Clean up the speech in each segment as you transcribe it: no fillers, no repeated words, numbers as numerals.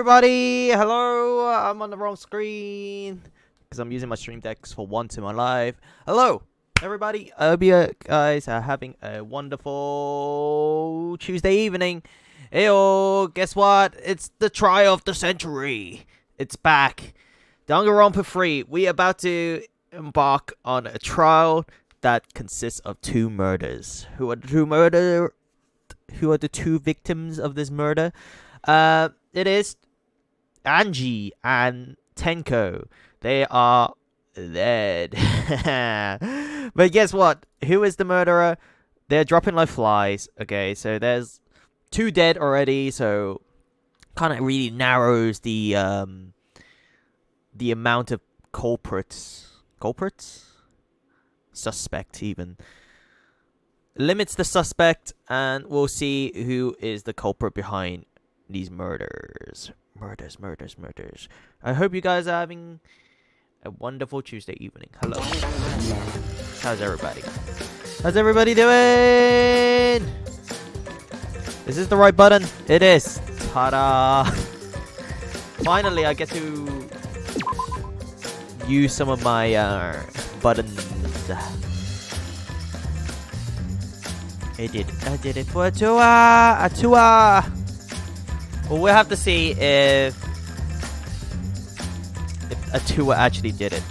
everybody! Hello! I'm on the wrong screen because I'm using my stream decks for once in my life. Hello, everybody! I hope you guys are having a wonderful Tuesday evening. Heyo! Guess what? It's the trial of the century. It's back. Danganronpa 3. We are about to embark on a trial that consists of two murders. Who are the two victims of this murder? It is Angie and Tenko. They are dead. But guess what? Who is the murderer? They're dropping like flies. Okay, so there's two dead already, so kind of really narrows the amount of culprits? Suspect even. Limits the suspect, and we'll see who is the culprit behind these murders. Murders. I hope you guys are having a wonderful Tuesday evening. Hello. How's everybody? How's everybody doing? Is this the right button? It is. Ta-da! Finally, I get to use some of my buttons. I did it for a tour. Well, we'll have to see if Atua actually did it,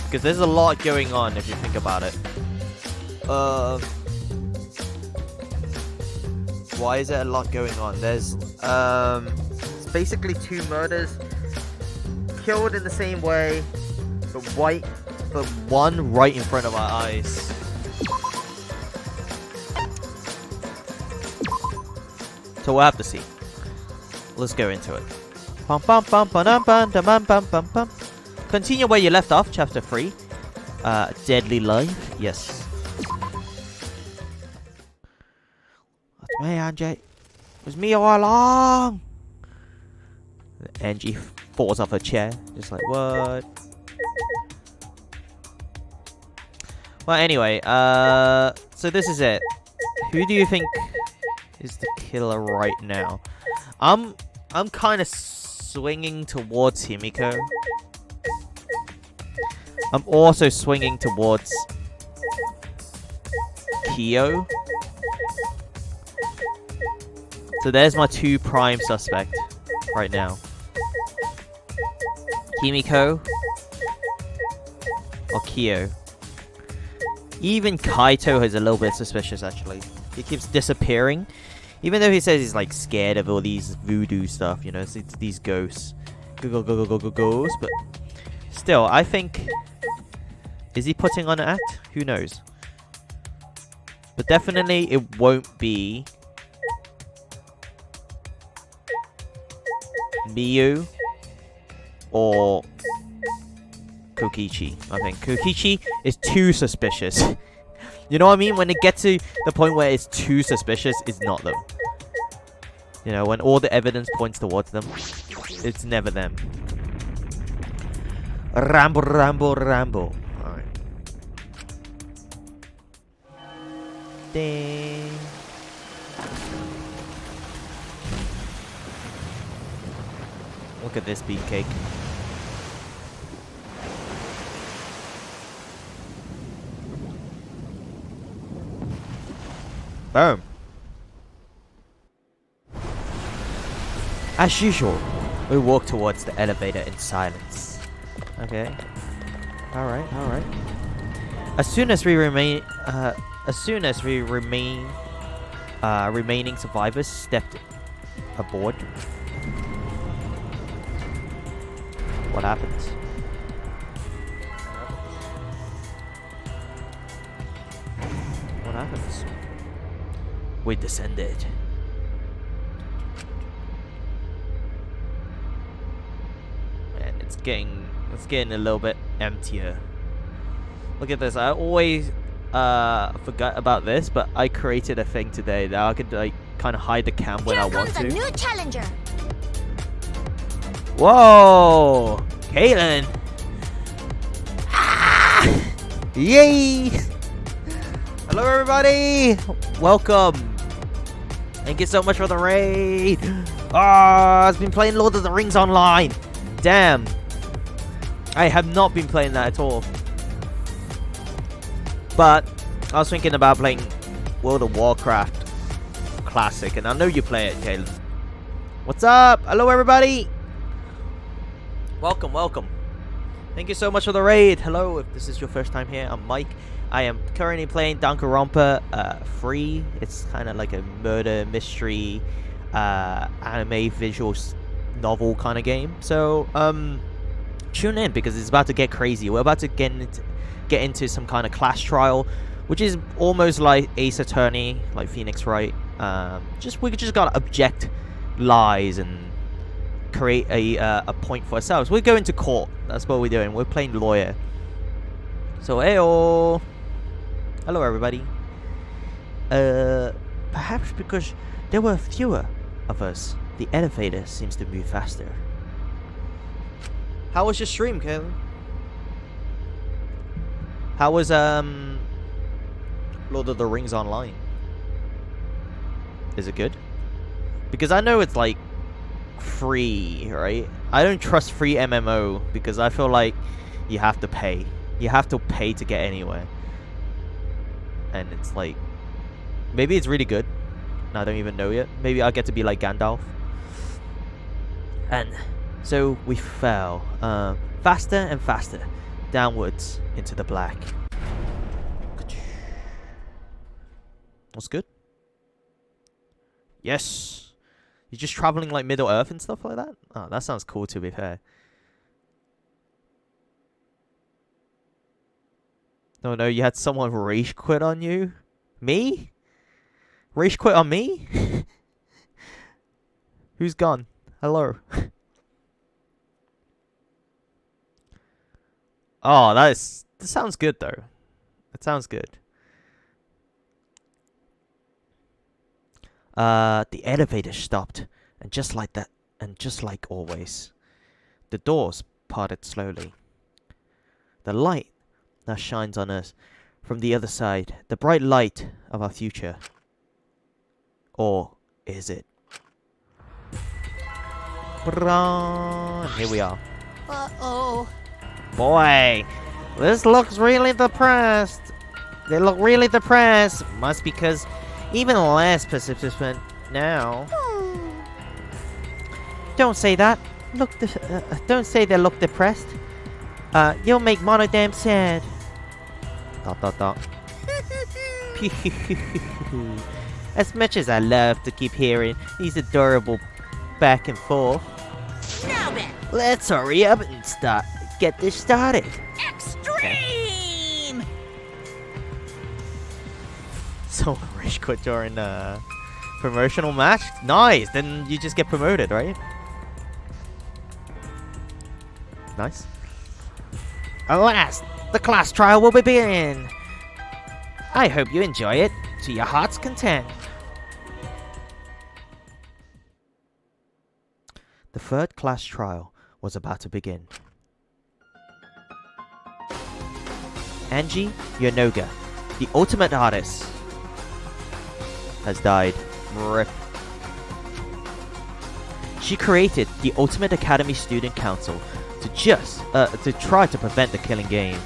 because there's a lot going on if you think about it. Why is there a lot going on? There's it's basically two murders killed in the same way, but one right in front of our eyes. So we'll have to see. Let's go into it. Continue where you left off, chapter 3. Deadly Life. Yes. That's me, Angie. It was me all along. Angie falls off her chair. Just like, what? Well, anyway, so this is it. Who do you think is the killer right now? I'm kind of swinging towards Himiko. I'm also swinging towards Kyo. So there's my two prime suspect right now. Himiko or Kyo. Even Kaito is a little bit suspicious, actually. He keeps disappearing. Even though he says he's like scared of all these voodoo stuff, you know, it's these ghosts. Ghosts, but still, I think... Is he putting on an act? Who knows? But definitely it won't be Miyu or Kokichi. I think Kokichi is too suspicious. You know what I mean? When it gets to the point where it's too suspicious, it's not them. You know, when all the evidence points towards them, it's never them. Rambo. Alright. Ding. Look at this beefcake. Boom. As usual, we walk towards the elevator in silence. Okay. Alright. As soon as remaining survivors stepped aboard. What happens? What happens? We descended. Man, it's getting a little bit emptier. Look at this. I always forgot about this, but I created a thing today that I could like kind of hide the cam when I want to. Here comes a new challenger. Whoa, Caitlin! Ah! Yay! Hello, everybody. Welcome. Thank you so much for the raid. I've been playing Lord of the Rings online. Damn. I have not been playing that at all. But I was thinking about playing World of Warcraft Classic, and I know you play it, Caleb. What's up? Hello, everybody. Welcome, welcome. Thank you so much for the raid. Hello, if this is your first time here, I'm Mike. I am currently playing Danganronpa free. It's kind of like a murder mystery anime visual novel kind of game. So tune in because it's about to get crazy. We're about to get into some kind of class trial, which is almost like Ace Attorney, like Phoenix Wright. We just gotta object lies and create a point for ourselves. We're going to court. That's what we're doing. We're playing lawyer. So heyo. Hello everybody. Perhaps because there were fewer of us, the elevator seems to move faster. How was your stream, Caleb? How was Lord of the Rings Online? Is it good? Because I know it's like free, right? I don't trust free MMO because I feel like you have to pay. You have to pay to get anywhere. And it's like, maybe it's really good. I don't even know yet. Maybe I'll get to be like Gandalf. And so we fell faster and faster downwards into the black. What's good? Yes. You're just traveling like Middle Earth and stuff like that? Oh, that sounds cool to be fair. No, you had someone rage quit on you? Me? Rage quit on me? Who's gone? Hello. Oh, that sounds good though. That sounds good. The elevator stopped, and just like that, and just like always, the doors parted slowly. The light now shines on us from the other side, the bright light of our future. Or is it? Here we are. Uh-oh. Boy, this looks really depressed. They look really depressed. Must be because even less participant now. Don't say that. Don't say they look depressed. You'll make Monodam sad. ... As much as I love to keep hearing these adorable back and forth, Now then, let's hurry up and get this started. extreme! So rage quit during a promotional match? Nice! Then you just get promoted, right? Nice. Alas, the class trial will begin. I hope you enjoy it to your heart's content. The third class trial was about to begin. Angie Yonoga, the ultimate artist, has died. RIP. She created the Ultimate Academy Student Council to try to prevent the killing game.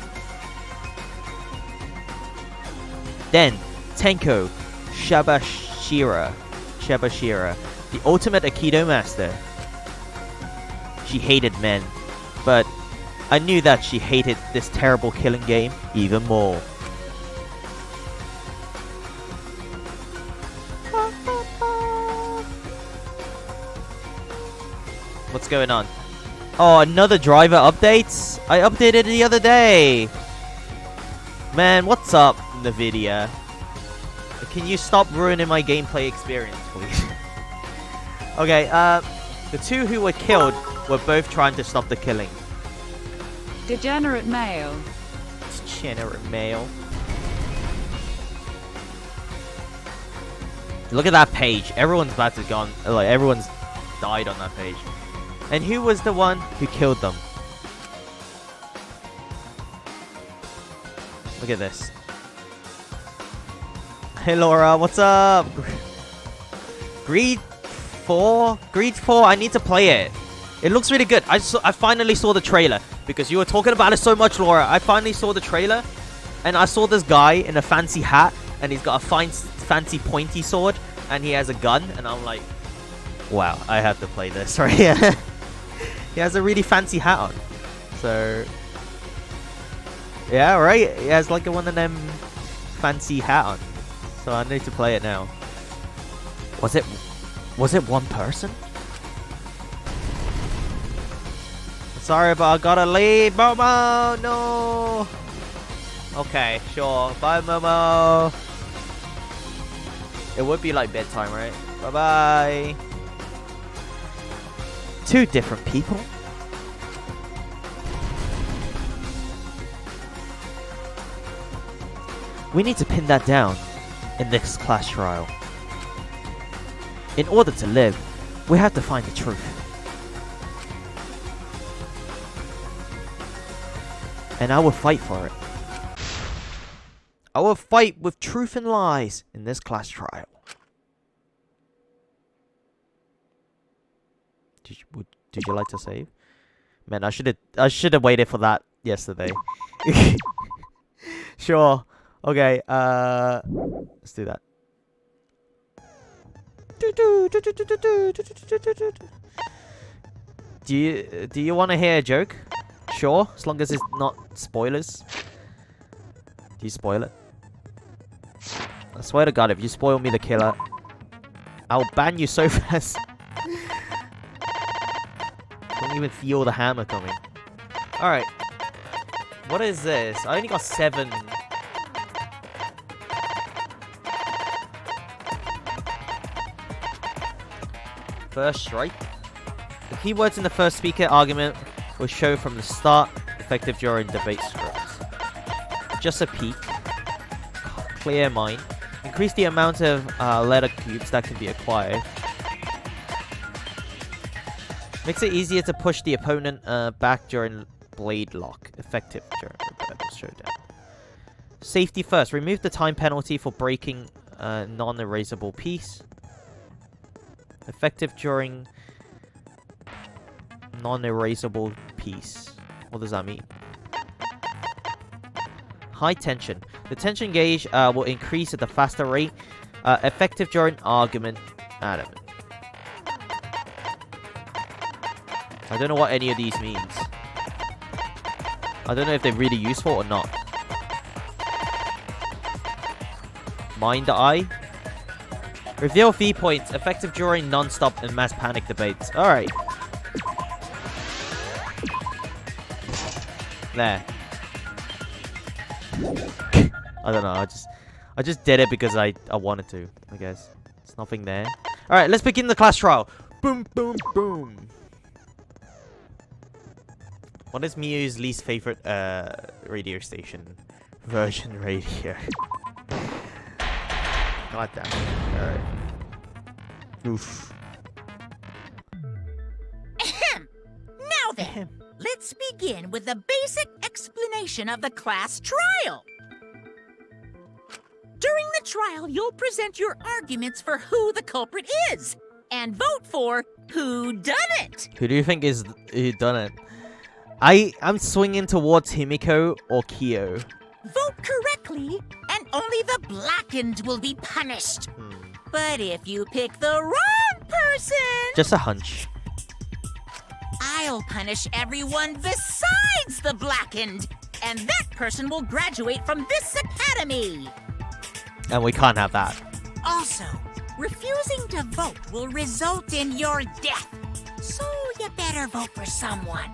Then Tenko Shabashira, the ultimate Aikido master. She hated men, but I knew that she hated this terrible killing game even more. What's going on? Oh, another driver updates? I updated the other day. Man, what's up, Nvidia? Can you stop ruining my gameplay experience, please? Okay, the two who were killed were both trying to stop the killing. Degenerate male. Degenerate male. Look at that page. Everyone's about to gone. Like everyone's died on that page. And who was the one who killed them? Look at this. Hey Laura, what's up? Greed 4? Greed 4? I need to play it. It looks really good. I finally saw the trailer. Because you were talking about it so much, Laura. I finally saw the trailer. And I saw this guy in a fancy hat. And he's got a fancy pointy sword. And he has a gun. And I'm like, wow, I have to play this right here. He has a really fancy hat on. So, yeah, right? He has like one of them fancy hat on. So I need to play it now. Was it one person? Sorry, but I gotta leave, Momo. No. Okay, sure. Bye, Momo. It would be like bedtime, right? Bye bye. 2 different people. We need to pin that down in this class trial. In order to live, we have to find the truth. And I will fight for it. I will fight with truth and lies in this class trial. Did you like to save? Man, I should have waited for that yesterday. Sure. Okay, let's do that. Do you want to hear a joke? Sure, as long as it's not spoilers. Do you spoil it? I swear to God, if you spoil me the killer, I'll ban you so fast. Don't even feel the hammer coming. Alright. What is this? I only got 7. First strike. The keywords in the first speaker argument will show from the start, effective during debate scripts. Just a peek. Clear mind. Increase the amount of letter cubes that can be acquired. Makes it easier to push the opponent back during blade lock. Effective during the battle showdown. Safety first. Remove the time penalty for breaking a non-erasable piece. Effective during non-erasable piece. What does that mean? High tension. The tension gauge will increase at a faster rate. Effective during argument. Adamant. I don't know what any of these means. I don't know if they're really useful or not. Mind the eye. Reveal V-points. Effective during non-stop and mass panic debates. Alright. There. I don't know. I just did it because I wanted to, I guess. There's nothing there. Alright, let's begin the class trial. Boom, boom, boom. What is Miu's least favorite radio station? Virgin Radio. God damn it. Alright. Oof. Ahem. Now then, let's begin with a basic explanation of the class trial. During the trial, you'll present your arguments for who the culprit is, and vote for who done it. Who do you think is who done it? I'm swinging towards Himiko or Kyo. Vote correctly, and only the blackened will be punished. But if you pick the wrong person, Just a hunch. I'll punish everyone besides the blackened, and that person will graduate from this academy. And we can't have that. Also, refusing to vote will result in your death, so you better vote for someone.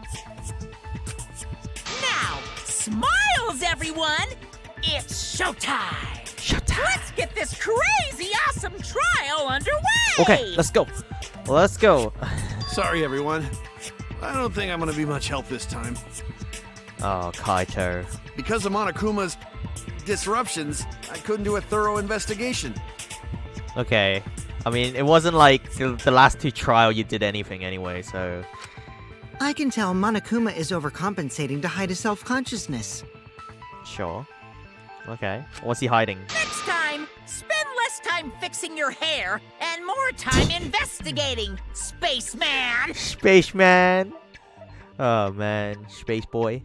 Now, smiles, everyone! It's showtime! Showtime! Let's get this crazy awesome trial underway! Okay, let's go. Let's go. Sorry, everyone. I don't think I'm going to be much help this time. Oh, Kaito. Because of Monokuma's disruptions, I couldn't do a thorough investigation. Okay. I mean, it wasn't like the last 2 trial you did anything anyway, so... I can tell Monokuma is overcompensating to hide his self-consciousness. Sure. Okay. What's he hiding? Next time, spend less time fixing your hair and more time investigating, spaceman! Spaceman. Oh man, Space Boy.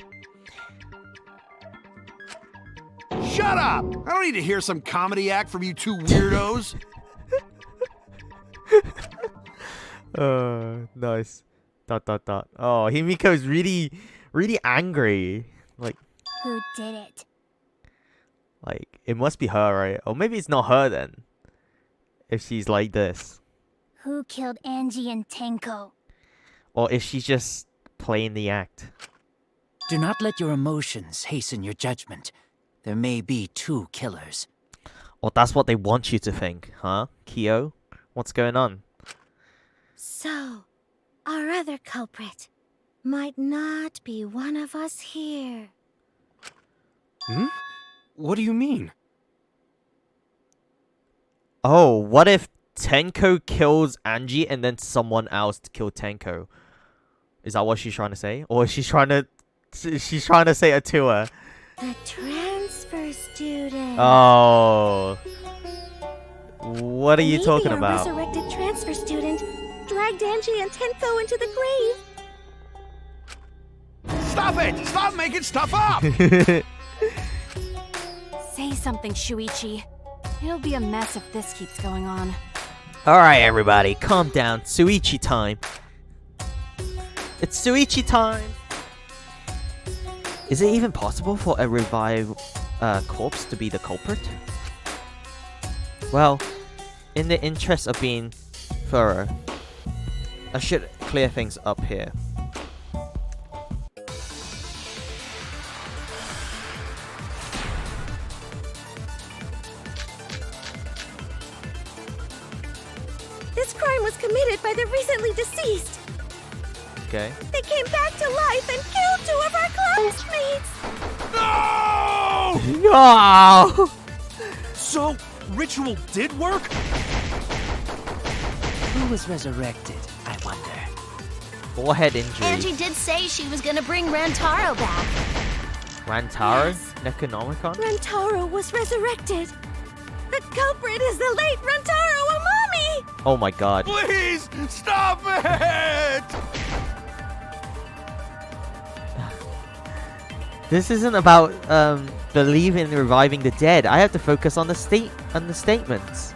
Shut up! I don't need to hear some comedy act from you two weirdos. Nice. ... Oh, Himiko's really angry. Who did it? Like, it must be her, right? Or maybe it's not her then. If she's like this. Who killed Angie and Tenko? Or if she's just playing the act. Do not let your emotions hasten your judgment. There may be 2 killers. Or that's what they want you to think, huh? Kyo? What's going on? So, our other culprit might not be one of us here. Hmm? What do you mean? Oh, what if Tenko kills Angie and then someone else killed Tenko? Is that what she's trying to say? Or is she trying to... She's trying to say it to her. The transfer student. Oh. What are you talking Maybe a about? resurrected transfer student dragged Angie and Tenko into the grave. Stop it! Stop making stuff up! Say something, Shuichi. It'll be a mess if this keeps going on. Alright, everybody, calm down. Suichi time. It's Suichi time! Is it even possible for a revived corpse to be the culprit? Well, in the interest of being thorough, I should clear things up here. This crime was committed by the recently deceased. Okay. They came back to life and killed 2 of our classmates. No! No! So, ritual did work? Who was resurrected, I wonder? Forehead injury. Angie did say she was gonna bring Rantaro back. Rantaro? Yes. Necronomicon? Rantaro was resurrected. The culprit is the late Rantaro Amami! Oh my god. Please, stop it! This isn't about believing in reviving the dead. I have to focus on the statements.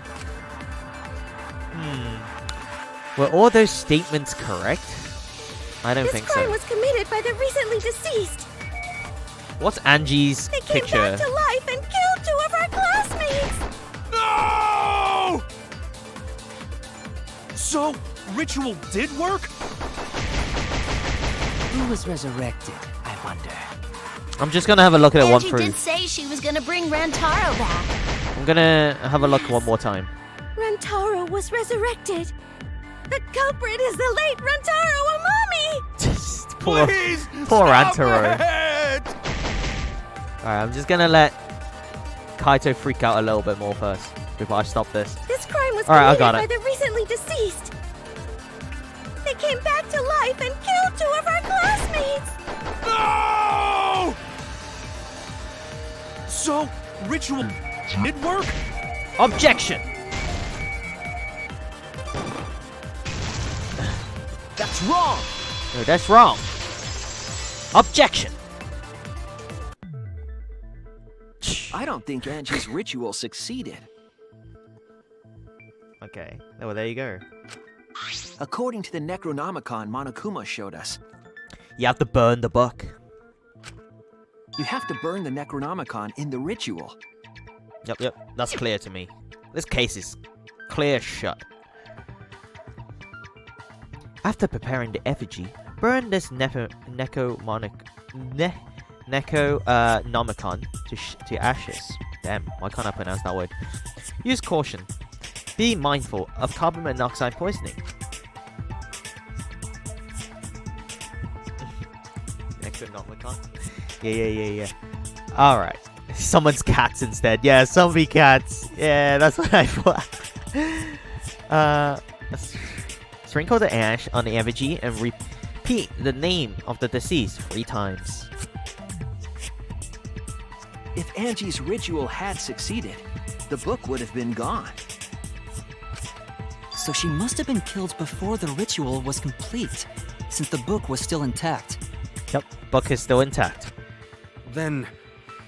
Were all those statements correct? I don't think This crime so. was committed by the recently deceased. What's Angie's They came picture? back to life and killed 2 of our classmates. No! So, ritual did work? Who was resurrected, I wonder? I'm just gonna have a look at it one Angie through. did say she was gonna bring Rantaro back. I'm gonna have a look one more time. Rantaro was resurrected. The culprit is the late Rantaro Amami! poor Please, poor stop Rantaro. it! Alright, I'm just gonna let Kaito freak out a little bit more first before I stop this. This crime was All right, I committed got by it. the recently deceased. They came back to life and killed 2 of our classmates. No! So, ritual did work? Objection! That's wrong! No, that's wrong. Objection! I don't think Angie's ritual succeeded. Okay, well there you go. According to the Necronomicon Monokuma showed us, You have to burn the book. you have to burn the Necronomicon in the ritual. Yep, that's clear to me. This case is clear shut. After preparing the effigy, burn this Necronomicon to ashes. Damn, why can't I pronounce that word? Use caution. Be mindful of carbon monoxide poisoning. Necronomicon? Yeah. Alright. Someone's cats instead. Yeah, zombie cats. Yeah, that's what I thought. Sprinkle the ash on the effigy and repeat the name of the deceased 3 times. If Angie's ritual had succeeded, the book would have been gone. So she must have been killed before the ritual was complete, since the book was still intact. Yep, book is still intact. Then,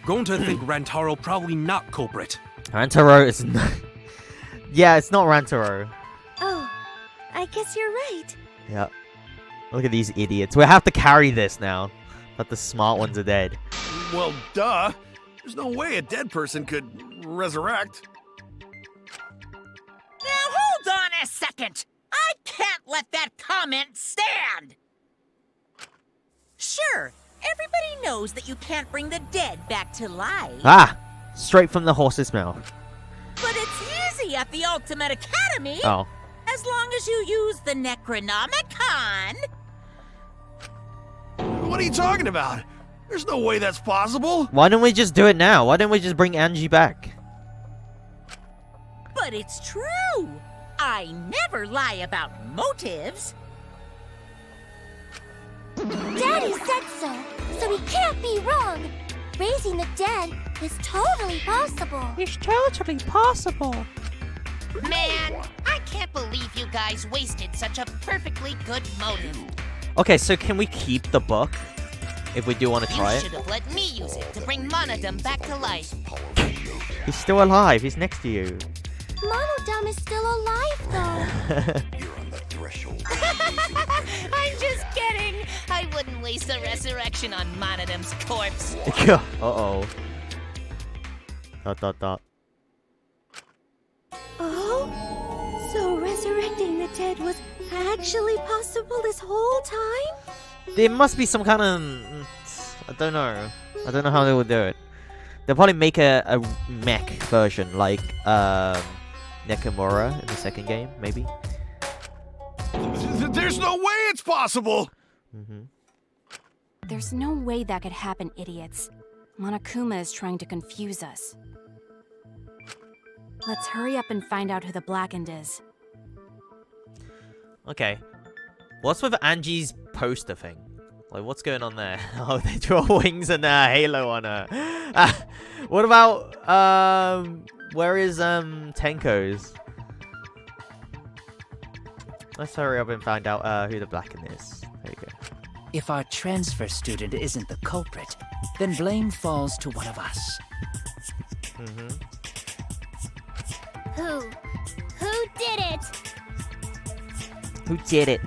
going to think Rantaro probably not culprit. Rantaro is not... Yeah, it's not Rantaro. Oh, I guess you're right. Yep. Look at these idiots. We have to carry this now. But the smart ones are dead. Well, duh. There's no way a dead person could resurrect. Now hold on a second. I can't let that comment stand. Sure, everybody knows that you can't bring the dead back to life. Ah! Straight from the horse's mouth. But it's easy at the Ultimate Academy. Oh. As long as you use the Necronomicon. What are you talking about? There's no way that's possible. Why don't we just do it now? Why don't we just bring Angie back? But it's true. I never lie about motives. Daddy said so he can't be wrong. Raising the dead is totally possible. It's totally possible. Man, I can't believe you guys wasted such a perfectly good motive. Okay, so can we keep the book? If we do want to try You it? should have let me use it to bring Monodum back to life. He's still alive. He's next to you. Monodum is still alive, though. I'm just kidding. I wouldn't waste a resurrection on Monodum's corpse. Uh-oh. Dot. Oh? So resurrecting the dead was actually possible this whole time? There must be some kind of... I don't know. I don't know how they would do it. They'll probably make a mech version, like Nakamura in the second game, maybe. There's no way it's possible! There's no way that could happen, idiots. Monokuma is trying to confuse us. Let's hurry up and find out who the Blackened is. Okay. What's with Angie's poster thing? Like, what's going on there? Oh, they draw wings and a halo on her. What about, where is, Tenko's? Let's hurry up and find out, who the Blackened is. There you go. If our transfer student isn't the culprit, then blame falls to one of us. Who? Who did it? Who did it?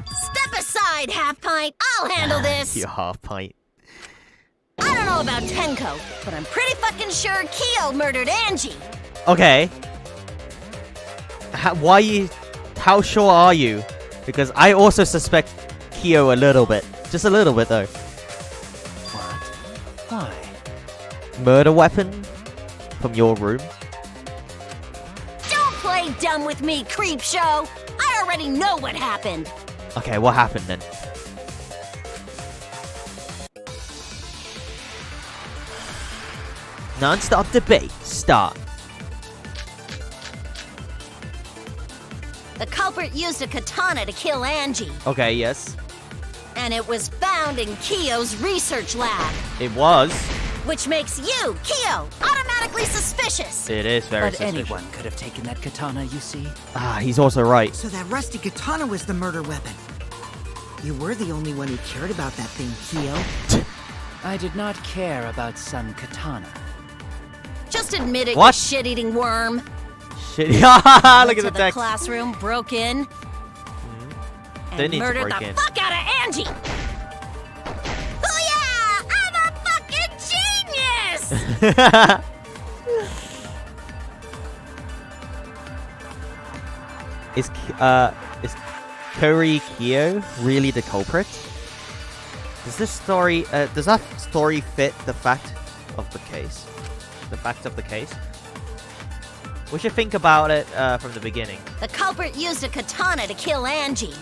Step aside, Half Pint. I'll handle this. You half pint. I don't know about Tenko, but I'm pretty fucking sure Kyo murdered Angie. Okay. How sure are you? Because I also suspect Kyo a little bit. Just a little bit, though. What? Why? Murder weapon? From your room? Don't play dumb with me, creep show. I already know what happened. Okay, what happened then? Non-stop debate. Start. The culprit used a katana to kill Angie, Okay, yes. and it was found in Kyo's research lab, It was. which makes you, Kyo, automatically suspicious. It is very But suspicious. anyone could have taken that katana, you see. Ah, he's also right. So that rusty katana was the murder weapon. You were the only one who cared about that thing, Kyo. I did not care about some katana. Just admit it, What? you shit-eating worm. Shit. Look at Went the to text. classroom, broke in, They and need to murdered break the in. fuck out of Angie. Oh yeah, I'm a fucking genius. Is Kori Kyo really the culprit? Does that story fit the fact of the case? The fact of the case? We should think about it from the beginning. The culprit used a katana to kill Angie,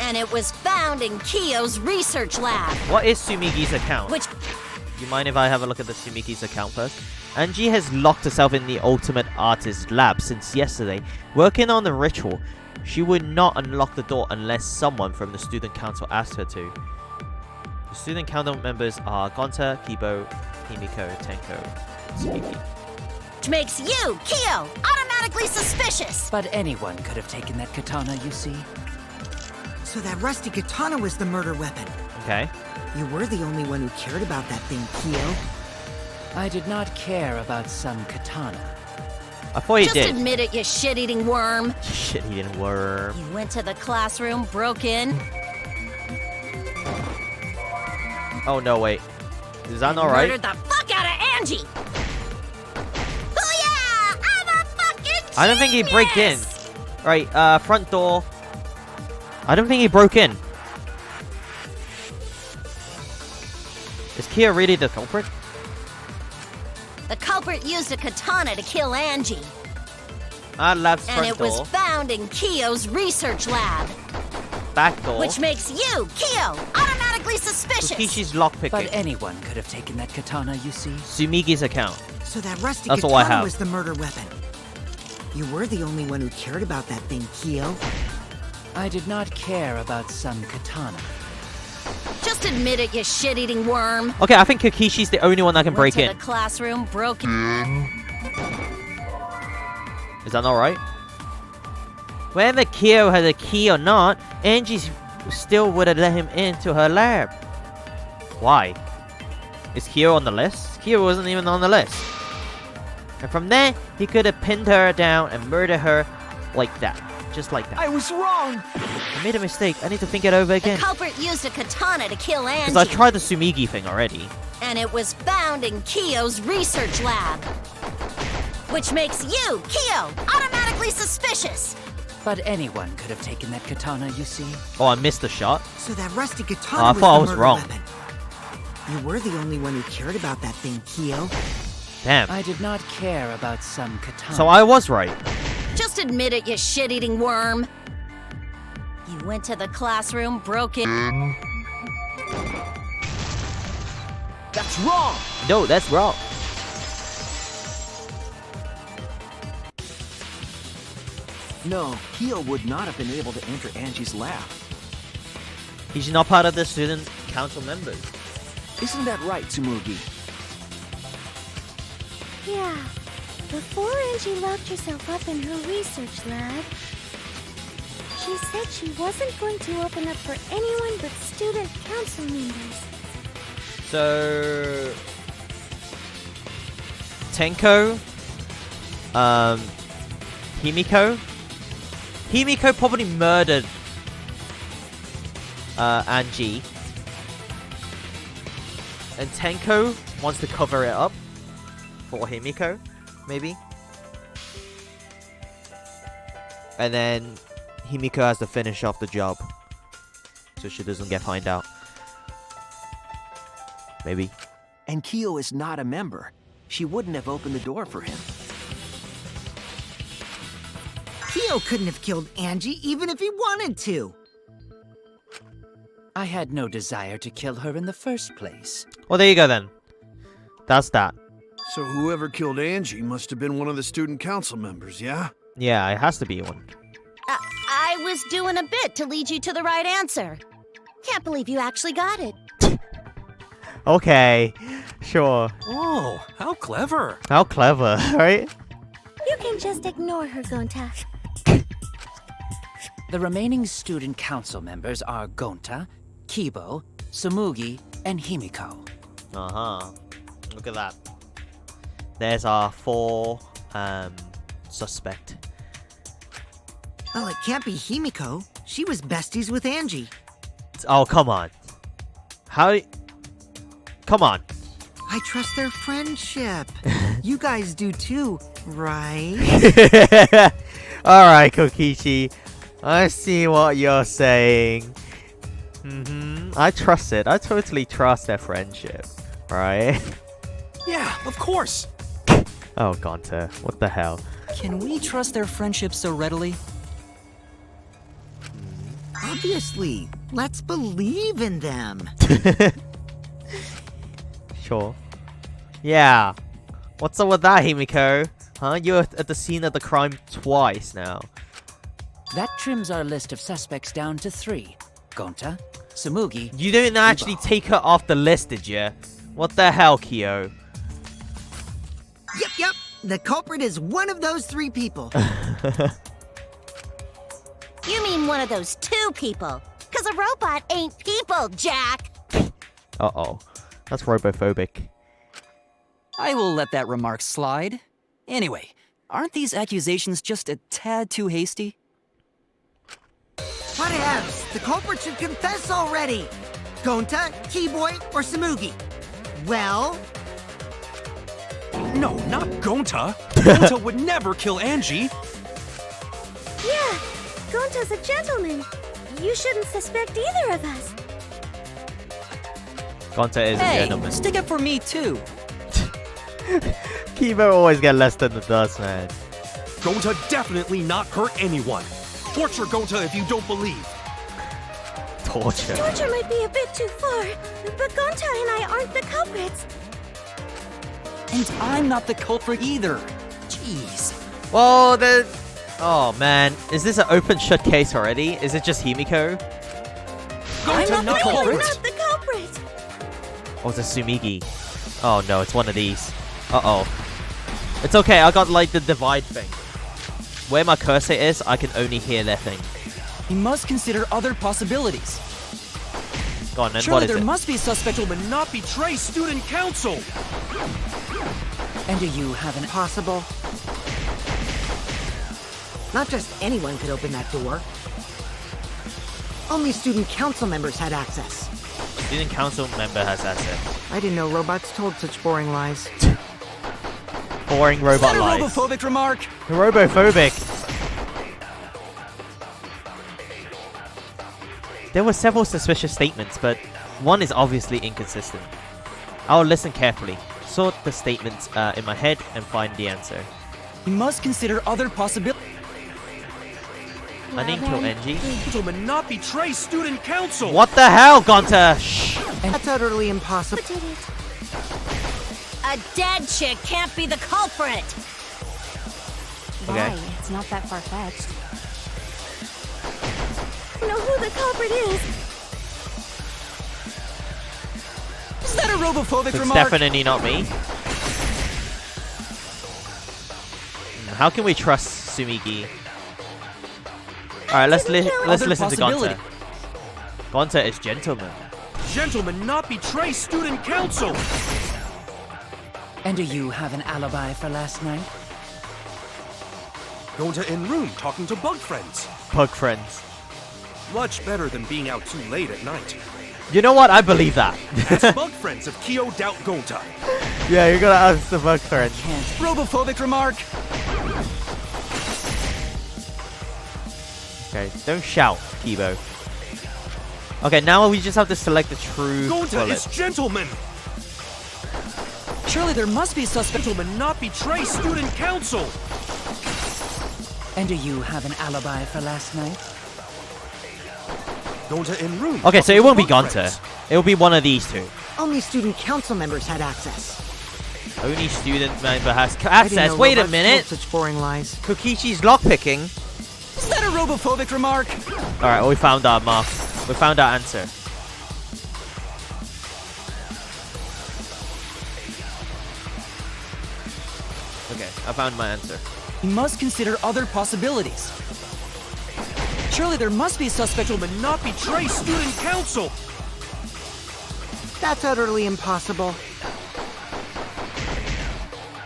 and it was found in Kyo's research lab. What is Sumigi's account? Which... You mind if I have a look at the Sumigi's account first? Angie has locked herself in the Ultimate Artist lab since yesterday, working on the ritual. She would not unlock the door unless someone from the student council asked her to. The student council members are Gonta, Kibo, Himiko, Tenko, Sumigi. Which makes you, Kyo, automatically suspicious. suspicious. But anyone could have taken that katana, you see. So that rusty katana was the murder weapon. Okay. You were the only one who cared about that thing, Kyo. I did not care about some katana. I thought you Just did. admit it, you shit-eating worm. Shit, he didn't work. You went to the classroom, broke in. Oh, no, wait. Is that not right? Murdered the fuck out of Angie. Oh yeah, I'm a fucking genius. I don't think he broke in. Right, front door. I don't think he broke in. Is Kia really the culprit? The culprit used a katana to kill Angie. Lab's And front it door. was found in Kyo's research lab. Back door. Which makes you, Kyo, automatically suspicious. Kishi's lockpicking. But anyone could have taken that katana, you see. Sumigi's account. So that rusty That's all I katana have. was the murder weapon. You were the only one who cared about that thing, Kyo. I did not care about some katana. Just admit it, you shit-eating worm. Okay, I think Kokishi's the only one that can break Went to in. the classroom, broke in. Is that not right? Whether Kyo had a key or not, Angie still would have let him into her lab. Why? Is Kyo on the list? Kyo wasn't even on the list. And from there, he could have pinned her down and murdered her like that. Just like that. I was wrong! I made a mistake. I need to think it over The again. culprit used a katana to kill Angie. Because I tried the Sumigi thing already. And it was found in Kyo's research lab. Which makes you, Kyo, automatically suspicious. But anyone could have taken that katana, you see. Oh, I missed the shot. So that rusty katana Oh, I was thought I the was murder wrong. weapon. You were the only one who cared about that thing, Kyo. Damn. I did not care about some katana. So I was right. Just admit it, you shit-eating worm. You went to the classroom, broke in. That's wrong! No, that's wrong. No, Kyo would not have been able to enter Angie's lab. He's not part of the student council members. Isn't that right, Tsumugi? Yeah. Before Angie locked herself up in her research lab, she said she wasn't going to open up for anyone but student council members. So Tenko, Himiko. Himiko probably murdered Angie, and Tenko wants to cover it up for Himiko, maybe. And then Himiko has to finish off the job so she doesn't get found out. Maybe. And Kyo is not a member. She wouldn't have opened the door for him. Kyo couldn't have killed Angie even if he wanted to. I had no desire to kill her in the first place. Well, there you go then. That's that. So whoever killed Angie must have been one of the student council members, yeah? Yeah, it has to be one. I was doing a bit to lead you to the right answer. Can't believe you actually got it. Okay, sure. Oh, how clever. How clever, right? You can just ignore her, Gonta. The remaining student council members are Gonta, Kibo, Tsumugi, and Himiko. Uh-huh. Look at that. There's our 4 suspect. Well, it can't be Himiko. She was besties with Angie. Oh, come on. How... Come on. I trust their friendship. You guys do too, right? Alright, Kokichi. I see what you're saying. I trust it. I totally trust their friendship. Right? Yeah, of course. Oh, Gonta. What the hell? Can we trust their friendship so readily? Obviously. Let's believe in them. Sure. Yeah. What's up with that, Himiko? Huh? You're at the scene of the crime twice now. That trims our list of suspects down to 3. Gonta, Tsumugi... You didn't actually take her off the list, did you? What the hell, Kyo? Yep. The culprit is one of those three people. You mean one of those two people? Because a robot ain't people, Jack. Uh-oh. That's robophobic. I will let that remark slide. Anyway, aren't these accusations just a tad too hasty? What else? The culprit should confess already. Gonta, Keyboy, or Samugi? Well... No, not Gonta. Gonta would never kill Angie. Yeah, Gonta's a gentleman. You shouldn't suspect either of us. Gonta is a Hey, gentleman. stick up for me too. Kibo always get less than the dust, man. Gonta definitely not hurt anyone. Torture Gonta if you don't believe. Torture. Torture might be a bit too far, but Gonta and I aren't the culprits. And I'm not the culprit either. Jeez. Well, then... Oh, man. Is this an open-shut case already? Is it just Himiko? Gonta not We're culprit. not the culprit. Or is it Sumigi? Oh, no. It's one of these. Uh-oh. It's okay. I got, like, the divide thing. Where my cursor is, I can only hear their thing. You must consider other possibilities. Go on, then. Surely What is there it? must be a suspect. Gentlemen, not betray student council. And do you have an Possible. Not just anyone could open that door. Only student council members had access. Student council member has access. I didn't know robots told such boring lies. Boring Is robot that a lies. robophobic remark? Robophobic. There were several suspicious statements, but one is obviously inconsistent. I'll listen carefully, sort the statements in my head, and find the answer. You must consider other possibilities. I didn't kill Angie. Gentlemen, not betray student council. What the hell, Gonta? Shh. That's utterly impossible. Who did it? A dead chick can't be the culprit. Okay. Why? It's not that far-fetched. Know who the culprit is. Is that a robophobic It's remark? definitely not me. How can we trust Sumigi? Alright, let's Other listen to possibility. Gonta. Gonta is gentleman. Gentlemen, not betray student council. And do you have an alibi for last night? Gonta in room talking to bug friends. Pug friends. Much better than being out too late at night. You know what? I believe that. Ask bug friends if Kyo doubt Gonta. Yeah, you gotta ask the bug friends. Robophobic remark. Okay, don't shout, Kibo. Okay, now we just have to select the true Gonta bullet. is gentleman. Surely there must be a suspect. Gentlemen, not betray student council. And do you have an alibi for last night? Gonta in room. Okay, so it won't be bug Gonta. friends. It'll be one of these two. Only student council members had access. Only student member has I didn't access. know Wait a robots minute. told such boring lies. Kokichi's lockpicking. Is that a robophobic remark? Alright, we found our mark. We found our answer. Okay, I found my answer. You must consider other possibilities. Surely there must be a suspect. Gentlemen, not betray student council. That's utterly impossible.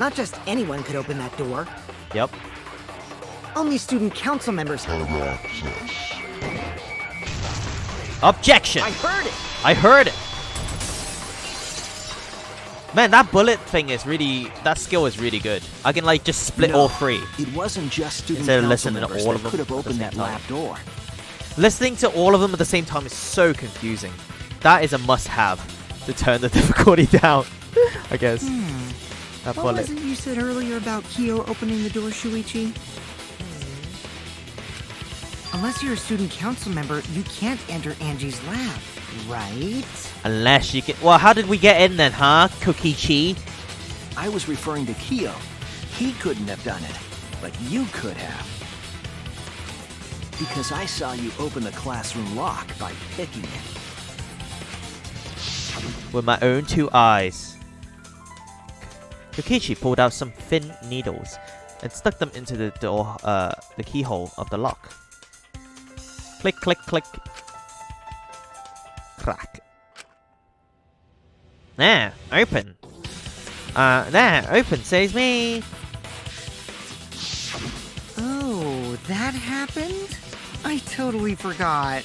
Not just anyone could open that door. Yep. Only student council members had access. Objection! I heard it! I heard it! Man, that bullet thing is really... That skill is really good. I can, like, just split all three. It wasn't just student Instead of council listening to members all that of them could have at the opened same that time. lab door. Listening to all of them at the same time is so confusing. That is a must-have to turn the difficulty down, I guess. That What bullet. was it you said earlier about Kyo opening the door, Shuichi? Unless you're a student council member, you can't enter Angie's lab, right? Unless you can... Well, how did we get in then, huh, Kokichi? I was referring to Kyo. He couldn't have done it, but you could have. Because I saw you open the classroom lock by picking it. With my own two eyes. Kokichi pulled out some thin needles and stuck them into the door, the keyhole of the lock. Click, click, click. Crack. There, open. There, open, says me. Oh, that happened? I totally forgot.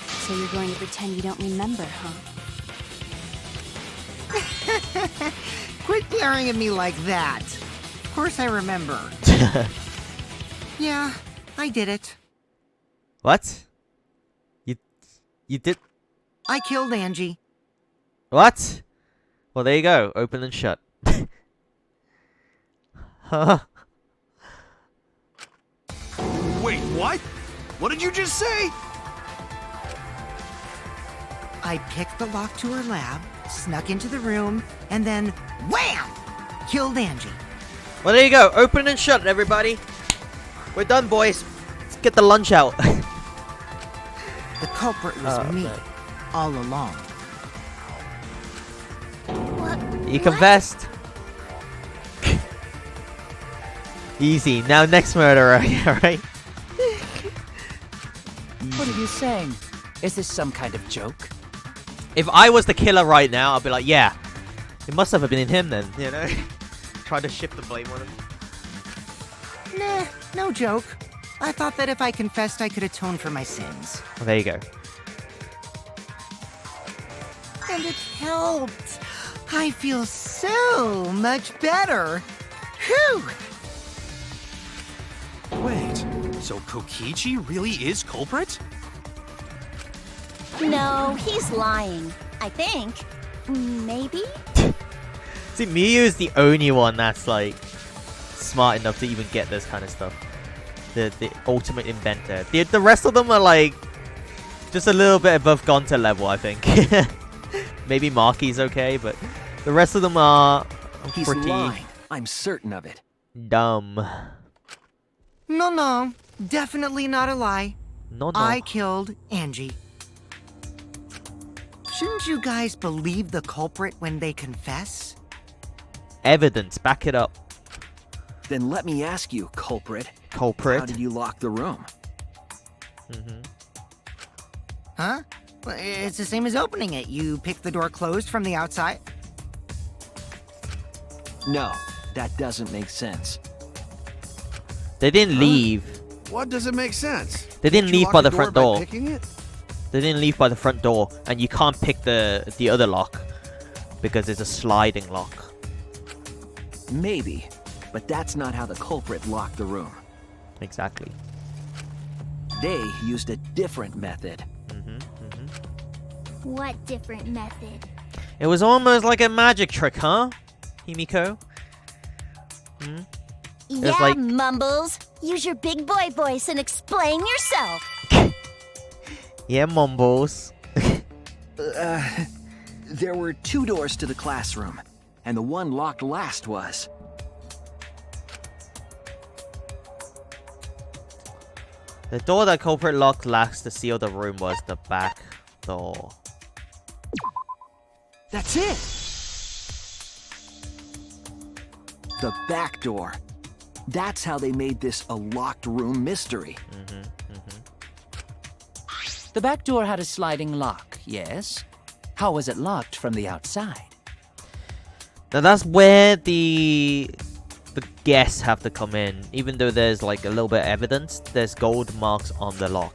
So you're going to pretend you don't remember, huh? Quit glaring at me like that. Of course I remember. Yeah, I did it. What? You did? I killed Angie. What? Well, there you go. Open and shut. Huh. Wait, what? What did you just say? I picked the lock to her lab, snuck into the room, and then wham! Killed Angie. Well, there you go. Open and shut, everybody. We're done, boys. Let's get the lunch out. The culprit was me, all along. You confessed. Easy. Now, next murderer, alright? What are you saying? Is this some kind of joke? If I was the killer right now, I'd be like, yeah, it must have been him then, you know? Try to shift the blame on him. Nah, no joke. I thought that if I confessed, I could atone for my sins. Well, there you go. And it helped. I feel so much better. Whew! Wait, so Kokichi really is culprit? No, he's lying. I think. Maybe? See, Miyu is the only one that's, like, smart enough to even get this kind of stuff. The ultimate inventor. The rest of them are, like, just a little bit above Gonta level, I think. Maybe Maki's okay, but the rest of them are He's pretty lying. I'm certain of it. dumb. No, definitely not a lie. No. I killed Angie. Shouldn't you guys believe the culprit when they confess? Evidence, back it up. Then let me ask you, culprit. Culprit? How did you lock the room? Huh? Well, it's the same as opening it. You pick the door closed from the outside. No, that doesn't make sense. They didn't leave. What doesn't make sense? They didn't leave by the front door. By picking it? They didn't leave by the front door, and you can't pick the other lock because it's a sliding lock. Maybe, but that's not how the culprit locked the room. Exactly. They used a different method. What different method? It was almost like a magic trick, huh, Himiko? Yeah, like... Mumbles. Use your big boy voice and explain yourself. Yeah, mumbles. There were 2 doors to the classroom, and the one locked last was... The door that culprit locked last to seal the room was the back door. That's it! The back door. That's how they made this a locked room mystery. The back door had a sliding lock, yes? How was it locked from the outside? Now that's where the guests have to come in. Even though there's like a little bit of evidence, there's gold marks on the lock.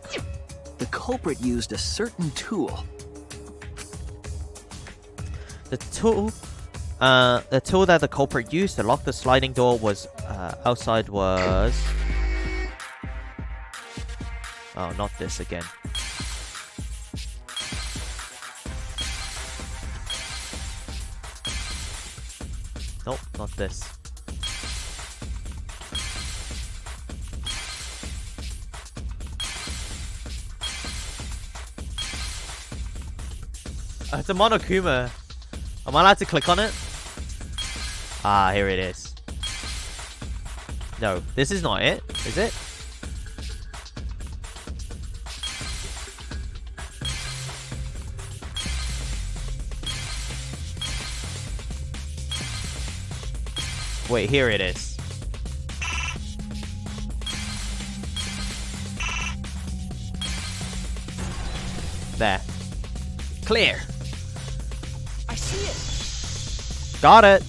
The culprit used a certain tool. The tool that the culprit used to lock the sliding door was outside was... Oh, not this again. Nope, not this. It's a Monokuma. Am I allowed to click on it? Ah, here it is. No, this is not it, is it? Wait, here it is. There. Clear. I see it. Got it.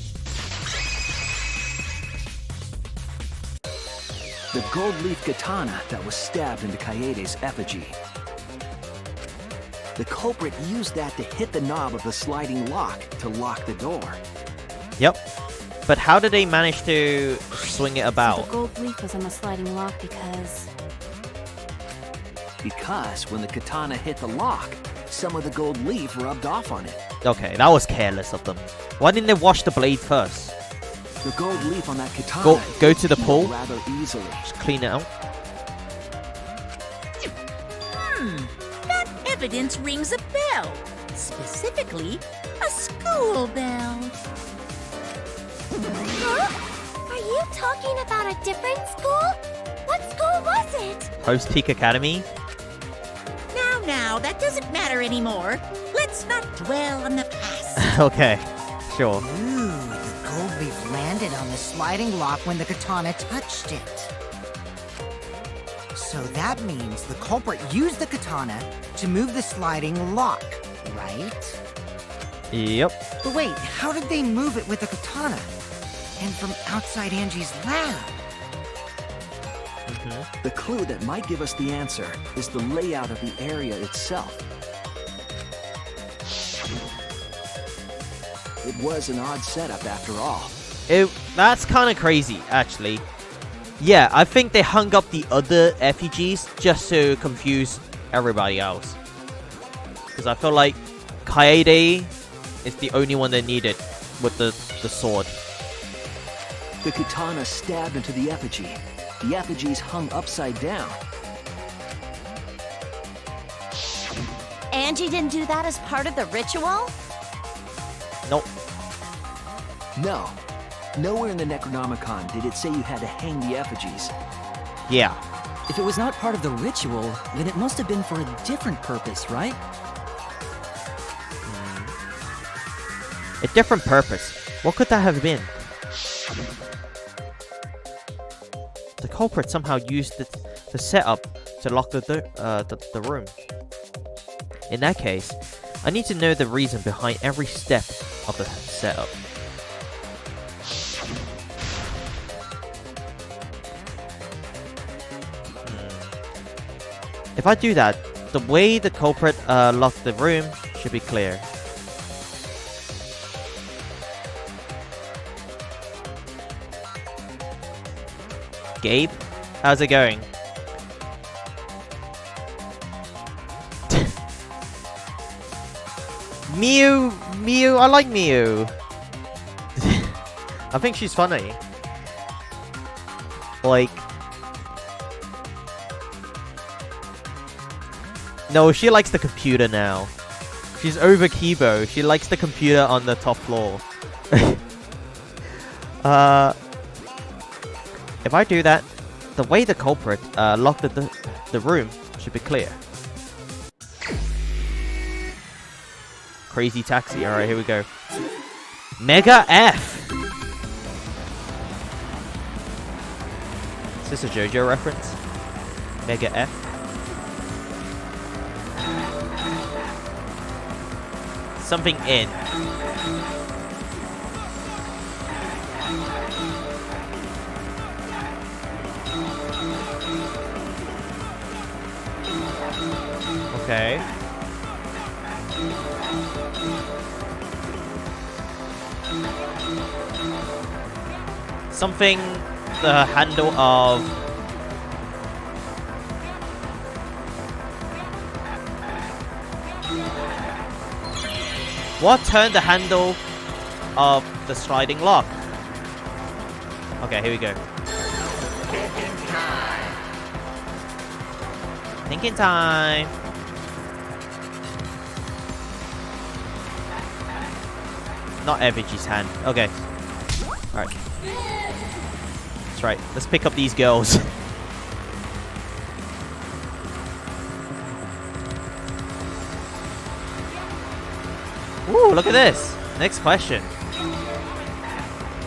The gold leaf katana that was stabbed into Kaede's effigy. The culprit used that to hit the knob of the sliding lock to lock the door. Yep. But how did they manage to swing it So about? the gold leaf was on the sliding lock because... Because when the katana hit the lock, some of the gold leaf rubbed off on it. Okay, that was careless of them. Why didn't they wash the blade first? The gold leaf on that katana Go to the healed pool. rather easily. Just clean it out. That evidence rings a bell. Specifically, a school bell. Huh? Are you talking about a different school? What school was it? Post Peak Academy. Now, that doesn't matter anymore. Let's not dwell on the past. Okay, sure. Ooh, the gold leaf landed on the sliding lock when the katana touched it. So that means the culprit used the katana to move the sliding lock, right? Yep. But wait, how did they move it with the katana? And from outside Angie's lab? The clue that might give us the answer is the layout of the area itself. It was an odd setup after all. That's kind of crazy, actually. Yeah, I think they hung up the other effigies just to confuse everybody else. Because I feel like Kaede is the only one they needed with the sword. The katana stabbed into the effigy. The effigies hung upside down. Angie didn't do that as part of the ritual? Nope. No. Nowhere in the Necronomicon did it say you had to hang the effigies. Yeah. If it was not part of the ritual, then it must have been for a different purpose, right? A different purpose. What could that have been? The culprit somehow used the setup to lock the room. In that case, I need to know the reason behind every step of the setup. If I do that, the way the culprit locked the room should be clear. Gabe, how's it going? Miu, I like Miu. I think she's funny. Like, no, she likes the computer now. She's over Kibo. She likes the computer on the top floor. If I do that, the way the culprit locked the room should be clear. Crazy taxi. Alright, here we go. Mega F! Is this a JoJo reference? Mega F? Something in. Okay. Something the handle of what turned the handle of the sliding lock? Okay, here we go. Thinking time. Not Effigy's hand. Okay. Alright. That's right. Let's pick up these girls. Ooh, look at this. Next question.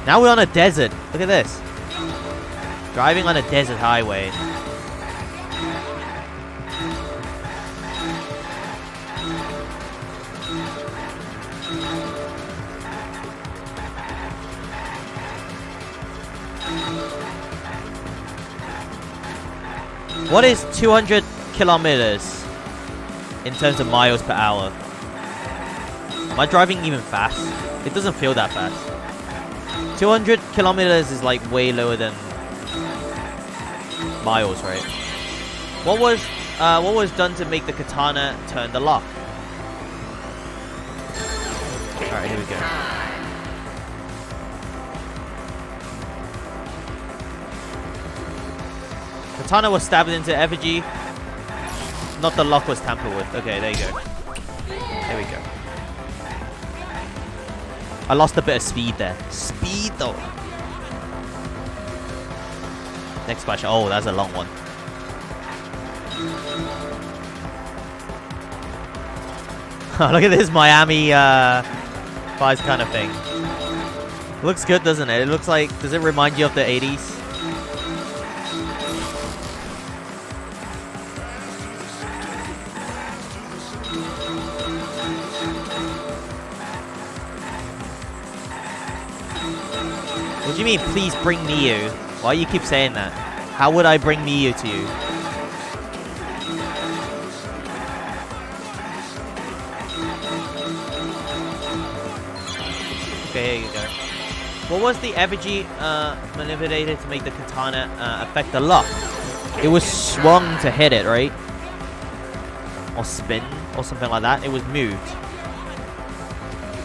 Now we're on a desert. Look at this. Driving on a desert highway. What is 200 kilometers in terms of miles per hour? Am I driving even fast? It doesn't feel that fast. 200 kilometers is like way lower than miles, right? What was done to make the katana turn the lock? Alright, here we go. Katana was stabbed into effigy. Not the lock was tampered with. Okay, there you go. There we go. I lost a bit of speed there. Speed though. Next question. Oh, that's a long one. Look at this Miami Vice kind of thing. Looks good, doesn't it? It looks like... Does it remind you of the 80s? What do you mean, please bring Miyu? Why you keep saying that? How would I bring Miyu to you? Okay, here you go. What was the effigy manipulated to make the katana affect the lock? It was swung to hit it, right? Or spin, or something like that. It was moved.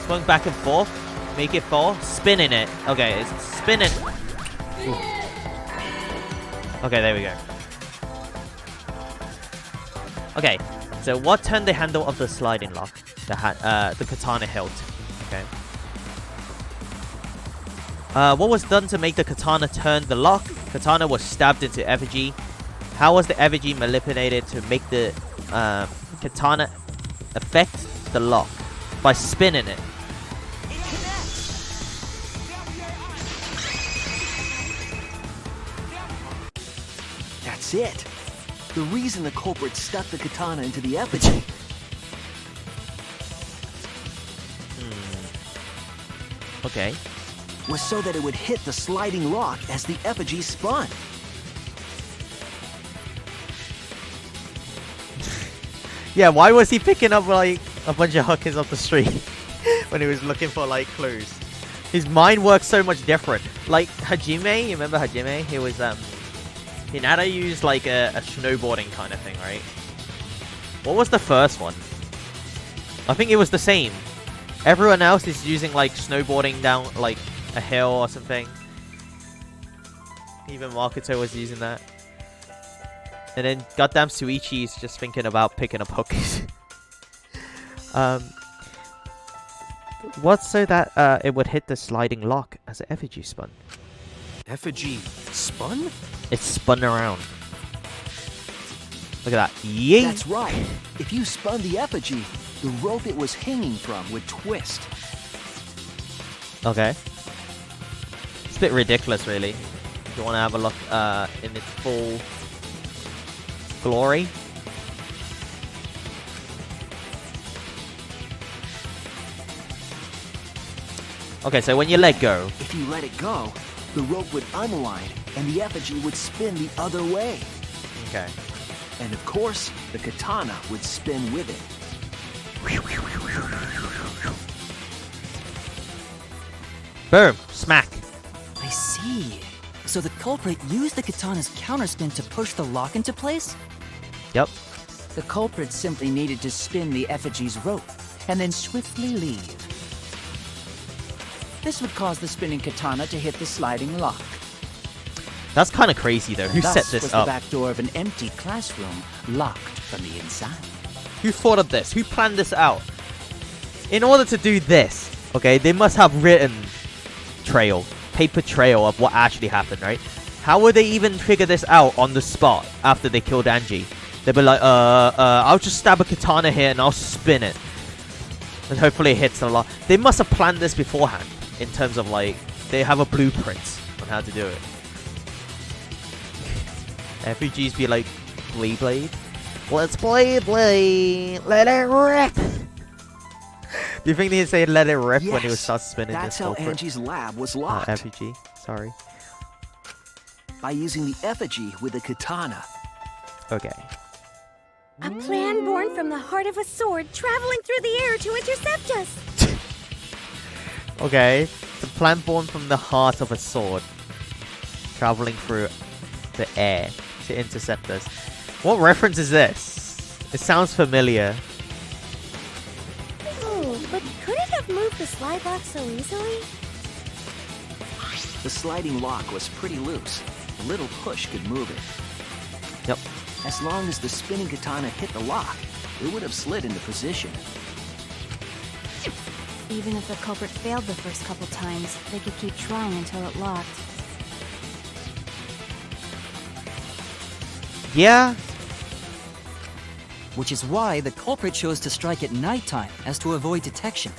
Swung back and forth. Make it fall. Spinning it. Okay, it's spinning. Ooh. Okay, there we go. Okay, so what turned the handle of the sliding lock? The katana hilt. Okay. What was done to make the katana turn the lock? Katana was stabbed into effigy. How was the effigy manipulated to make the katana affect the lock? By spinning it. That's it. The reason the culprit stuck the katana into the effigy. Okay. Was so that it would hit the sliding lock as the effigy spun. Yeah, why was he picking up like a bunch of hookers off the street when he was looking for like clues? His mind works so much different. Like Hajime, you remember Hajime? He was Hinata used like a snowboarding kind of thing, right? What was the first one? I think it was the same. Everyone else is using like snowboarding down like a hill or something. Even Makoto was using that. And then goddamn Suichi's just thinking about picking up hookers. What's so that it would hit the sliding lock as an effigy spun? Effigy spun? It spun around. Look at that. Yeet! That's right. If you spun the effigy, the rope it was hanging from would twist. Okay. It's a bit ridiculous, really. If you want to have a look in its full glory. Okay, so when you let go... If you let it go, the rope would unwind and the effigy would spin the other way. Okay. And of course, the katana would spin with it. Boom! Smack! I see. So the culprit used the katana's counterspin to push the lock into place? Yep. The culprit simply needed to spin the effigy's rope and then swiftly leave. This would cause the spinning katana to hit the sliding lock. That's kind of crazy, though. Who set this was up? The back door of an empty classroom, locked from the inside. Who thought of this? Who planned this out? In order to do this, okay, they must have written paper trail of what actually happened, right? How would they even figure this out on the spot after they killed Angie? They'd be like, I'll just stab a katana here and I'll spin it. And hopefully it hits the lock. They must have planned this beforehand in terms of like they have a blueprint on how to do it. RPGs be like, Blade. Let's Blade. Let it rip. Do you think they'd say let it rip when he would start spinning That's this how culprit? Angie's lab was locked. RPG, sorry. By using the effigy with a katana. Okay. A plan born from the heart of a sword traveling through the air to intercept us. Okay. The plan born from the heart of a sword. Traveling through the air to intercept us. What reference is this? It sounds familiar. Oh, but could it have moved the slide lock so easily? The sliding lock was pretty loose. A little push could move it. Yep. As long as the spinning katana hit the lock, it would have slid into position. Even if the culprit failed the first couple times, they could keep trying until it locked. Yeah. Which is why the culprit chose to strike at nighttime, as to avoid detection.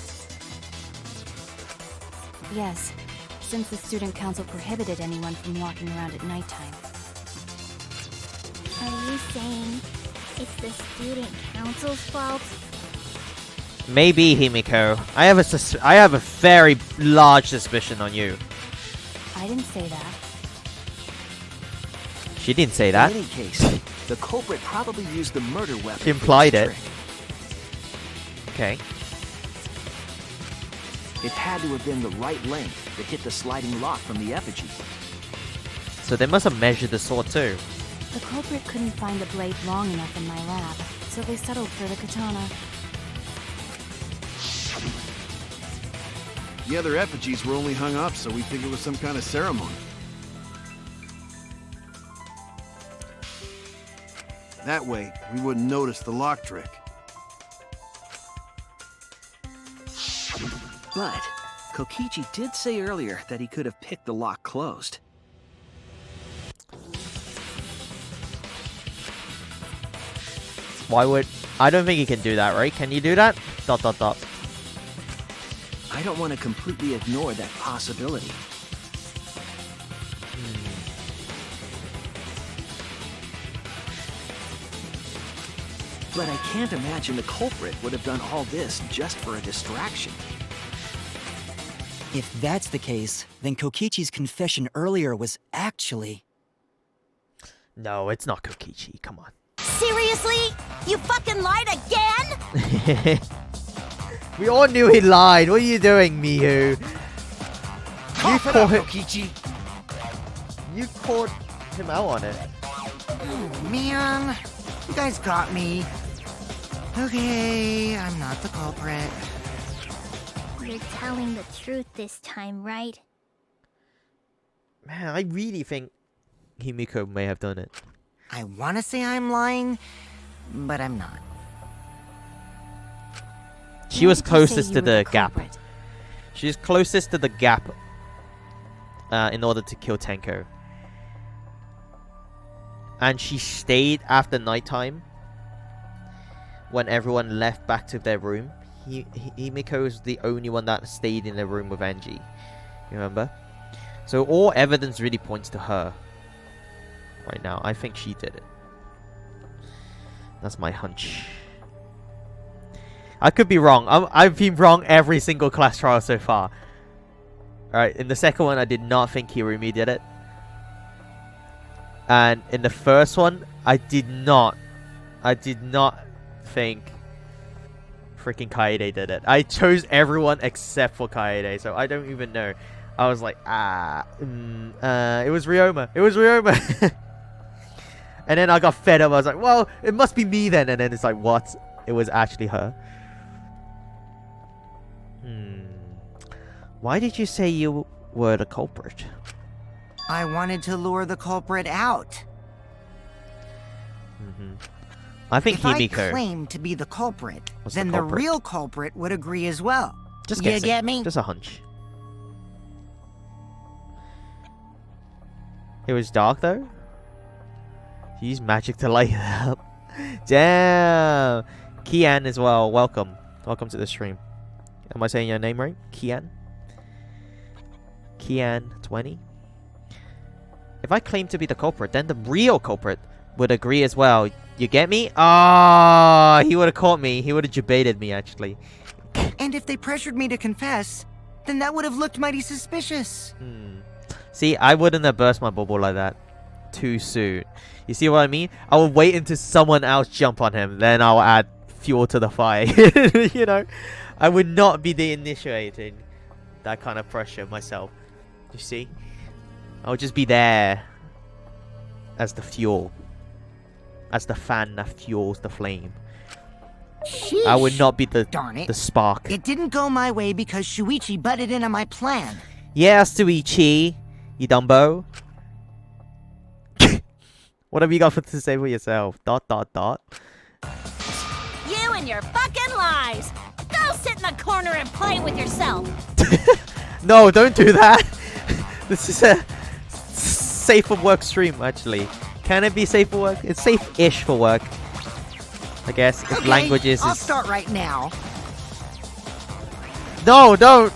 Yes, since the student council prohibited anyone from walking around at nighttime. Are you saying it's the student council's fault? Maybe, Himiko. I have a very large suspicion on you. I didn't say that. She didn't say that. In any case, the culprit probably used the murder weapon. She implied for it. this trick. Okay. It had to have been the right length to hit the sliding lock from the effigy. So they must have measured the sword too. The culprit couldn't find the blade long enough in my lab, so they settled for the katana. The other effigies were only hung up, so we think it was some kind of ceremony. That way, we wouldn't notice the lock trick. But Kokichi did say earlier that he could have picked the lock closed. Why would... I don't think you can do that, right? Can you do that? ... I don't want to completely ignore that possibility. But I can't imagine the culprit would have done all this just for a distraction. If that's the case, then Kokichi's confession earlier was actually... No, it's not Kokichi. Come on. Seriously? You fucking lied again? We all knew he lied. What are you doing, Mihu? You caught him. Kokichi. You caught him out on it. Oh, man. You guys got me. Okay, I'm not the culprit. You're telling the truth this time, right? Man, I really think Himiko may have done it. I want to say I'm lying, but I'm not. She was closest to You were the gap. culprit. She's closest to the gap in order to kill Tenko. And she stayed after nighttime when everyone left back to their room. Himiko is the only one that stayed in the room with Angie. You remember? So all evidence really points to her. Right now, I think she did it. That's my hunch. I could be wrong. I've been wrong every single class trial so far. Alright, in the second one, I did not think Hirumi did it. And in the first one, I did not think freaking Kaede did it. I chose everyone except for Kaede, so I don't even know. I was like, it was Ryoma. It was Ryoma. And then I got fed up. I was like, well, it must be me then. And then it's like, what? It was actually her. Why did you say you were the culprit? I wanted to lure the culprit out. I think If Himiko I claimed to be the culprit, was then the the culprit. real culprit would agree as well. Just You guessing. get me? Just a hunch. It was dark though? She used magic to light it up. Damn! Kian as well. Welcome. Welcome to the stream. Am I saying your name right? Kian? Kian 20. If I claim to be the culprit, then the real culprit would agree as well. You get me? Ah, he would have caught me. He would have debated me, actually. And if they pressured me to confess, then that would have looked mighty suspicious. See, I wouldn't have burst my bubble like that too soon. You see what I mean? I will wait until someone else jump on him, then I'll add fuel to the fire. You know? I would not be the initiating that kind of pressure myself. You see? I'll just be there as the fuel. As the fan that fuels the flame. Sheesh. I would not be the spark. It didn't go my way because Shuichi butted in on my plan. Yeah, Shuichi, you dumbo. What have you got to say for yourself? ... You and your fucking lies! Go sit in the corner and play with yourself! No, don't do that! This is a safe for work stream, actually. Can it be safe for work? It's safe-ish for work. I guess, if Okay, languages I'll is... start right now. No, don't!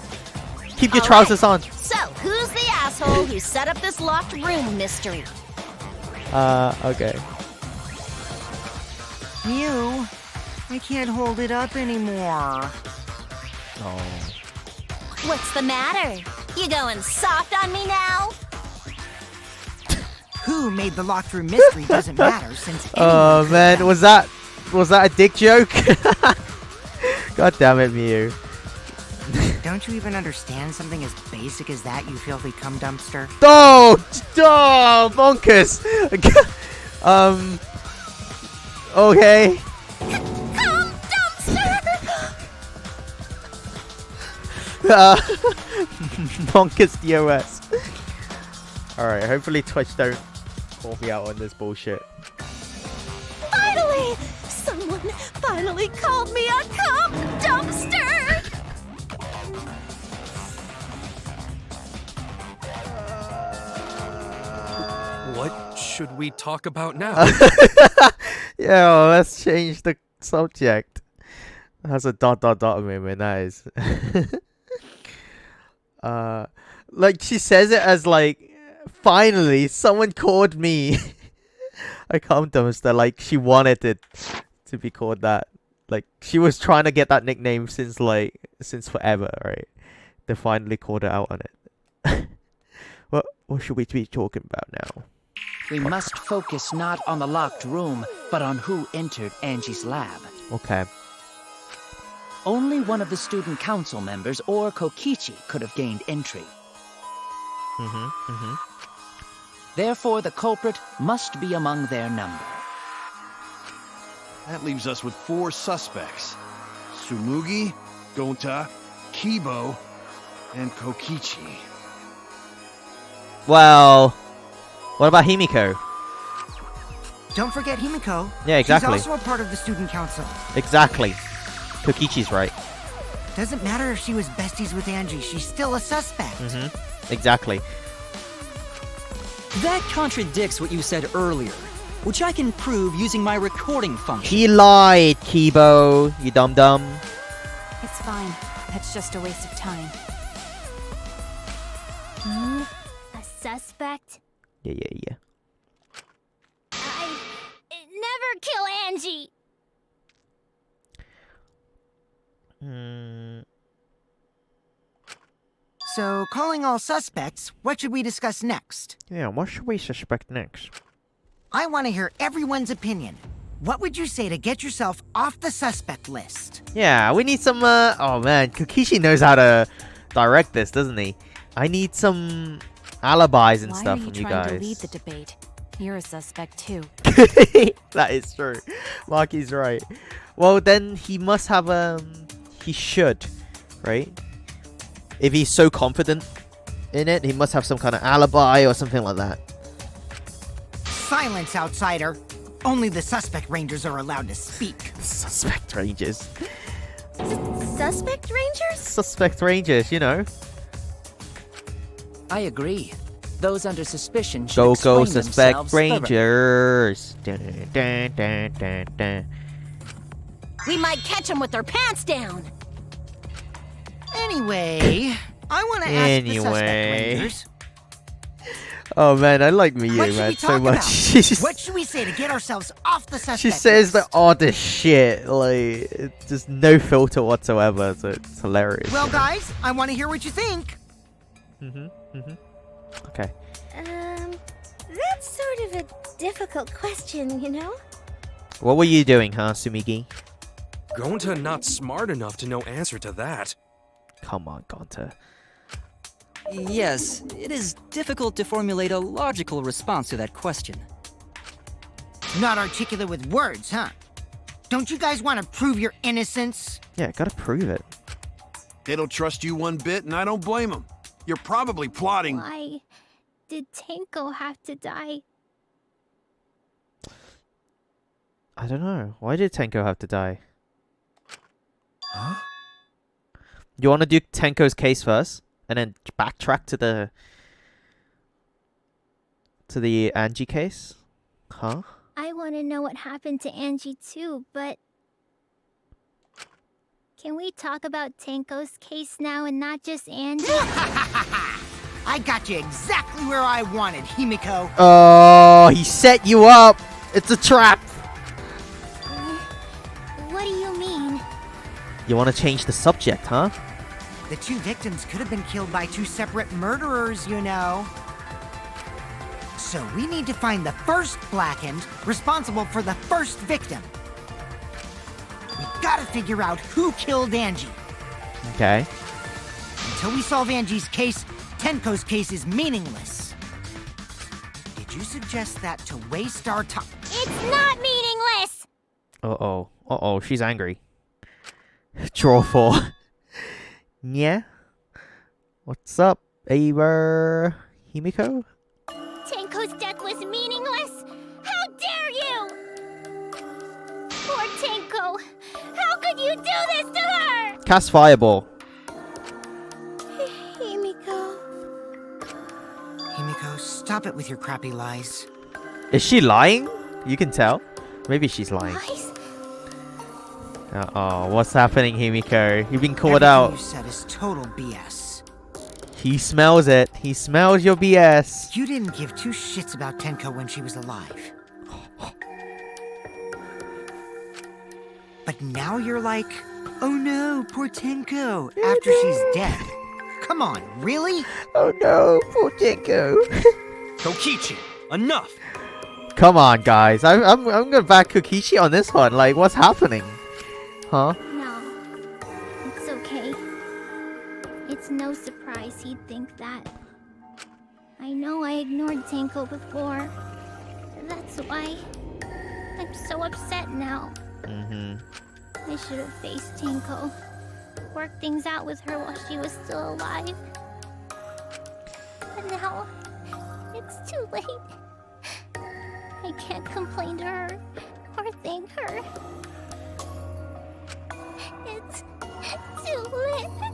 Keep your trousers on. So, who's the asshole who set up this locked room mystery? Okay. You, I can't hold it up anymore. Oh. What's the matter? You going soft on me now? Who made the locked room mystery doesn't matter since. Oh man, was that a dick joke? God damn it, Mew. Don't you even understand something as basic as that, you filthy cum dumpster? Oh, bonkers. Okay. Cum dumpster! Bonkers DOS. Alright, hopefully Twitch don't call me out on this bullshit. Finally! Someone finally called me a cum dumpster! What should we talk about now? Yo, let's change the subject. That's a ... moment, that is. Like, she says it as, like, finally, someone called me a cum dumpster. Like, she wanted it to be called that. Like, she was trying to get that nickname since forever, right? They finally called her out on it. What should we be talking about now? We must focus not on the locked room, but on who entered Angie's lab. Okay. Only one of the student council members or Kokichi could have gained entry. Therefore, the culprit must be among their number. That leaves us with 4 suspects. Tsumugi, Gonta, Kibo, and Kokichi. Well, what about Himiko? Don't forget Himiko. Yeah, exactly. She's also a part of the student council. Exactly. Kokichi's right. Doesn't matter if she was besties with Angie, she's still a suspect. Exactly. That contradicts what you said earlier, which I can prove using my recording function. He lied, Kibo, you dum-dum. It's fine. That's just a waste of time. A suspect? Yeah. I never kill Angie. So, calling all suspects, what should we discuss next? Yeah, what should we suspect next? I want to hear everyone's opinion. What would you say to get yourself off the suspect list? Yeah, we need some, oh man, Kokichi knows how to direct this, doesn't he? I need some alibis and stuff from you guys. Why are you trying to lead the debate? You're a suspect too. That is true. Marky's right. Well, then he must have, he should, right? If he's so confident in it, he must have some kind of alibi or something like that. Silence, outsider. Only the suspect rangers are allowed to speak. Suspect rangers. Suspect rangers? Suspect rangers, you know. I agree. Those under suspicion should Go, explain suspect themselves rangers. Dun, dun, dun, dun, dun. We might catch them with their pants down. Anyway, I want to ask the suspect, Anyway. Rangers. Oh man, I like Miyu, What should man, we so talk much. about? What should we say to get ourselves off the suspect She says list? the oddest shit, like, it's just no filter whatsoever, so it's hilarious. Well, guys, I want to hear what you think. Okay. That's sort of a difficult question, you know? What were you doing, huh, Sumigi? Gonta not smart enough to know answer to that. Come on, Gonta. Yes, it is difficult to formulate a logical response to that question. Not articulate with words, huh? Don't you guys want to prove your innocence? Yeah, gotta prove it. They don't trust you one bit, and I don't blame them. You're probably plotting. Why did Tenko have to die? I don't know. Why did Tenko have to die? Huh? You want to do Tenko's case first, and then backtrack to the Angie case? Huh? I want to know what happened to Angie too, but... Can we talk about Tenko's case now and not just Angie? I got you exactly where I wanted, Himiko. Oh, he set you up! It's a trap! What do you mean? You want to change the subject, huh? The two victims could have been killed by two separate murderers, you know. So we need to find the first Blackened responsible for the first victim. We gotta figure out who killed Angie. Okay. Until we solve Angie's case, Tenko's case is meaningless. Did you suggest that to waste our time? It's not meaningless! Uh-oh. Uh-oh, she's angry. Draw 4. Yeah? What's up, Eber Himiko? Tenko's death was meaningless? How dare you! Poor Tenko! How could you do this to her? Cast Fireball. Himiko, stop it with your crappy lies. Is she lying? You can tell. Maybe she's lying. Lies? Uh-oh, what's happening, Himiko? You've been caught Everything out. you said is total BS. He smells it. He smells your BS. You didn't give two shits about Tenko when she was alive. But now you're like, oh no, poor Tenko, after she's dead. Come on, really? Oh no, poor Tenko. Kokichi, enough! Come on, guys. I'm gonna back Kokichi on this one. Like, what's happening? Huh? No. It's okay. It's no surprise he'd think that. I know I ignored Tenko before. That's why I'm so upset now. I should have faced Tenko. Worked things out with her while she was still alive. But now, it's too late. I can't complain to her or thank her. It's too late.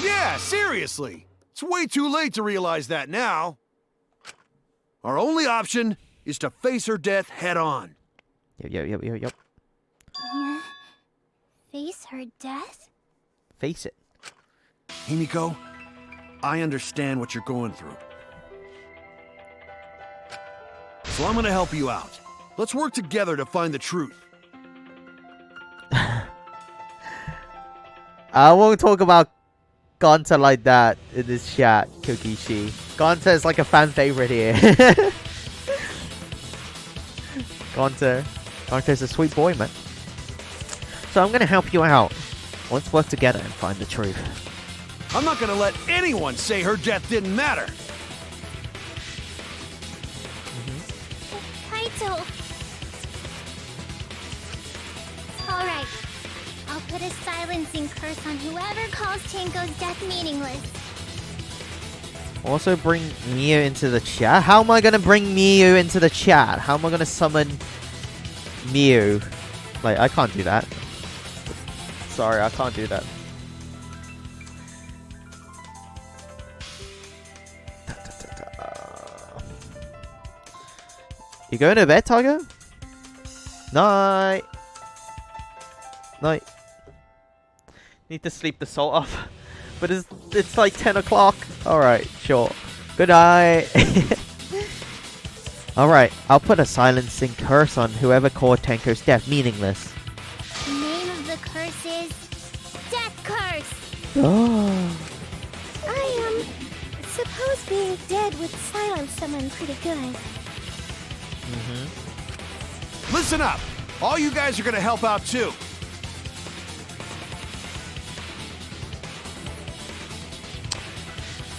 Yeah, seriously. It's way too late to realize that now. Our only option is to face her death head on. Yep. Yeah. Face her death? Face it. Himiko, I understand what you're going through. So I'm gonna help you out. Let's work together to find the truth. I won't talk about Gonta like that in this chat, Kokichi. Gonta is like a fan favorite here. Gonta's a sweet boy, man. So I'm gonna help you out. Let's work together and find the truth. I'm not gonna let anyone say her death didn't matter. Kaito! Alright. I'll put a silencing curse on whoever calls Tenko's death meaningless. Also bring Miu into the chat. How am I gonna bring Miu into the chat? How am I gonna summon Miu? Like, I can't do that. Sorry, I can't do that. You going to bed, Tiger? Night. Night. Need to sleep the salt off. But it's like 10 o'clock. Alright, sure. Good night. Alright, I'll put a silencing curse on whoever called Tenko's death meaningless. The name of the curse is Death Curse. Oh. I suppose being dead would silence someone pretty good. Listen up! All you guys are gonna help out too.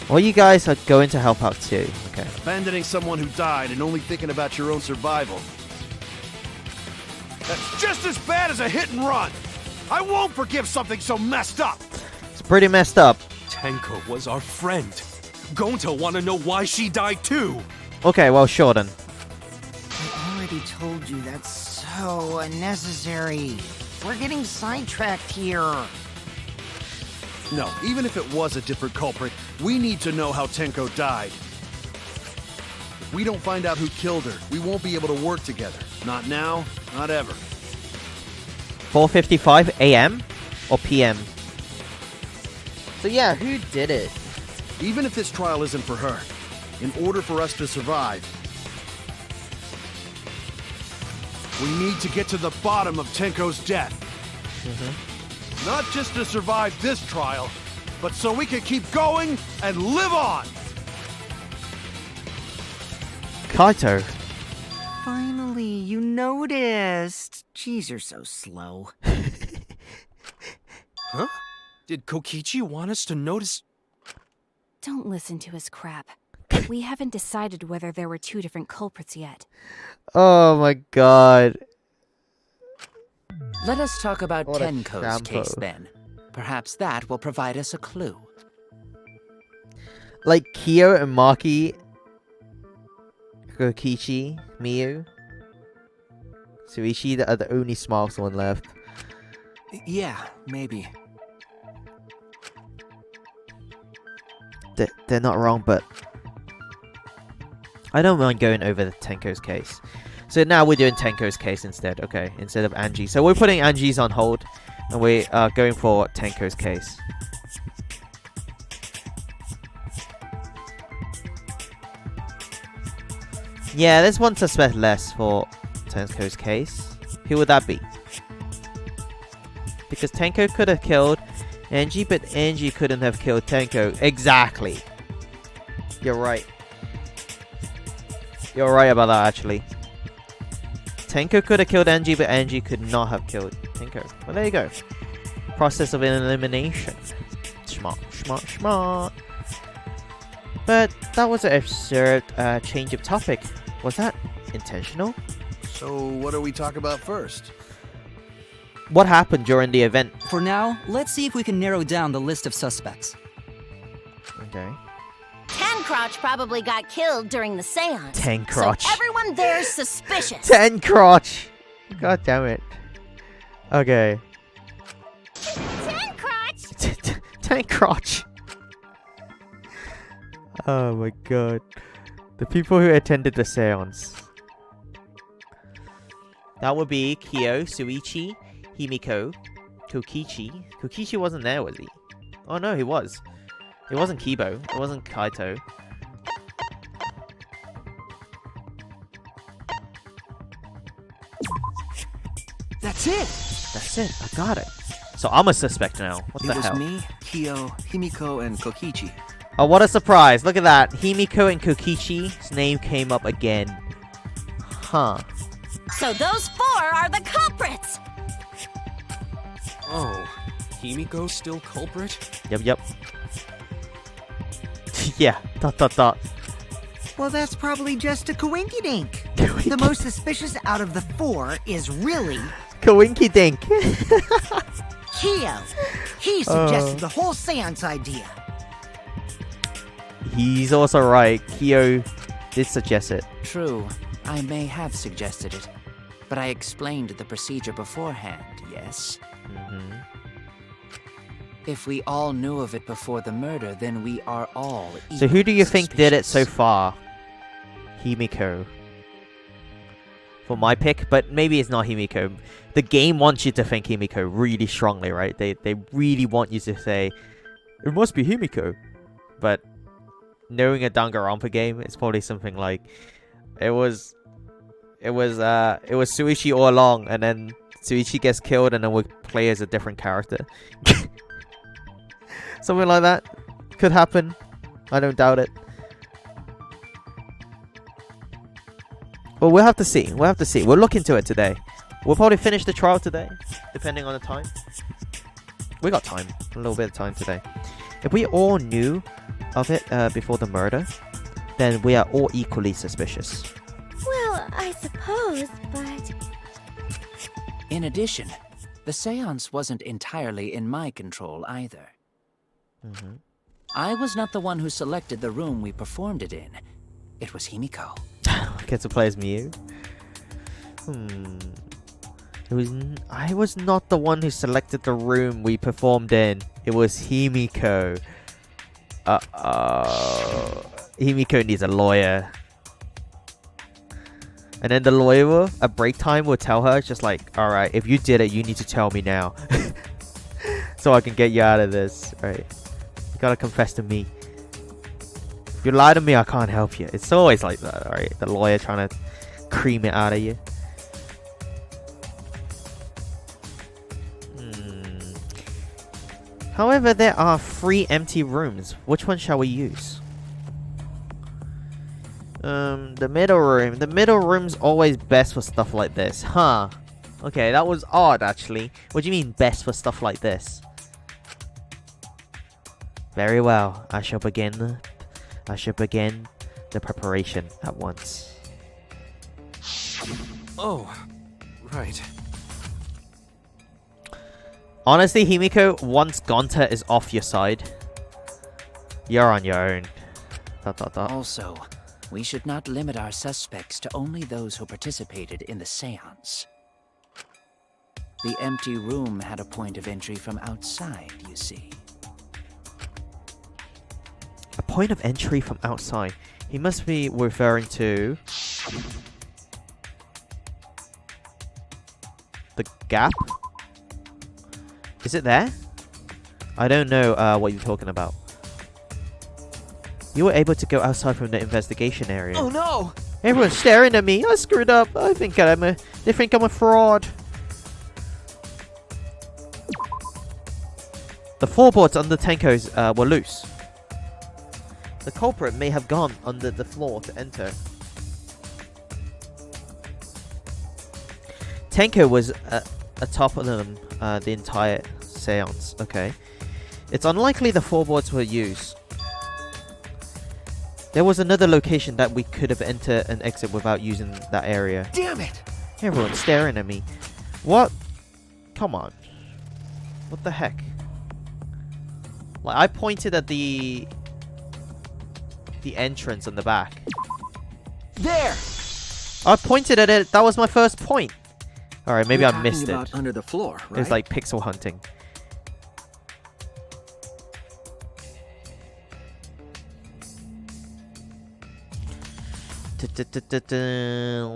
Well, you guys are going to help out too. Okay. Abandoning someone who died and only thinking about your own survival. That's just as bad as a hit and run. I won't forgive something so messed up. It's pretty messed up. Tenko was our friend. Gonta wanna know why she died too. Okay, well, sure then. I already told you that's so unnecessary. We're getting sidetracked here. No, even if it was a different culprit, we need to know how Tenko died. If we don't find out who killed her, we won't be able to work together. Not now, not ever. 4:55 a.m. or p.m. So yeah, who did it? Even if this trial isn't for her, in order for us to survive, we need to get to the bottom of Tenko's death. Not just to survive this trial, but so we can keep going and live on! Kaito. Finally, you noticed. Jeez, you're so slow. Huh? Did Kokichi want us to notice? Don't listen to his crap. We haven't decided whether there were two different culprits yet. Oh my god. Let us talk about What a Tenko's shampoo. case then. Perhaps that will provide us a clue. Like Kyo and Maki, Kokichi, Miyu, Suichi are the only smart one left. Yeah, maybe. They're not wrong, but I don't mind going over the Tenko's case. So now we're doing Tenko's case instead, okay, instead of Angie. So we're putting Angie's on hold, and we are going for Tenko's case. Yeah, there's one suspect less for Tenko's case. Who would that be? Because Tenko could have killed Angie, but Angie couldn't have killed Tenko. Exactly. You're right. You're right about that, actually. Tenko could have killed Angie, but Angie could not have killed Tenko. Well, there you go. Process of elimination. Smart, smart, smart. But that was an absurd change of topic. Was that intentional? So what do we talk about first? What happened during the event? For now, let's see if we can narrow down the list of suspects. Okay. Tencrotch probably got killed during the seance. Tencrotch. So everyone there's suspicious. Tencrotch! God damn it. Okay. Tencrotch! Tencrotch! Oh my god. The people who attended the seance. That would be Kyo, Suichi, Himiko, Kokichi. Kokichi wasn't there, was he? Oh no, he was. It wasn't Kibo. It wasn't Kaito. That's it! That's it. I got it. So I'm a suspect now. What the It was hell? me, Kyo, Himiko, and Kokichi. Oh, what a surprise. Look at that. Himiko and Kokichi's name came up again. Huh. So those four are the culprits. Oh, Himiko's still culprit? Yep. Yeah. Dot. Well, that's probably just a coinky-dink. The most suspicious out of the four is really Coinky Dink. Kyo. He suggested the whole seance idea. He's also right. Kyo did suggest it. True, I may have suggested it, but I explained the procedure beforehand, yes? If we all knew of it before the murder, then we are all So who do you equally think did it so suspicious. far? Himiko. For my pick, but maybe it's not Himiko. The game wants you to think Himiko really strongly, right? They really want you to say it must be Himiko. But knowing a Danganronpa game, it's probably something like it was Suichi all along, and then Suichi gets killed, and then we play as a different character. Something like that could happen. I don't doubt it. Well, we'll have to see. We'll have to see. We'll look into it today. We'll probably finish the trial today, depending on the time. We got time. A little bit of time today. If we all knew of it before the murder, then we are all equally suspicious. Well, I suppose, but... In addition, the seance wasn't entirely in my control either. I was not the one who selected the room we performed it in. It was Himiko. Gets to play as Miu. I was not the one who selected the room we performed in. It was Himiko. Himiko needs a lawyer. And then the lawyer at break time will tell her, just like, alright, if you did it, you need to tell me now. So I can get you out of this. Right. You gotta confess to me. If you lie to me, I can't help you. It's always like that, right? The lawyer trying to cream it out of you. However, there are 3 empty rooms. Which one shall we use? The middle room. The middle room's always best for stuff like this. Huh. Okay, that was odd, actually. What do you mean, best for stuff like this? Very well. I shall begin the preparation at once. Oh, right. Honestly, Himiko, once Gonta is off your side, you're on your own. ... Also, we should not limit our suspects to only those who participated in the seance. The empty room had a point of entry from outside, you see. A point of entry from outside. He must be referring to the gap. Is it there? I don't know what you're talking about. You were able to go outside from the investigation area. Oh no! Everyone's staring at me. I screwed up. They think I'm a fraud. The floorboards under Tenko's were loose. The culprit may have gone under the floor to enter. Tenko was atop of them the entire seance. Okay. It's unlikely the floorboards were used. There was another location that we could have entered and exit without using that area. Damn it! Everyone's staring at me. What? Come on. What the heck? Like, I pointed at the entrance on the back. There! I pointed at it. That was my first point. Alright, maybe I missed it. Under the floor, right? It's like pixel hunting.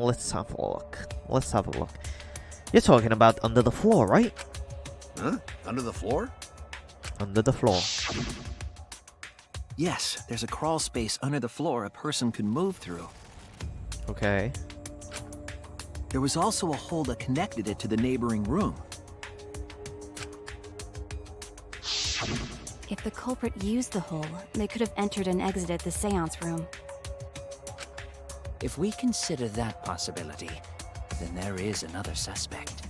Let's have a look. Let's have a look. You're talking about under the floor, right? Huh? Under the floor? Under the floor. Yes, there's a crawl space under the floor a person could move through. Okay. There was also a hole that connected it to the neighboring room. If the culprit used the hole, they could have entered and exited the seance room. If we consider that possibility, then there is another suspect.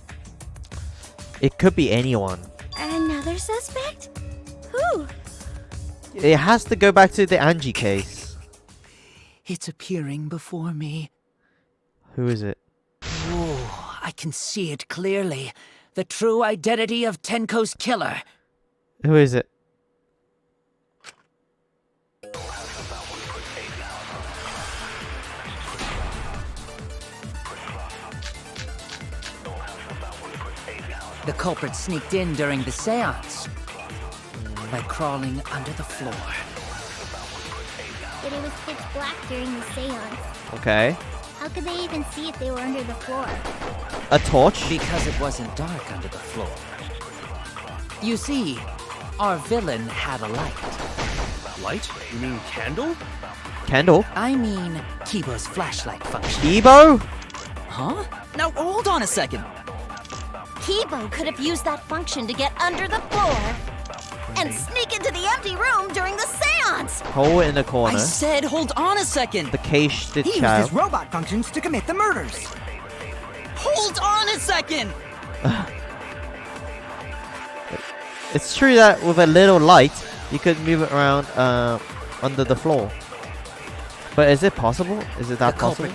It could be anyone. Another suspect? Who? It has to go back to the Angie case. It's appearing before me. Who is it? Oh, I can see it clearly. The true identity of Tenko's killer. Who is it? The culprit sneaked in during the seance by crawling under the floor. But it was pitch black during the seance. Okay. How could they even see if they were under the floor? A torch? Because it wasn't dark under the floor. You see, our villain had a light. Light? You mean candle? Candle? I mean Kibo's flashlight function. Kibo? Huh? Now hold on a second. Kibo could have used that function to get under the floor and sneak into the empty room during the seance. Hole in the corner. I said hold on a second. The caged He used child. his robot functions to commit the murders. Hold on a second. It's true that with a little light, you could move it around under the floor. But is it possible? Is it that possible?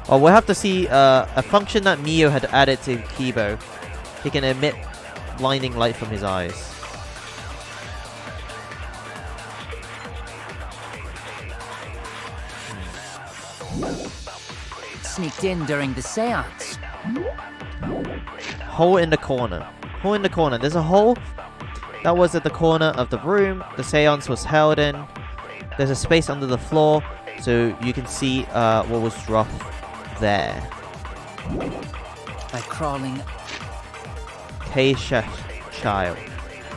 Well, we'll have to see a function that Mio had added to Kibo. He can emit blinding light from his eyes. Sneaked in during the seance. Hole in the corner. Hole in the corner. There's a hole that was at the corner of the room the seance was held in. There's a space under the floor, so you can see what was dropped there. By crawling. Caged child.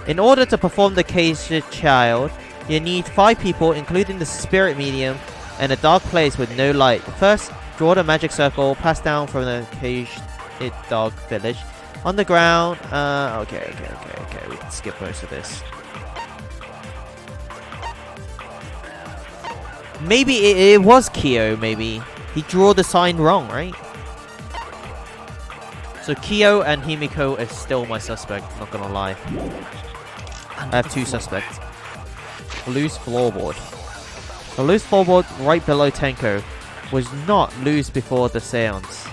In order to perform the caged child, you need 5 people, including the spirit medium, and a dark place with no light. First, draw the magic circle, pass down from the caged dog village. On the ground, okay, we can skip most of this. Maybe it was Kyo, maybe. He drew the sign wrong, right? So Kyo and Himiko is still my suspect, not gonna lie. I have 2 suspects. Loose floorboard. The loose floorboard right below Tenko was not loose before the seance.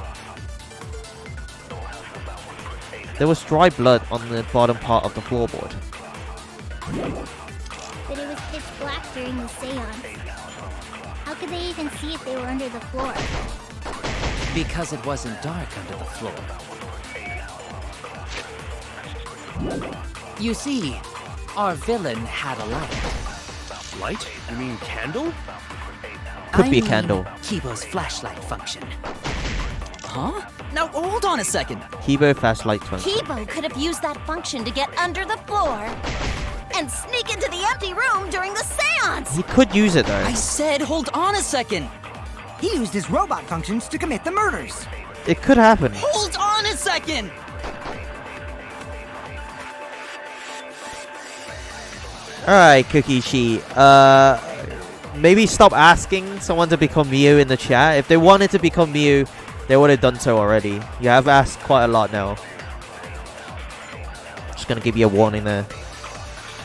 There was dry blood on the bottom part of the floorboard. But it was pitch black during the seance. How could they even see if they were under the floor? Because it wasn't dark under the floor. You see, our villain had a light. Light? You mean candle? Could be a candle. Kibo's flashlight function. Huh? Now hold on a second. Kibo flashlight function. Kibo could have used that function to get under the floor and sneak into the empty room during the seance. He could use it though. I said hold on a second. He used his robot functions to commit the murders. It could happen. Hold on a second. Alright, Cookie Sheet. Maybe stop asking someone to become Mew in the chat. If they wanted to become Mew, they would have done so already. You have asked quite a lot now. Just gonna give you a warning there.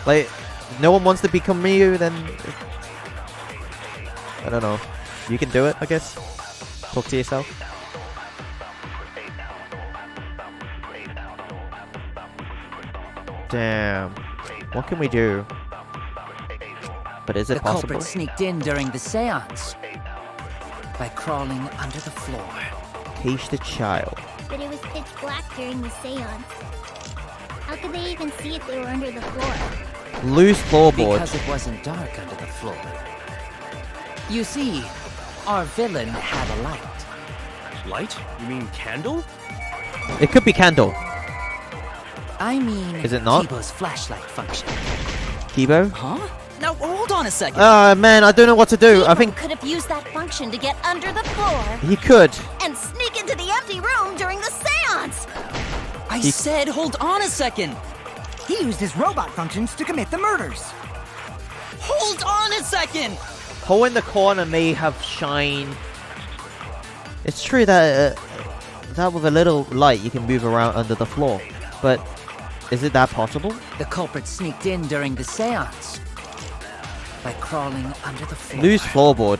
Like, if no one wants to become Mew, then I don't know. You can do it, I guess. Talk to yourself. Damn. What can we do? But is it possible? The culprit sneaked in during the seance by crawling under the floor. Cage the child. But it was pitch black during the seance. How could they even see if they were under the floor? Loose floorboard. Because it wasn't dark under the floor. You see, our villain had a light. Light? You mean candle? It could be candle. I mean, is it not? Kibo's flashlight function. Kibo? Huh? Now hold on a second. Man, I don't know what to do. Kibo I think could have used that function to get under the floor. He could. And sneak into the empty room during the seance. I said hold on a second. He used his robot functions to commit the murders. Hold on a second. Hole in the corner may have shine. It's true that that with a little light you can move around under the floor, but is it that possible? The culprit sneaked in during the seance by crawling under the floor. Loose floorboard.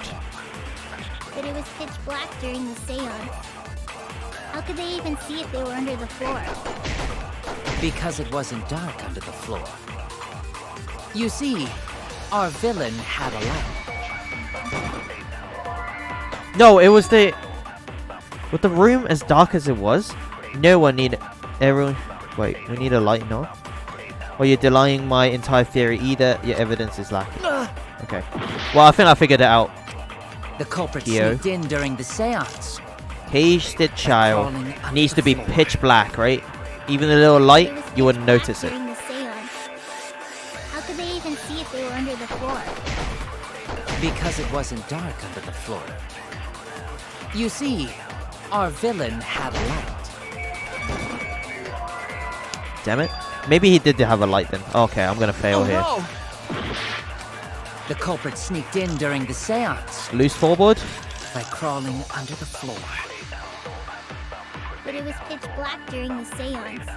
But it was pitch black during the seance. How could they even see if they were under the floor? Because it wasn't dark under the floor. You see, our villain had a light. No, it was the... With the room as dark as it was, no one needed... Everyone... Wait, we need a light, no? Or you're denying my entire theory. Either your evidence is lacking. Okay. Well, I think I figured it out. The culprit Kyo. sneaked in during the seance. Caged the child needs to be pitch black, right? Even a little light, you wouldn't notice it. During the seance. Because it wasn't dark under the floor. You see, our villain had a light. Damn it. Maybe he did have a light then. Okay, I'm gonna fail here. No! The culprit sneaked in during the seance Loose floorboard? by crawling under the floor. But it was pitch black during the seance.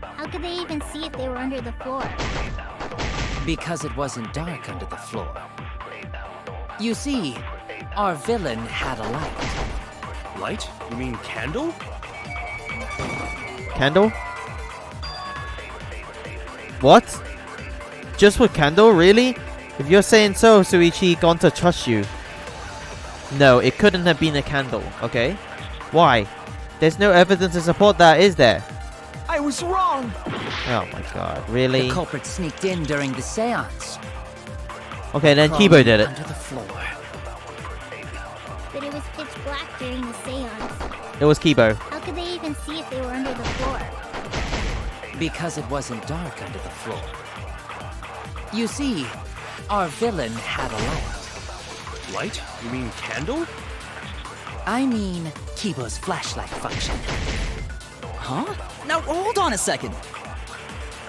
How could they even see if they were under the floor? Because it wasn't dark under the floor. You see, our villain had a light. Light? You mean candle? Candle? What? Just with candle? Really? If you're saying so, Suichi going to trust you. No, it couldn't have been a candle, okay? Why? There's no evidence to support that, is there? I was wrong! Oh my god, really? The culprit sneaked in during the seance. Okay, then Kibo did it. Under the floor. But it was pitch black during the seance. It was Kibo. How could they even see if they were under the floor? Because it wasn't dark under the floor. You see, our villain had a light. Light? You mean candle? I mean, Kibo's flashlight function. Huh? Now hold on a second.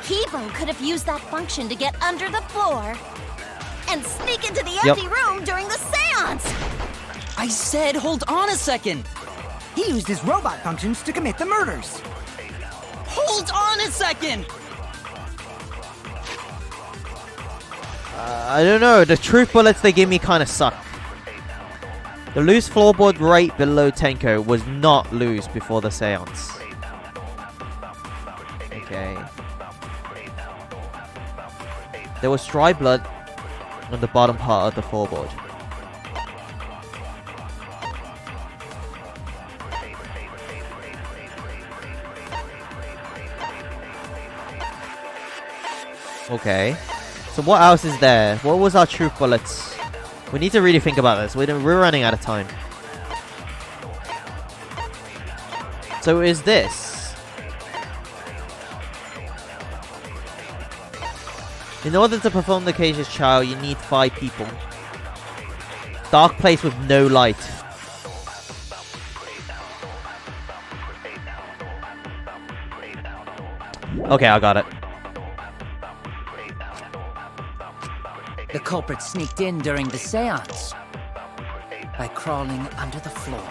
Kibo could have used that function to get under the floor and sneak into the empty room during the seance. I said hold on a second. He used his robot functions to commit the murders. Hold on a second! I don't know. The truth bullets they gave me kind of suck. The loose floorboard right below Tenko was not loose before the seance. Okay. There was dry blood on the bottom part of the floorboard. Okay. So what else is there? What was our truth bullets? We need to really think about this. We're running out of time. So is this? In order to perform the Cage's trial, you need 5 people. Dark place with no light. Okay, I got it. The culprit sneaked in during the seance by crawling under the floor.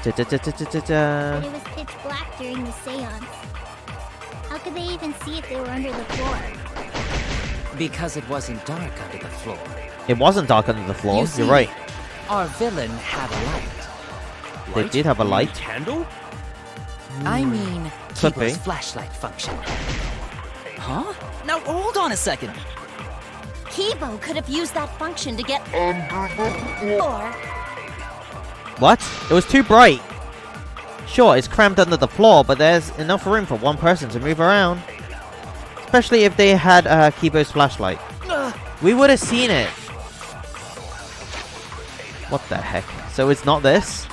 But it was pitch black during the seance. How could they even see if they were under the floor? Because it wasn't dark under the floor. It wasn't dark under the floor. You You're right. Our villain had a light. They did have a light. Candle? I mean, Could be. Kibo's flashlight function. Huh? Now hold on a second. Kibo could have used that function to get under the floor. What? It was too bright. Sure, it's crammed under the floor, but there's enough room for one person to move around. Especially if they had Kibo's flashlight. We would have seen it. What the heck? So it's not this?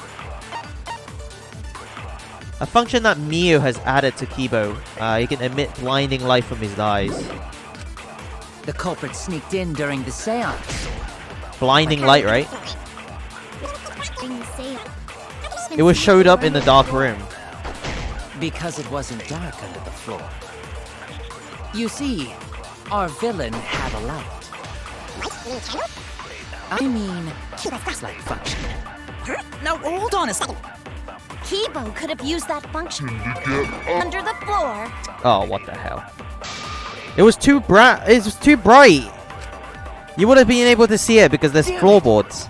A function that Miu has added to Kibo. He can emit blinding light from his eyes. The culprit sneaked in during the seance. Blinding light, right? During the seance. It was showed up in the dark room. Because it wasn't dark under the floor. You see, our villain had a light. I mean, flashlight function. Now hold on a second. Kibo could have used that function to get under the floor. Oh, what the hell? It was too It was too bright. You would have been able to see it because there's floorboards.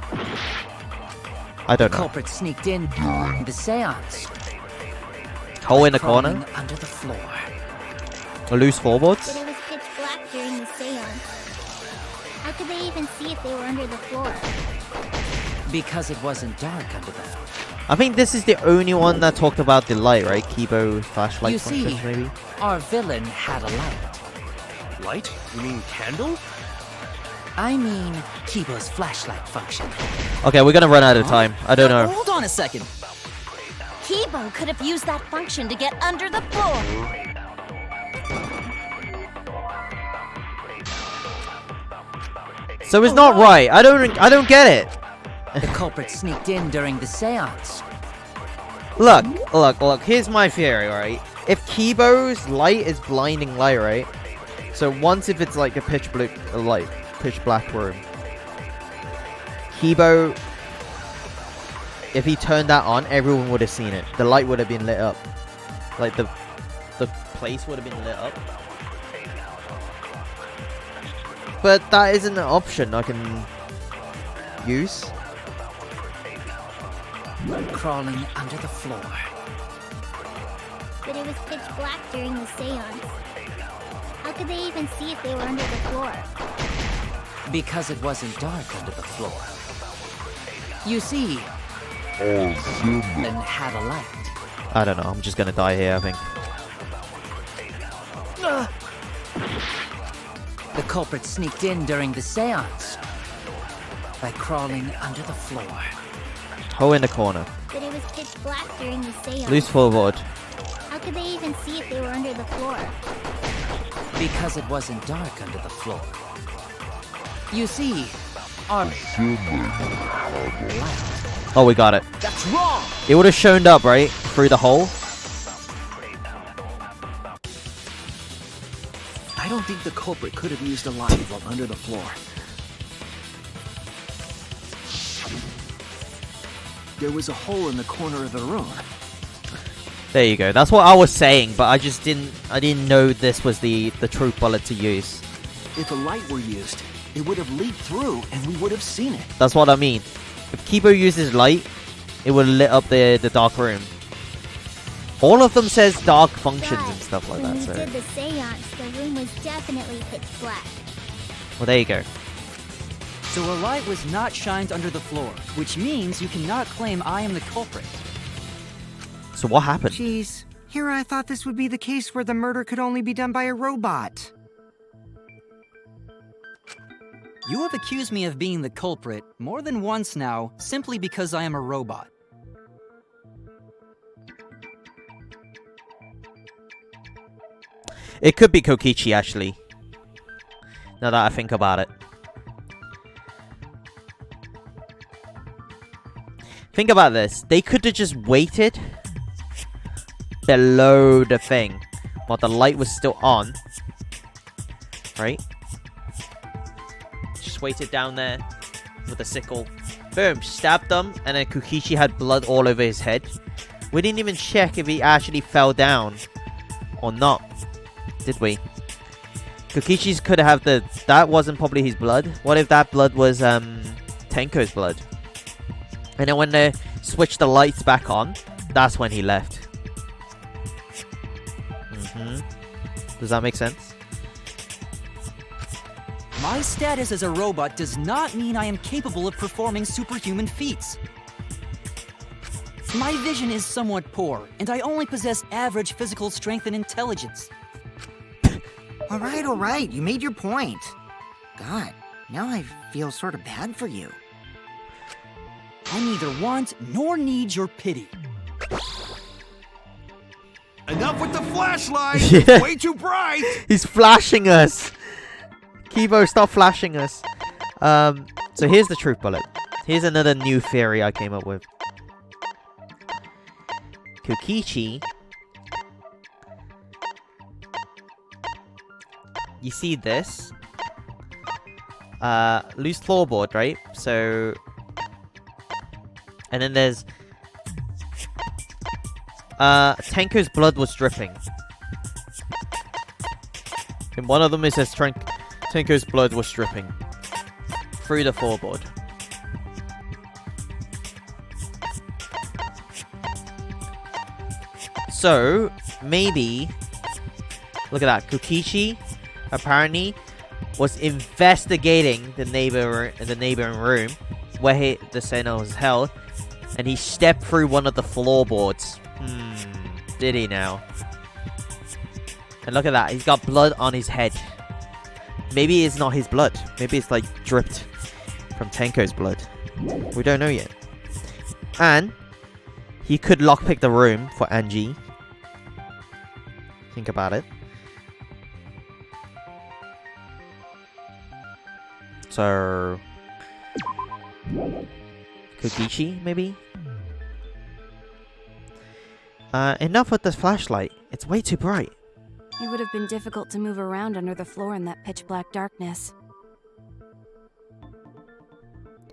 I don't know. Culprit sneaked in during the seance. Hole in the corner. Crawling under the floor. Or loose floorboards. But it was pitch black during the seance. How could they even see if they were under the floor? Because it wasn't dark under the floor. I think this is the only one that talked about the light, right? Kibo flashlight You functions, see, maybe? our villain had a light. Light? You mean candle? I mean, Kibo's flashlight function. Okay, we're gonna run out of time. I don't know. Hold on a second. Kibo could have used that function to get under the floor. So it's not right. I don't get it. The culprit sneaked in during the seance. Look. Here's my theory, right? If Kibo's light is blinding light, right? So once if it's like a pitch black room, Kibo, if he turned that on, everyone would have seen it. The light would have been lit up. Like the place would have been lit up. But that isn't an option I can use. Crawling under the floor. But it was pitch black during the seance. How could they even see if they were under the floor? Because it wasn't dark under the floor. You see, and had a light. I don't know. I'm just gonna die here, I think. The culprit sneaked in during the seance by crawling under the floor. Hole in the corner. But it was pitch black during the seance. Loose forward. How could they even see if they were under the floor? Because it wasn't dark under the floor. You see, our light. Oh, we got it. That's wrong! It would have shown up, right? Through the hole. I don't think the culprit could have used a light while under the floor. There was a hole in the corner of the room. There you go. That's what I was saying, but I didn't know this was the true bullet to use. If a light were used, it would have leaked through and we would have seen it. That's what I mean. If Kibo uses light, it would have lit up the dark room. All of them says dark functions and stuff like that. When we So did the seance, the room was definitely pitch black. well, there you go. So a light was not shined under the floor, which means you cannot claim I am the culprit. So what happened? Jeez, here I thought this would be the case where the murder could only be done by a robot. You have accused me of being the culprit more than once now, simply because I am a robot. It could be Kokichi, actually. Now that I think about it. Think about this. They could have just waited below the thing while the light was still on. Right? Just waited down there with a sickle. Boom. Stabbed them. And then Kokichi had blood all over his head. We didn't even check if he actually fell down or not. Did we? Kokichi's could have that wasn't probably his blood. What if that blood was Tenko's blood? And then when they switched the lights back on, that's when he left. Does that make sense? My status as a robot does not mean I am capable of performing superhuman feats. My vision is somewhat poor, and I only possess average physical strength and intelligence. All right, you made your point. God, now I feel sort of bad for you. I neither want nor need your pity. Enough with the flashlight! Yeah. It's way too bright! He's flashing us! Kibo, stop flashing us. So here's the truth bullet. Here's another new theory I came up with. Kokichi... You see this? Loose floorboard, right? So... And then there's... Tenko's blood was dripping. In one of them it says Tenko's blood was dripping. Through the floorboard. So, maybe... Look at that. Kokichi, apparently, was investigating the neighboring room where the Senna was held, and he stepped through one of the floorboards. Did he now? And look at that, he's got blood on his head. Maybe it's not his blood. Maybe it's like dripped from Tenko's blood. We don't know yet. And he could lockpick the room for Angie. Think about it. So Kogishi, maybe? Enough with the flashlight. It's way too bright. It would have been difficult to move around under the floor in that pitch black darkness.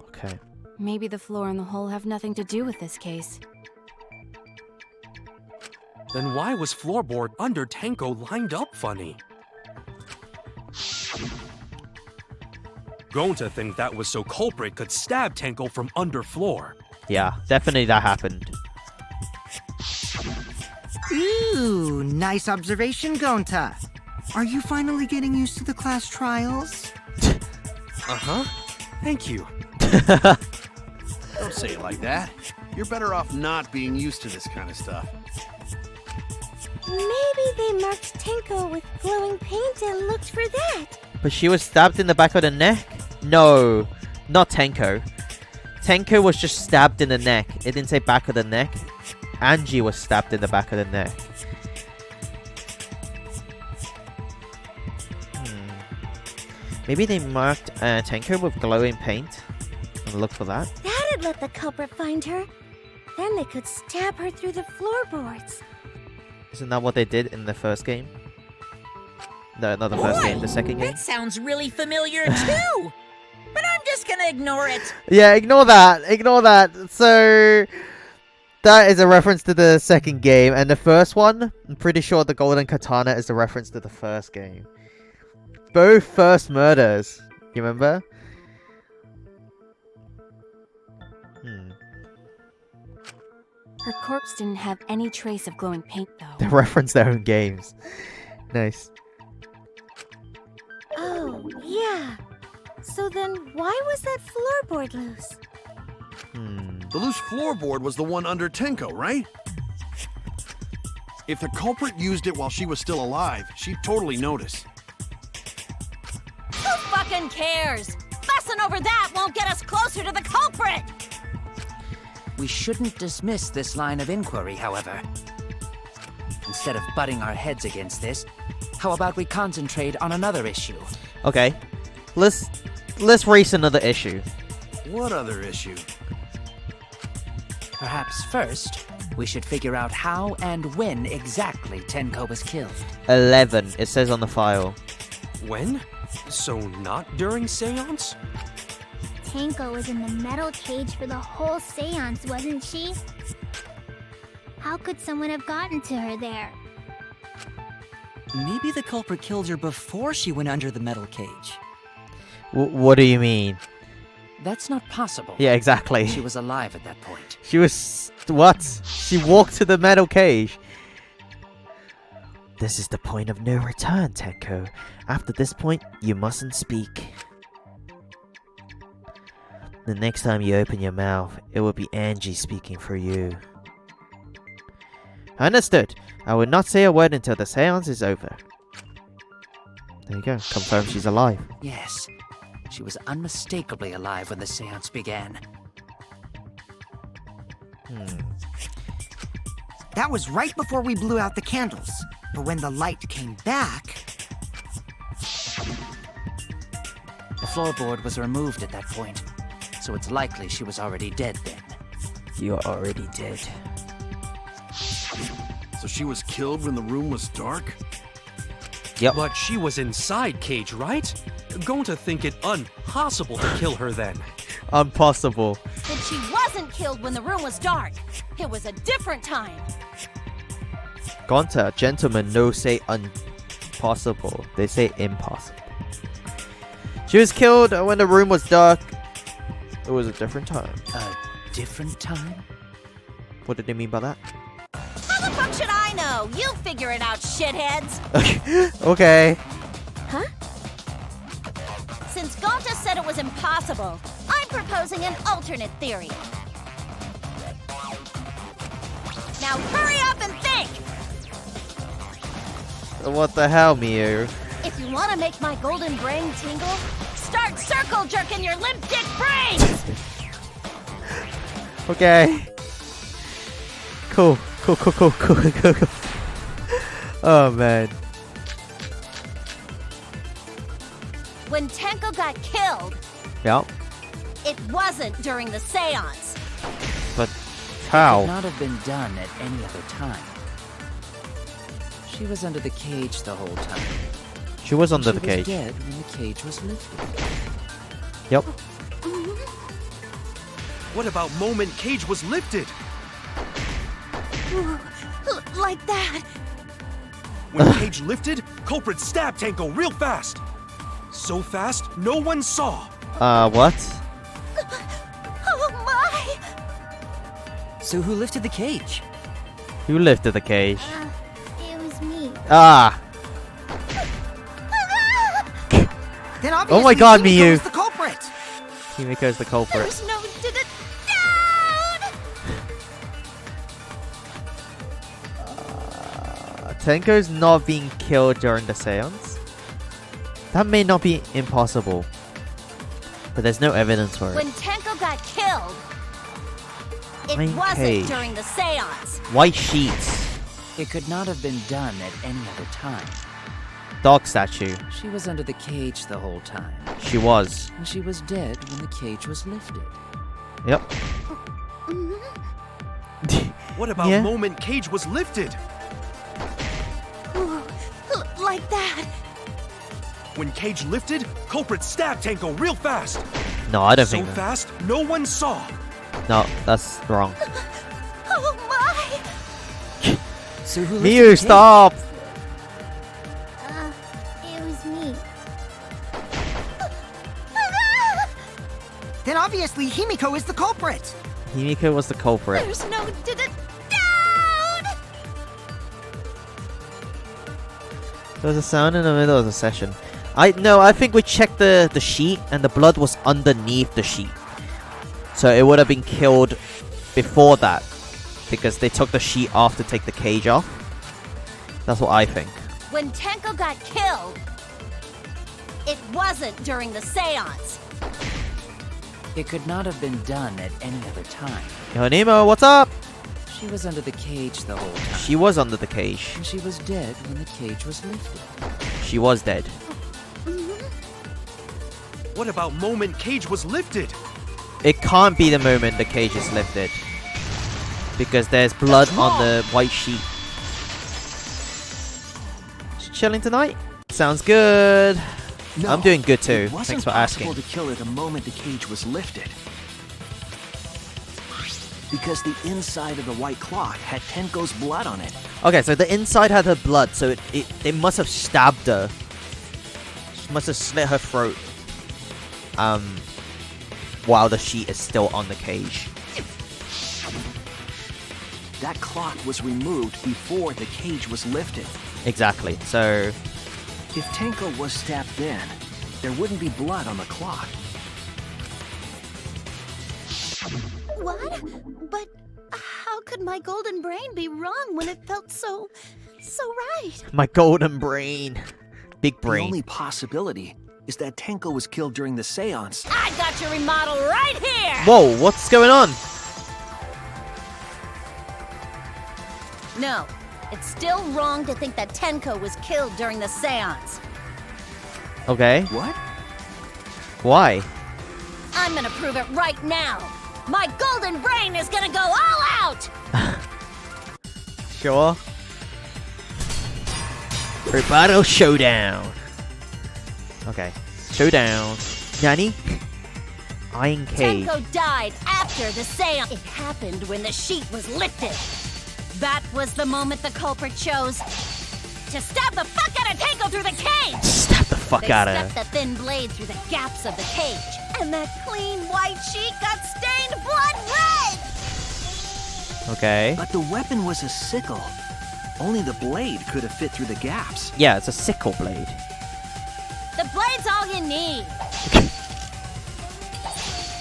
Okay. Maybe the floor and the hole have nothing to do with this case. Then why was floorboard under Tenko lined up funny? Going to think that was so culprit could stab Tenko from under floor. Yeah, definitely that happened. Ooh, nice observation, Gonta. Are you finally getting used to the class trials? Uh-huh. Thank you. Don't say it like that. You're better off not being used to this kind of stuff. Maybe they marked Tenko with glowing paint and looked for that. But she was stabbed in the back of the neck? No, not Tenko. Tenko was just stabbed in the neck. It didn't say back of the neck. Angie was stabbed in the back of the neck. Maybe they marked Tenko with glowing paint and looked for that. That'd let the culprit find her. Then they could stab her through the floorboards. Isn't that what they did in the first game? No, not the first game, the second game. That sounds really familiar too. But I'm just gonna ignore it. Yeah, ignore that. Ignore that. So that is a reference to the second game, and the first one, I'm pretty sure the golden katana is a reference to the first game. Both first murders. You remember? Her corpse didn't have any trace of glowing paint, though. They reference their own games. Nice. Oh, yeah. So then why was that floorboard loose? The loose floorboard was the one under Tenko, right? If the culprit used it while she was still alive, she'd totally notice. Who fucking cares? Fussing over that won't get us closer to the culprit! We shouldn't dismiss this line of inquiry, however. Instead of butting our heads against this, how about we concentrate on another issue? Okay. Let's raise another issue. What other issue? Perhaps first, we should figure out how and when exactly Tenko was killed. 11, it says on the file. When? So not during seance? Tenko was in the metal cage for the whole seance, wasn't she? How could someone have gotten to her there? Maybe the culprit killed her before she went under the metal cage. What do you mean? That's not possible. Yeah, exactly. She was alive at that point. She was... what? She walked to the metal cage. This is the point of no return, Tenko. After this point, you mustn't speak. The next time you open your mouth, it will be Angie speaking for you. Understood. I will not say a word until the seance is over. There you go. Confirm she's alive. Yes. She was unmistakably alive when the seance began. That was right before we blew out the candles. But when the light came back... The floorboard was removed at that point, so it's likely she was already dead then. You're already dead. So she was killed when the room was dark? Yep. But she was inside cage, right? Going to think it impossible to kill her then. Impossible. But she wasn't killed when the room was dark. It was a different time. Gonta, gentlemen, no say impossible. They say impossible. She was killed when the room was dark. It was a different time. A different time? What did they mean by that? How the fuck should I know? You figure it out, shitheads. Okay. Huh? Since Gonta said it was impossible, I'm proposing an alternate theory. Now hurry up and think! What the hell, Miu? If you want to make my golden brain tingle, start circle jerking your limp dick brains! Okay. Cool. Cool. Oh, man. When Tenko got killed, Yep. It wasn't during the seance. But It how? could not have been done at any other time. She was under the cage the whole time. She was under She the cage. was dead when the cage was lifted. Yep. What about moment cage was lifted? Like that. When cage lifted, culprit stabbed Tenko real fast. So fast, no one saw. What? Oh my! So who lifted the cage? Who lifted the cage? It was me. Ah! Then Oh obviously my god, Himiko Miyu! is the culprit. Himiko's the culprit. There's no down! Tenko's not being killed during the seance? That may not be impossible. But there's no evidence for it. When Tenko got killed, it Main wasn't cage. during the seance. White sheets. It could not have been done at any other time. Dog statue. She was under the cage the whole time. She was. And she was dead when the cage was lifted. Yep. What about Yeah. moment cage was lifted? Like that. When cage lifted, culprit stabbed Tenko real fast. No, I don't So think that. fast, no one saw. No, that's wrong. Oh my! So who lifted the Miyu, cage? stop! It was me. Then obviously Himiko is the culprit. Himiko was the culprit. There's no down! There was a sound in the middle of the session. I think we checked the sheet and the blood was underneath the sheet. So it would have been killed before that. Because they took the sheet off to take the cage off. That's what I think. When Tenko got killed, it wasn't during the seance. It could not have been done at any other time. Yo, Nemo, what's up? She was under the cage the whole time. She was under the cage. And she was dead when the cage was lifted. She was dead. What about moment cage was lifted? It can't be the moment the cage is lifted. Because there's blood on the white sheet. Chilling tonight? Sounds good. No, I'm doing good too. It wasn't Thanks for possible asking. to kill her the moment the cage was lifted. Because the inside of the white cloth had Tenko's blood on it. Okay, so the inside had her blood, so it must have stabbed her. Must have slit her throat. While the sheet is still on the cage. That cloth was removed before the cage was lifted. Exactly. So If Tenko was stabbed then, there wouldn't be blood on the cloth. What? But how could my golden brain be wrong when it felt so right? my golden brain. Big The brain. only possibility is that Tenko was killed during the seance. I got your remodel right here! Whoa, what's going on? No, it's still wrong to think that Tenko was killed during the seance. Okay. What? Why? I'm gonna prove it right now. My golden brain is gonna go all out! Sure. Rebuttal showdown. Okay. Showdown. Nani? Iron cage. Tenko died after the seance. It happened when the sheet was lifted. That was the moment the culprit chose to stab the fuck out of Tenko through the cage! Stab the fuck They out of her. stepped the thin blade through the gaps of the cage, and that clean white sheet got stained blood red! Okay. But the weapon was a sickle. Only the blade could have fit through the gaps. Yeah, it's a sickle blade. The blade's all you need.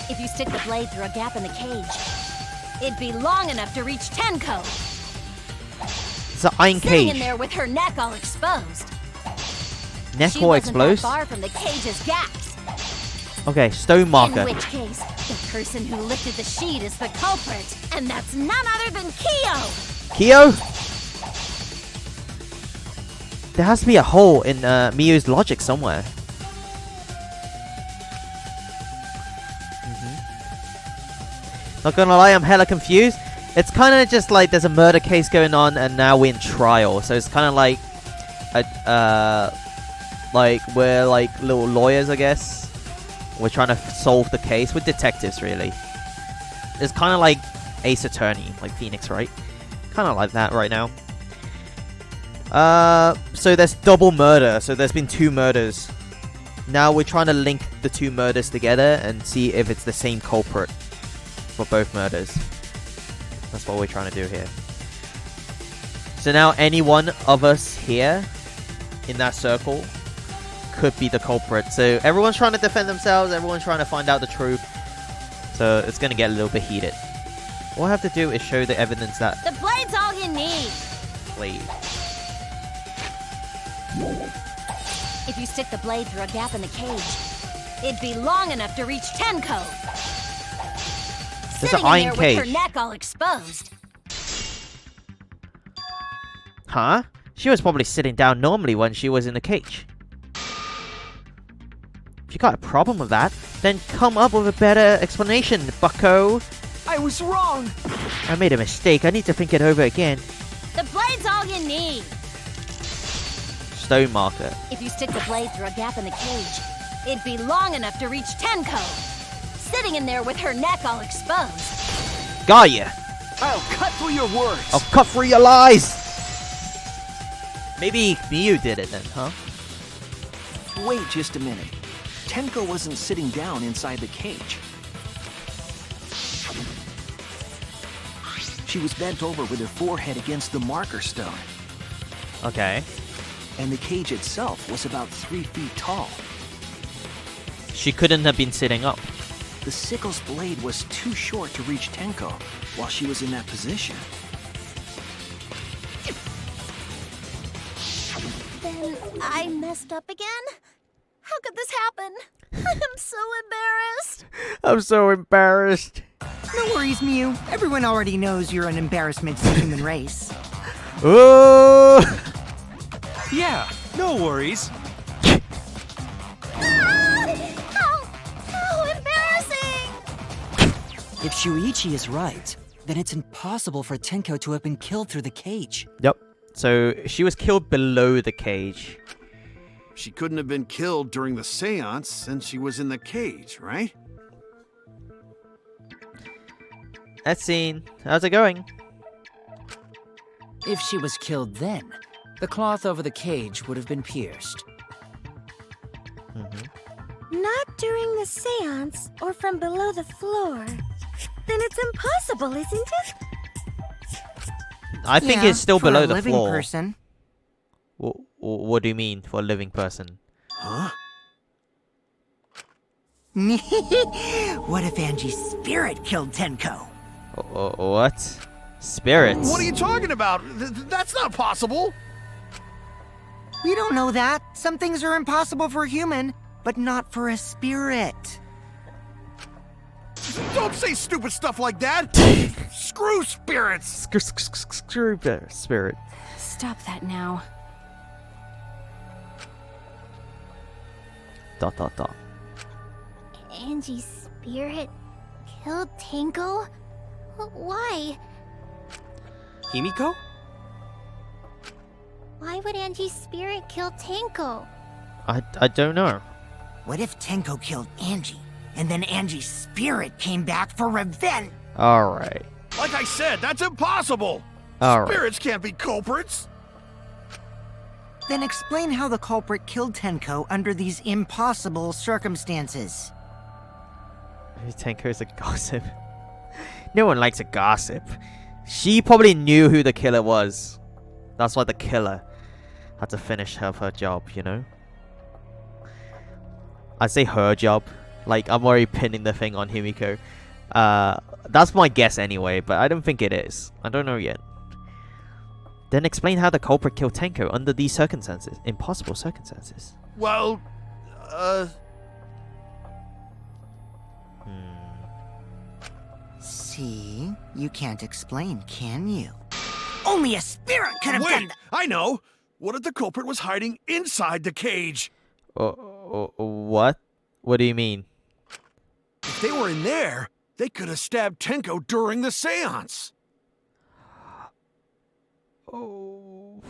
If you stick the blade through a gap in the cage, it'd be long enough to reach Tenko. It's an iron Sitting in cage. there with her neck all exposed. Neck She all wasn't that exposed? far from the cage's gaps. Okay, stone marker. In which case, the person who lifted the sheet is the culprit, and that's none other than Kyo. Kyo? There has to be a hole in Miyu's logic somewhere. Not gonna lie, I'm hella confused. It's kind of just like there's a murder case going on, and now we're in trial. So it's kind of like, like we're like little lawyers, I guess. We're trying to solve the case. We're detectives, really. It's kind of like Ace Attorney, like Phoenix, right? Kind of like that right now. So there's double murder. So there's been 2 murders. Now we're trying to link the 2 murders together and see if it's the same culprit for both murders. That's what we're trying to do here. So now any one of us here in that circle could be the culprit. So everyone's trying to defend themselves. Everyone's trying to find out the truth. So it's going to get a little bit heated. All I have to do is show the evidence that... The blade's all you need. Blade. If you stick the blade through a gap in the cage, it'd be long enough to reach Tenko. There's an Sitting in iron there cage. with her neck all exposed. Huh? She was probably sitting down normally when she was in the cage. If you got a problem with that, then come up with a better explanation, bucko. I was wrong. I made a mistake. I need to think it over again. The blade's all you need. Stone marker. If you stick the blade through a gap in the cage, it'd be long enough to reach Tenko. Sitting in there with her neck all exposed. Got ya. I'll cut through your words. I'll cut through your lies. Maybe Miyu did it then, huh? Wait just a minute. Tenko wasn't sitting down inside the cage. She was bent over with her forehead against the marker stone. Okay. And the cage itself was about 3 feet tall. She couldn't have been sitting up. The sickle's blade was too short to reach Tenko while she was in that position. Then I messed up again? How could this happen? I'm so embarrassed. I'm so embarrassed. No worries, Mew. Everyone already knows you're an embarrassment to the human race. Oh! Yeah, no worries. How embarrassing! If Shuichi is right, then it's impossible for Tenko to have been killed through the cage. Yep. So she was killed below the cage. She couldn't have been killed during the seance since she was in the cage, right? That scene. How's it going? If she was killed then, the cloth over the cage would have been pierced. Not during the seance or from below the floor. Then it's impossible, isn't it? I think Yeah, it's still for below a the living floor. person. What do you mean for a living person? Huh? What if Angie's spirit killed Tenko? What? Spirits? What are you talking about? That's not possible. We don't know that. Some things are impossible for a human, but not for a spirit. Don't say stupid stuff like that. Screw spirits. Screw spirit. Stop that now. ... Angie's spirit killed Tenko? Why? Himiko? Why would Angie's spirit kill Tenko? I don't know. What if Tenko killed Angie, and then Angie's spirit came back for revenge? Alright. Like I said, that's impossible. Alright. Spirits can't be culprits. Then explain how the culprit killed Tenko under these impossible circumstances. Tenko's a gossip. No one likes a gossip. She probably knew who the killer was. That's why the killer had to finish her job, you know? I say her job. Like, I'm already pinning the thing on Himiko. That's my guess anyway, but I don't think it is. I don't know yet. Then explain how the culprit killed Tenko under these circumstances. Impossible circumstances. Well, See? You can't explain, can you? Only a spirit could have done wait, that! I know. What if the culprit was hiding inside the cage? What? What do you mean? If they were in there, They could have stabbed Tenko during the seance. Oh.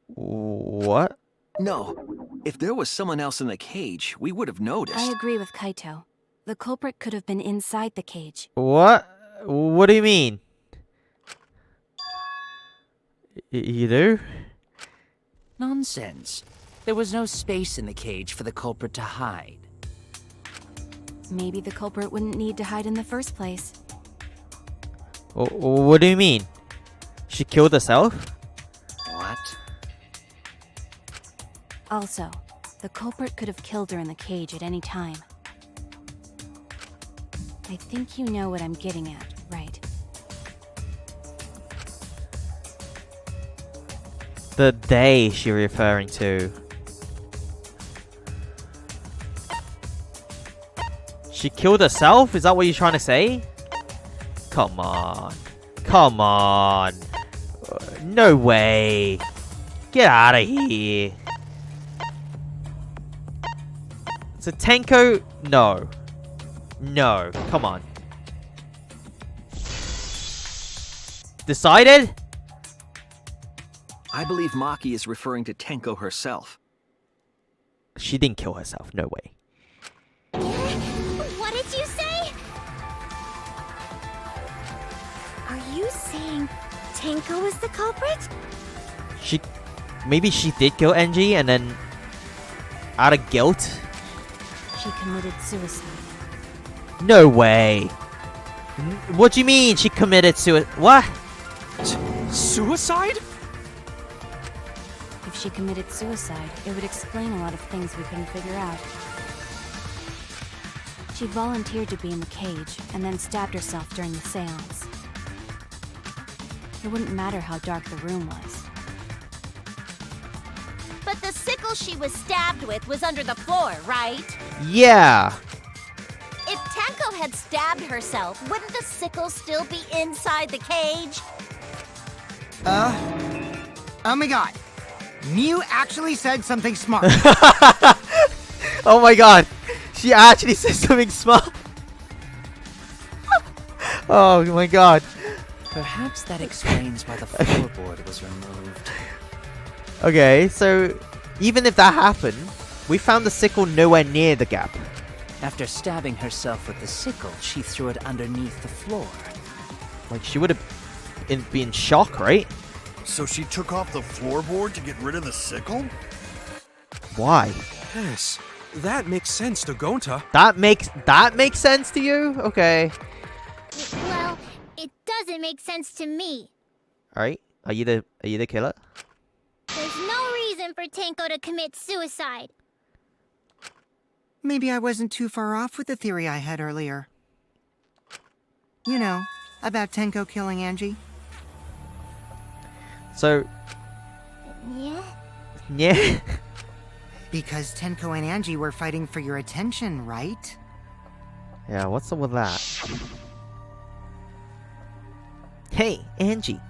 What? No. If there was someone else in the cage, we would have noticed. I agree with Kaito. The culprit could have been inside the cage. What? What do you mean? You do? Nonsense. There was no space in the cage for the culprit to hide. Maybe the culprit wouldn't need to hide in the first place. What do you mean? She killed herself? What? Also, the culprit could have killed her in the cage at any time. I think you know what I'm getting at, right? The they she's referring to. She killed herself? Is that what you're trying to say? Come on. Come on. No way. Get out of here. So Tenko, no. No, come on. Decided? I believe Maki is referring to Tenko herself. She didn't kill herself, no way. What did you say? Are you saying Tenko is the culprit? Maybe she did kill Enji and then out of guilt? She committed suicide. No way. What do you mean she committed suicide? What? Suicide? If she committed suicide, it would explain a lot of things we couldn't figure out. She volunteered to be in the cage and then stabbed herself during the seance. It wouldn't matter how dark the room was. But the sickle she was stabbed with was under the floor, right? Yeah. If Tenko had stabbed herself, wouldn't the sickle still be inside the cage? Oh my god. Mew actually said something smart. Oh my god. She actually said something smart. Oh my god. Perhaps that explains why the floorboard was removed. Okay, so even if that happened, we found the sickle nowhere near the gap. After stabbing herself with the sickle, she threw it underneath the floor. Like, she would have been in shock, right? So she took off the floorboard to get rid of the sickle? Why? Yes, that makes sense to Gonta. That makes sense to you? Okay. Well, it doesn't make sense to me. Alright. Are you the killer? There's no reason for Tenko to commit suicide. Maybe I wasn't too far off with the theory I had earlier. You know, about Tenko killing Angie. So, Yeah? yeah. Because Tenko and Angie were fighting for your attention, right? Yeah, what's up with that? Hey, Angie.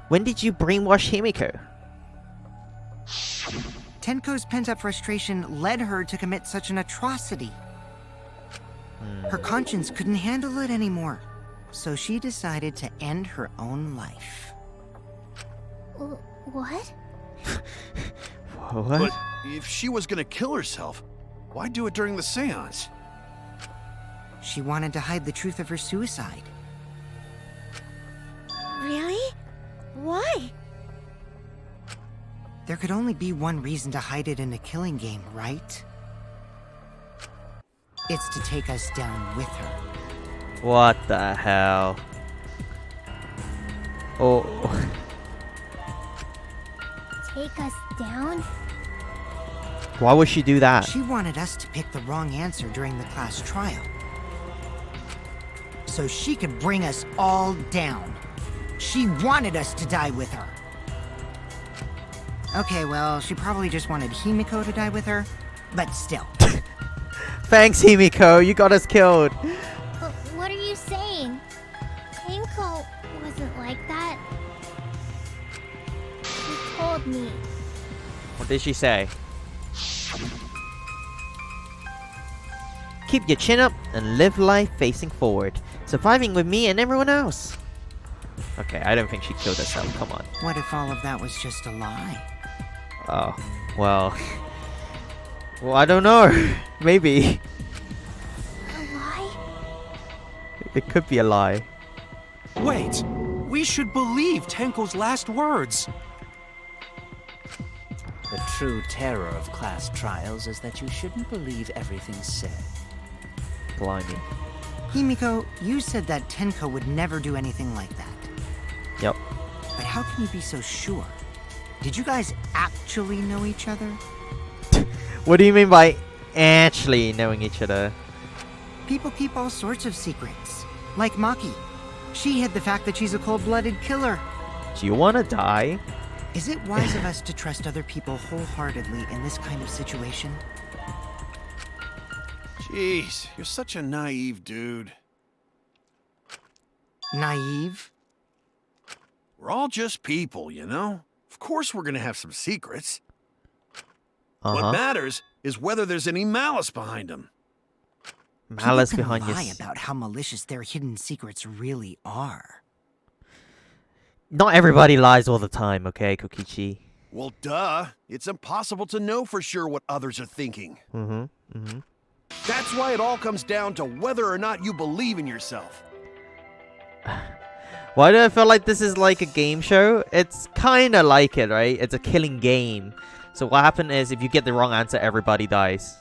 When did you brainwash Himiko? Tenko's pent-up frustration led her to commit such an atrocity. Her conscience couldn't handle it anymore, so she decided to end her own life. What? What? But if she was gonna kill herself, why do it during the seance? She wanted to hide the truth of her suicide. Really? Why? There could only be one reason to hide it in a killing game, right? It's to take us down with her. What the hell? Oh. Take us down? Why would she do that? She wanted us to pick the wrong answer during the class trial. So she could bring us all down. She wanted us to die with her. Okay, well, she probably just wanted Himiko to die with her, but still. Thanks, Himiko. You got us killed. But what are you saying? Tenko wasn't like that. She told me. What did she say? Keep your chin up and live life facing forward, surviving with me and everyone else. Okay, I don't think she killed herself. Come on. What if all of that was just a lie? Oh, well. Well, I don't know. Maybe. A lie? It could be a lie. Wait, we should believe Tenko's last words. The true terror of class trials is that you shouldn't believe everything said. Blimey. Himiko, you said that Tenko would never do anything like that. Yep. But how can you be so sure? Did you guys actually know each other? What do you mean by actually knowing each other? People keep all sorts of secrets. Like Maki. She hid the fact that she's a cold-blooded killer. Do you want to die? Is it wise of us to trust other people wholeheartedly in this kind of situation? Jeez, you're such a naive dude. Naive? We're all just people, you know? Of course we're gonna have some secrets. What matters is whether there's any malice behind them. Malice People can behind lie you. about how malicious their hidden secrets really are. Not everybody lies all the time, okay, Kokichi? Well, duh. It's impossible to know for sure what others are thinking. That's why it all comes down to whether or not you believe in yourself. Why do I feel like this is like a game show? It's kind of like it, right? It's a killing game. So what happened is if you get the wrong answer, everybody dies.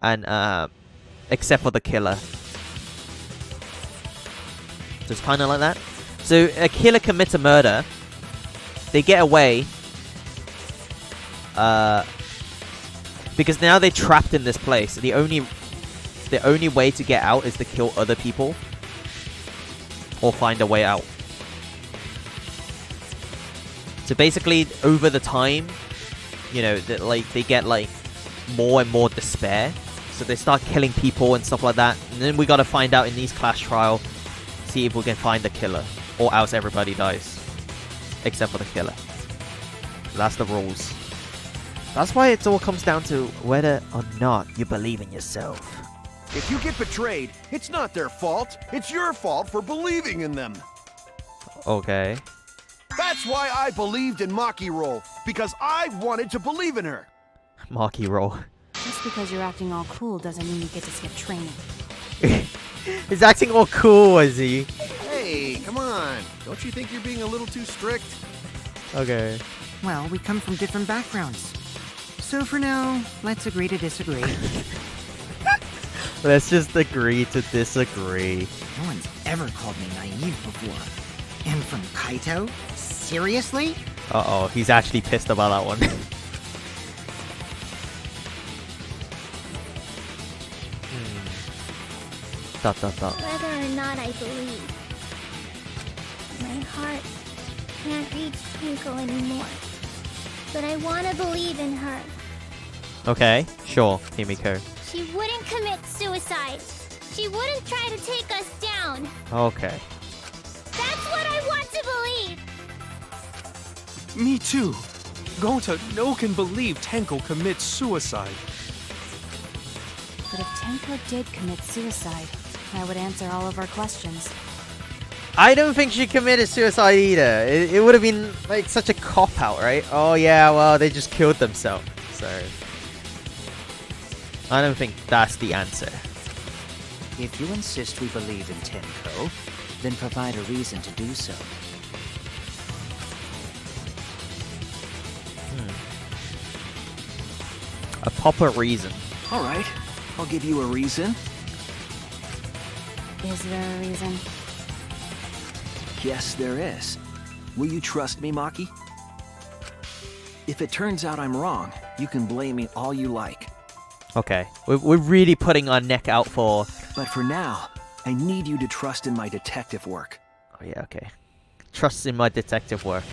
And, except for the killer. So it's kind of like that. So a killer commits a murder. They get away. Because now they're trapped in this place. The only way to get out is to kill other people. Or find a way out. So basically, over the time, you know, they get like more and more despair. So they start killing people and stuff like that. And then we gotta find out in these clash trial, see if we can find the killer, or else everybody dies, except for the killer. That's the rules. That's why it all comes down to whether or not you believe in yourself. If you get betrayed, it's not their fault. It's your fault for believing in them. Okay. That's why I believed in Maki Roll, because I wanted to believe in her. Maki roll. Just because you're acting all cool doesn't mean you get to skip training. He's acting all cool, is he? Hey, come on. Don't you think you're being a little too strict? Okay. Well, we come from different backgrounds. So for now, let's agree to disagree. Let's just agree to disagree. No one's ever called me naive before. And from Kaito? Seriously? Uh-oh, he's actually pissed about that one. Whether or not I believe. My heart can't reach Tenko anymore. But I want to believe in her. Okay, sure, Himiko. She wouldn't commit suicide. She wouldn't try to take us down. Okay. That's what I want to believe. Me too. Gonta no can believe Tenko commits suicide. But if Tenko did commit suicide, that would answer all of our questions. I don't think she committed suicide either. It would have been like such a cop-out, right? Oh yeah, well, they just killed themselves. So I don't think that's the answer. If you insist we believe in Tenko, then provide a reason to do so. A proper reason. All right, I'll give you a reason. Is there a reason? Yes, there is. Will you trust me, Maki? If it turns out I'm wrong, you can blame me all you like. Okay, we're really putting our neck out for... But for now, I need you to trust in my detective work. Oh yeah, okay. Trust in my detective work. ...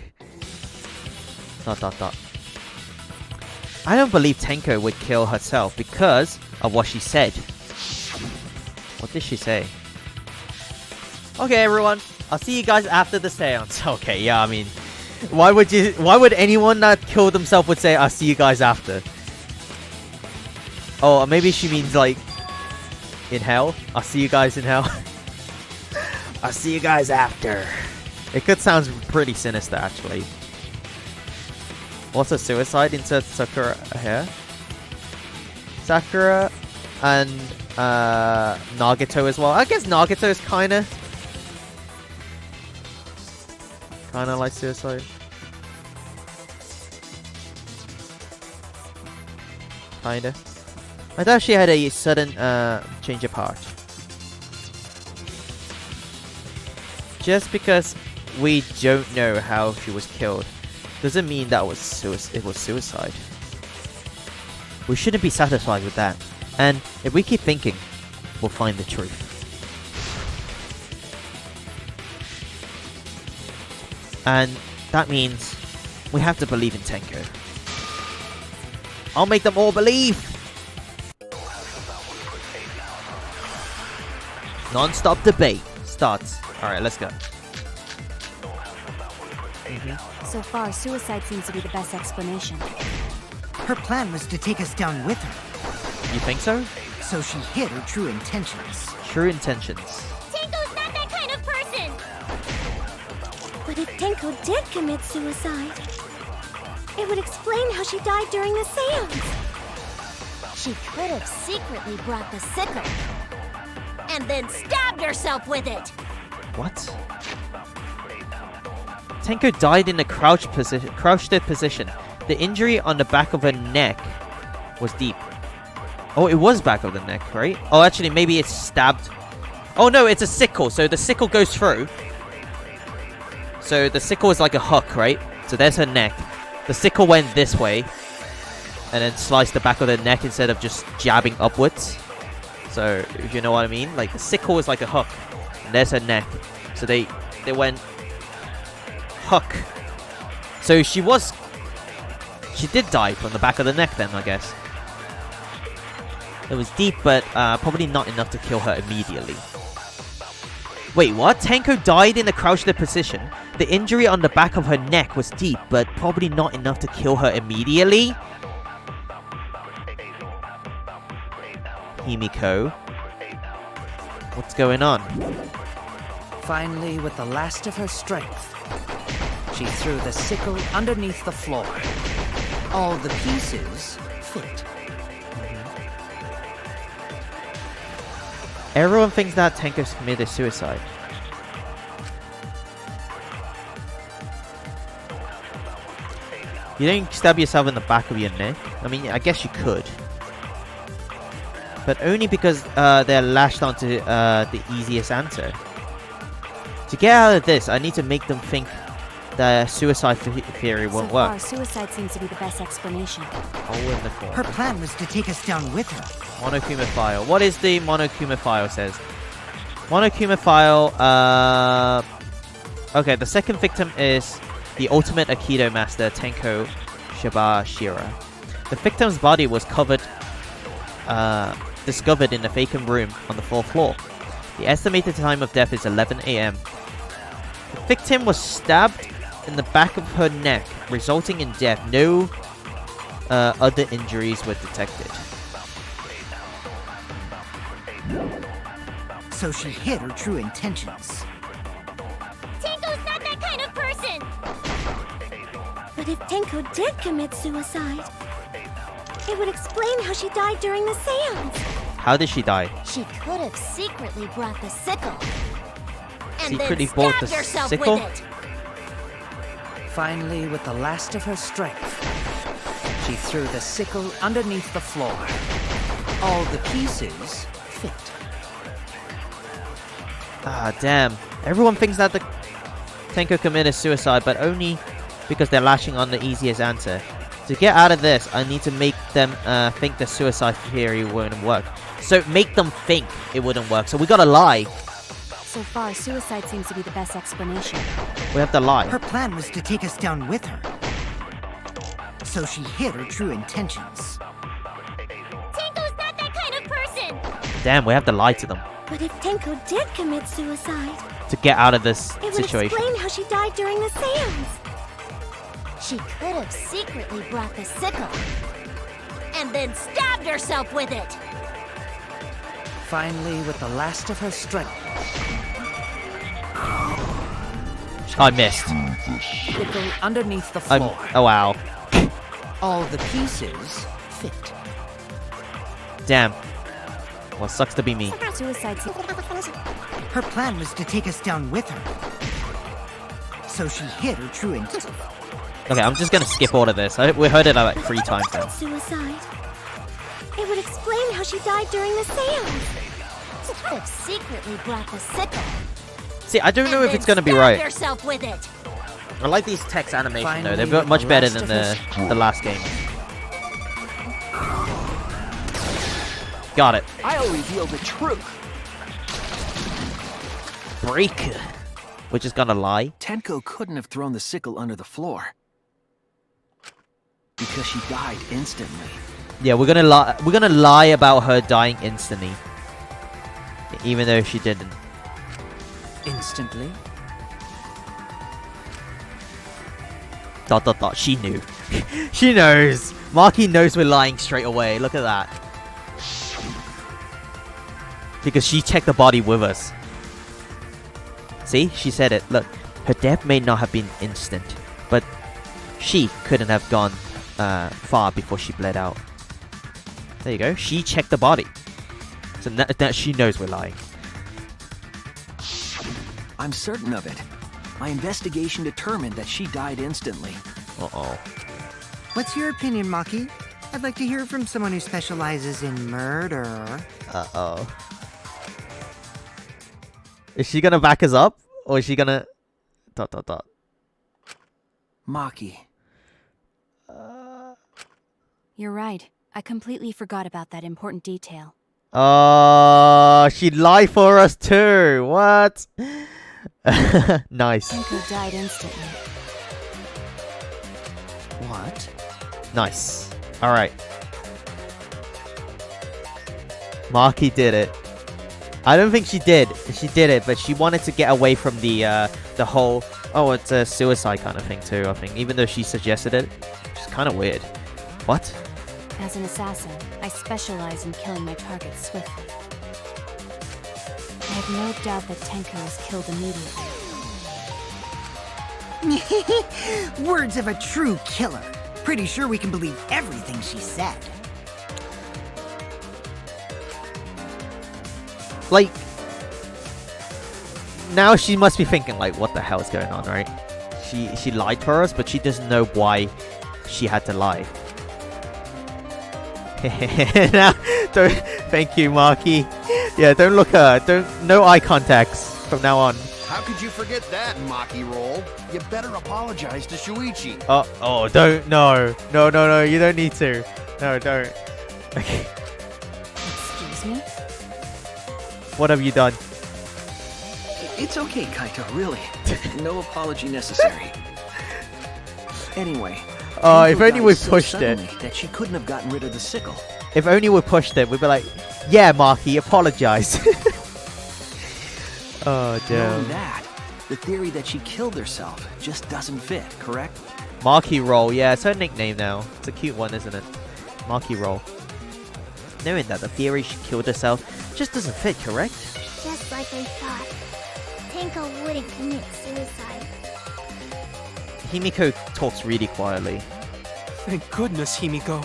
I don't believe Tenko would kill herself because of what she said. What did she say? Okay, everyone. I'll see you guys after the seance. Okay, yeah, I mean... Why would anyone that killed themselves would say, I'll see you guys after? Oh, maybe she means like... in hell. I'll see you guys in hell. I'll see you guys after. It could sound pretty sinister, actually. What's a suicide into Sakura here? Sakura and Nagito as well. I guess Nagito is kind of like suicide. Kinda. I thought she had a sudden change of heart. Just because we don't know how she was killed doesn't mean that it was suicide. We shouldn't be satisfied with that. And if we keep thinking, we'll find the truth. And that means we have to believe in Tenko. I'll make them all believe! Non-stop debate starts. Alright, let's go. So far, suicide seems to be the best explanation. Her plan was to take us down with her. You think so? So she hid her true intentions. True intentions. Tenko's not that kind of person! But if Tenko did commit suicide, it would explain how she died during the seance. She could have secretly brought the sickle and then stabbed herself with it. What? Tenko died in a crouched position. The injury on the back of her neck was deep. Oh, it was back of the neck, right? Oh, actually, maybe it's stabbed. Oh, no, it's a sickle. So the sickle goes through. So the sickle is like a hook, right? So there's her neck. The sickle went this way. And then sliced the back of the neck instead of just jabbing upwards. So, if you know what I mean. Like, the sickle is like a hook. And there's her neck. So they went hook. So she did die from the back of the neck then, I guess. It was deep, but probably not enough to kill her immediately. Wait, what? Tenko died in a crouched position. The injury on the back of her neck was deep, but probably not enough to kill her immediately? Himiko? What's going on? Finally, with the last of her strength, she threw the sickle underneath the floor. All the pieces fit. Everyone thinks that Tenko's committed suicide. You don't stab yourself in the back of your neck. I mean, I guess you could. But only because they're lashed onto the easiest answer. To get out of this, I need to make them think the suicide theory won't work. So far, suicide seems to be the best explanation. All in the corner. Her plan was to take us down with her. Monokuma file. What is the Monokuma file says? Monokuma file, okay, the second victim is the ultimate Aikido master, Tenko Shibashira. The victim's body was discovered in a vacant room on the 4th floor. The estimated time of death is 11 AM. The victim was stabbed in the back of her neck, resulting in death. No other injuries were detected. So she hid her true intentions. Tenko's not that kind of person! But if Tenko did commit suicide, it would explain how she died during the seance. How did she die? She could have secretly brought the sickle and Secretly then bought stabbed the herself sickle? with it. Finally, with the last of her strength, she threw the sickle underneath the floor. All the pieces fit. Ah, damn. Everyone thinks that the Tenko committed suicide, but only because they're lashing on the easiest answer. To get out of this, I need to make them think the suicide theory wouldn't work. So make them think it wouldn't work. So we gotta lie. So far, suicide seems to be the best explanation. We have to lie. Her plan was to take us down with her. So she hid her true intentions. Tenko's not that kind of person! Damn, we have to lie to them. But if Tenko did commit suicide, To get out of this it would situation. explain how she died during the seance. She could have secretly brought the sickle and then stabbed herself with it. Finally, with the last of her strength, I missed. quickly underneath the floor. Oh wow. All the pieces fit. Damn. Well, sucks to be me. Suicide. Her plan was to take us down with her. So she hid her true intent. Okay, I'm just gonna skip all of this. We heard it like 3 times now. Suicide. It would explain how she died during the seance. Could secretly black a sickle. See, I don't know and if then it's gonna be stab right. yourself with it. I like these text animation though. Finally, They've got with much the better last than of the last game. Got it. I'll reveal the truth. Break. We're just gonna lie. Tenko couldn't have thrown the sickle under the floor. Because she died instantly. Yeah, we're gonna lie. We're gonna lie about her dying instantly, even though she didn't. Instantly? Dot dot dot. She knew. She knows. Marky knows we're lying straight away. Look at that. Because she checked the body with us. See, she said it. Look, her death may not have been instant, but she couldn't have gone far before she bled out. There you go. She checked the body. So now she knows we're lying. I'm certain of it. My investigation determined that she died instantly. Uh-oh. What's your opinion, Maki? I'd like to hear it from someone who specializes in murder. Uh-oh. Is she gonna back us up? Or is she gonna... ... Maki. You're right. I completely forgot about that important detail. Oh, she'd lie for us too. What? Nice. Tenko died instantly. What? Nice. Alright. Maki did it. I don't think she did. She did it, but she wanted to get away from the whole, oh, it's a suicide kind of thing too, I think. Even though she suggested it. Which is kind of weird. What? As an assassin, I specialize in killing my targets swiftly. I have no doubt that Tenko is killed immediately. Words of a true killer. Pretty sure we can believe everything she said. Like, now she must be thinking, like, what the hell is going on, right? She lied for us, but she doesn't know why she had to lie. Now, thank you, Marky. Yeah, don't look at her. No eye contacts from now on. How could you forget that, Maki Roll? You better apologize to Shuichi. Oh, don't. No, you don't need to. No, don't. Okay. Excuse me? What have you done? It's okay, Kaito, really. No apology necessary. Anyway, If only we pushed it. That she couldn't have gotten rid of the sickle. If only we pushed it, we'd be like, yeah, Marky, apologize. Oh, damn. Knowing that, the theory that she killed herself just doesn't fit, correct? Marky Roll, yeah, it's her nickname now. It's a cute one, isn't it? Marky Roll. Knowing that the theory she killed herself just doesn't fit, correct? Just like I thought. Tenko wouldn't commit suicide. Himiko talks really quietly. Thank goodness, Himiko.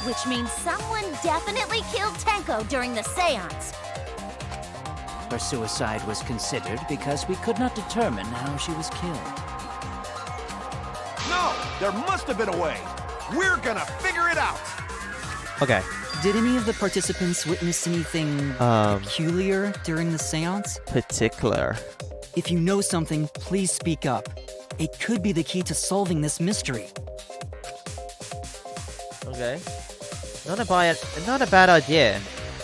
Which means someone definitely killed Tenko during the seance. Her suicide was considered because we could not determine how she was killed. No! There must have been a way! We're gonna figure it out! Okay. Did any of the participants witness anything peculiar during the seance? Particular. If you know something, please speak up. It could be the key to solving this mystery. Okay. Not a bad idea.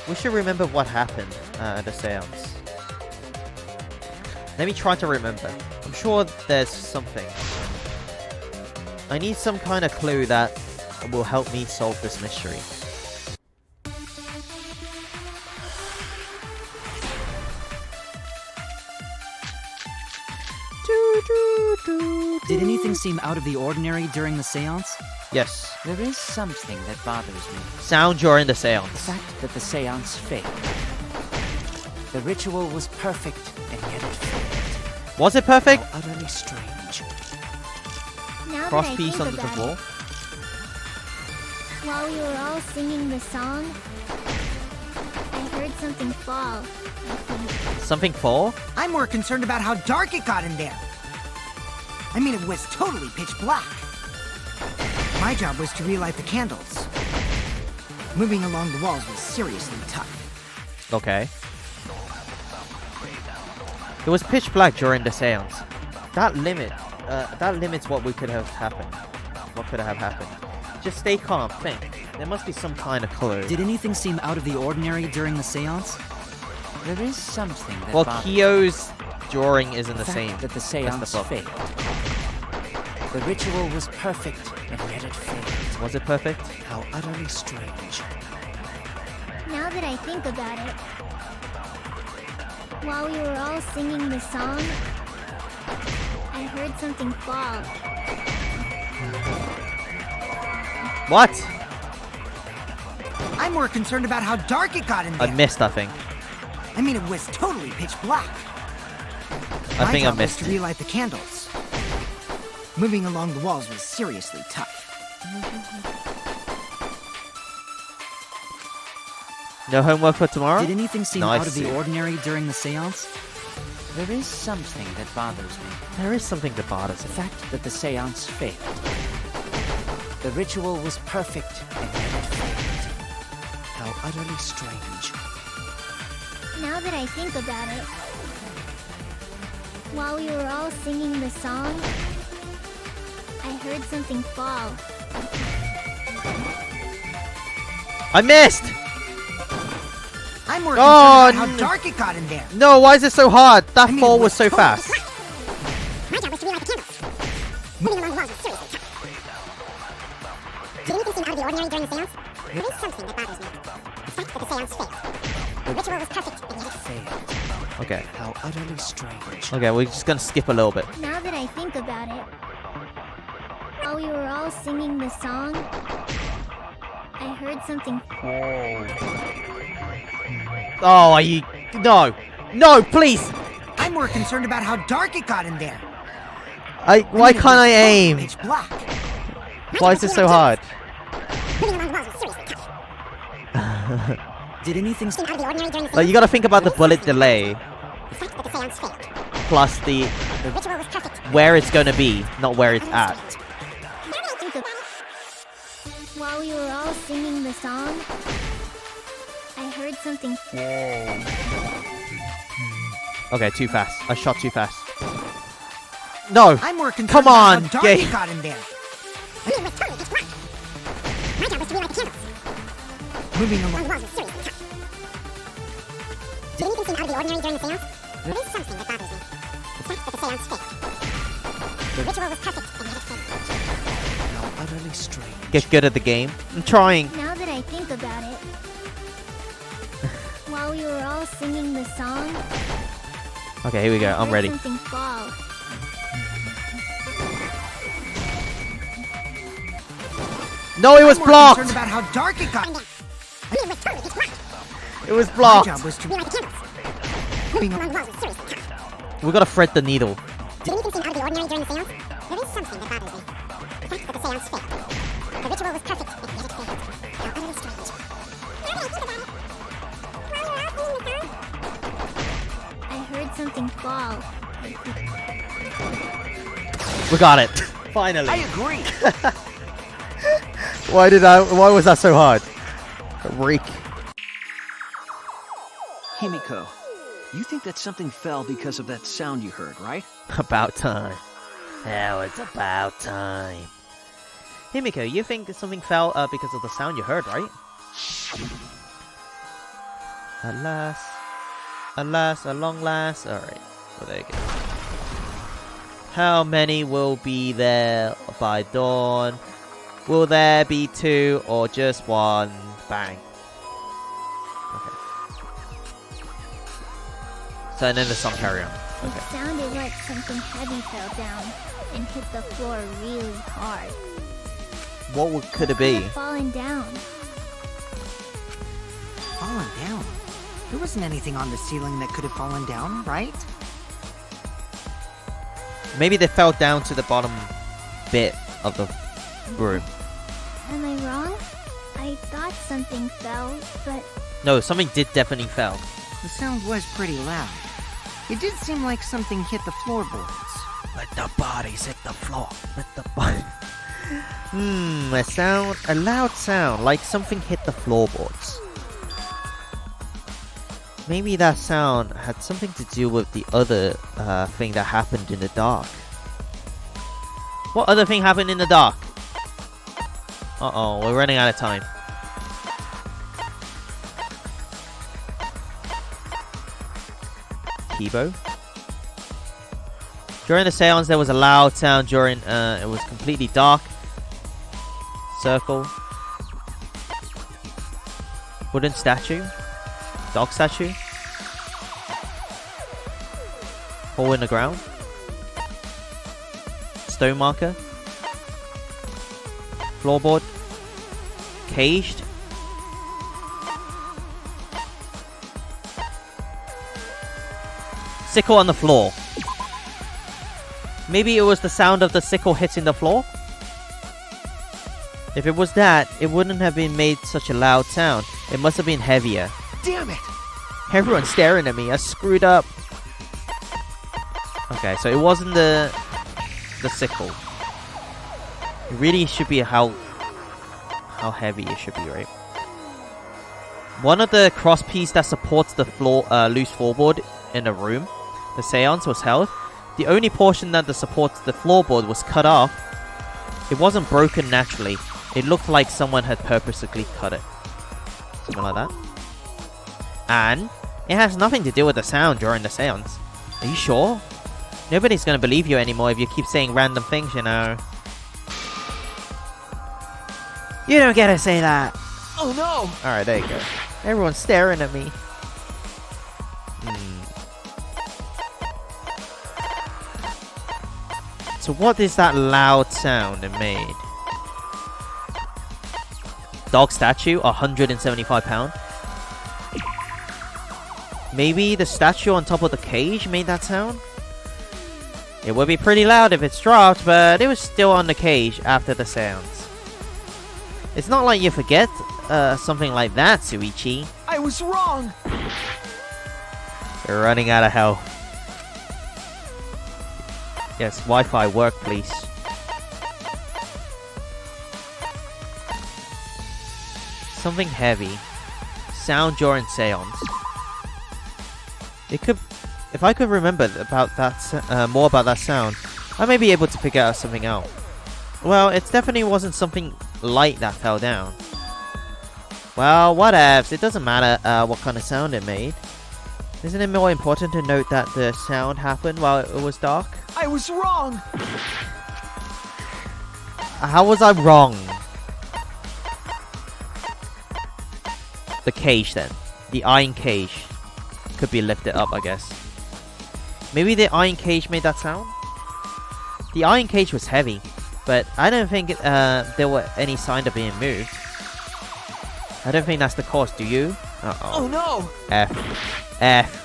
We should remember what happened at the seance. Let me try to remember. I'm sure there's something. I need some kind of clue that will help me solve this mystery. Did anything seem out of the ordinary during the seance? Yes. There is something that bothers me. Sound during the The seance. fact that the seance failed. The ritual was perfect, and yet it failed. Was it perfect? How utterly strange. Now Cross that I piece think under the about wall. it, while we were all singing the song, I heard something fall. I think. Something fall? I'm more concerned about how dark it got in there. I mean, it was totally pitch black. My job was to relight the candles. Moving along the walls was seriously tough. Okay. It was pitch black during the seance. That limits what could have happened. What could have happened? Just stay calm, think. There must be some kind of clue. Did anything seem out of the ordinary during the seance? There is something that Well, bothers me. Kyo's drawing isn't the fact same. that the as seance the book. failed. The ritual was perfect, and yet it failed. Was it perfect? How utterly strange. Now that I think about it, while we were all singing the song, I heard something fall. What? I'm more concerned about how dark it got in I there. missed, I think. I mean, it was totally pitch black. I My think I job was missed to it. relight the candles. Moving along the walls was seriously tough. No homework for tomorrow? Did anything seem No, I out of see. the ordinary during the seance? There is something that bothers me. There is something that bothers The me. fact that the seance failed. The ritual was perfect, and yet it failed. How utterly strange. Now that I think about it, while we were all singing the song, I heard something fall. I missed! I'm more Oh, concerned about how dark it got in there. No, why is it so hard? That I mean, fall it was so totally fast. My job was to relight the candles. Moving along the walls was seriously tough. Did anything seem out of the ordinary during the seance? There is something that bothers me. The fact that the seance failed. The ritual was perfect, and yet it Failed. Okay. How utterly strange. Okay, we're just gonna skip a little bit. Now that I think about it, while we were all singing the song, I heard something fall. Oh, are you... No! No, please! I'm more concerned about how dark it got in there. Why I mean, it can't was I totally aim? Pitch black. Why is it so hard? Moving along the walls was seriously tough. Did anything Seem out of the ordinary during the Like, seance? you gotta think about the bullet delay, The fact that the seance failed. plus the... The ritual was perfect. where it's gonna be, not where it's at. Now that I think about it, while we were all singing the song, I heard something fall. Okay, too fast. I shot too fast. No! I'm more concerned Come about on, how dark game. it got in there. I mean, it was totally pitch black. My job was to relight the candles. Moving Along along. the walls was seriously tough. Did anything seem out of the ordinary during the seance? There is something that bothers me. The fact that the seance failed. The ritual was perfect, and yet it failed. How utterly strange. Get good at the game. I'm trying. Now that I think about it, while we were all singing the song, Okay, here we go. I I'm heard ready. something fall. No, it was I'm more blocked! concerned about how dark it got. I mean, it was totally pitch black. It was My blocked! job was to Relight the candles. moving Along along. the walls was seriously tough. We gotta thread the needle. Did anything seem out of the ordinary during the seance? There is something that bothers me. The fact that the seance failed. The ritual was perfect, and yet it failed. How utterly strange. Now that I think about it, while we were all singing the song, I heard something fall. We got it. Finally. I agree. Why was that so hard? Reek. Himiko, you think that something fell because of that sound you heard, right? About time. Now it's about time. Himiko, you think that something fell because of the sound you heard, right? Alas. Alas, at long last. Alright. Well, there you go. How many will be there by dawn? Will there be 2 or just 1? Bang. Okay. So, and then the song carry on. It sounded like something heavy fell down and hit the floor really hard. What could it be? Fallen down. Fallen down? There wasn't anything on the ceiling that could have fallen down, right? Maybe they fell down to the bottom bit of the room. Am I wrong? I thought something fell, but No, something did definitely fell. The sound was pretty loud. It did seem like something hit the floorboards. Let the bodies hit the floor. Let the bodies... a loud sound, like something hit the floorboards. Maybe that sound had something to do with the other thing that happened in the dark. What other thing happened in the dark? Uh-oh, we're running out of time. Kibo? During the seance, there was a loud sound during, it was completely dark. Circle. Wooden statue. Dog statue. Hole in the ground. Stone marker. Floorboard. Caged. Sickle on the floor. Maybe it was the sound of the sickle hitting the floor? If it was that, it wouldn't have been made such a loud sound. It must have been heavier. Damn it! Everyone's staring at me. I screwed up. Okay, so it wasn't the sickle. It really should be how heavy it should be, right? One of the cross pieces that supports the floor, loose floorboard in the room, the seance was held. The only portion that supports the floorboard was cut off. It wasn't broken naturally. It looked like someone had purposely cut it. Something like that. And it has nothing to do with the sound during the seance. Are you sure? Nobody's gonna believe you anymore if you keep saying random things, you know. You don't get to say that. Oh no! Alright, there you go. Everyone's staring at me. So what is that loud sound it made? Dog statue, 175 pounds. Maybe the statue on top of the cage made that sound? It would be pretty loud if it's dropped, but it was still on the cage after the sounds. It's not like you forget something like that, Suichi. I was wrong! You're running out of health. Yes, Wi-Fi work, please. Something heavy. Sound during seance. It could... If I could remember about that, more about that sound, I may be able to figure out something out. Well, it definitely wasn't something light that fell down. Well, whatevs. It doesn't matter what kind of sound it made. Isn't it more important to note that the sound happened while it was dark? I was wrong! How was I wrong? The cage then. The iron cage. Could be lifted up, I guess. Maybe the iron cage made that sound? The iron cage was heavy, but I don't think there were any sign of being moved. I don't think that's the cause, do you? Uh-oh. Oh no! F.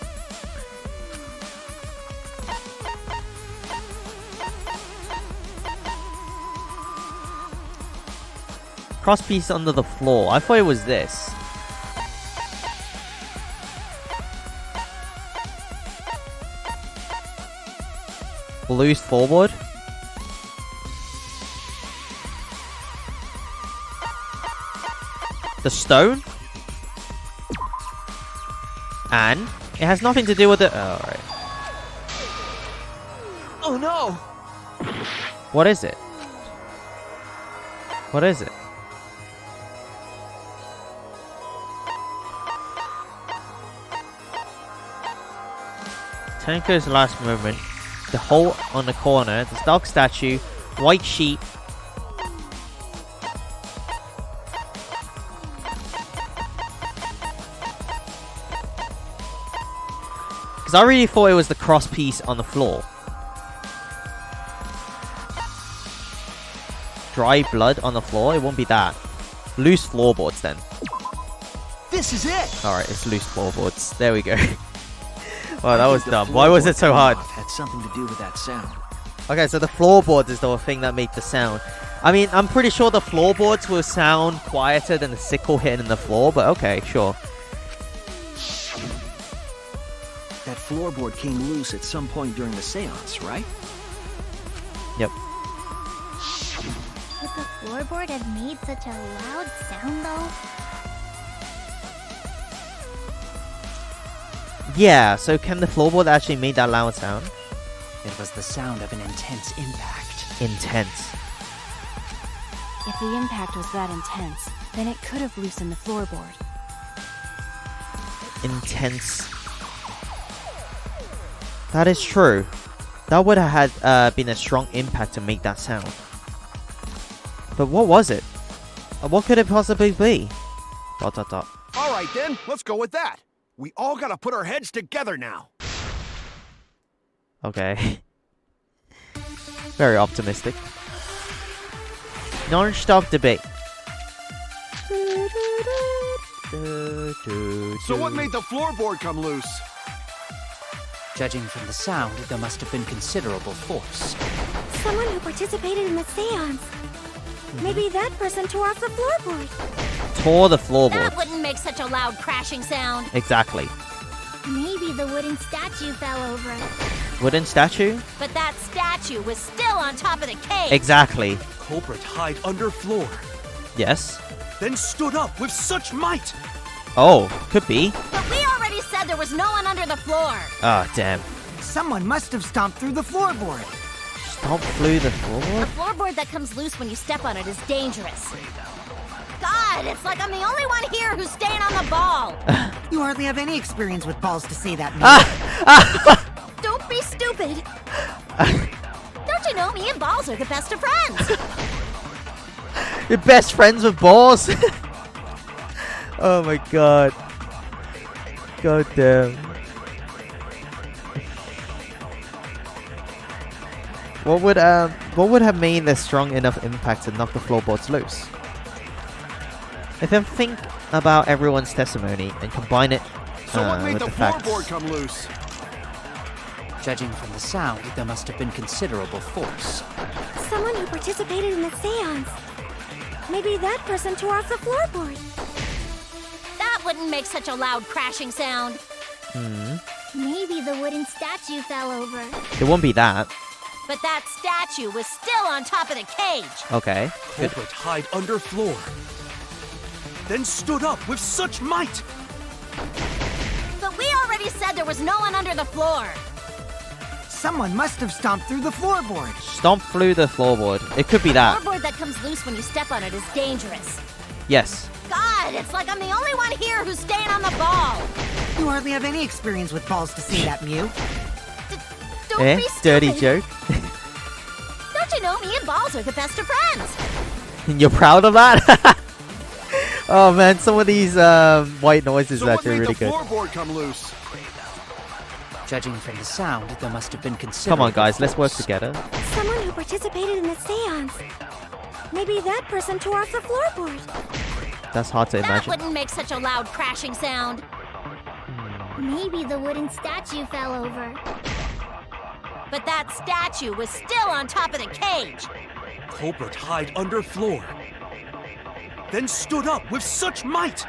Cross piece under the floor. I thought it was this. Loose forward. The stone. And it has nothing to do with it. Oh, alright. Oh no! What is it? What is it? Tenko's last movement. The hole on the corner. The dog statue. White sheet. Because I really thought it was the cross piece on the floor. Dry blood on the floor? It won't be that. Loose floorboards then. This is it! Alright, it's loose floorboards. There we go. Wow, that was dumb. Why was it so hard? Had something to do with that sound. Okay, so the floorboards is the thing that made the sound. I mean, I'm pretty sure the floorboards will sound quieter than the sickle hitting the floor, but okay, sure. That floorboard came loose at some point during the seance, right? Yep. Would the floorboard have made such a loud sound though? Yeah, so can the floorboard actually make that loud sound? It was the sound of an intense impact. Intense. If the impact was that intense, then it could have loosened the floorboard. Intense. That is true. That would have had been a strong impact to make that sound. But what was it? What could it possibly be? ... Alright then, let's go with that. We all gotta put our heads together now. Okay. Very optimistic. Non-stop debate. So what made the floorboard come loose? Judging from the sound, there must have been considerable force. Someone who participated in the seance. Maybe that person tore off the floorboard. Tore the floorboard. That wouldn't make such a loud crashing sound. Exactly. Maybe the wooden statue fell over. Wooden statue? But that statue was still on top of the cage. Exactly. Culprit hide under floor, Yes. then stood up with such might. Oh, could be. But we already said there was no one under the floor. Ah, damn. Someone must have stomped through the floorboard. Stomp through the The floorboard? floorboard that comes loose when you step on it is dangerous. God, it's like I'm the only one here who's staying on the ball. You hardly have any experience with balls to say that, Mia. Don't be stupid. Don't you know me and Balls are the best of friends? You're best friends with balls? Oh my god. God damn. What would have made a strong enough impact to knock the floorboards loose? If I think about everyone's testimony and combine it So what made with the the facts. floorboard come loose? Judging from the sound, there must have been considerable force. Someone who participated in the seance. Maybe that person tore off the floorboard. That wouldn't make such a loud crashing sound. Maybe the wooden statue fell over. It won't be that. But that statue was still on top of the cage. Okay. Good. Culprit hide under floor, then stood up with such might. But we already said there was no one under the floor. Someone must have stomped through the floorboard. Stomp through the floorboard. It could be that. Floorboard that comes loose when you step on it is dangerous. Yes. God, it's like I'm the only one here who's staying on the ball. You hardly have any experience with balls to say that, Mew. Don't be stupid. Dirty joke. Don't you know me and Balls are the best of friends? You're proud of that? Oh man, some of these white noises So are what actually made really the good. floorboard come loose? Judging from the sound, there must have been Come considerable on guys, let's work force. together. Someone who participated in the seance. Maybe that person tore off the floorboard. That's hard to That imagine. wouldn't make such a loud crashing sound. Maybe the wooden statue fell over. But that statue was still on top of the cage. Culprit hide under floor, then stood up with such might.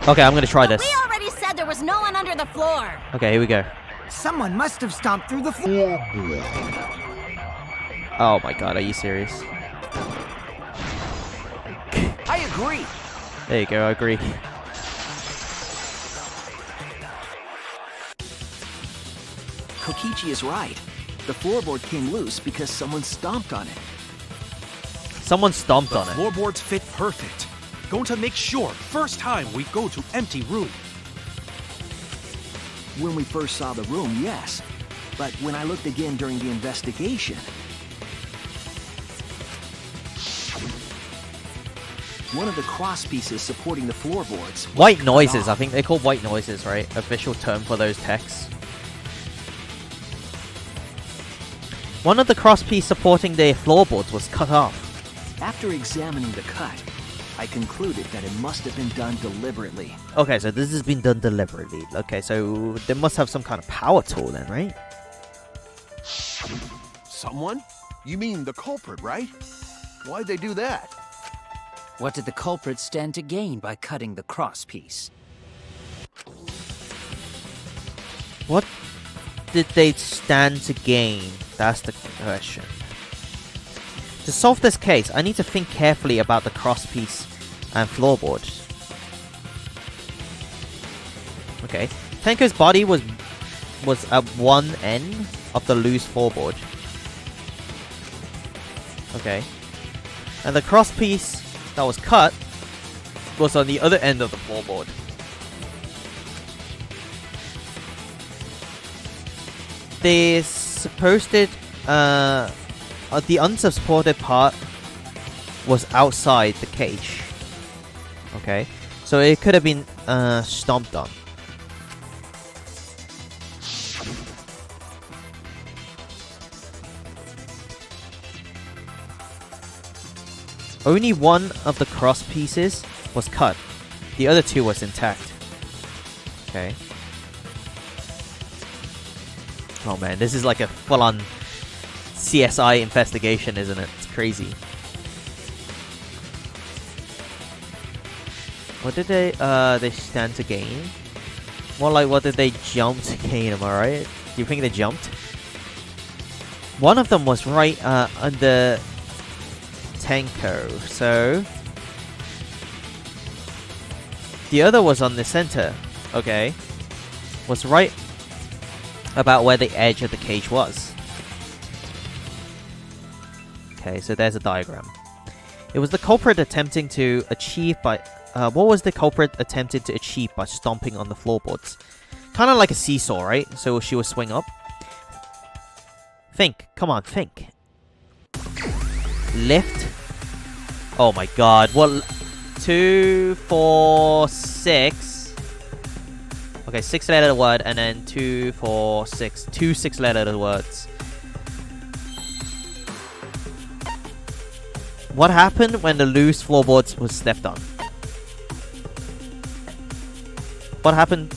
Okay, I'm gonna try But this. we already said there was no one under the floor. Okay, here we go. Someone must have stomped through the floor. Oh my god, are you serious? I agree. There you go, I agree. Kokichi is right. The floorboard came loose because someone stomped on it. Someone stomped The on it. floorboards fit perfect. Going to make sure first time we go to empty room. When we first saw the room, yes. But when I looked again during the investigation... One of the cross pieces supporting the floorboards. White noises. I think they're called white noises, right? Official term for those texts. One of the cross pieces supporting the floorboards was cut off. After examining the cut, I concluded that it must have been done deliberately. Okay, so this has been done deliberately. Okay, so they must have some kind of power tool then, right? Someone? You mean the culprit, right? Why'd they do that? What did the culprit stand to gain by cutting the cross piece? What did they stand to gain? That's the question. To solve this case, I need to think carefully about the crosspiece and floorboards. Okay. Tenko's body was at one end of the loose floorboard. Okay. And the crosspiece that was cut was on the other end of the floorboard. The supposed the unsupported part was outside the cage. Okay, so it could have been stomped on. Only one of the cross pieces was cut. The other two was intact. Okay. Oh man, this is like a full-on CSI investigation, isn't it? It's crazy. What did they stand to gain? More like, what did they jump to gain, am I right? Do you think they jumped? One of them was right under Tenko, so the other was on the center. Okay, was right about where the edge of the cage was. Okay, so there's a diagram. It was the culprit attempting to achieve by what was the culprit attempted to achieve by stomping on the floorboards? Kind of like a seesaw, right? So she will swing up. Think, come on, think. Lift. Oh my god, what? 2, 4, 6. Okay, 6-letter word, and then 2, 4, 6. 2 6-letter words. What happened when the loose floorboards was stepped on? What happened?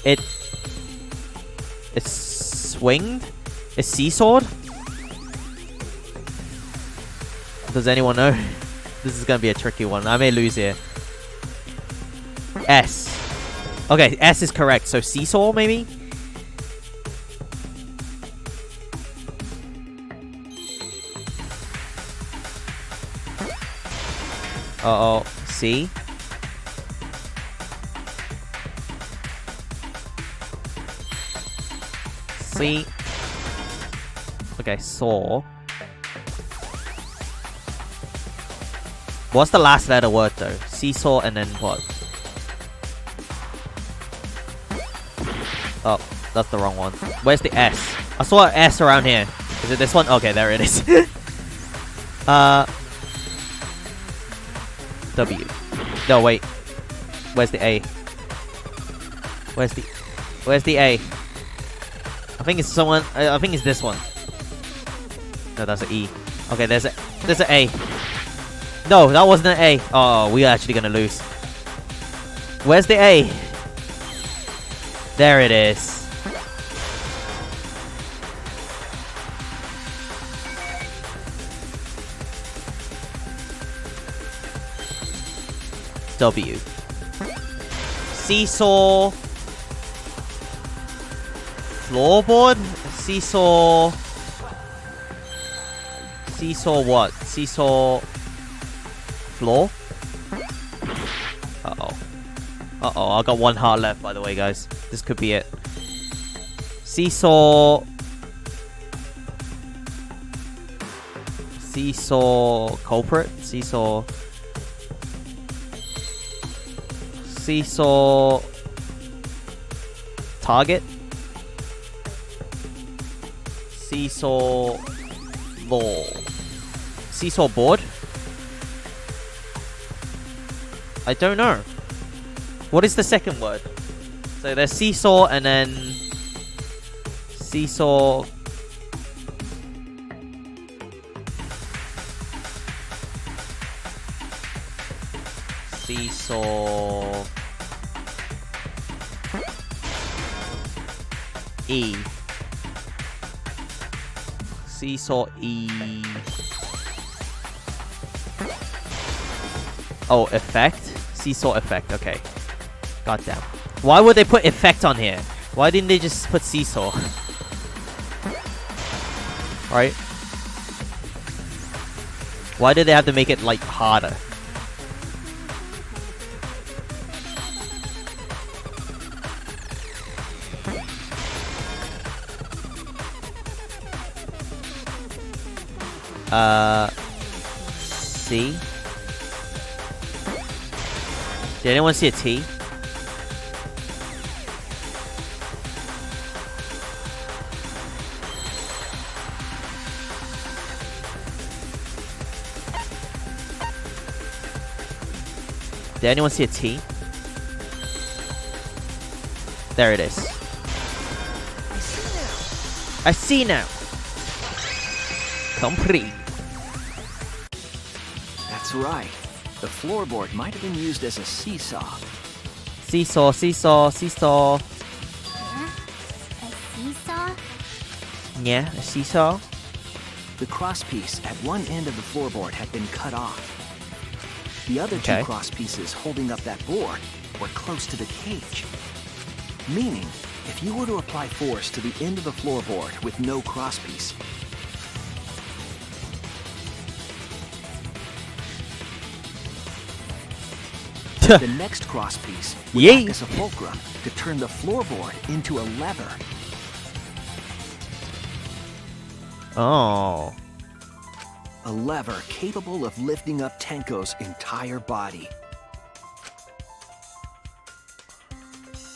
It swinged? It seesawed? Does anyone know? This is gonna be a tricky one. I may lose here. S. Okay, S is correct. So seesaw, maybe? Uh-oh. C? C. Okay, saw. What's the last letter word though? Seesaw and then what? Oh, that's the wrong one. Where's the S? I saw an S around here. Is it this one? Okay, there it is. W. No, wait. Where's the A? Where's the A? I think it's someone. I think it's this one. No, that's an E. Okay, there's an A. No, that wasn't an A. Oh, we are actually gonna lose. Where's the A? There it is. W. Seesaw. Floorboard? Seesaw. Seesaw what? Seesaw. Floor? Uh-oh. Uh-oh, I got one heart left, by the way, guys. This could be it. Seesaw. Seesaw culprit? Seesaw. Seesaw target? Seesaw law. Seesaw board? I don't know. What is the second word? So there's seesaw and then seesaw. Seesaw. E. Seesaw E. Oh, effect? Seesaw effect, okay. Goddamn. Why would they put effect on here? Why didn't they just put seesaw? Right? Why did they have to make it, like, harder? C? Did anyone see a T? Did anyone see a T? There it is. I see now. Complete. That's right. The floorboard might have been used as a seesaw. Seesaw, seesaw, seesaw. Huh? A seesaw? Yeah, a seesaw. The crosspiece at one end of the floorboard had been cut off. The other two crosspieces holding up that board were close to the cage. Meaning, if you were to apply force to the end of the floorboard with no crosspiece, the next crosspiece would act as a fulcrum to turn the floorboard into a lever. Oh. A lever capable of lifting up Tenko's entire body.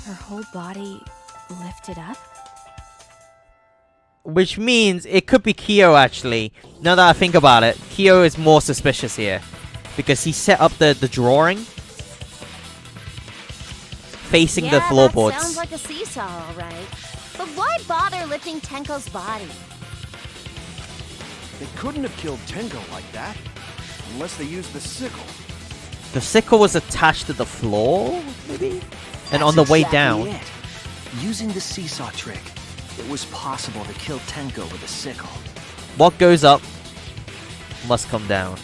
Her whole body lifted up? Which means it could be Kyo, actually. Now that I think about it, Kyo is more suspicious here. Because he set up the drawing facing the floorboards. That sounds like a seesaw, all right. But why bother lifting Tenko's body? They couldn't have killed Tenko like that. Unless they used the sickle. The sickle was attached to the floor, maybe? And on the way down. It. Using the seesaw trick, it was possible to kill Tenko with a sickle. What goes up must come down.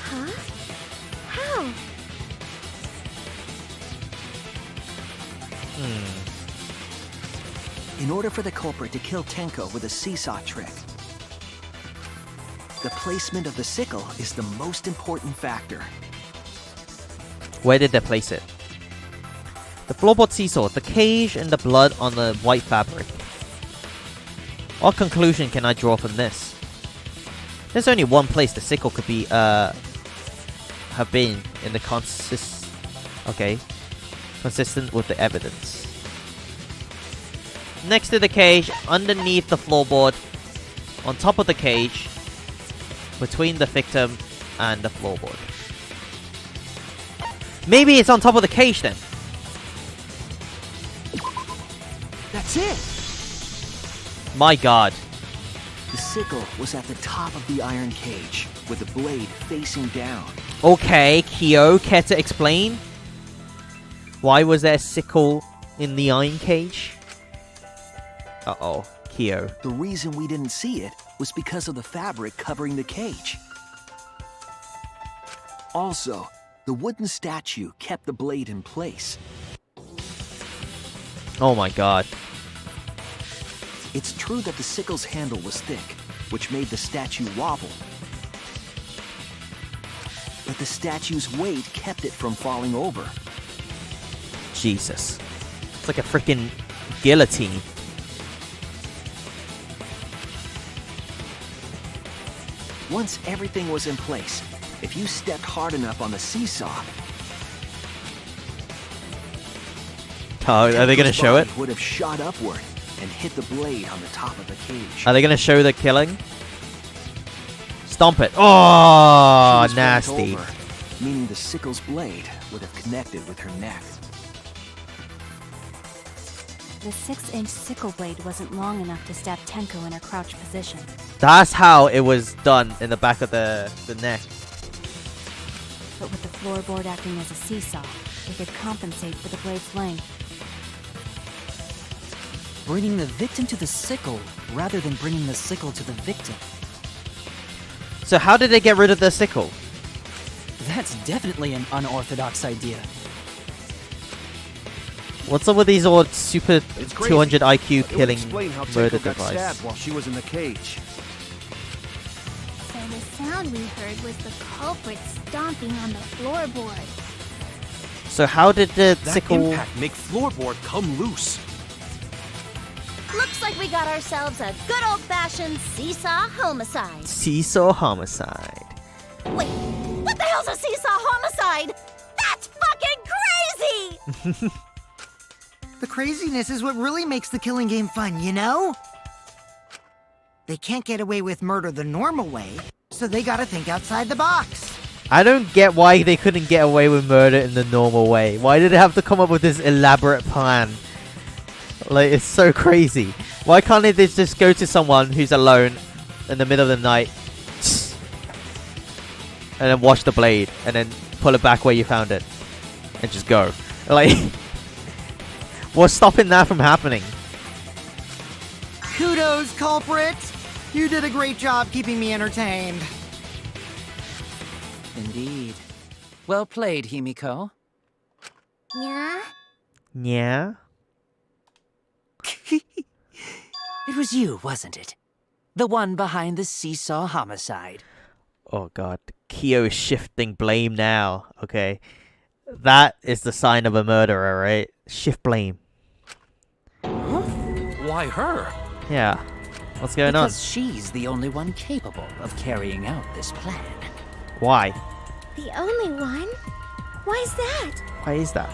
Huh? How? In order for the culprit to kill Tenko with a seesaw trick, the placement of the sickle is the most important factor. Where did they place it? The floorboard seesaw, the cage, and the blood on the white fabric. What conclusion can I draw from this? There's only one place the sickle could be, have been in the consistent with the evidence. Next to the cage, underneath the floorboard, on top of the cage, between the victim and the floorboard. Maybe it's on top of the cage then. That's it! My god. The sickle was at the top of the iron cage, with the blade facing down. Okay, Kyo, care to explain? Why was there a sickle in the iron cage? Uh-oh, Kyo. The reason we didn't see it was because of the fabric covering the cage. Also, the wooden statue kept the blade in place. Oh my god. It's true that the sickle's handle was thick, which made the statue wobble. But the statue's weight kept it from falling over. Jesus. It's like a freaking guillotine. Once everything was in place, if you stepped hard enough on the seesaw, are they going to show it? Would have shot upward and hit the blade on the top of the cage. Are they going to show the killing? Stomp it. Oh, nasty. meaning the sickle's blade would have connected with her neck. The 6-inch sickle blade wasn't long enough to stab Tenko in her crouched position. That's how it was done in the back of the neck. But with the floorboard acting as a seesaw, it could compensate for the blade's length. Bringing the victim to the sickle rather than bringing the sickle to the victim. So how did they get rid of the sickle? That's definitely an unorthodox idea. What's up with these old super 200 IQ It would killing explain how murder Tenko got device? stabbed while she was in the cage. So the sound we heard was the culprit stomping on the floorboard. So how did the That sickle... impact make floorboard come loose. Looks like we got ourselves a good old-fashioned seesaw homicide. Seesaw homicide. Wait, what the hell's a seesaw homicide? That's fucking crazy! The craziness is what really makes the killing game fun, you know? They can't get away with murder the normal way, so they gotta think outside the box. I don't get why they couldn't get away with murder in the normal way. Why did they have to come up with this elaborate plan? Like, it's so crazy. Why can't they just go to someone who's alone in the middle of the night and then wash the blade and then pull it back where you found it and just go? Like, what's stopping that from happening? Kudos, culprit! You did a great job keeping me entertained. Indeed. Well played, Himiko. Yeah? Yeah? It was you, wasn't it? The one behind the seesaw homicide. Oh god. Kyo is shifting blame now. Okay. That is the sign of a murderer, right? Shift blame. Why her? Yeah. What's going Because she's the only one capable of carrying out this plan. on? Why? The only one? Why's that? Why is that?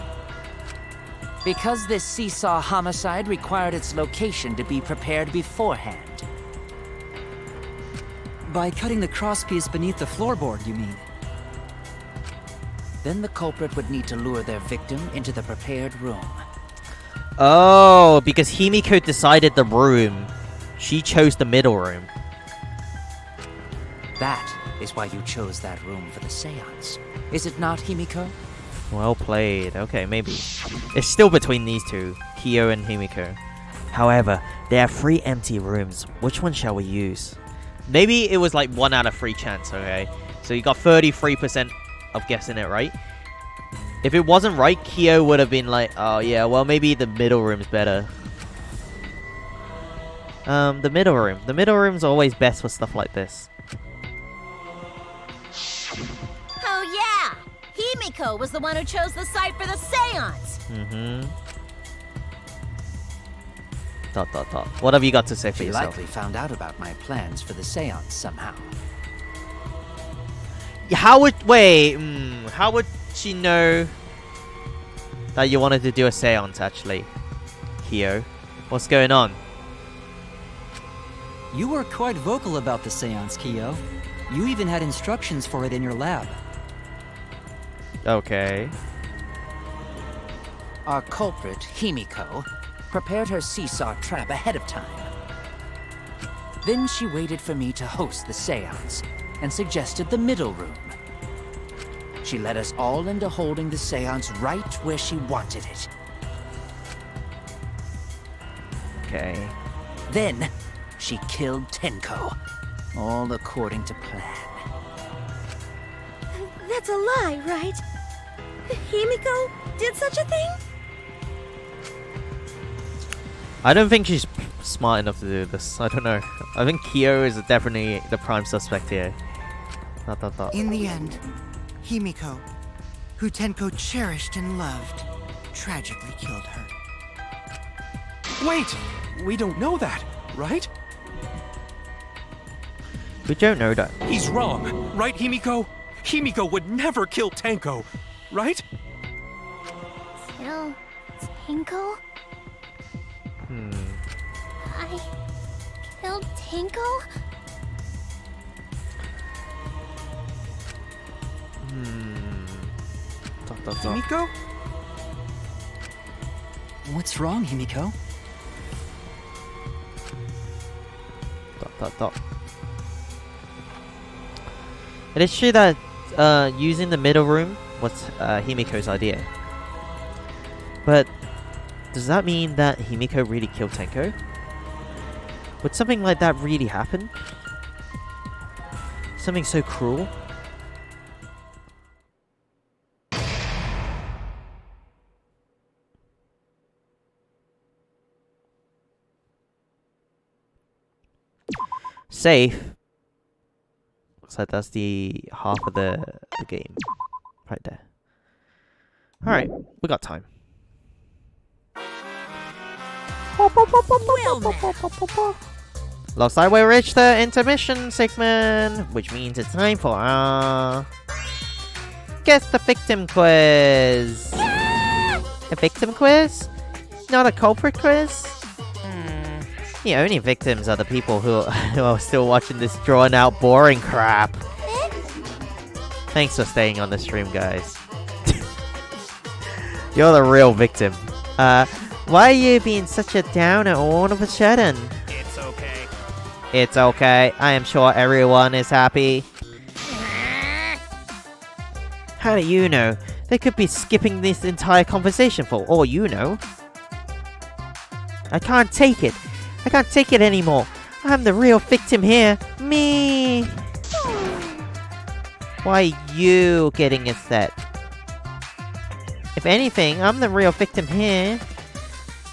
Because this seesaw homicide required its location to be prepared beforehand. By cutting the crosspiece beneath the floorboard, you mean? Then the culprit would need to lure their victim into the prepared room. Oh, because Himiko decided the room. She chose the middle room. That is why you chose that room for the seance. Is it not, Himiko? Well played. Okay, maybe. It's still between these two, Kyo and Himiko. However, there are 3 empty rooms. Which one shall we use? Maybe it was like 1 out of 3 chance, okay? So you got 33% of guessing it right. If it wasn't right, Kyo would have been like, oh yeah, well maybe the middle room's better. The middle room. The middle room's always best for stuff like this. Oh yeah! Himiko was the one who chose the site for the seance! Mm-hmm. ... What have you got to say for She yourself? likely found out about my plans for the seance somehow. How would... Wait, how would she know that you wanted to do a seance, actually? Kyo? What's going on? You were quite vocal about the seance, Kyo. You even had instructions for it in your lab. Okay. Our culprit, Himiko, prepared her seesaw trap ahead of time. Then she waited for me to host the seance and suggested the middle room. She led us all into holding the seance right where she wanted it. Okay. Then, she killed Tenko, all according to plan. That's a lie, right? Himiko did such a thing? I don't think she's smart enough to do this. I don't know. I think Kyo is definitely the prime suspect here. ... In the end, Himiko, who Tenko cherished and loved, tragically killed her. Wait! We don't know that, right? We don't know that. He's wrong, right, Himiko? Himiko would never kill Tenko, right? Kill Tenko? I killed Tenko? Himiko? What's wrong, Himiko? It is true that using the middle room was Himiko's idea. But does that mean that Himiko really killed Tenko? Would something like that really happen? Something so cruel? Safe. Looks like that's the half of the game. Right there. Alright, we got time. Looks like we reached the intermission segment, which means it's time for our Guess the Victim Quiz. A victim quiz? Not a culprit quiz? The only victims are the people who are still watching this drawn-out, boring crap. Thanks for staying on the stream, guys. You're the real victim. Why are you being such a downer all of a sudden? It's okay. It's okay. I am sure everyone is happy. How do you know? They could be skipping this entire conversation for all you know. I can't take it. I can't take it anymore. I'm the real victim here. Me. Why are you getting upset? If anything, I'm the real victim here.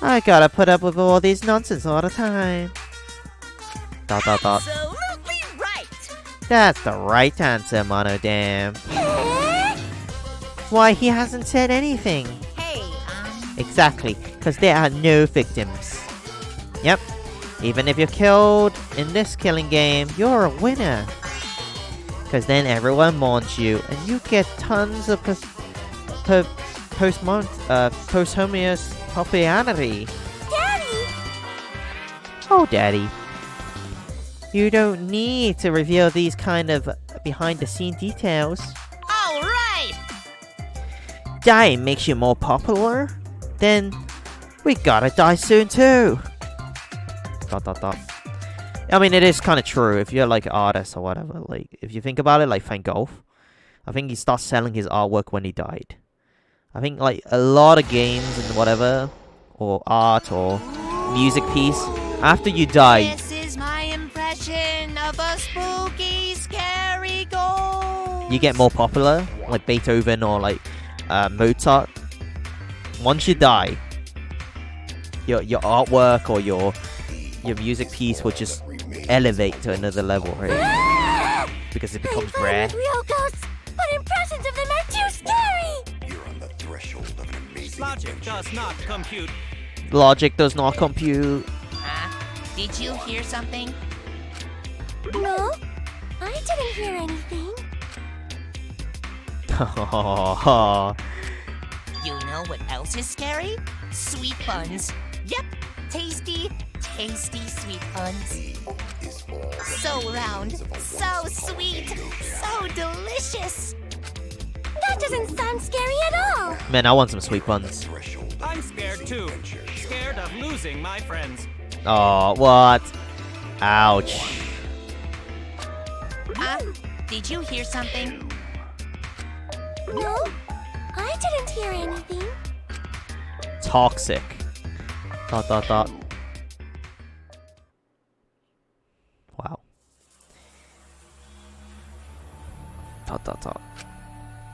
I gotta put up with all these nonsense all the time. ... Absolutely right. That's the right answer, Monodam. Why, he hasn't said anything. Hey, Exactly, because there are no victims. Yep. Even if you're killed in this killing game, you're a winner. Because then everyone mourns you, and you get tons of posthumous popularity. Daddy! Oh, Daddy. You don't need to reveal these kind of behind-the-scene details. all right. Dying makes you more popular? Then we gotta die soon too. ... I mean, it is kind of true. If you're like an artist or whatever, like if you think about it, like Van Gogh, I think he starts selling his artwork when he died. I think like a lot of games and whatever, or art or music piece, after you die, This is my impression of a spooky, scary ghost. you get more popular, like Beethoven or like Mozart. Once you die, your artwork or your music piece will just elevate to another level, right? Because it becomes rare. With real ghosts, but impressions of them are too scary! You're on the threshold of an amazing Logic does not compute. Logic does not compute. Did you hear something? No, I didn't hear anything. You know what else is scary? Sweet buns. Yep, tasty, tasty sweet buns. So round, so sweet, so delicious. That doesn't sound scary at all. Man, I want some sweet buns. I'm scared too. Scared of losing my friends. Oh, what? Ouch. Did you hear something? No, I didn't hear anything. Toxic. ... Wow. ...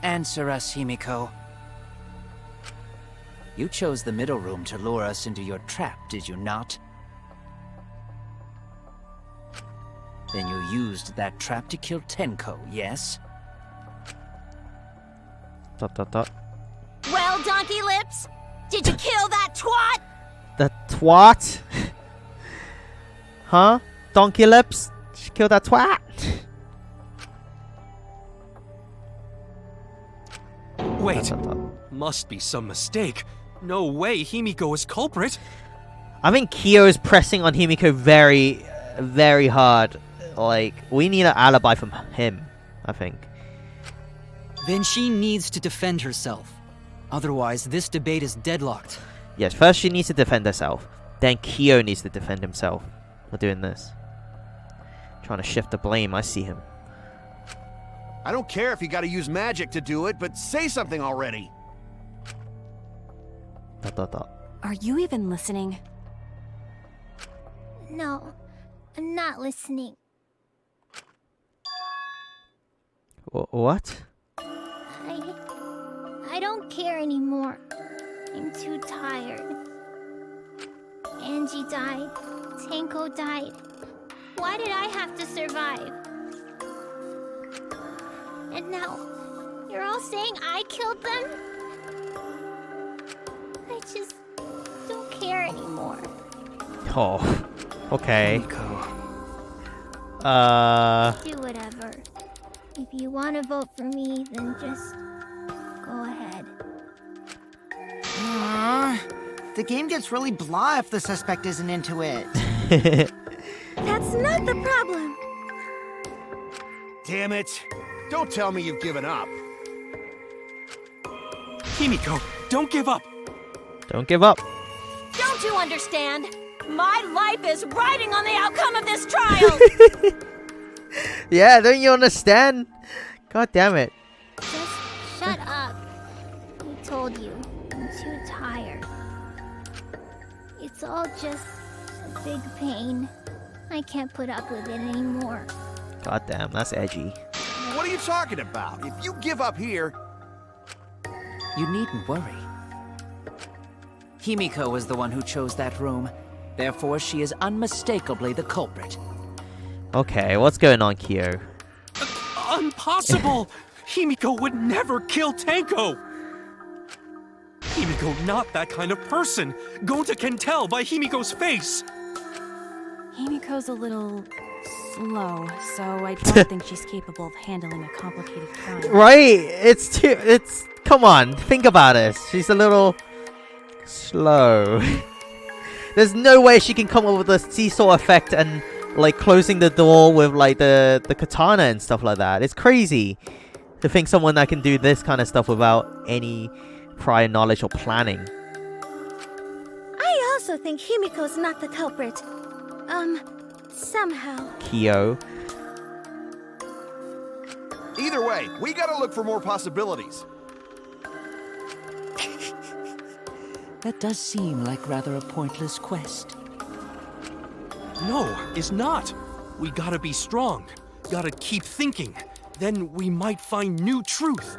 Answer us, Himiko. You chose the middle room to lure us into your trap, did you not? Then you used that trap to kill Tenko, yes? ... Well, Donkey Lips, did you kill that twat? The twat? Huh? Donkey Lips? She killed that twat? Wait, must be some mistake. No way Himiko is culprit. I think Kyo is pressing on Himiko very, very hard. Like, we need an alibi from him, I think. Then she needs to defend herself. Otherwise, this debate is deadlocked. Yes, first she needs to defend herself. Then Kyo needs to defend himself. We're doing this. Trying to shift the blame, I see him. I don't care if you gotta use magic to do it, but say something already. ... Are you even listening? No, I'm not listening. What? I don't care anymore. I'm too tired. Angie died. Tenko died. Why did I have to survive? And now, you're all saying I killed them? I just don't care anymore. Oh, okay. Do whatever. If you want to vote for me, then just go ahead. The game gets really blah if the suspect isn't into it. That's not the problem. Damn it. Don't tell me you've given up. Himiko, don't give up. Don't give up. Don't you understand? My life is riding on the outcome of this trial! Yeah, don't you understand? God damn it. Just shut up. I told you, I'm too tired. It's all just a big pain. I can't put up with it anymore. God damn, that's edgy. What are you talking about? If you give up here... You needn't worry. Himiko was the one who chose that room. Therefore, she is unmistakably the culprit. Okay, what's going on, Kyo? Impossible! Himiko would never kill Tenko! Himiko not that kind of person! Gonta can tell by Himiko's face! Himiko's a little slow, so I don't think she's capable of handling a complicated crime. Right? Come on, think about it. She's a little slow. There's no way she can come up with a seesaw effect and like closing the door with like the katana and stuff like that. It's crazy to think someone that can do this kind of stuff without any prior knowledge or planning. I also think Himiko's not the culprit. Somehow. Kyo. Either way, we gotta look for more possibilities. That does seem like rather a pointless quest. No, it's not. We gotta be strong. Gotta keep thinking. Then we might find new truth.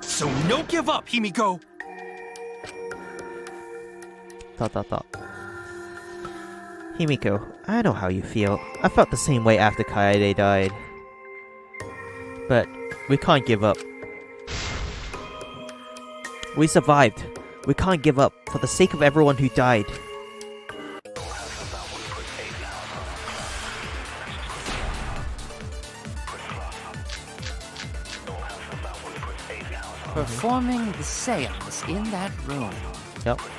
So no give up, Himiko! Himiko, I know how you feel. I felt the same way after Kaede died. But we can't give up. We survived. We can't give up for the sake of everyone who died. Performing the seance in that room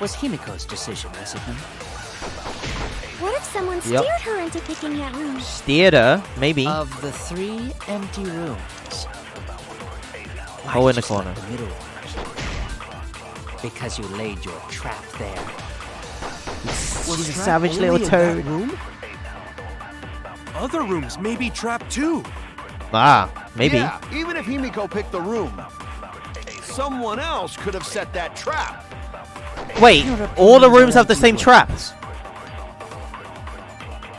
was Himiko's decision, was it not? What if someone steered her into picking that room? Steered her? Maybe. Of the 3 empty rooms. Hole in the corner. The middle one? Because you laid your trap there. Was a savage little toad. Room? Other rooms may be trapped too. Ah, maybe. Yeah, even if Himiko picked the room, someone else could have set that trap. Wait, all the rooms have the same traps.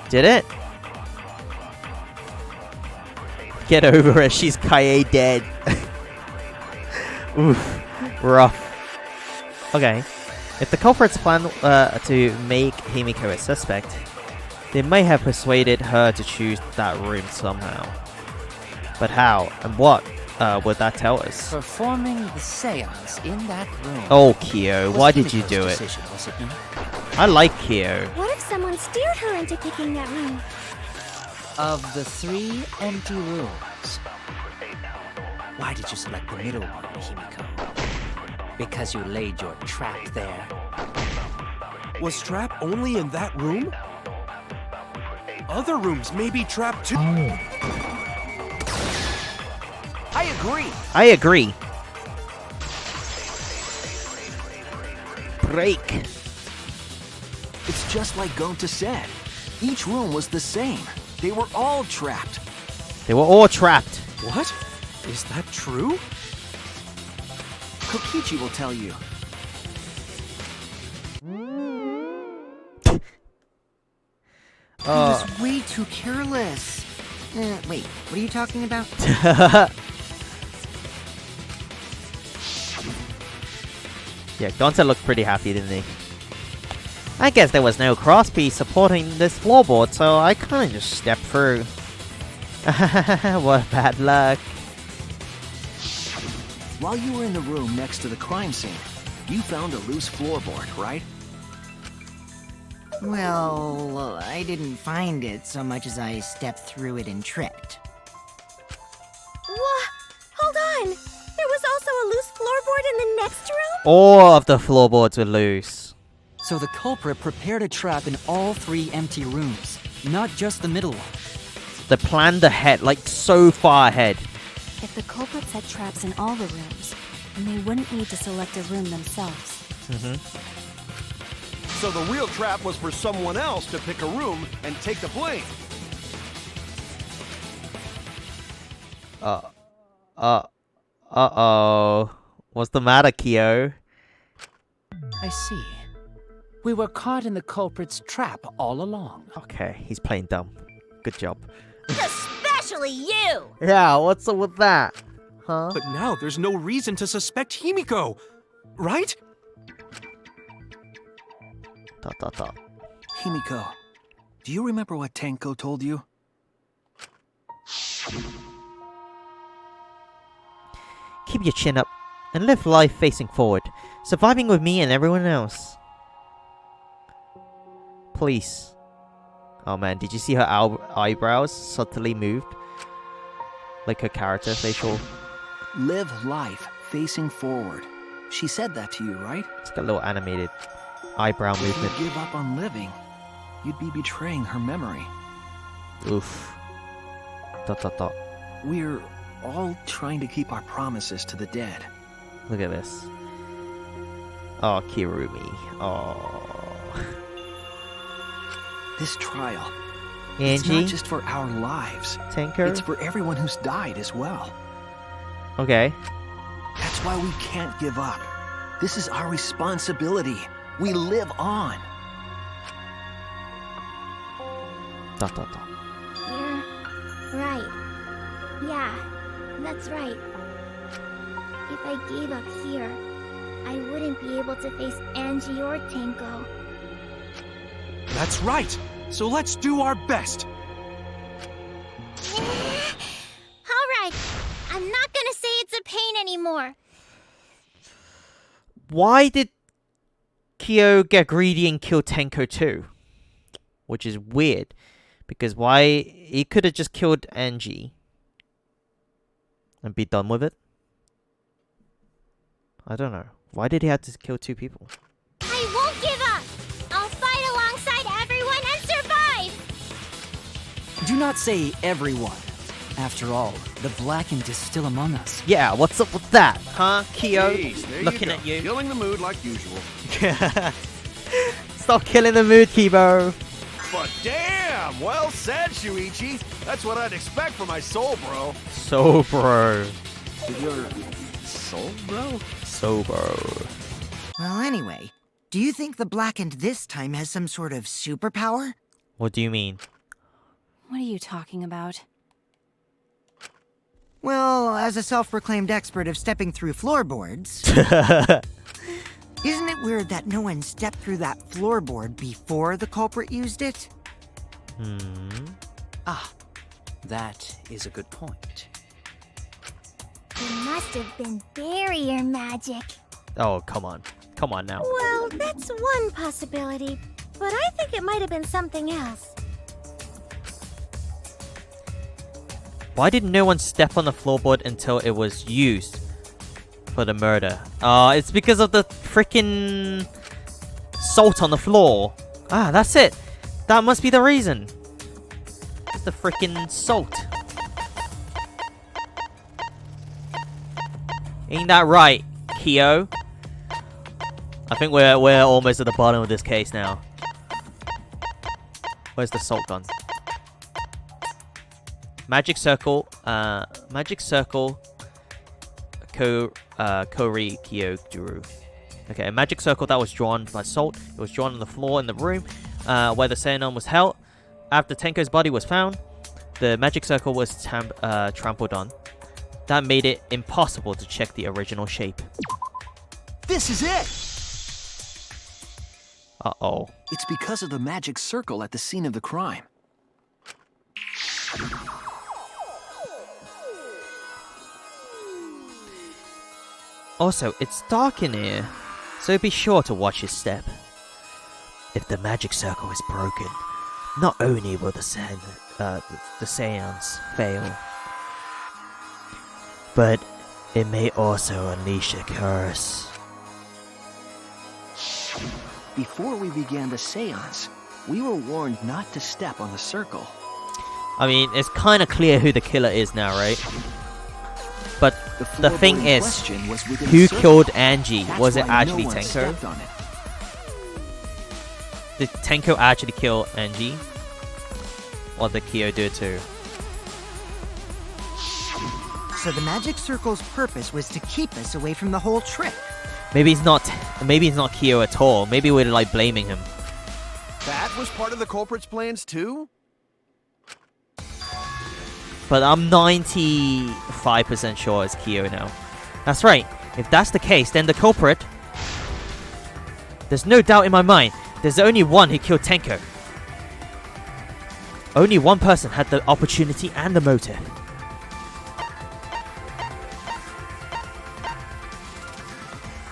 Did it? Get over it, she's Kaie dead. Oof, rough. Okay, if the culprits plan to make Himiko a suspect, they may have persuaded her to choose that room somehow. But how and what would that tell us? Performing the seance in that room. Oh, Kyo, why did you do it? I like Kyo. What if someone steered her into picking that room? Of the 3 empty rooms, why did you select the middle one, Himiko? Because you laid your trap there. Was trap only in that room? Other rooms may be trapped too. I agree. I agree. break. It's just like Gonta said. Each room was the same. They were all trapped. They were all trapped. What? Is that true? Kokichi will tell you. He was way too careless. Wait, what are you talking about? Yeah, Gonta looked pretty happy, didn't he? I guess there was no crosspiece supporting this floorboard, so I kinda just stepped through. What bad luck. While you were in the room next to the crime scene, you found a loose floorboard, right? Well, I didn't find it so much as I stepped through it and tripped. What? Hold on! There was also a loose floorboard in the next room? All of the floorboards were loose. So the culprit prepared a trap in all 3 empty rooms, not just the middle one. They planned ahead, like so far ahead. If the culprits had traps in all the rooms, then they wouldn't need to select a room themselves. So the real trap was for someone else to pick a room and take the blame. Uh-oh. What's the matter, Kyo? I see. We were caught in the culprit's trap all along. Okay, he's playing dumb. Good job. Especially you! Yeah, what's up with that? Huh? But now there's no reason to suspect Himiko, right? Dot, dot, dot. Himiko, do you remember what Tenko told you? Keep your chin up and live life facing forward, surviving with me and everyone else. Please. Oh man, did you see her eyebrows subtly moved? Like her character facial. Live life facing forward. She said that to you, right? It's got a little animated eyebrow movement. If you give up on living, you'd be betraying her memory. Oof. Dot dot dot. We're all trying to keep our promises to the dead. Look at this. Oh, Kirumi. Oh. This trial, Angie? it's not just for our lives. Tanker? It's for everyone who's died as well. Okay. That's why we can't give up. This is our responsibility. We live on. Dot dot dot. You're right. Yeah, that's right. If I gave up here, I wouldn't be able to face Angie or Tenko. That's right. So let's do our best. All right. I'm not gonna say it's a pain anymore. Why did Kyo get greedy and kill Tenko too? Which is weird. Because why... He could have just killed Angie. And be done with it. I don't know. Why did he have to kill 2 people? I won't give up. I'll fight alongside everyone and survive. Do not say everyone. After all, the Blackened is still among us. Yeah, what's up with that? Huh, Kyo? Jeez, there Looking you at go. you. Killing the mood like usual. Stop killing the mood, Kibo. But damn, well said, Shuichi. That's what I'd expect from my soul, bro. So, bro. Your soul, bro? So, bro. Well, anyway, do you think the Blackened this time has some sort of superpower? What do you mean? What are you talking about? Well, as a self-proclaimed expert of stepping through floorboards... Isn't it weird that no one stepped through that floorboard before the culprit used it? Ah, that is a good point. It must have been barrier magic. Oh, come on. Come on now. Well, that's one possibility, but I think it might have been something else. Why did no one step on the floorboard until it was used for the murder? It's because of the freaking salt on the floor. Ah, that's it. That must be the reason. It's the freaking salt. Ain't that right, Kyo? I think we're almost at the bottom of this case now. Where's the salt gun? Magic circle. Kori Kyojuru. Okay, a magic circle that was drawn by salt. It was drawn on the floor in the room where the Seion was held. After Tenko's body was found, the magic circle was trampled on. That made it impossible to check the original shape. This is it! Uh-oh. It's because of the magic circle at the scene of the crime. Also, it's dark in here, so be sure to watch your step. If the magic circle is broken, not only will the seance fail, but it may also unleash a curse. Before we began the seance, we were warned not to step on the circle. I mean, it's kind of clear who the killer is now, right? But the thing is, who killed Angie? Was it actually Tenko? Did Tenko actually kill Angie? Or did Kyo do it too? So the magic circle's purpose was to keep us away from the whole trick. Maybe it's not Kyo at all. Maybe we're like blaming him. That was part of the culprit's plans too? But I'm 95% sure it's Kyo now. That's right. If that's the case, then the culprit... There's no doubt in my mind. There's only one who killed Tenko. Only one person had the opportunity and the motive.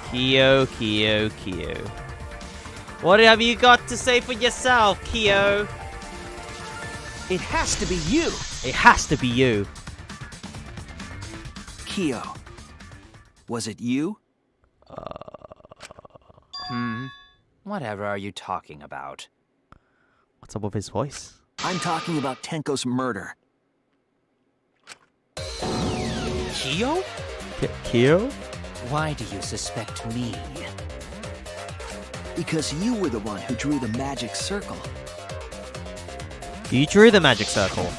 Kyo. What have you got to say for yourself, Kyo? It has to be you! It has to be you. Kyo. Was it you? Whatever are you talking about? What's up with his voice? I'm talking about Tenko's murder. Kyo? Kyo? Why do you suspect me? Because you were the one who drew the magic circle. You drew the magic circle.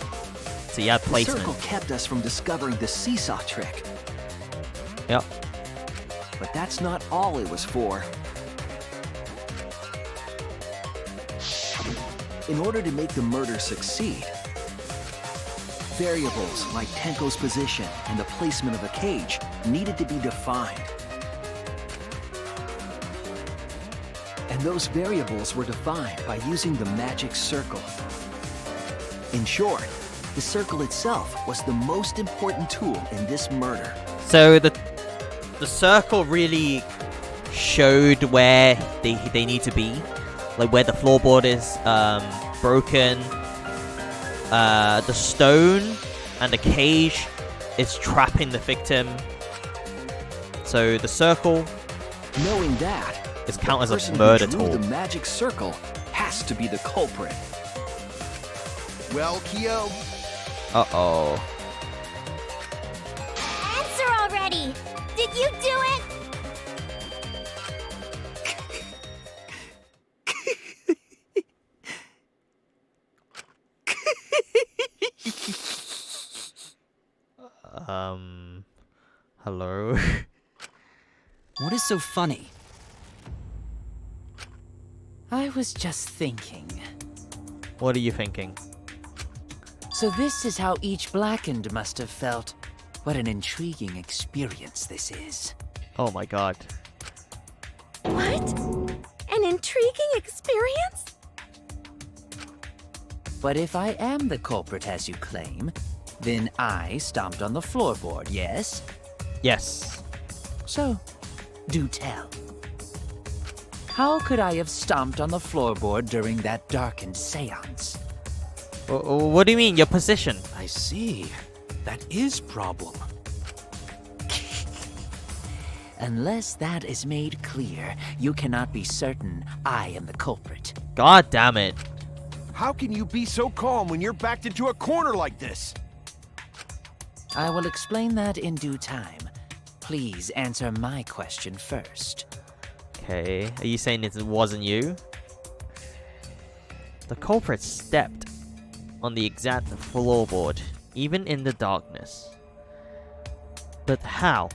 So you had placement. The circle kept us from discovering the seesaw trick. Yep. But that's not all it was for. In order to make the murder succeed, variables like Tenko's position and the placement of the cage needed to be defined. And those variables were defined by using the magic circle. In short, the circle itself was the most important tool in this murder. So the circle really showed where they need to be, like where the floorboard is broken. The stone and the cage is trapping the victim. So the circle, knowing that, is counted as a the murder person who tool. drew the magic circle has to be the culprit. Well, Kyo. Uh-oh. Answer already! Did you do it? Hello? What is so funny? I was just thinking. What are you thinking? So this is how each Blackened must have felt. What an intriguing experience this is. Oh my god. What? An intriguing experience? But if I am the culprit as you claim, then I stomped on the floorboard, yes? Yes. So, do tell. How could I have stomped on the floorboard during that darkened seance? What do you mean, your position? I see. That is problem. Unless that is made clear, you cannot be certain I am the culprit. God damn it. How can you be so calm when you're backed into a corner like this? I will explain that in due time. Please answer my question first. Okay, are you saying it wasn't you? The culprit stepped on the exact floorboard, even in the darkness. But how?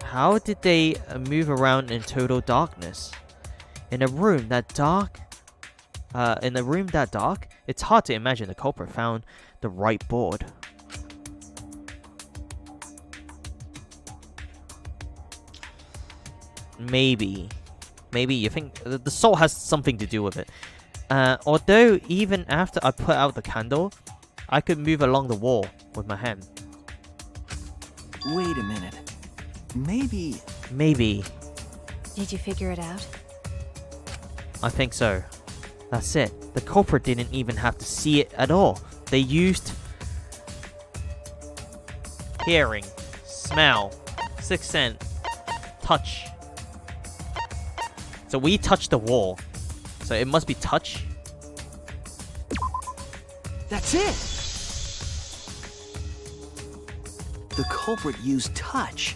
How did they move around in total darkness? In a room that dark? It's hard to imagine the culprit found the right board. Maybe you think the salt has something to do with it. Although even after I put out the candle, I could move along the wall with my hand. Wait a minute. Maybe... Did you figure it out? I think so. That's it. The culprit didn't even have to see it at all. They used hearing, smell, sixth sense, touch. So we touched the wall. So it must be touch. That's it! The culprit used touch.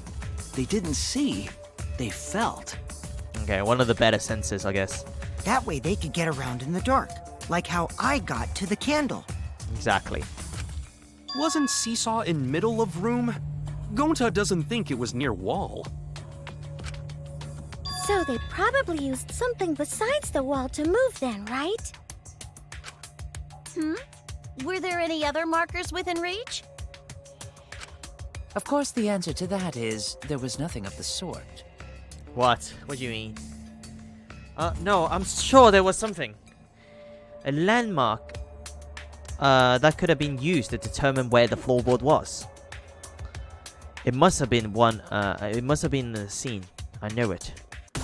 They didn't see, they felt. Okay, one of the better senses, I guess. That way they could get around in the dark, like how I got to the candle. Exactly. Wasn't Seesaw in middle of room? Gonta doesn't think it was near wall. So they probably used something besides the wall to move then, right? Were there any other markers within reach? Of course, the answer to that is there was nothing of the sort. What? What do you mean? No, I'm sure there was something. A landmark that could have been used to determine where the floorboard was. It must have been one, it must have been in the scene. I know it.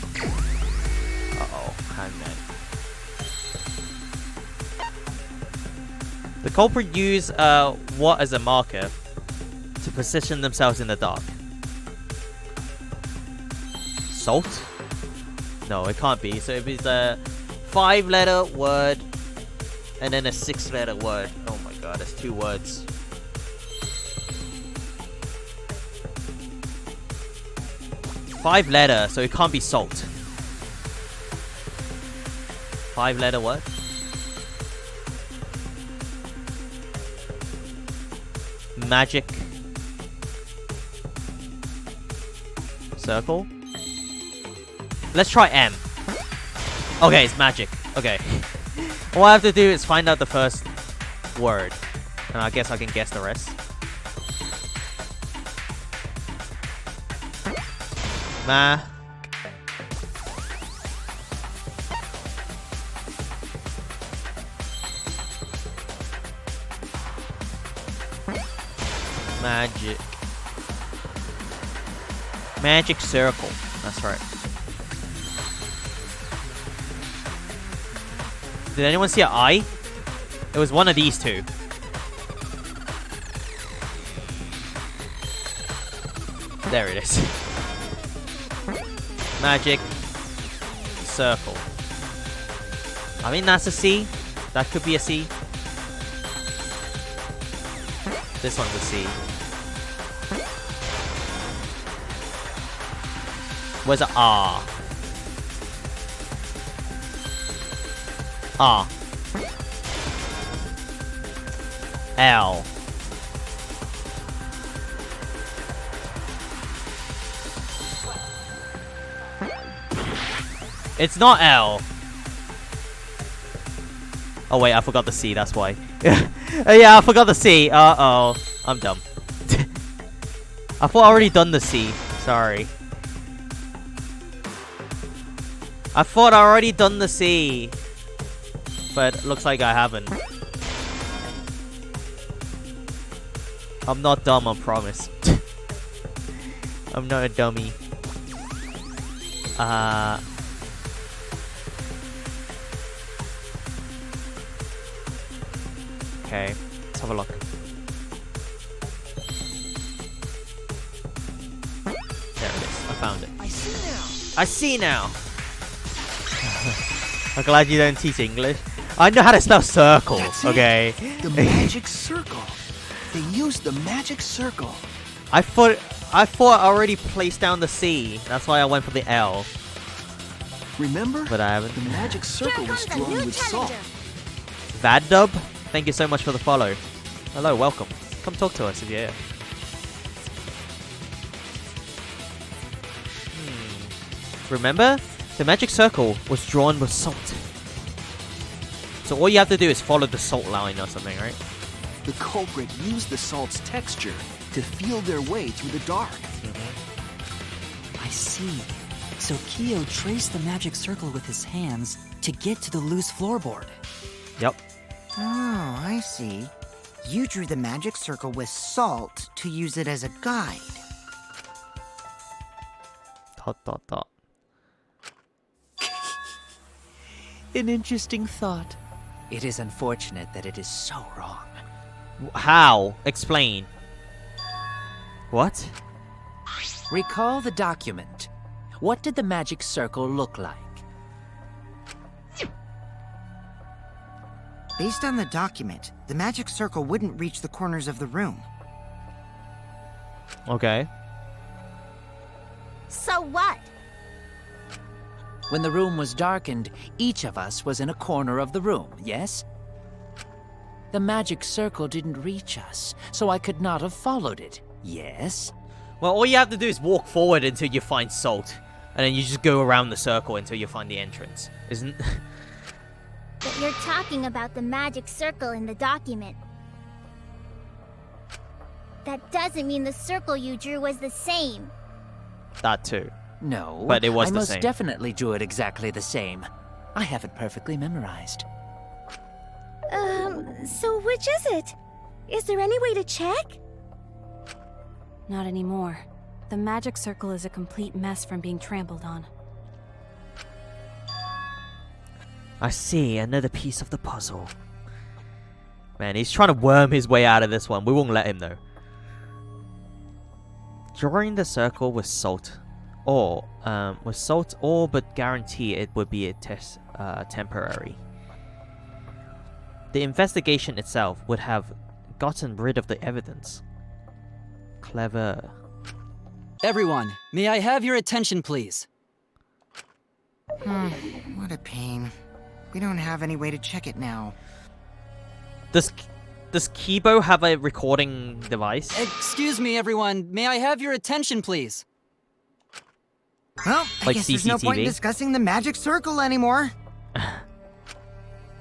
Uh-oh, handman. The culprit used what as a marker to position themselves in the dark. Salt? No, it can't be. So it is a 5-letter word and then a 6-letter word. Oh my god, that's 2 words. Five-letter, so it can't be salt. 5-letter word. Magic. Circle. Let's try M. Okay, it's magic. Okay. All I have to do is find out the first word. And I guess I can guess the rest. Magic. Magic circle. That's right. Did anyone see an eye? It was one of these two. There it is. Magic circle. I mean, that's a C. That could be a C. This one's a C. Where's a R? R. L. It's not L. Oh wait, I forgot the C, that's why. Yeah, I forgot the C. Uh-oh. I'm dumb. I thought I already done the C. Sorry. I thought I already done the C. But looks like I haven't. I'm not dumb, I promise. I'm not a dummy. Okay, let's have a look. There it is. I found it. I see now. I see now. I'm glad you don't teach English. I know how to spell circle. That's okay. The magic circle. They used the magic circle. I thought I already placed down the C. That's why I went for the L. Remember? But I haven't. The magic circle was drawn with salt. Vaddub, thank you so much for the follow. Hello, welcome. Come talk to us if you're here. Remember? The magic circle was drawn with salt. So all you have to do is follow the salt line or something, right? The culprit used the salt's texture to feel their way through the dark. I see. So Kyo traced the magic circle with his hands to get to the loose floorboard. Yep. Oh, I see. You drew the magic circle with salt to use it as a guide. ... An interesting thought. It is unfortunate that it is so wrong. How? Explain. What? Recall the document. What did the magic circle look like? Based on the document, the magic circle wouldn't reach the corners of the room. Okay. So what? When the room was darkened, each of us was in a corner of the room, yes? The magic circle didn't reach us, so I could not have followed it, yes? Well, all you have to do is walk forward until you find salt. And then you just go around the circle until you find the entrance. Isn't... But you're talking about the magic circle in the document. That doesn't mean the circle you drew was the same. That too. No, but it was I the most same. definitely drew it exactly the same. I have it perfectly memorized. So which is it? Is there any way to check? Not anymore. The magic circle is a complete mess from being trampled on. I see, another piece of the puzzle. Man, he's trying to worm his way out of this one. We won't let him though. Drawing the circle with salt, or but guarantee it would be a temporary. The investigation itself would have gotten rid of the evidence. Clever. Everyone, may I have your attention, please? What a pain. We don't have any way to check it now. Does Kibo have a recording device? Excuse me, everyone. May I have your attention, please? Well, I Like guess there's no point in CCTV? discussing the magic circle anymore.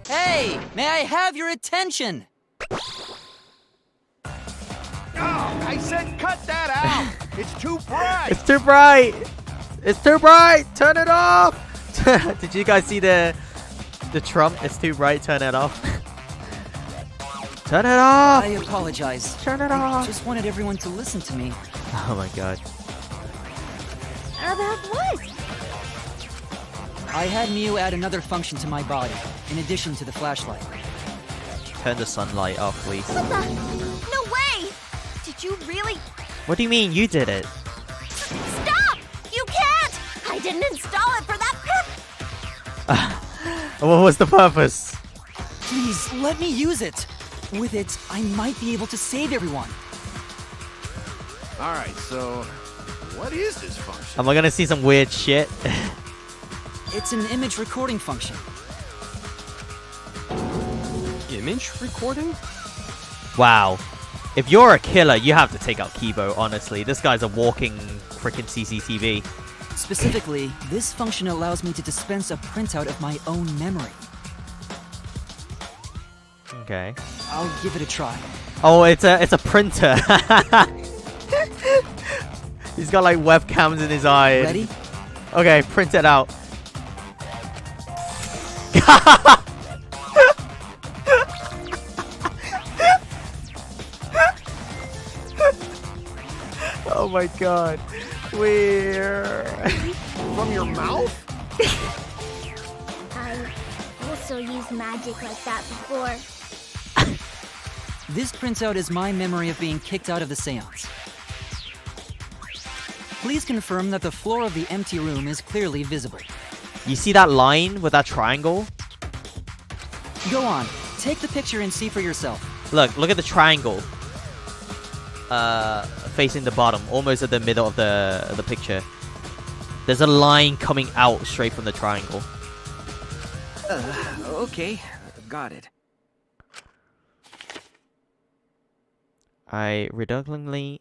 Hey, may I have your attention? Oh, I said cut that out! It's too bright! It's too bright! It's too bright! Turn it off! Did you guys see the Trump? It's too bright, turn it off. Turn it off! I apologize. Turn it I off! just wanted everyone to listen to me. Oh my god. About what? I had Miu add another function to my body, in addition to the flashlight. Turn the sunlight off, please. What the? No way! Did you really? What do you mean you did it? Stop! You can't! I didn't install it for that purpose! What was the purpose? Please, let me use it. With it, I might be able to save everyone. Alright, so what is this function? Am I gonna see some weird shit? It's an image recording function. Image recording? Wow. If you're a killer, you have to take out Kibo, honestly. This guy's a walking freaking CCTV. Specifically, this function allows me to dispense a printout of my own memory. Okay. I'll give it a try. Oh, it's a printer. He's got like webcams in his eye. Ready? Okay, print it out. Oh my god. Where? From your mouth? I also used magic like that before. This printout is my memory of being kicked out of the seance. Please confirm that the floor of the empty room is clearly visible. You see that line with that triangle? Go on, take the picture and see for yourself. Look at the triangle. Facing the bottom, almost at the middle of the picture. There's a line coming out straight from the triangle. Okay. Got it. I reluctantly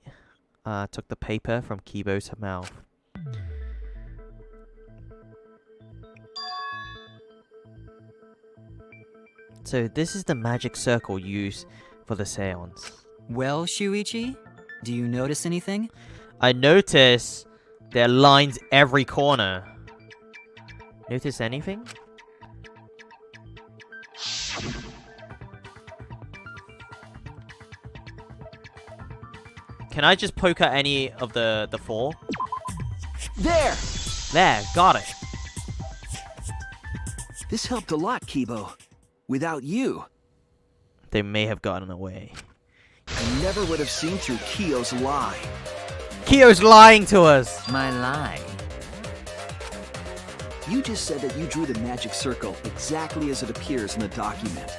took the paper from Kibo's mouth. So this is the magic circle used for the seance. Well, Shuichi, do you notice anything? I notice there are lines every corner. Notice anything? Can I just poke at any of the four? There! There, got it. This helped a lot, Kibo. Without you, They may have gotten away. I never would have seen through Kyo's lie. Kyo's lying to us! My lie. You just said that you drew the magic circle exactly as it appears in the document.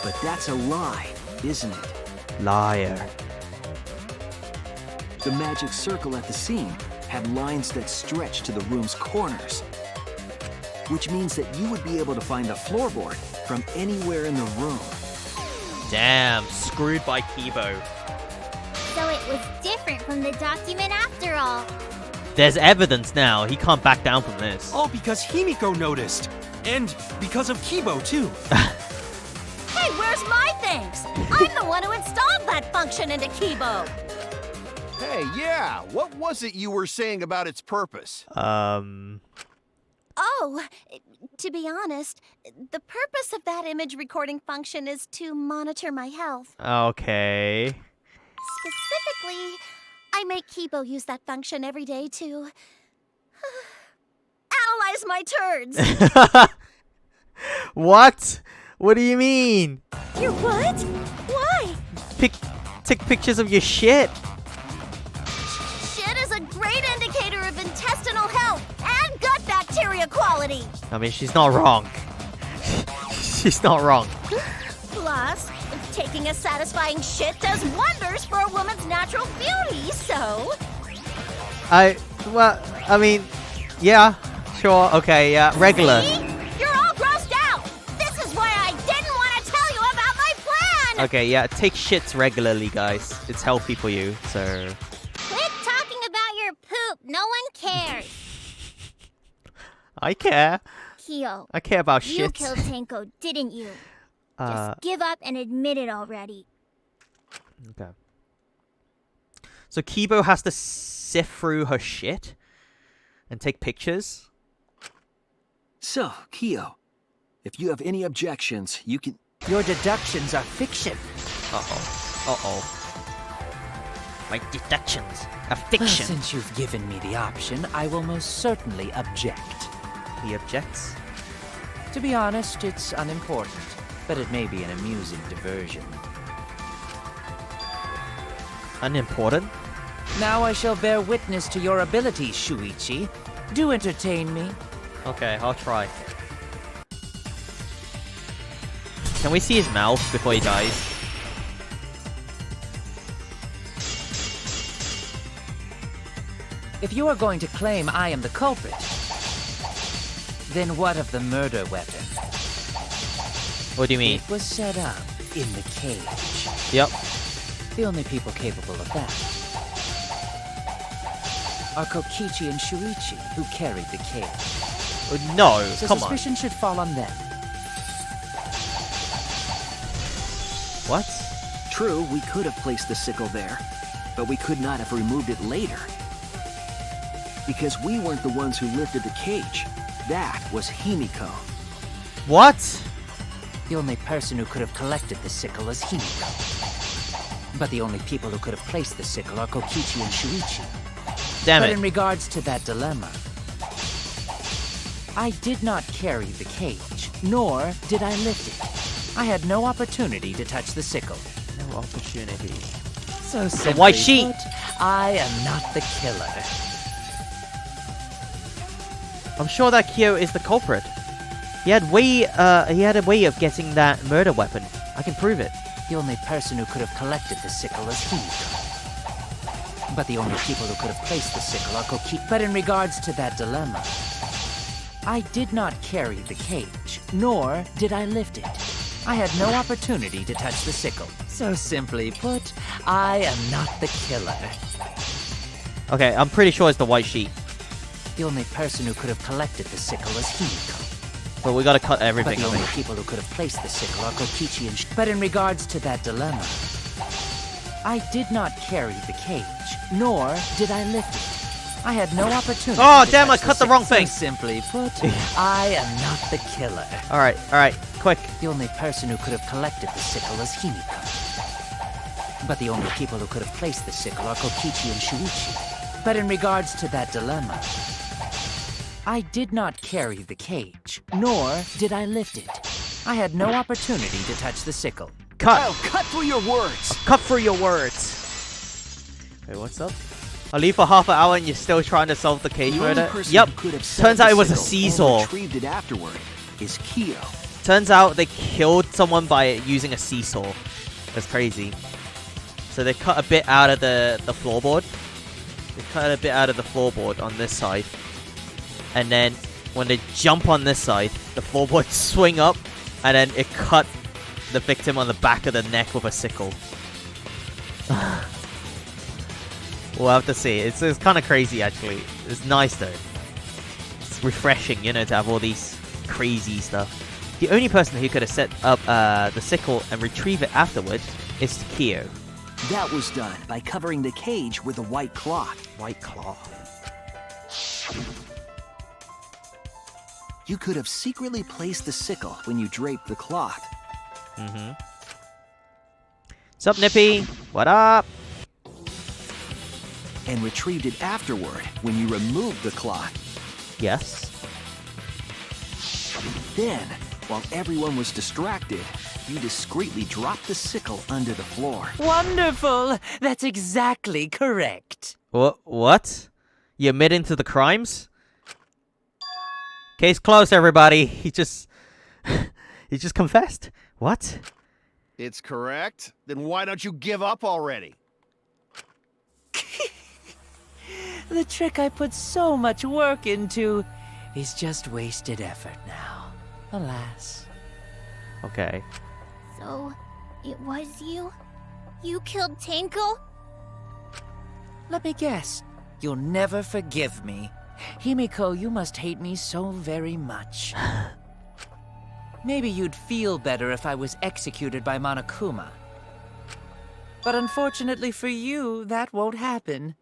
But that's a lie, isn't it? Liar. The magic circle at the scene had lines that stretched to the room's corners. Which means that you would be able to find the floorboard from anywhere in the room. Damn, screwed by Kibo. So it was different from the document after all. There's evidence now. He can't back down from this. All because Himiko noticed. And because of Kibo, too. Hey, where's my things? I'm the one who installed that function into Kibo. Hey, yeah, what was it you were saying about its purpose? Oh, to be honest, the purpose of that image recording function is to monitor my health. Okay. Specifically, I make Kibo use that function every day to analyze my turds. What? What do you mean? Your what? Why? Take pictures of your shit. Shit is a great indicator of intestinal health and gut bacteria quality. I mean, she's not wrong. She's not wrong. Plus, taking a satisfying shit does wonders for a woman's natural beauty, so... Well, I mean, yeah, sure, okay, yeah, regular. See? You're all grossed out! This is why I didn't want to tell you about my plan! Okay, yeah, take shits regularly, guys. It's healthy for you, so... Quit talking about your poop. No one cares. I care. Kyo, I care about you shits. killed Tenko, didn't you? Just give up and admit it already. Okay. So Kibo has to sift through her shit and take pictures? So, Kyo, if you have any objections, you can... Your deductions are fiction. Uh-oh. Uh-oh. My deductions are fiction. Since you've given me the option, I will most certainly object. He objects? To be honest, it's unimportant, but it may be an amusing diversion. Unimportant? Now I shall bear witness to your abilities, Shuichi. Do entertain me. Okay, I'll try. Can we see his mouth before he dies? If you are going to claim I am the culprit, then what of the murder weapon? What do you mean? It was set up in the cage. Yep. The only people capable of that are Kokichi and Shuichi, who carried the cage. No, So come on. suspicion should fall on them. What? True, we could have placed the sickle there, but we could not have removed it later. Because we weren't the ones who lifted the cage. That was Himiko. What? The only person who could have collected the sickle is Himiko. But the only people who could have placed the sickle are Kokichi and Shuichi. Damn But it. in regards to that dilemma, I did not carry the cage, nor did I lift it. I had no opportunity to touch the sickle. No opportunity. So The white simply sheet. put, I am not the killer. I'm sure that Kyo is the culprit. He had a way of getting that murder weapon. I can prove it. The only person who could have collected the sickle is Himiko. But the only people who could have placed the sickle are Koki. But in regards to that dilemma, I did not carry the cage, nor did I lift it. I had no opportunity to touch the sickle. So simply put, I am not the killer. Okay, I'm pretty sure it's the white sheet. The only person who could have collected the sickle was Himiko. But we gotta cut everything. But the only people who could have placed the sickle are Kokichi and But in regards to that dilemma, I did not carry the cage, nor did I lift it. I had no opportunity. Oh, damn, I cut the wrong thing. So simply put, I am not the killer. Alright, quick. The only person who could have collected the sickle is Himiko. But the only people who could have placed the sickle are Kokichi and Shuichi. But in regards to that dilemma, I did not carry the cage, nor did I lift it. I had no opportunity to touch the sickle. Cut! Kyle, cut through your words! Cut through your words! Wait, what's up? I'll leave for half an hour and you're still trying to solve the cage murder? Yep. Turns out it was a seesaw. Retrieved it afterward is Kyo. Turns out they killed someone by using a seesaw. That's crazy. So they cut a bit out of the floorboard. They cut a bit out of the floorboard on this side. And then when they jump on this side, the floorboards swing up and then it cut the victim on the back of the neck with a sickle. We'll have to see. It's kind of crazy, actually. It's nice, though. It's refreshing, you know, to have all these crazy stuff. The only person who could have set up the sickle and retrieve it afterward is Kyo. That was done by covering the cage with a white cloth. White cloth. You could have secretly placed the sickle when you draped the cloth. Mm-hmm. Sup, Nippy? What up? And retrieved it afterward when you removed the cloth. Yes. Then, while everyone was distracted, you discreetly dropped the sickle under the floor. Wonderful! That's exactly correct. What? You admitting to the crimes? Case closed, everybody. He just confessed. What? It's correct. Then why don't you give up already? The trick I put so much work into is just wasted effort now. Alas. Okay. So, it was you? You killed Tenko? Let me guess. You'll never forgive me. Himiko, you must hate me so very much. Maybe you'd feel better if I was executed by Monokuma. But unfortunately for you, that won't happen.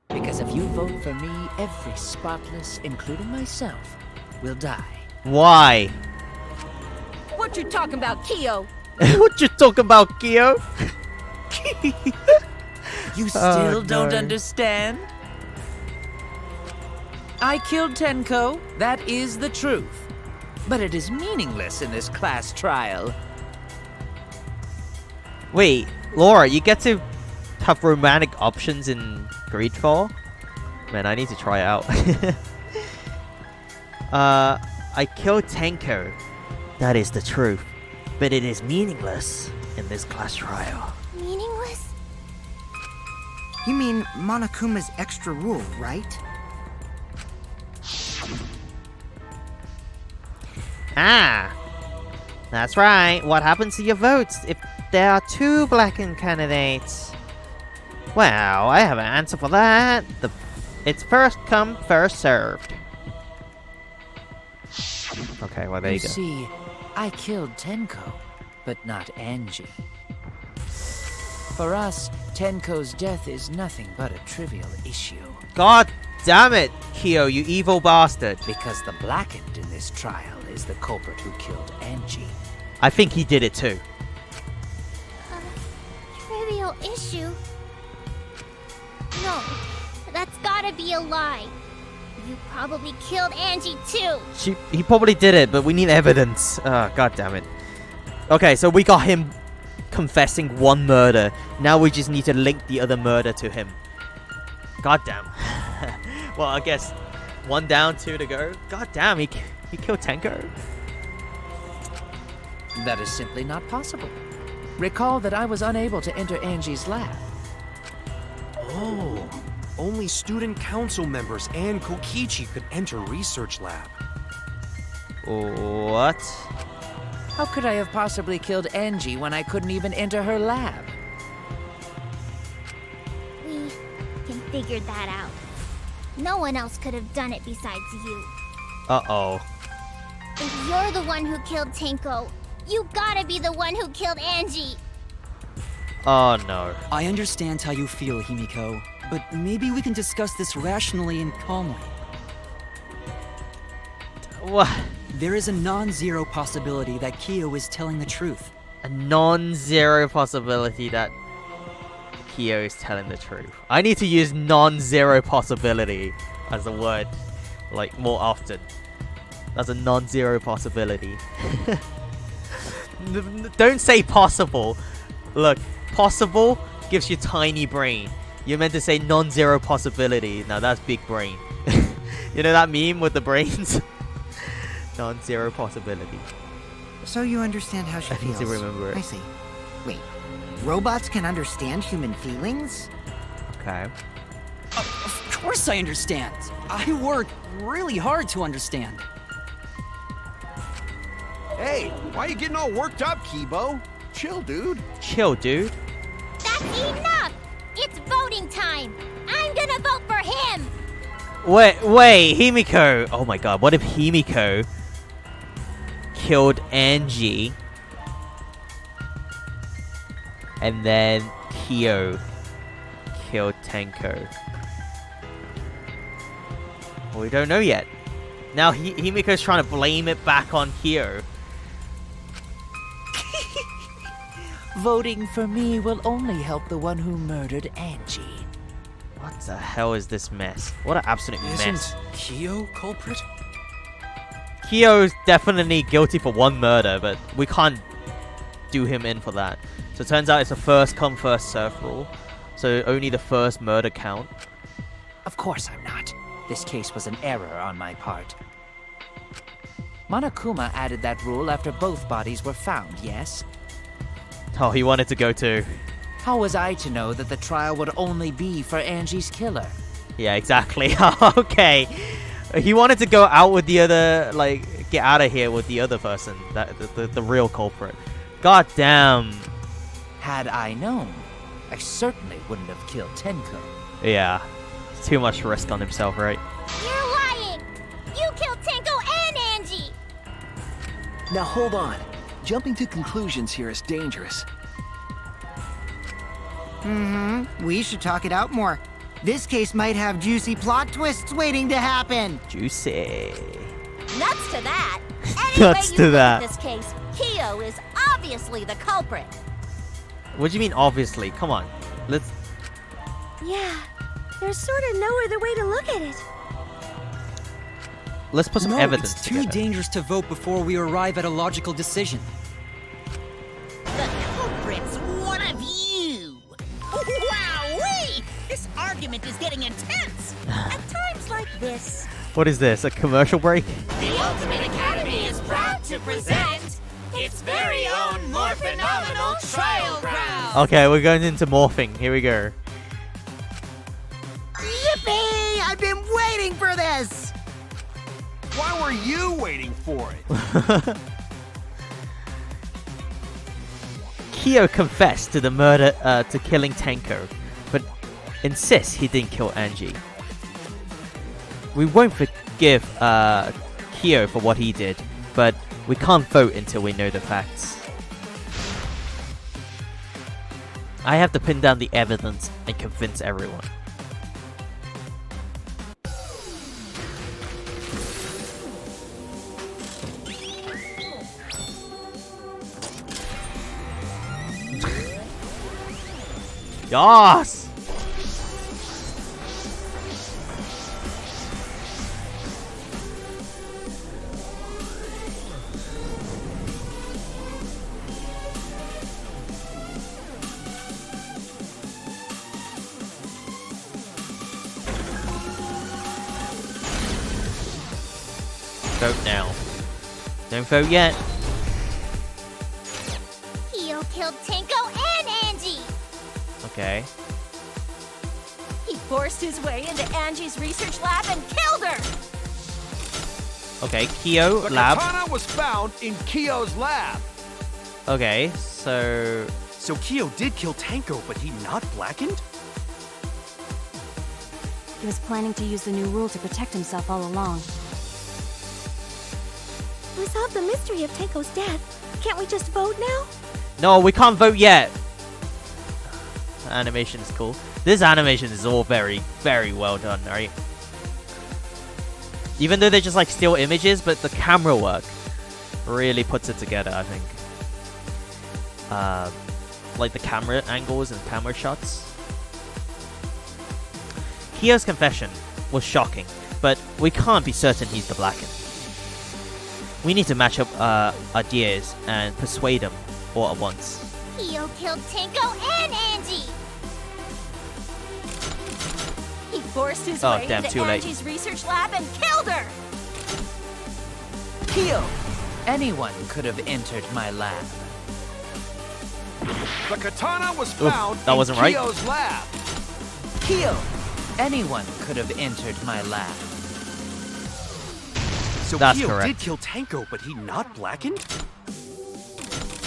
Because if you vote for me, every spotless, including myself, will die. Why? What you talking about, Kyo? What you talking about, Kyo? You still don't understand? I killed Tenko, that is the truth. But it is meaningless in this class trial. Wait, Laura, you get to have romantic options in Greedfall? Man, I need to try it out. I killed Tenko. That is the truth. But it is meaningless in this class trial. Meaningless? You mean Monokuma's extra rule, right? Ah! That's right. What happens to your votes if there are two blackened candidates? Well, I have an answer for that. It's first come, first served. Okay, well, there you go. You see, I killed Tenko, but not Angie. For us, Tenko's death is nothing but a trivial issue. God damn it, Kyo, you evil bastard. Because the blackened in this trial is the culprit who killed Angie. I think he did it too. Trivial issue? No, that's gotta be a lie. You probably killed Angie too. He probably did it, but we need evidence. God damn it. Okay, so we got him confessing one murder. Now we just need to link the other murder to him. God damn. Well, I guess 1 down, 2 to go. God damn, he killed Tenko. That is simply not possible. Recall that I was unable to enter Angie's lab. Oh, only student council members and Kokichi could enter research lab. What? How could I have possibly killed Angie when I couldn't even enter her lab? We can figure that out. No one else could have done it besides you. Uh-oh. If you're the one who killed Tenko, you gotta be the one who killed Angie. Oh no. I understand how you feel, Himiko, but maybe we can discuss this rationally and calmly. What? There is a non-zero possibility that Kyo is telling the truth. A non-zero possibility that Kyo is telling the truth. I need to use non-zero possibility as a word, like, more often. That's a non-zero possibility. Don't say possible. Look, possible gives you tiny brain. You're meant to say non-zero possibility. Now that's big brain. You know that meme with the brains? Non-zero possibility. So you understand how she I feels. need to remember it. I see. Wait, robots can understand human feelings? Okay. Of course I understand. I work really hard to understand. Hey, why are you getting all worked up, Kibo? Chill, dude. Chill, dude. That's enough! It's voting time! I'm gonna vote for him! Wait, Himiko. Oh my god, what if Himiko killed Angie and then Kyo killed Tenko? Well, we don't know yet. Now Himiko's trying to blame it back on Kyo. Voting for me will only help the one who murdered Angie. What the hell is this mess? What an absolute mess. Isn't Kyo culprit? Kyo's definitely guilty for one murder, but we can't do him in for that. So it turns out it's a first come first serve rule. So only the first murder count. Of course I'm not. This case was an error on my part. Monokuma added that rule after both bodies were found, yes? Oh, he wanted to go too. How was I to know that the trial would only be for Angie's killer? Yeah, exactly. Okay. He wanted to go out with the other, like, get out of here with the other person, the real culprit. God damn. Had I known, I certainly wouldn't have killed Tenko. Yeah. Too much risk on himself, right? You're lying! You killed Tenko and Angie! Now hold on. Jumping to conclusions here is dangerous. We should talk it out more. This case might have juicy plot twists waiting to happen. Juicy. Nuts to that. Any Nuts way to you look that. at this case, Kyo is obviously the culprit. What do you mean, obviously? Come on. Let's... Yeah, there's sort of no other way to look at it. Let's put some evidence it's too together. dangerous to vote before we arrive at a logical decision. The culprit's one of you. Wowee! This argument is getting intense. At times like this, What is this? A commercial break? The Ultimate Academy is proud to present its very own more phenomenal trial ground. Okay, we're going into morphing. Here we go. Yippee! I've been waiting for this! Why were you waiting for it? Kyo confessed to the murder, to killing Tenko, but insists he didn't kill Angie. We won't forgive Kyo for what he did, but we can't vote until we know the facts. I have to pin down the evidence and convince everyone. Yes! Vote now. Don't vote yet. Kyo killed Tenko and Angie! Okay. He forced his way into Angie's research lab and killed her! Okay, Kyo The lab. katana was found in Kyo's lab. Okay, so... So Kyo did kill Tanko, but he not blackened? He was planning to use the new rule to protect himself all along. We solved the mystery of Tanko's death. Can't we just vote now? No, we can't vote yet. The animation is cool. This animation is all very, very well done, right? Even though they're just like still images, but the camera work really puts it together, I think. Like the camera angles and camera shots. Kyo's confession was shocking, but we can't be certain he's the Blackened. We need to match up ideas and persuade him all at once. Kyo killed Tanko and Angie! He forced his Oh, way damn, into too late. Angie's research lab and killed her! Kyo! Anyone could have entered my lab. The katana was Oof, found that wasn't in right. Kyo's lab. Kyo! Anyone could have entered my lab. So That's Kyo correct. did kill Tanko, but he not blackened?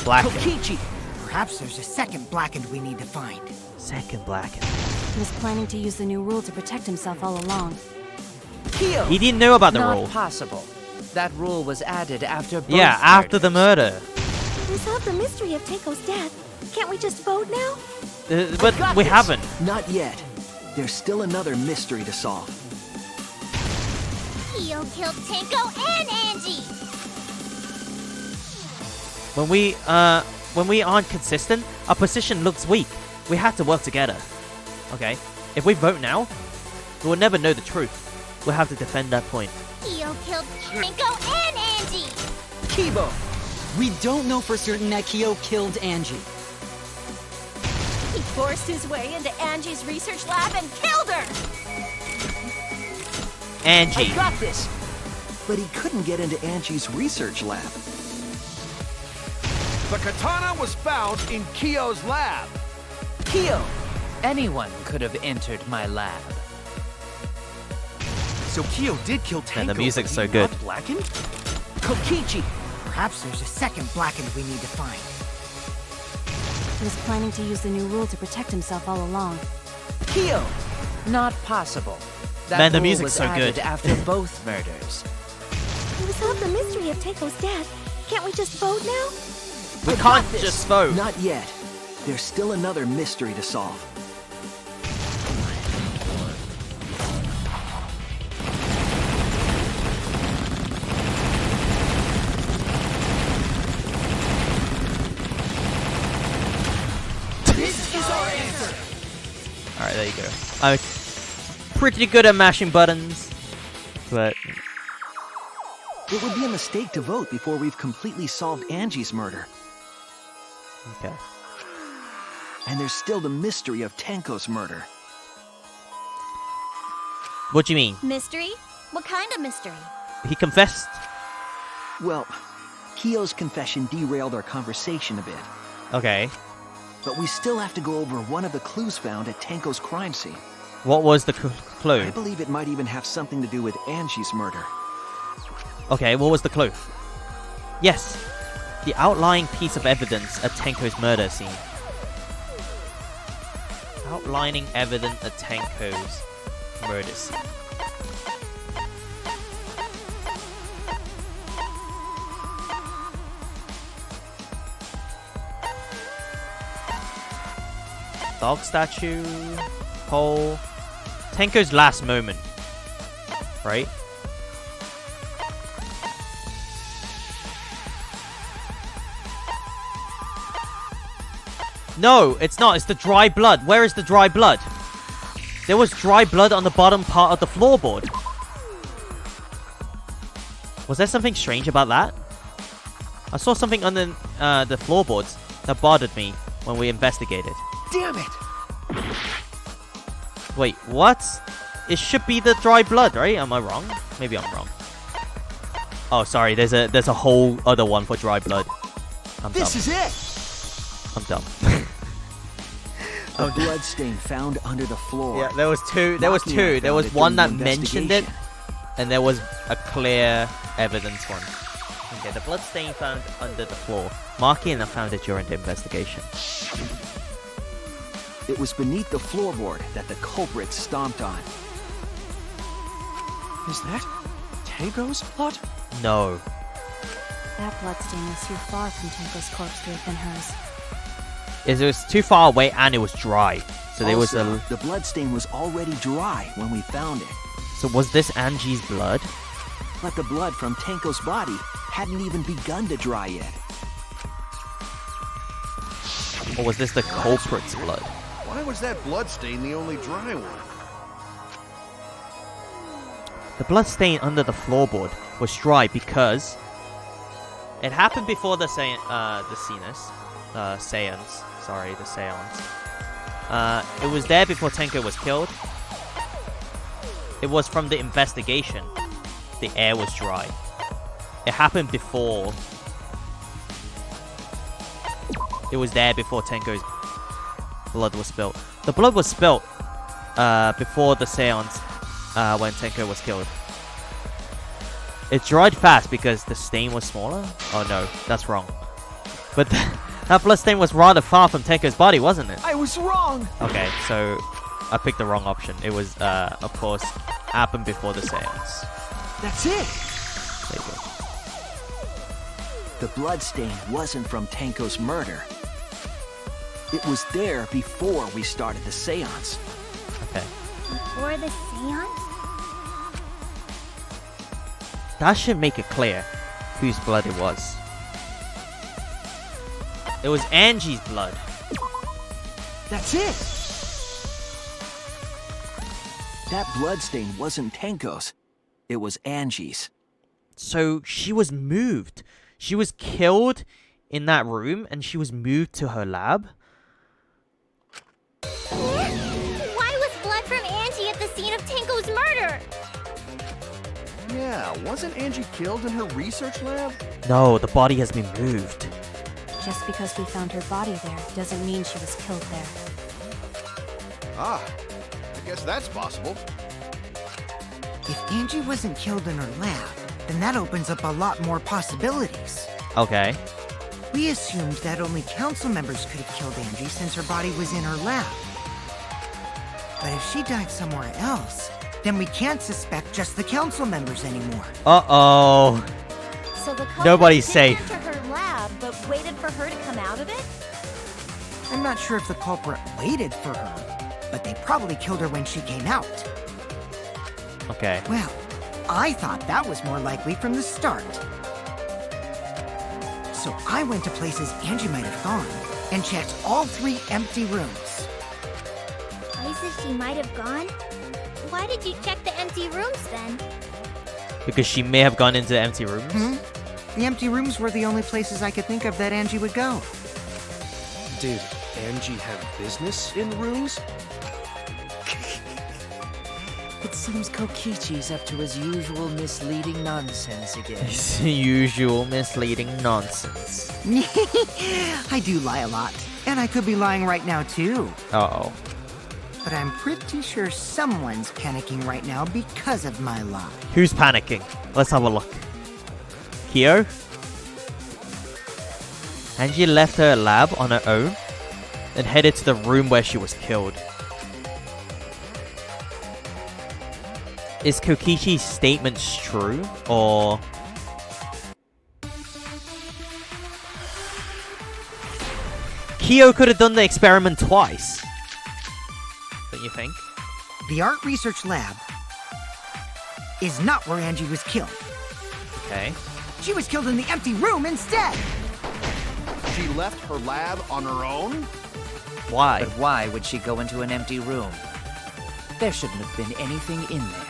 Blackened. Kokichi! Perhaps there's a second Blackened we need to find. Second Blackened. He was planning to use the new rule to protect himself all along. Kyo! He didn't know about the Not rule. possible. That rule was added after both Yeah, after the murders. murder. We solved the mystery of Tanko's death. Can't we just vote now? But got we this. haven't. Not yet. There's still another mystery to solve. Kyo killed Tanko and Angie! When we aren't consistent, our position looks weak. We have to work together. Okay? If we vote now, we will never know the truth. We'll have to defend that point. Kyo killed Tanko and Angie! Kibo! We don't know for certain that Kyo killed Angie. He forced his way into Angie's research lab and killed her! Angie. I got this! But he couldn't get into Angie's research lab. The katana was found in Kyo's lab. Kyo! Anyone could have entered my lab. So Kyo did kill Tanko, And the music's but so he good. not blackened? Kokichi! Perhaps there's a second Blackened we need to find. He was planning to use the new rule to protect himself all along. Kyo! Not possible. That Man, the rule music's was so added good. after both murders. We solved the mystery of Tanko's death. Can't we just vote now? We can't just vote. Not yet. There's still another mystery to solve. This is our answer. Alright, there you go. I'm pretty good at mashing buttons, but It would be a mistake to vote before we've completely solved Angie's murder. okay. And there's still the mystery of Tanko's murder. What do you mean? Mystery? What kind of mystery? He confessed. Well, Kyo's confession derailed our conversation a bit. Okay. But we still have to go over one of the clues found at Tanko's crime scene. What was the I clue? believe it might even have something to do with Angie's murder. Okay, what was the clue? Yes. The outlying piece of evidence at Tenko's murder scene. Outlining evidence at Tenko's murder scene. Dog statue, pole, Tenko's last moment, right? No, it's not. It's the dry blood. Where is the dry blood? There was dry blood on the bottom part of the floorboard. Was there something strange about that? I saw something on the floorboards that bothered me when we investigated. Damn it! Wait, what? It should be the dry blood, right? Am I wrong? Maybe I'm wrong. Oh, sorry. There's a whole other one for dry blood. I'm This dumb. is it! I'm dumb. A bloodstain found under the floor. Yeah, there was two. There was two. There was one that mentioned it, and there was a clear evidence one. Okay, the bloodstain found under the floor. Maki and I found it during the investigation. It was beneath the floorboard that the culprit stomped on. Is that Tenko's blood? No. That bloodstain was too far from Tenko's corpse to have been hers. It was too far away and it was dry. So there was Also, a... the bloodstain was already dry when we found it. So was this Angie's blood? But the blood from Tenko's body hadn't even begun to dry yet. Or was this the culprit's blood? Why was that bloodstain the only dry one? The bloodstain under the floorboard was dry because it happened before the seance. Sorry, the seance. It was there before Tenko was killed. It was from the investigation. The air was dry. It happened before. It was there before Tenko's blood was spilt. The blood was spilt before the seance when Tenko was killed. It dried fast because the stain was smaller? Oh no, that's wrong. But that blood stain was rather far from Tenko's body, wasn't it? I was wrong! Okay, so I picked the wrong option. It was, of course, happened before the seance. That's it! There you go. The bloodstain wasn't from Tenko's murder. It was there before we started the seance. Okay. Before the seance? That should make it clear whose blood it was. It was Angie's blood. That's it! That bloodstain wasn't Tenko's. It was Angie's. So she was moved. She was killed in that room and she was moved to her lab? Why was blood from Angie at the scene of Tenko's murder? Yeah, wasn't Angie killed in her research lab? No, the body has been moved. Just because we found her body there doesn't mean she was killed there. Ah, I guess that's possible. If Angie wasn't killed in her lab, then that opens up a lot more possibilities. Okay. We assumed that only council members could have killed Angie since her body was in her lab. But if she died somewhere else, then we can't suspect just the council members anymore. Uh-oh. So the culprit Nobody's did safe. enter her lab, but waited for her to come out of it? I'm not sure if the culprit waited for her, but they probably killed her when she came out. Okay. Well, I thought that was more likely from the start. So I went to places Angie might have gone and checked all 3 empty rooms. Places she might have gone? Why did you check the empty rooms then? Because she may have gone into the empty rooms? The empty rooms were the only places I could think of that Angie would go. Did Angie have business in rooms? It seems Kokichi's up to his usual misleading nonsense again. His usual misleading nonsense. I do lie a lot, and I could be lying right now too. Uh-oh. But I'm pretty sure someone's panicking right now because of my lie. Who's panicking? Let's have a look. Kyo? Angie left her lab on her own and headed to the room where she was killed. Is Kokichi's statements true, or... Kyo could have done the experiment twice. Don't you think? The art research lab is not where Angie was killed. Okay. She was killed in the empty room instead. She left her lab on her own? Why? But why would she go into an empty room? There shouldn't have been anything in there.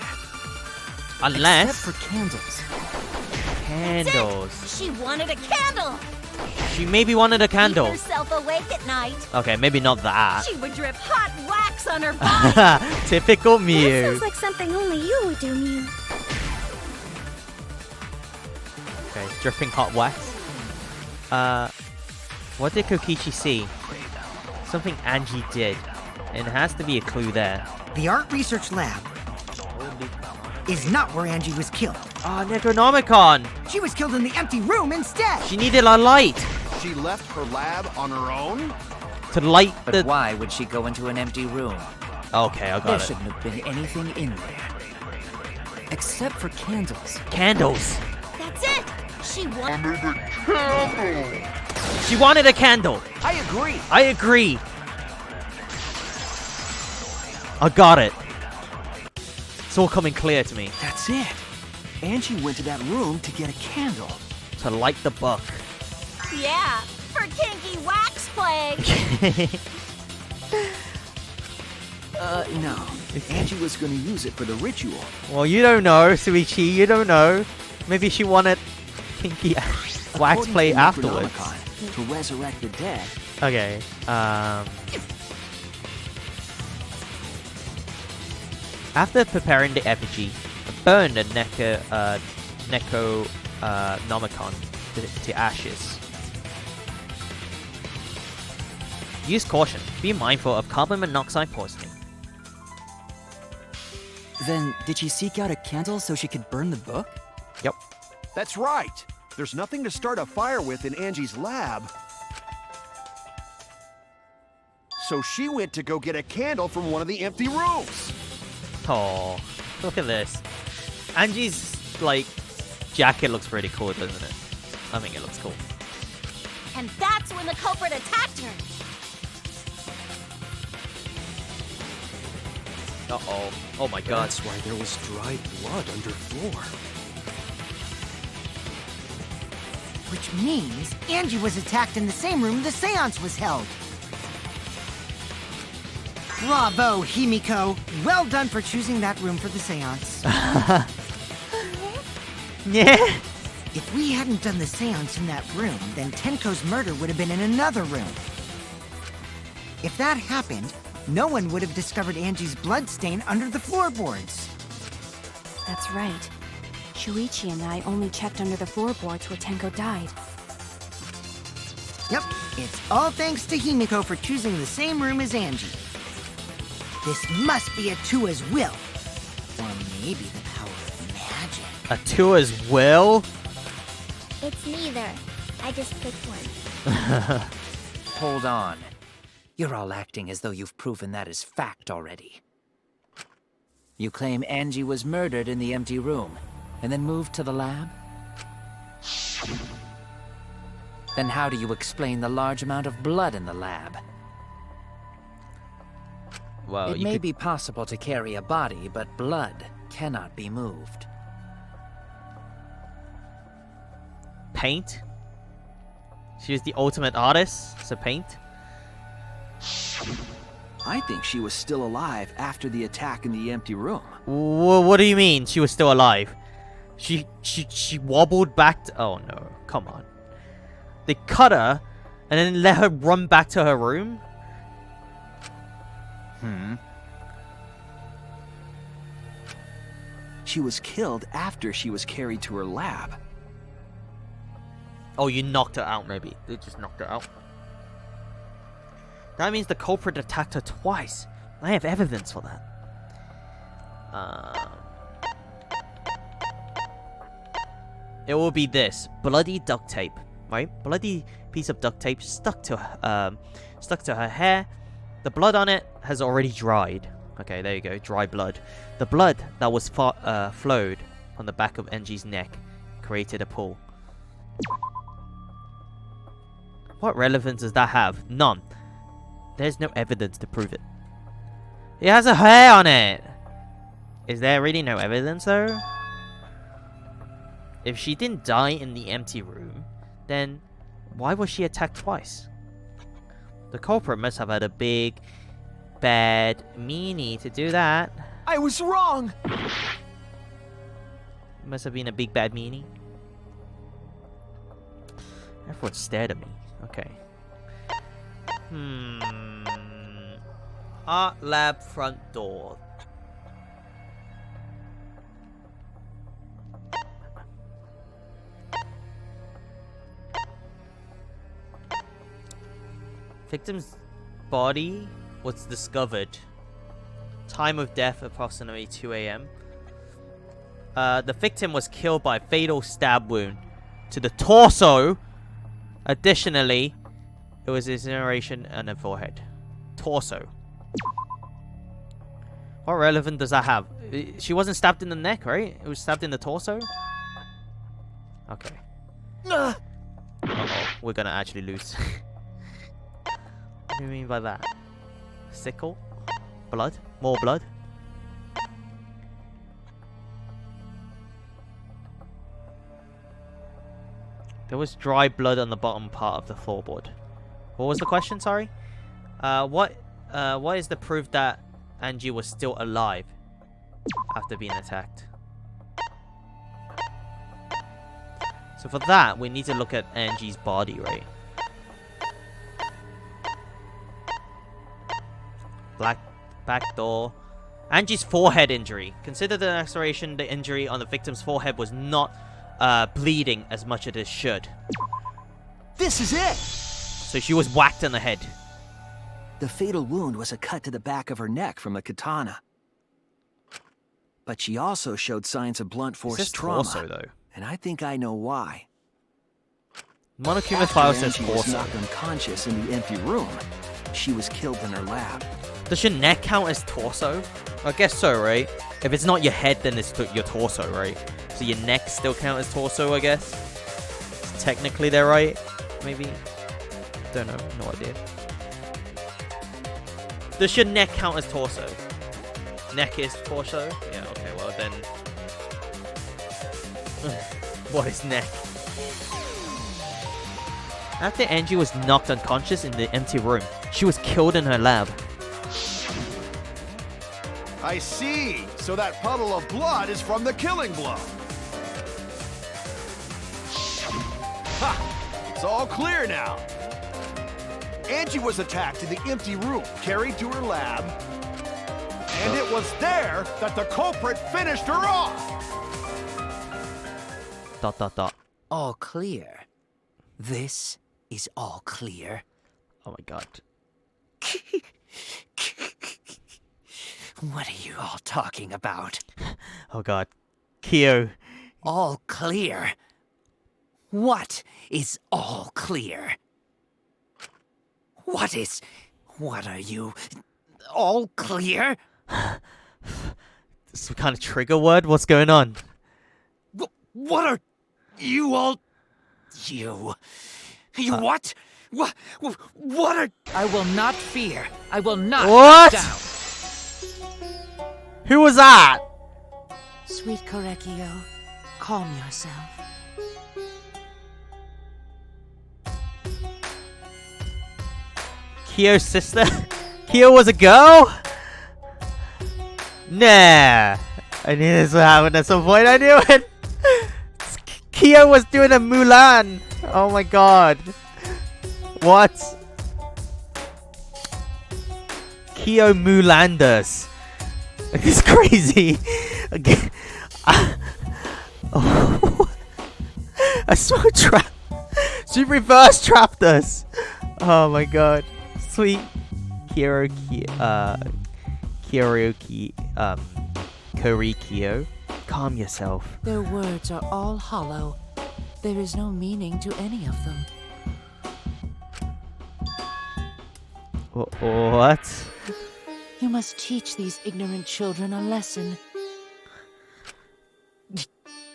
Unless... Except for candles. Candles. She wanted a candle! She maybe wanted a candle. Keep herself awake at night. Okay, maybe not that. She would drip hot wax on her body. Typical That Mew. sounds like something only you would do, Mew. Okay, dripping hot wax. What did Kokichi see? Something Angie did. It has to be a clue there. The art research lab is not where Angie was killed. Ah, Necronomicon! She was killed in the empty room instead! She needed a light! She left her lab on her own? To light but the... why would she go into an empty room? Okay, I got There it. shouldn't have been anything in there. Except for candles. Candles! That's it! She wanted She wanted a candle! I agree. I agree! I got it. It's all coming clear to me. That's it. Angie went to that room to get a candle. To light the buck. Yeah, for kinky wax play. No. Angie was gonna use it for the ritual. Well, you don't know, Suichi, you don't know. Maybe she wanted kinky wax According play to the afterwards. Necronomicon, to resurrect the dead. Okay, after preparing the effigy, burn the Necronomicon to ashes. Use caution. Be mindful of carbon monoxide poisoning. Then, did she seek out a candle so she could burn the book? Yep. That's right. There's nothing to start a fire with in Angie's lab. So she went to go get a candle from one of the empty rooms. Oh, look at this. Angie's, like, jacket looks pretty cool, doesn't it? I think it looks cool. And that's when the culprit attacked her. Uh-oh. Oh my god. That's why there was dried blood under floor. Which means Angie was attacked in the same room the seance was held. Bravo, Himiko. Well done for choosing that room for the seance. Yeah? If we hadn't done the seance in that room, then Tenko's murder would have been in another room. If that happened, no one would have discovered Angie's bloodstain under the floorboards. That's right. Shuichi and I only checked under the floorboards where Tenko died. Yep, it's all thanks to Himiko for choosing the same room as Angie. This must be a Tua's will. Or maybe the power of magic. A two as well? It's neither. I just picked one. Hold on. You're all acting as though you've proven that as fact already. You claim Angie was murdered in the empty room, and then moved to the lab? Then how do you explain the large amount of blood in the lab? Well, it may be possible to carry a body, but blood cannot be moved. Paint? She was the ultimate artist, so paint? I think she was still alive after the attack in the empty room. What do you mean she was still alive? She wobbled back to... Oh no, come on. They cut her and then let her run back to her room? She was killed after she was carried to her lab. Oh, you knocked her out maybe. They just knocked her out. That means the culprit attacked her twice. I have evidence for that. It will be this bloody duct tape, right? Bloody piece of duct tape stuck to her hair. The blood on it has already dried. Okay, there you go, dry blood. The blood that was flowed on the back of Angie's neck created a pool. What relevance does that have? None. There's no evidence to prove it. It has a hair on it! Is there really no evidence though? If she didn't die in the empty room, then why was she attacked twice? The culprit must have had a big, bad meanie to do that. I was wrong! Must have been a big, bad meanie. Everyone stared at me. Okay. Art lab front door. Victim's body was discovered. Time of death approximately 2 a.m. The victim was killed by a fatal stab wound to the torso. Additionally, it was incineration and a forehead. Torso. What relevance does that have? She wasn't stabbed in the neck, right? It was stabbed in the torso? Okay. Uh-oh. We're gonna actually lose. What do you mean by that? Sickle? Blood? More blood? There was dry blood on the bottom part of the floorboard. What was the question, sorry? What is the proof that Angie was still alive after being attacked? So for that, we need to look at Angie's body, right? Back door. Angie's forehead injury. Consider the laceration. The injury on the victim's forehead was not bleeding as much as it should. This is it! So she was whacked in the head. The fatal wound was a cut to the back of her neck from a katana. But she also showed signs of blunt force trauma. Torso, though. And I think I know why. Monokuma file says She was torso. knocked unconscious in the empty room. She was killed in her lab. Does your neck count as torso? I guess so, right? If it's not your head, then it's your torso, right? So your neck still count as torso, I guess? Technically, they're right. Maybe. Don't know. No idea. Does your neck count as torso? Neck is torso? Yeah, okay, well then... What is neck? After Angie was knocked unconscious in the empty room, she was killed in her lab. I see. So that puddle of blood is from the killing blow. Ha! It's all clear now. Angie was attacked in the empty room, carried to her lab, and it was there that the culprit finished her off. ... All clear. This is all clear. Oh my god. What are you all talking about? Oh god. Kyo. All clear? What is all clear? What are you? All clear? Some kind of trigger word? What's going on? What are you all... You what? What are... I will not fear. I will not What? back down. Who was that? Sweet Korekio, calm yourself. Kyo's sister? Kyo was a girl? Nah. I knew this would happen at some point. I knew it. Kyo was doing a Mulan. Oh my god. What? Kyo Mulanders. It's crazy. Again. A smoke trap. She reverse trapped us. Oh my god. Sweet Korikyo. Calm yourself. Their words are all hollow. There is no meaning to any of them. What? You must teach these ignorant children a lesson.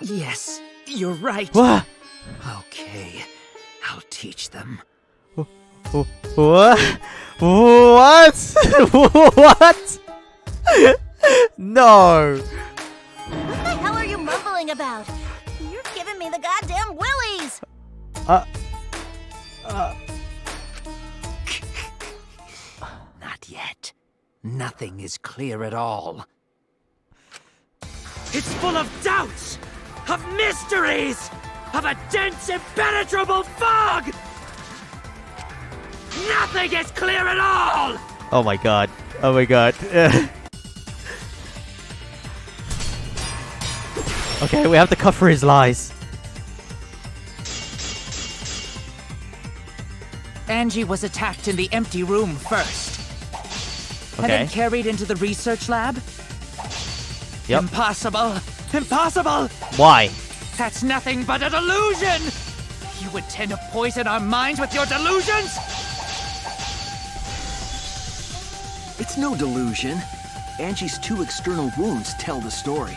Yes, you're right. What? Okay, I'll teach them. What? What? What? No. What the hell are you mumbling about? You're giving me the goddamn willies! Not yet. Nothing is clear at all. It's full of doubts, of mysteries, of a dense, impenetrable fog! Nothing is clear at all! Oh my god. Oh my god. Okay, we have to cover his lies. Angie was attacked in the empty room first. And then carried into the research lab? Yep. Impossible! Impossible! Why? That's nothing but a delusion! You intend to poison our minds with your delusions? It's no delusion. Angie's 2 external wounds tell the story.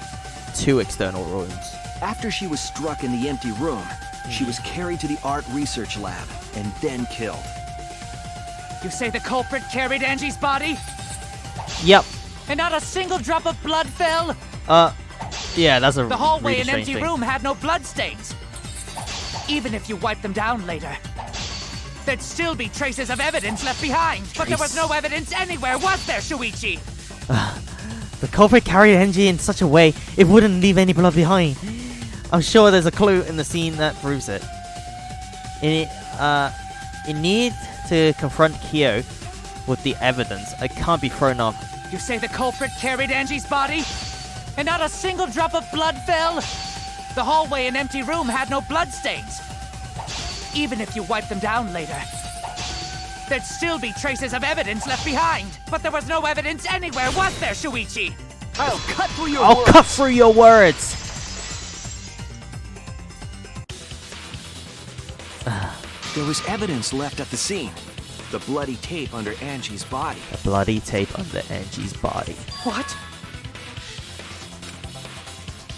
2 external wounds. After she was struck in the empty room, she was carried to the art research lab and then killed. You say the culprit carried Angie's body? Yep. And not a single drop of blood fell? Yeah, that's a The hallway really and strange empty thing. room had no bloodstains. Even if you wiped them down later, there'd still be traces of evidence left behind. But there was no evidence anywhere, was there, Shuichi? The culprit carried Angie in such a way it wouldn't leave any blood behind. I'm sure there's a clue in the scene that proves it. It needs to confront Kyo with the evidence. It can't be thrown off. You say the culprit carried Angie's body? And not a single drop of blood fell? The hallway and empty room had no bloodstains. Even if you wiped them down later, there'd still be traces of evidence left behind. But there was no evidence anywhere, was there, Shuichi? I'll cut through your I'll words. cut through your words! There was evidence left at the scene. The bloody tape under Angie's body. A bloody tape under Angie's body. What?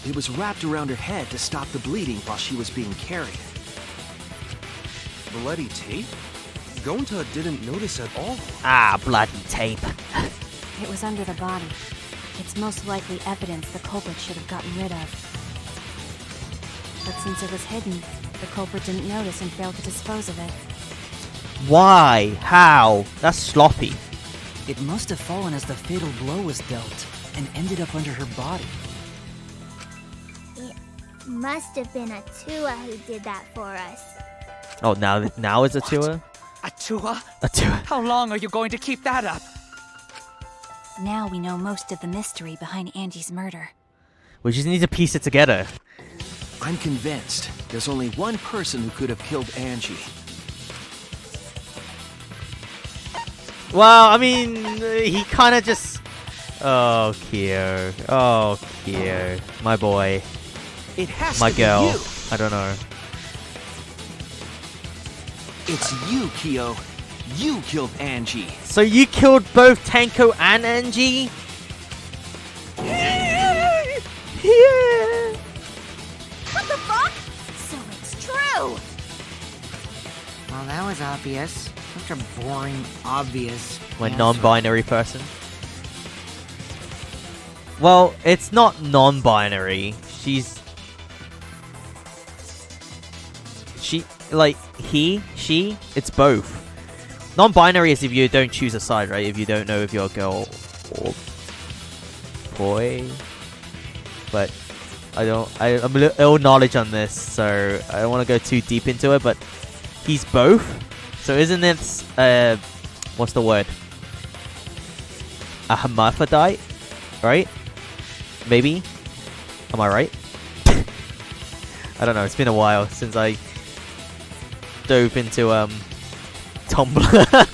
It was wrapped around her head to stop the bleeding while she was being carried. Bloody tape? Gonta didn't notice at all. Ah, bloody tape. It was under the body. It's most likely evidence the culprit should have gotten rid of. But since it was hidden, the culprit didn't notice and failed to dispose of it. Why? How? That's sloppy. It must have fallen as the fatal blow was dealt and ended up under her body. It must have been Atua who did that for us. Oh, now it's a tour? Atua? A tour. How long are you going to keep that up? Now we know most of the mystery behind Angie's murder. We just need to piece it together. I'm convinced there's only one person who could have killed Angie. Well, I mean, he kind of just... Oh, Kyo. Oh, Kyo. My boy. It has My to girl. be you. I don't know. It's you, Kyo. You killed Angie. So you killed both Tanko and Angie? Yeah! What the fuck? So it's true! Well, that was obvious. Such a boring, obvious My answer. non-binary person. Well, it's not non-binary. She, it's both. Non-binary is if you don't choose a side, right? If you don't know if you're a girl or boy. But I'm a little ill knowledge on this, so I don't want to go too deep into it, but he's both. So isn't it, what's the word? A hermaphrodite, right? Maybe? Am I right? I don't know, it's been a while since I dove into, Tumblr.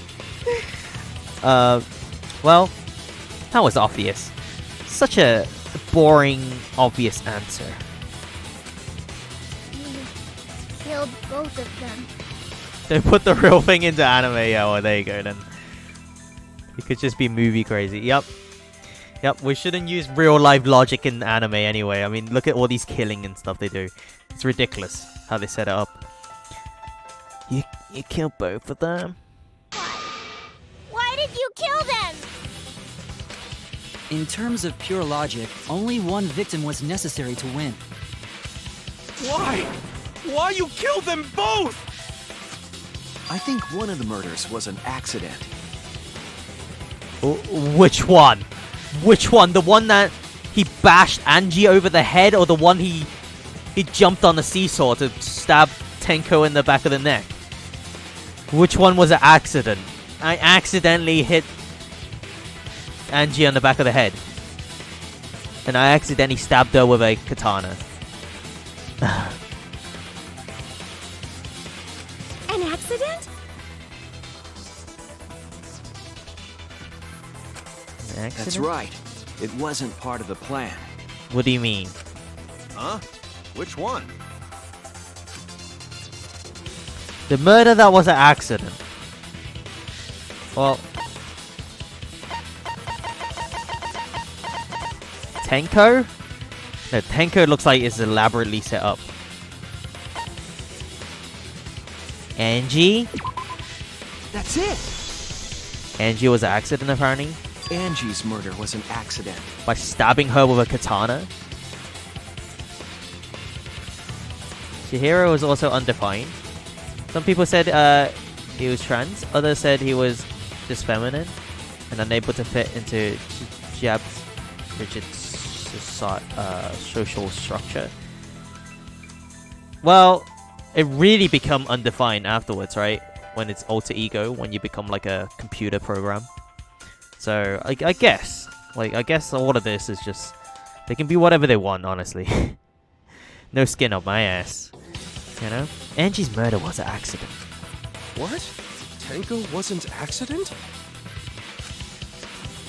Well, that was obvious. Such a boring, obvious answer. You killed both of them. They put the real thing into anime, yeah, well, there you go then. It could just be movie crazy. Yep, we shouldn't use real life logic in anime anyway. I mean, look at all these killing and stuff they do. It's ridiculous how they set it up. You killed both of them? Why did you kill them? In terms of pure logic, only one victim was necessary to win. Why? Why you killed them both? I think one of the murders was an accident. Which one? Which one? The one that he bashed Angie over the head, or the one he jumped on the seesaw to stab Tenko in the back of the neck? Which one was an accident? I accidentally hit Angie on the back of the head. And I accidentally stabbed her with a katana. An accident? Accident? That's right. It wasn't part of the plan. What do you mean? Huh? Which one? The murder that was an accident. Well, Tenko? No, Tenko looks like it's elaborately set up. Angie? That's it! Angie was an accident, apparently. Angie's murder was an accident. By stabbing her with a katana. Chihiro was also undefined. Some people said he was trans. Others said he was just feminine and unable to fit into Jab's rigid social structure. Well, it really become undefined afterwards, right? When it's alter ego, when you become like a computer program. So I guess all of this is just, they can be whatever they want, honestly. No skin up my ass, you know. Angie's murder was an accident. What? Tenko wasn't accident?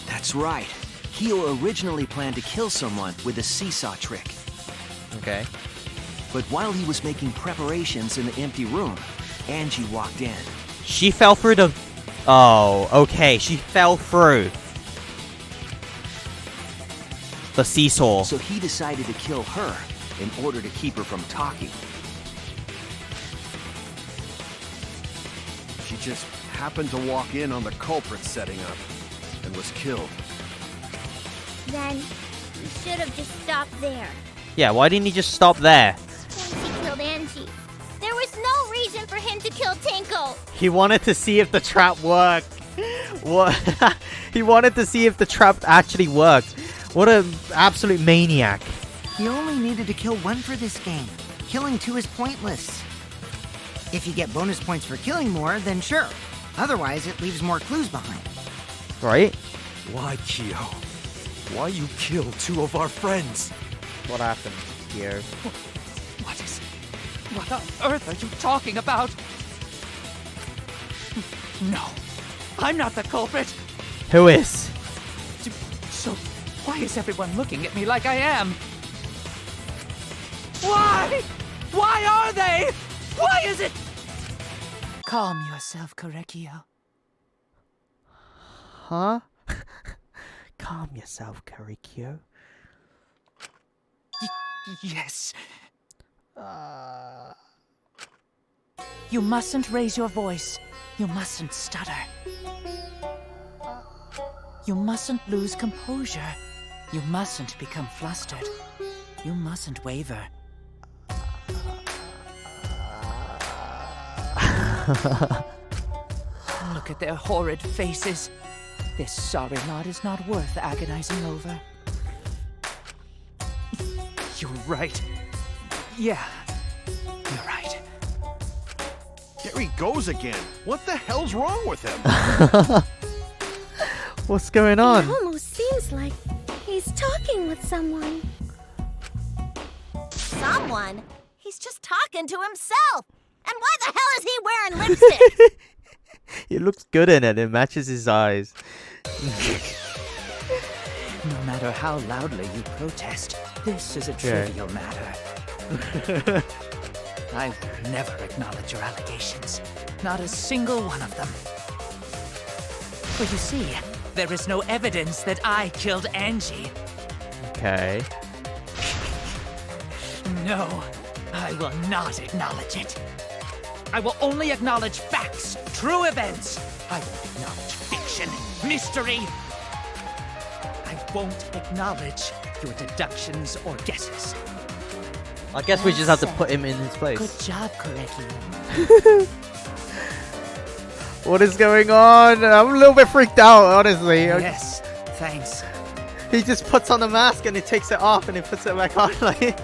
That's right. Kyo originally planned to kill someone with a seesaw trick. Okay. But while he was making preparations in the empty room, Angie walked in. She fell through the... Oh, okay. She fell through the seesaw. So he decided to kill her in order to keep her from talking. She just happened to walk in on the culprit setting up and was killed. Then you should have just stopped there. Yeah, why didn't he just stop there? He killed Angie. There was no reason for him to kill Tenko. He wanted to see if the trap worked. What? He wanted to see if the trap actually worked. What an absolute maniac. You only needed to kill one for this game. Killing two is pointless. If you get bonus points for killing more, then sure. Otherwise, it leaves more clues behind. Right? Why, Kyo? Why you kill two of our friends? What happened here? What is... What on earth are you talking about? No. I'm not the culprit. Who is? So, why is everyone looking at me like I am? Why? Why are they? Why is it? Calm yourself, Korekio. Huh? Calm yourself, Korekio. Yes. You mustn't raise your voice. You mustn't stutter. You mustn't lose composure. You mustn't become flustered. You mustn't waver. Look at their horrid faces. This sorry lot is not worth agonizing over. You're right. Yeah, you're right. There he goes again. What the hell's wrong with him? What's going on? It almost seems like he's talking with someone. Someone? He's just talking to himself. And why the hell is he wearing lipstick? He looks good in it. It matches his eyes. No matter how loudly you protest, this is a trivial matter. I will never acknowledge your allegations. Not a single one of them. For you see, there is no evidence that I killed Angie. Okay. No, I will not acknowledge it. I will only acknowledge facts, true events. I won't acknowledge fiction, mystery. I won't acknowledge your deductions or guesses. I guess we just have to put him in his place. Good job, Korekio. What is going on? I'm a little bit freaked out, honestly. Yes, thanks. He just puts on the mask and he takes it off and he puts it back on, like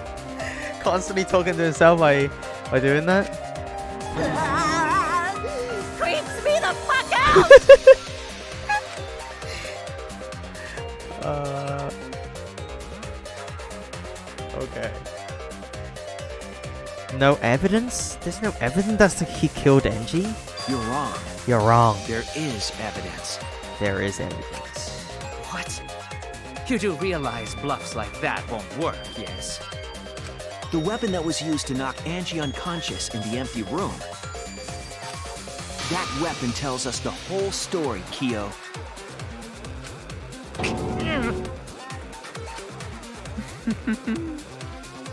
constantly talking to himself by doing that. Creeps me the fuck out! Okay. No evidence? There's no evidence that he killed Angie? You're wrong. You're wrong. There is evidence. There is evidence. What? You do realize bluffs like that won't work, yes? The weapon that was used to knock Angie unconscious in the empty room. That weapon tells us the whole story, Kyo.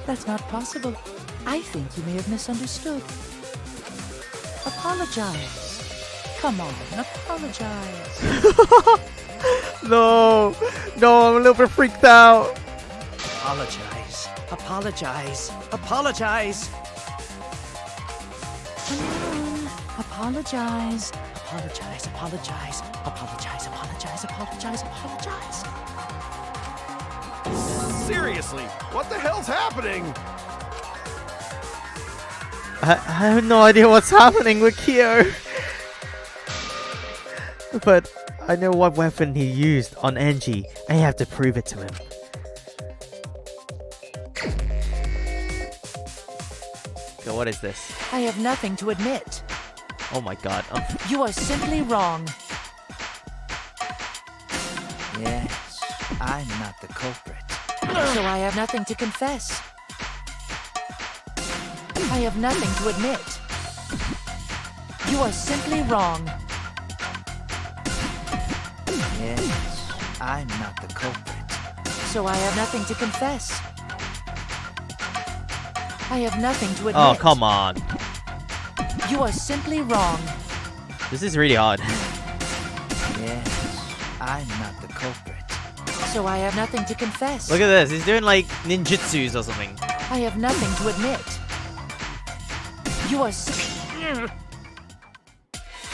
That's not possible. I think you may have misunderstood. Apologize. Come on, apologize. No, no, I'm a little bit freaked out. Apologize. Apologize. Apologize. Come on, apologize. Apologize, apologize. Apologize, apologize, apologize, apologize. Seriously, what the hell's happening? I have no idea what's happening with Kyo. But I know what weapon he used on Angie. I have to prove it to him. Okay, what is this? I have nothing to admit. Oh my god. You are simply wrong. Yes, I'm not the culprit. So I have nothing to confess. I have nothing to admit. You are simply wrong. Yes, I'm not the culprit. So I have nothing to confess. I have nothing to admit. Oh, come on. You are simply wrong. This is really hard. Yes, I'm not the culprit. So I have nothing to confess. Look at this. He's doing like ninjutsus or something. I have nothing to admit. You are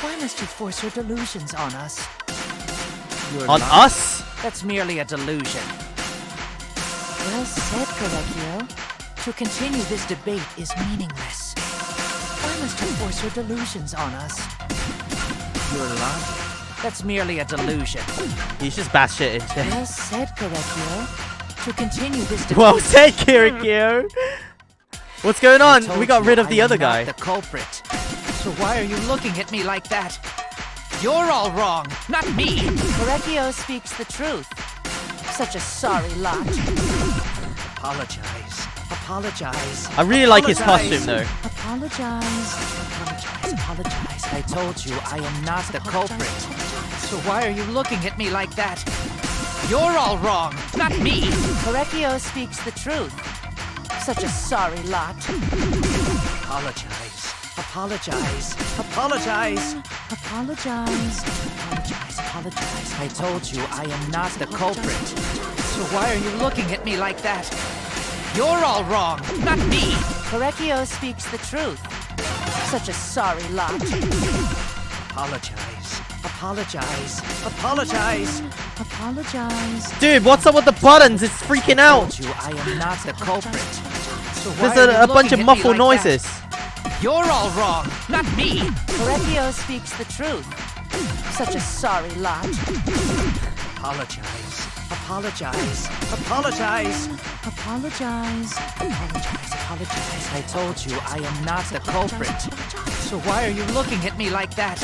Why must you force your delusions on us? On us? That's merely a delusion. Well said, Correcchio. To continue this debate is meaningless. Why must you force your delusions on us? Your logic. That's merely a delusion. He's just batshit and shit. Well said, Correcchio. To continue this debate. Well said, Kirikyo. What's going on? We got rid of the other guy. The culprit. So why are you looking at me like that? You're all wrong, not me. Correcchio speaks the truth. Such a sorry lot. Apologize. Apologize. I really like his costume though. Apologize. Apologize. Apologize. I told you I am not the culprit. So why are you looking at me like that? You're all wrong, not me. Correcchio speaks the truth. Such a sorry lot. Apologize. Apologize. Apologize. Apologize. Apologize. Apologize. I told you I am not the culprit. So why are you looking at me like that? You're all wrong, not me. Correcchio speaks the truth. Such a sorry lot. Apologize. Apologize. Apologize. Apologize. Dude, what's up with the buttons? It's freaking out. I am not the culprit. So There's a bunch of muffled noises. You're all wrong, not me. Correcchio speaks the truth. Such a sorry lot. Apologize. Apologize. Apologize. Apologize. Apologize. Apologize. I told you I am not the culprit. So why are you looking at me like that?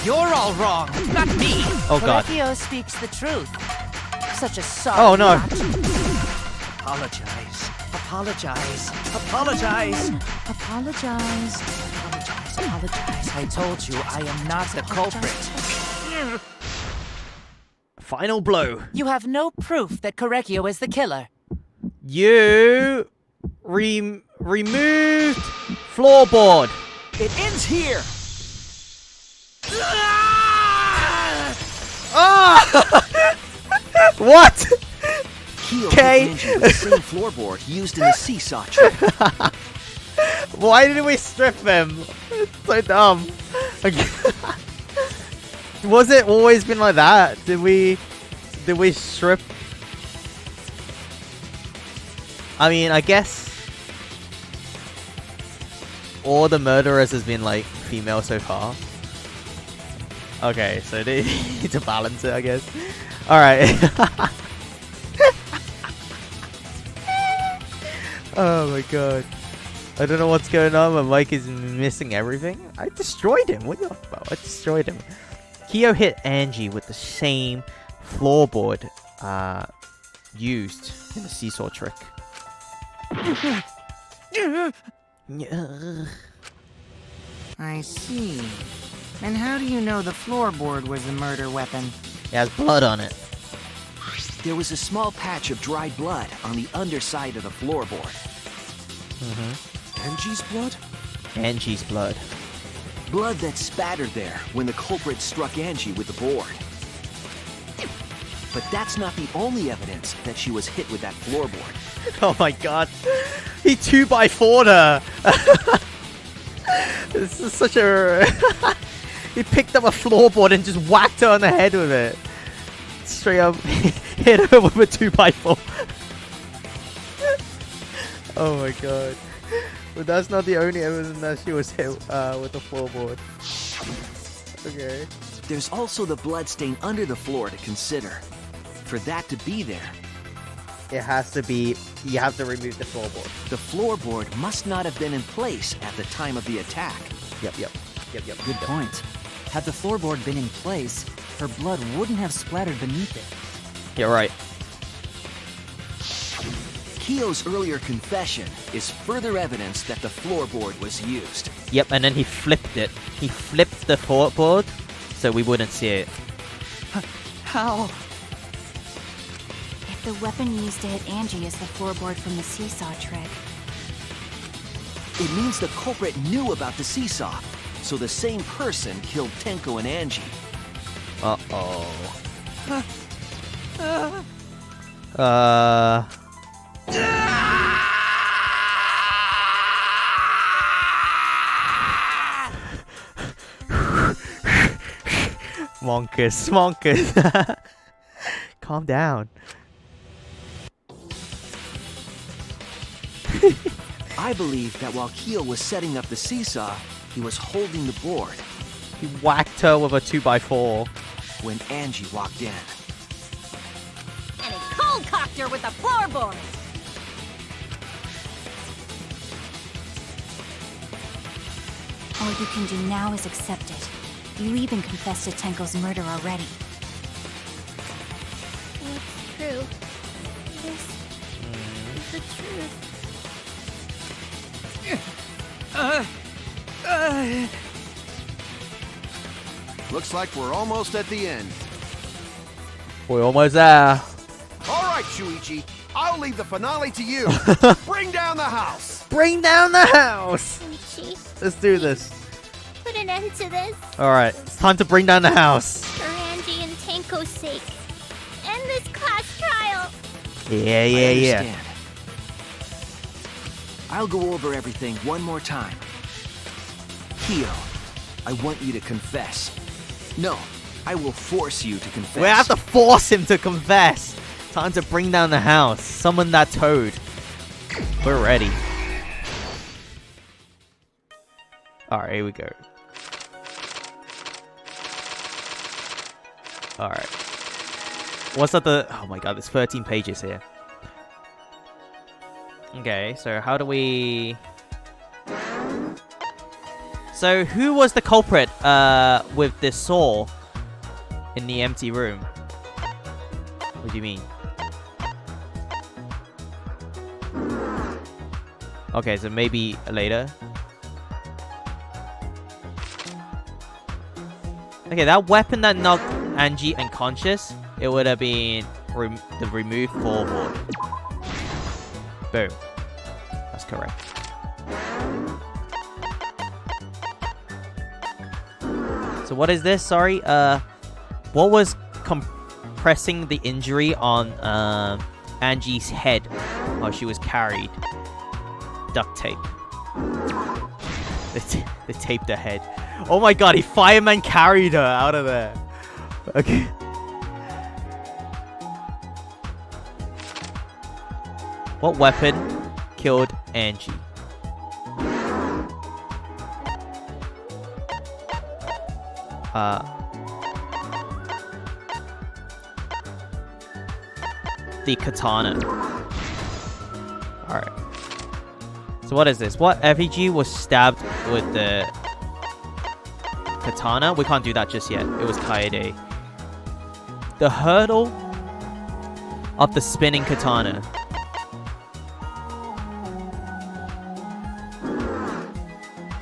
You're all wrong, not me. Oh god. Correcchio speaks the truth. Such a sorry Oh no. lot. Apologize. Apologize. Apologize. Apologize. Apologize. Apologize. I told you I am not the culprit. Final blow. You have no proof that Correcchio is the killer. You removed floorboard. It ends here. Ah! What? Okay. The same floorboard used in the seesaw trick. Why did we strip him? It's so dumb. Okay. Was it always been like that? Did we strip? I mean, I guess all the murderers has been like female so far. Okay, so they need to balance it, I guess. All right. Oh my god. I don't know what's going on, but Mike is missing everything. I destroyed him. What are you talking about? I destroyed him. Kyo hit Angie with the same floorboard used in the seesaw trick. I see. And how do you know the floorboard was the murder weapon? It has blood on it. There was a small patch of dried blood on the underside of the floorboard. Angie's blood? Angie's blood. Blood that spattered there when the culprit struck Angie with the board. But that's not the only evidence that she was hit with that floorboard. Oh my god. He 2x4'd her. This is such a... He picked up a floorboard and just whacked her on the head with it. Straight up hit her with a 2x4. Oh my god. But that's not the only evidence that she was hit with the floorboard. Okay. There's also the blood stain under the floor to consider. For that to be there, it has to be... You have to remove the floorboard. The floorboard must not have been in place at the time of the attack. Yep. Good point. Had the floorboard been in place, her blood wouldn't have splattered beneath it. You're right. Kyo's earlier confession is further evidence that the floorboard was used. Yep, and then he flipped it. He flipped the floorboard so we wouldn't see it. How? If the weapon used to hit Angie is the floorboard from the seesaw trick, it means the culprit knew about the seesaw, so the same person killed Tenko and Angie. Monkus. Calm down. I believe that while Kyo was setting up the seesaw, he was holding the board. He whacked her with a 2x4. When Angie walked in. And he cold-cocked her with the floorboard. all you can do now is accept it. You even confessed to Tenko's murder already. What's true? This is the truth. Looks like we're almost at the end. We're almost there. All right, Shuichi. I'll leave the finale to you. Bring down the house. Bring down the house. Shuichi, Let's do this. put an end to this. All right, it's time to bring down the house. For Angie and Tenko's sake. End this class trial. Yeah. I understand. I'll go over everything one more time. Kyo, I want you to confess. No, I will force you to confess. We have to force him to confess. Time to bring down the house. Summon that toad. We're ready. Alright, here we go. Alright. What's at the... Oh my god, there's 13 pages here. Okay, so how do we... So, who was the culprit with this saw in the empty room? What do you mean? Okay, so maybe later. Okay, that weapon that knocked Angie unconscious, it would have been the removed floorboard. Boom. That's correct. So what is this? Sorry. What was compressing the injury on Angie's head while she was carried? Duct tape. They taped her head. Oh my god, he fireman carried her out of there. Okay. What weapon killed Angie? The katana. Alright. So what is this? What effigy was stabbed with the katana? We can't do that just yet. It was Kaede. The hurdle of the spinning katana.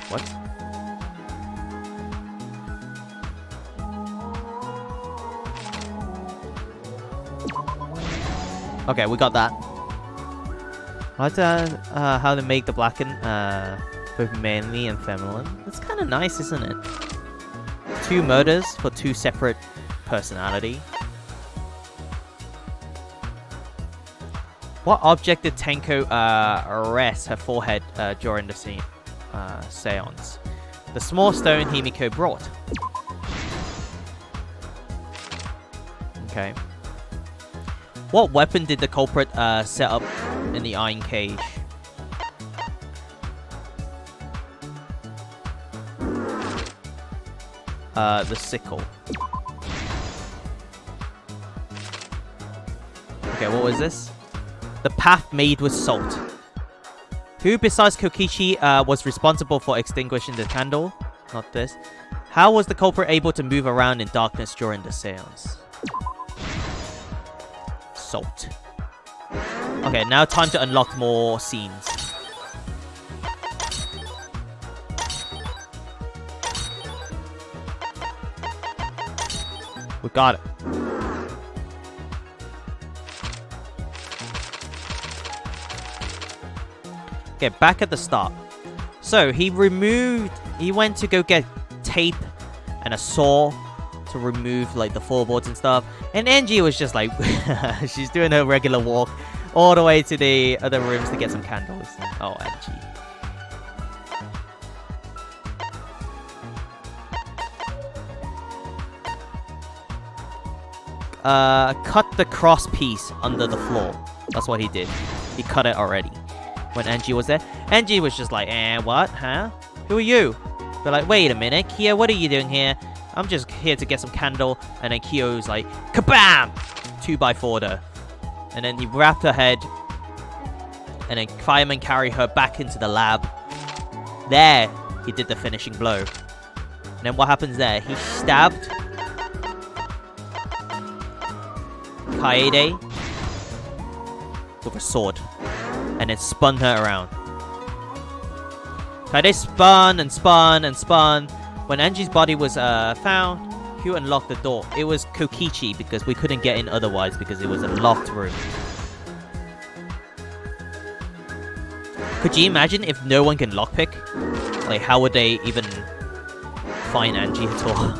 What? Okay, we got that. I like how they make the blackened both manly and feminine. That's kind of nice, isn't it? 2 murders for 2 separate personality. What object did Tenko rest her forehead during the seance? The small stone Himiko brought. Okay. What weapon did the culprit set up in the iron cage? The sickle. Okay, what was this? The path made with salt. Who besides Kokichi was responsible for extinguishing the candle? Not this. How was the culprit able to move around in darkness during the seance? Salt. Okay, now time to unlock more scenes. We got it. Okay, back at the start. So, he went to go get tape and a saw to remove, like, the floorboards and stuff. And Angie was just like, she's doing her regular walk all the way to the other rooms to get some candles. Oh, Angie. Cut the cross piece under the floor. That's what he did. He cut it already. When Angie was there, Angie was just like, what? Huh? Who are you? They're like, wait a minute, Kyo, what are you doing here? I'm just here to get some candle. And then Kyo's like, kabam! 2x4'd her. And then he wrapped her head. And then firemen carry her back into the lab. There, he did the finishing blow. And then what happens there? He stabbed Kaede with a sword. And then spun her around. Kaede spun and spun and spun. When Angie's body was found, Hugh unlocked the door. It was Kokichi because we couldn't get in otherwise because it was a locked room. Could you imagine if no one can lockpick? Like, how would they even find Angie at all?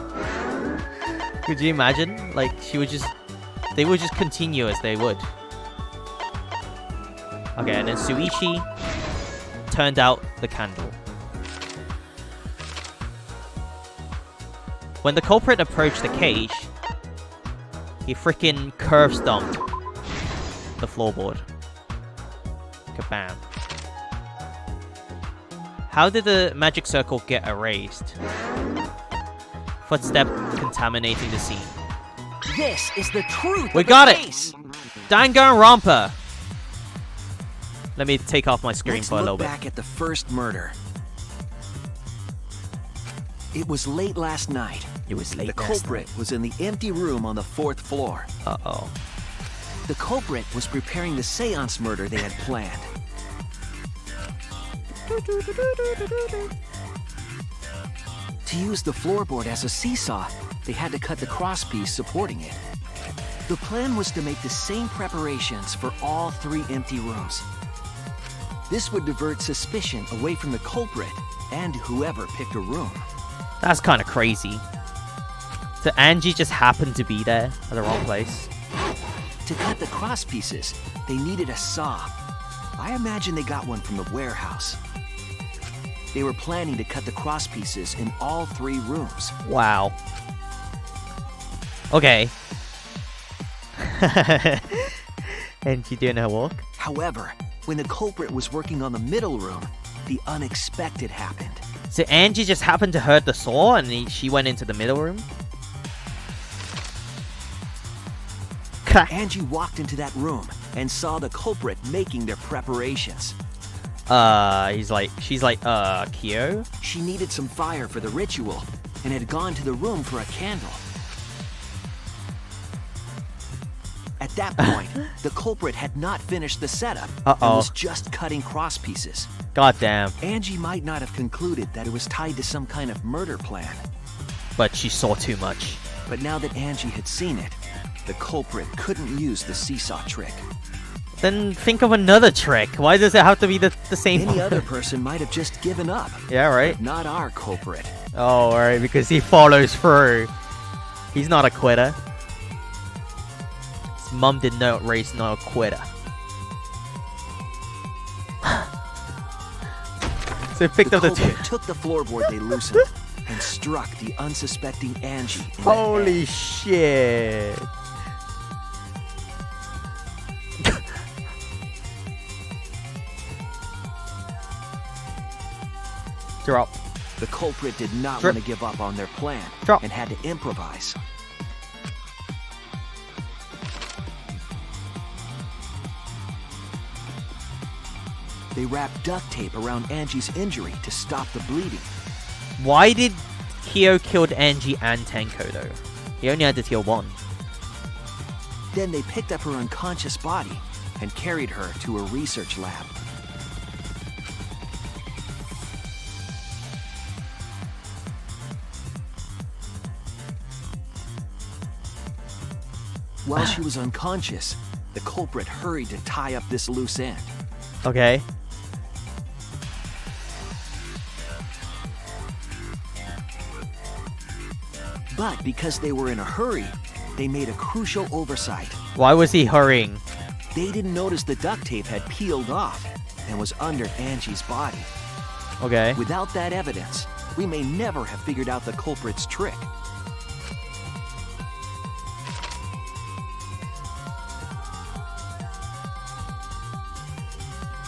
Could you imagine? Like, they would just continue as they would. Okay, and then Suichi turned out the candle. When the culprit approached the cage, he freaking curve stomped the floorboard. Kabam. How did the magic circle get erased? Footstep contaminating the scene. This is the truth. We got it! Danganronpa! Let me take off my screen for a little bit. Let's look back at the first murder. It was late last night. The culprit was in the empty room on the 4th floor. Uh-oh. The culprit was preparing the seance murder they had planned. To use the floorboard as a seesaw, they had to cut the crosspiece supporting it. The plan was to make the same preparations for all 3 empty rooms. This would divert suspicion away from the culprit and whoever picked a room. That's kind of crazy. So Angie just happened to be there at the wrong place. To cut the crosspieces, they needed a saw. I imagine they got one from the warehouse. They were planning to cut the crosspieces in all 3 rooms. Wow. Okay. Angie doing her walk. However, when the culprit was working on the middle room, the unexpected happened. So Angie just happened to hurt the saw and she went into the middle room? Angie walked into that room and saw the culprit making their preparations. She's like, Kyo? She needed some fire for the ritual and had gone to the room for a candle. At that point, the culprit had not finished the setup and was just cutting cross pieces. God damn. Angie might not have concluded that it was tied to some kind of murder plan. But she saw too much. But now that Angie had seen it, the culprit couldn't use the seesaw trick. Then think of another trick. Why does it have to be the same Any one? other person might have just given up. Yeah, right? But not our culprit. Oh, alright, because he follows through. He's not a quitter. His mum did not raise not a quitter. So he picked The up the culprit took the floorboard they loosened and struck the unsuspecting Angie in the Holy head. shit. Drop. The culprit did not Drip. want to give up on their plan Drop. and had to improvise. They wrapped duct tape around Angie's injury to stop the bleeding. Why did Kyo killed Angie and Tenko though? He only had to kill one. Then they picked up her unconscious body and carried her to a research lab. While she was unconscious, the culprit hurried to tie up this loose end. Okay. But because they were in a hurry, they made a crucial oversight. Why was he hurrying? They didn't notice the duct tape had peeled off and was under Angie's body. Okay. Without that evidence, we may never have figured out the culprit's trick.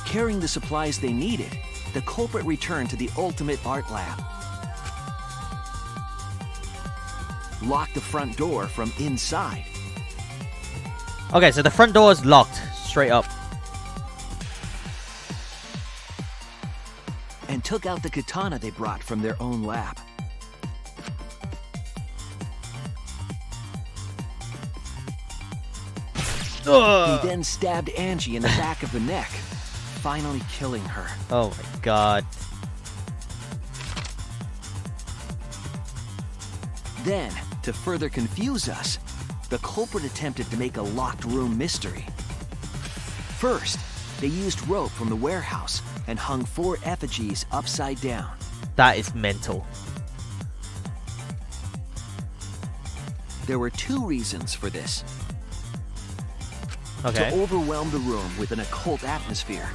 Carrying the supplies they needed, the culprit returned to the ultimate art lab. Locked the front door from inside. Okay, so the front door is locked straight up. And took out the katana they brought from their own lab. Ugh. He then stabbed Angie in the back of the neck, finally killing her. Oh my god. Then, to further confuse us, the culprit attempted to make a locked room mystery. First, they used rope from the warehouse and hung 4 effigies upside down. That is mental. There were 2 reasons for this. Okay. To overwhelm the room with an occult atmosphere.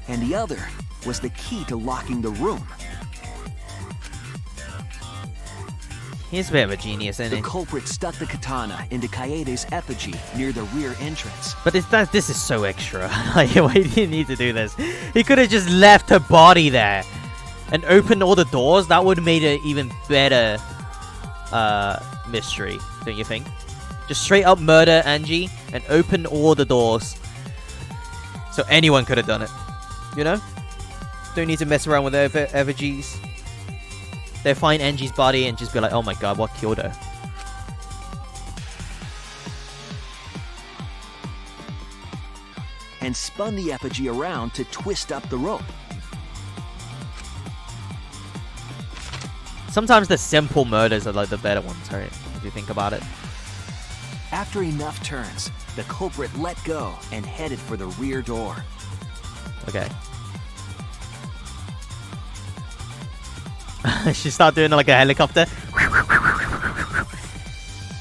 And the other was the key to locking the room. He's a bit of a genius, isn't The he? culprit stuck the katana into Kaede's effigy near the rear entrance. But this is so extra. Like, why did he need to do this? He could have just left her body there and opened all the doors. That would have made it even better mystery, don't you think? Just straight up murder Angie and open all the doors. So anyone could have done it. You know? Don't need to mess around with effigies. They find Angie's body and just be like, oh my god, what killed her? And spun the effigy around to twist up the rope. Sometimes the simple murders are like the better ones, right? If you think about it. After enough turns, the culprit let go and headed for the rear door. Okay. She started doing like a helicopter.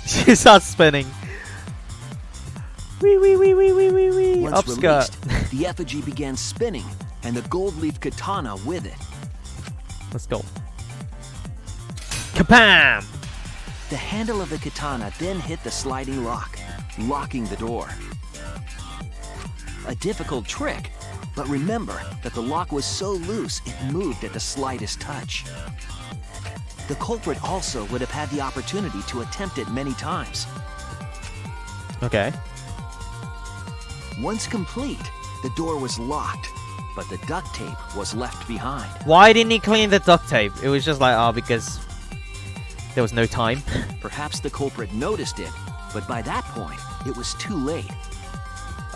She starts spinning. Wee wee wee wee wee wee wee. Once Upskirt. released, the effigy began spinning, and the gold leaf katana with it. Let's go. Kapam! The handle of the katana then hit the sliding lock, locking the door. A difficult trick, but remember that the lock was so loose it moved at the slightest touch. The culprit also would have had the opportunity to attempt it many times. Okay. Once complete, the door was locked, but the duct tape was left behind. Why didn't he clean the duct tape? It was just like, oh, because there was no time. Perhaps the culprit noticed it, but by that point, it was too late.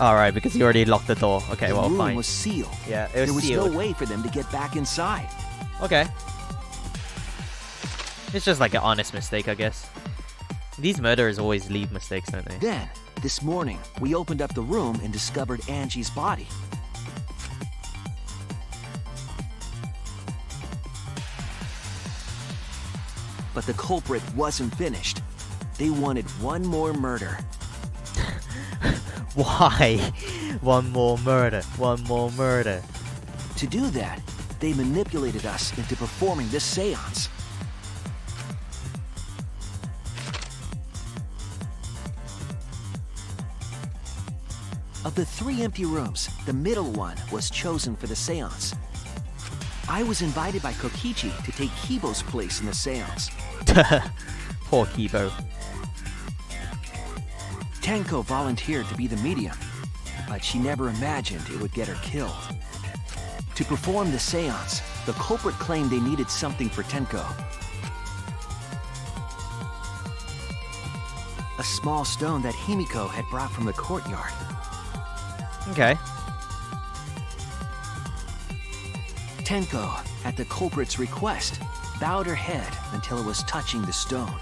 Alright, because you already locked the door. Okay, The well, room fine. was sealed. Yeah, it was There was sealed. no way for them to get back inside. Okay. It's just like an honest mistake, I guess. These murderers always leave mistakes, don't they? Then, this morning, we opened up the room and discovered Angie's body. But the culprit wasn't finished. They wanted one more murder. Why? One more murder. One more murder. To do that, they manipulated us into performing this seance. Of the 3 empty rooms, the middle one was chosen for the seance. I was invited by Kokichi to take Kibo's place in the seance. Poor Kibo. Tenko volunteered to be the medium, but she never imagined it would get her killed. To perform the seance, the culprit claimed they needed something for Tenko. A small stone that Himiko had brought from the courtyard. Okay. Tenko, at the culprit's request, bowed her head until it was touching the stone.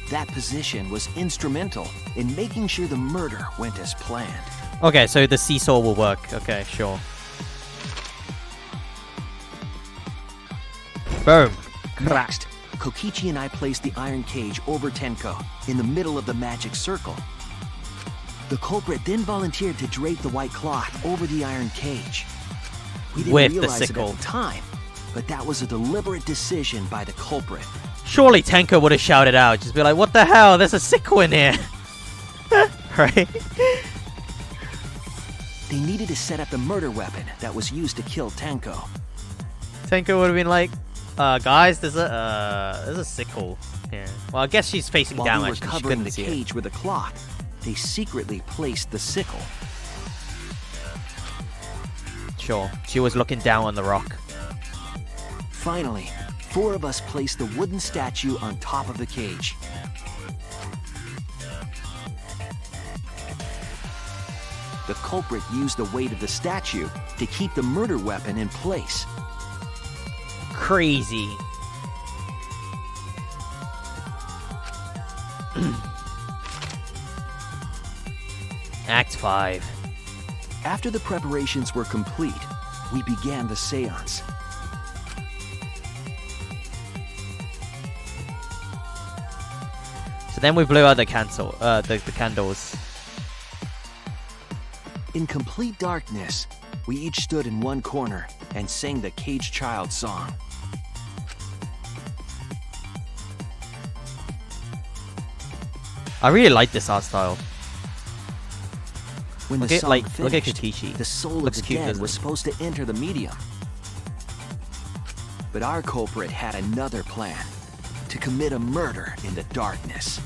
That position was instrumental in making sure the murder went as planned. Okay, so the seesaw will work. Okay, sure. Boom. Next, Kokichi and I placed the iron cage over Tenko in the middle of the magic circle. The culprit then volunteered to drape the white cloth over the iron cage. We didn't With the realize it sickle. at the time, but that was a deliberate decision by the culprit. Surely Tenko would have shouted out. Just be like, what the hell? There's a sickle in here. Right? They needed to set up the murder weapon that was used to kill Tenko. Tenko would have been like, guys, there's a sickle. Yeah. Well, I guess she's facing While down. they were Actually, she covering couldn't the see it. cage with a cloth, they secretly placed the sickle. Sure. She was looking down on the rock. Finally, 4 of us placed the wooden statue on top of the cage. The culprit used the weight of the statue to keep the murder weapon in place. Crazy. Act 5. After the preparations were complete, we began the seance. So then we blew out the candles. In complete darkness, we each stood in one corner and sang the Cage Child song. I really like this art style. When Look the at song look at finished, Kokichi. the soul Looks of the cute, dead doesn't was it? supposed to enter the medium. But our culprit had another plan, to commit a murder in the darkness.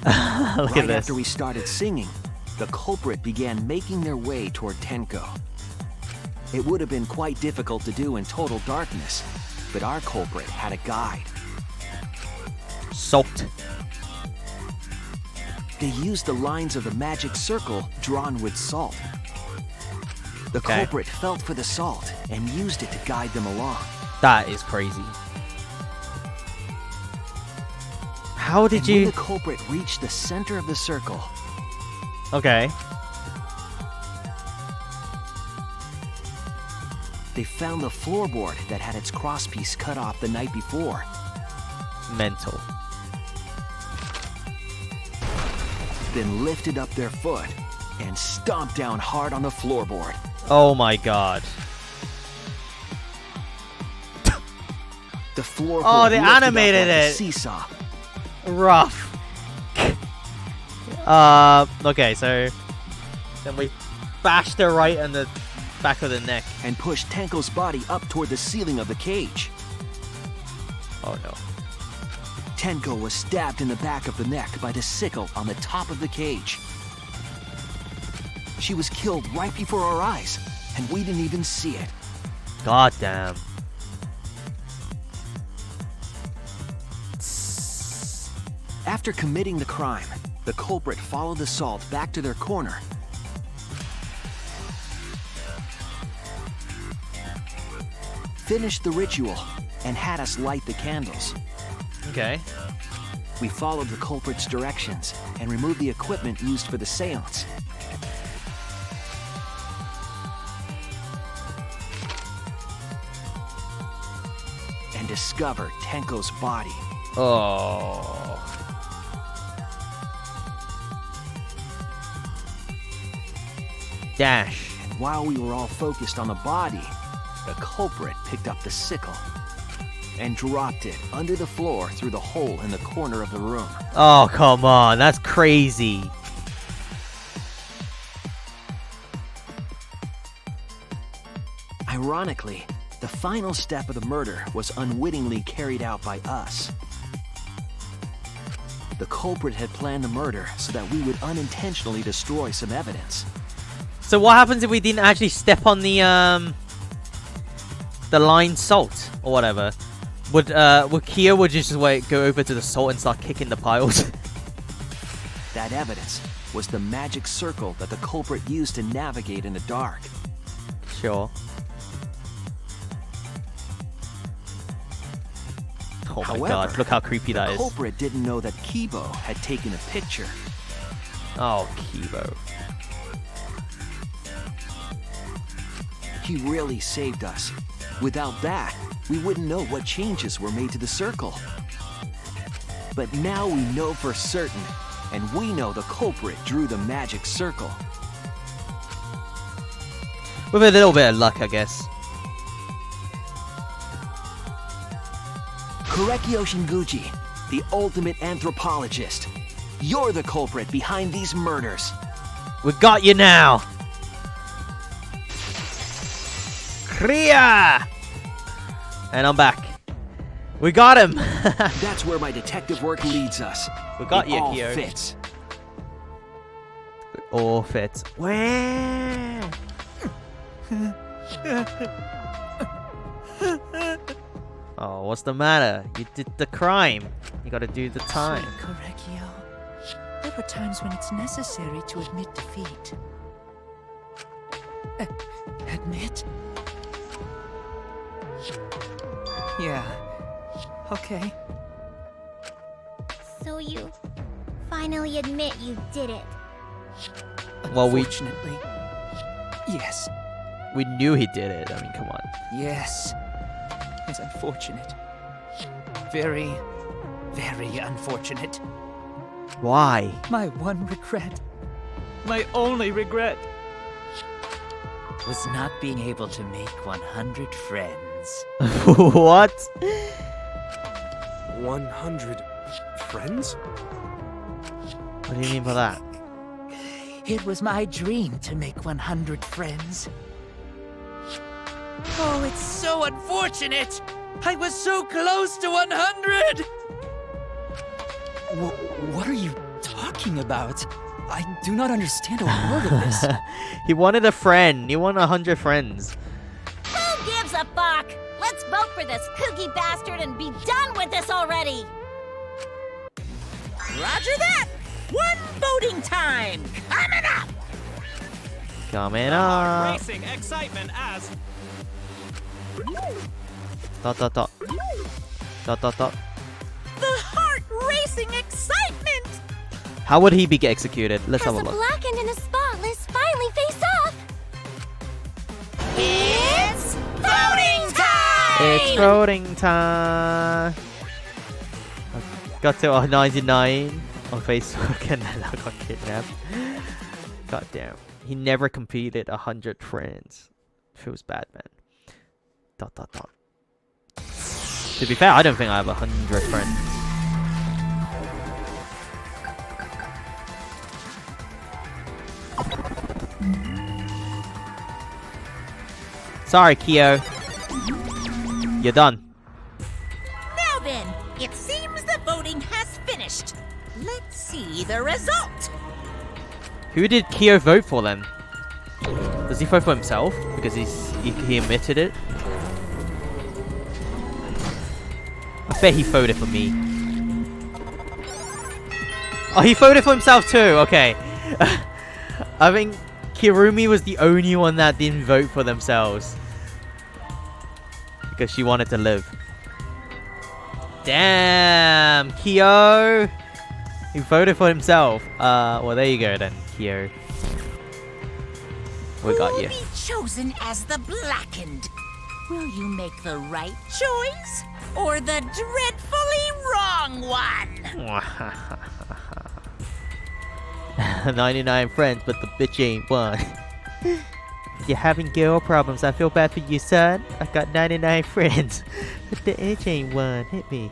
Look Right at this. after we started singing, the culprit began making their way toward Tenko. It would have been quite difficult to do in total darkness, but our culprit had a guide. Salt. They used the lines of the magic circle drawn with salt. The Okay. culprit felt for the salt and used it to guide them along. That is crazy. How did And you? when the culprit reached the center of the circle, Okay. they found the floorboard that had its crosspiece cut off the night before. Mental. Then lifted up their foot and stomped down hard on the floorboard. Oh my god. The floorboard Oh, they lifted up animated like a it. seesaw. Rough. Okay, so then we bashed her right in the back of the neck. And pushed Tenko's body up toward the ceiling of the cage. Oh no. Tenko was stabbed in the back of the neck by the sickle on the top of the cage. She was killed right before our eyes, and we didn't even see it. God damn. After committing the crime, the culprit followed the salt back to their corner. Finished the ritual and had us light the candles. Okay. We followed the culprit's directions and removed the equipment used for the seance. And discovered Tenko's body. Oh. Dash. And while we were all focused on the body, the culprit picked up the sickle and dropped it under the floor through the hole in the corner of the room. Oh, come on. That's crazy. Ironically, the final step of the murder was unwittingly carried out by us. The culprit had planned the murder so that we would unintentionally destroy some evidence. So what happens if we didn't actually step on the line salt or whatever? Would Kyo just go over to the salt and start kicking the piles? That evidence was the magic circle that the culprit used to navigate in the dark. Sure. Oh my However, god, look how creepy that the is. culprit didn't know that Kibo had taken a picture. Oh, Kibo. He really saved us. Without that, we wouldn't know what changes were made to the circle. But now we know for certain, and we know the culprit drew the magic circle. With a little bit of luck, I guess. Korekio Shinguchi, the ultimate anthropologist. You're the culprit behind these murders. We got you now. Kriya! And I'm back. We got him. That's where my detective work leads us. We got it you, all Kyo. fits. It all fits. Where? Oh, what's the matter? You did the crime. You gotta do the time. Sweet Korekio, there are times when it's necessary to admit defeat. Admit? Yeah. Okay. So you finally admit you did it. Well, Unfortunately, yes. we knew he did it. I mean, come on. Yes. It's unfortunate. Very, very unfortunate. Why? My one regret, my only regret, was not being able to make 100 friends. What? 100 friends? What do you mean by that? It was my dream to make 100 friends. Oh, it's so unfortunate! I was so close to 100! What are you talking about? I do not understand a word of this. He wanted a friend. He wanted 100 friends. Who gives a fuck? Let's vote for this kooky bastard and be done with this already! Roger that! One voting time! Coming up! Coming up. Racing excitement as... Dot, dot, dot. Dot, dot, dot. The heart-racing excitement! How would he be executed? Let's have a As a look. blackened and a spotless finally face off. It's voting time! It's voting time. I got to 99 on Facebook and then I got kidnapped. God damn. He never completed 100 friends. Feels bad, man. Dot, dot, dot. To be fair, I don't think I have 100 friends. Sorry, Kyo. You're done. Now then, it seems the voting has finished. Let's see the result. Who did Kyo vote for then? Does he vote for himself? Because he admitted it? I bet he voted for me. Oh, he voted for himself too. Okay. I think Kirumi was the only one that didn't vote for themselves. Because she wanted to live. Damn, Kyo. He voted for himself. Well, there you go then, Kyo. We got you. Who will be chosen as the Blackened? Will you make the right choice or the dreadfully wrong one? 99 friends, but the bitch ain't one. If you're having girl problems, I feel bad for you, son. I got 99 friends, but the bitch ain't one. Hit me.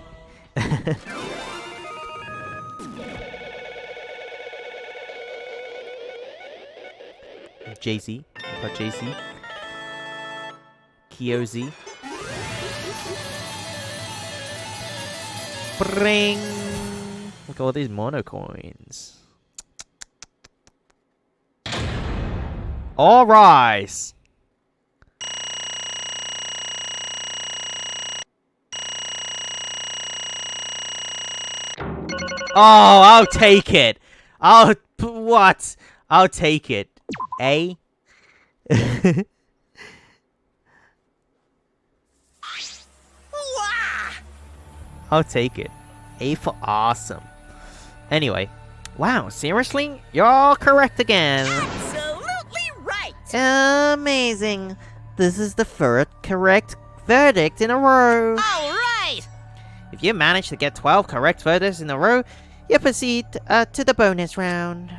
JC. Got JC. Kyozi. Bring. Look at all these mono coins. All rise. Oh, I'll take it. What? I'll take it. A. I'll take it. A for awesome. Anyway. Wow, seriously? You're correct again. Absolutely right. Amazing. This is the third correct verdict in a row. All right. If you manage to get 12 correct verdicts in a row, you proceed to the bonus round.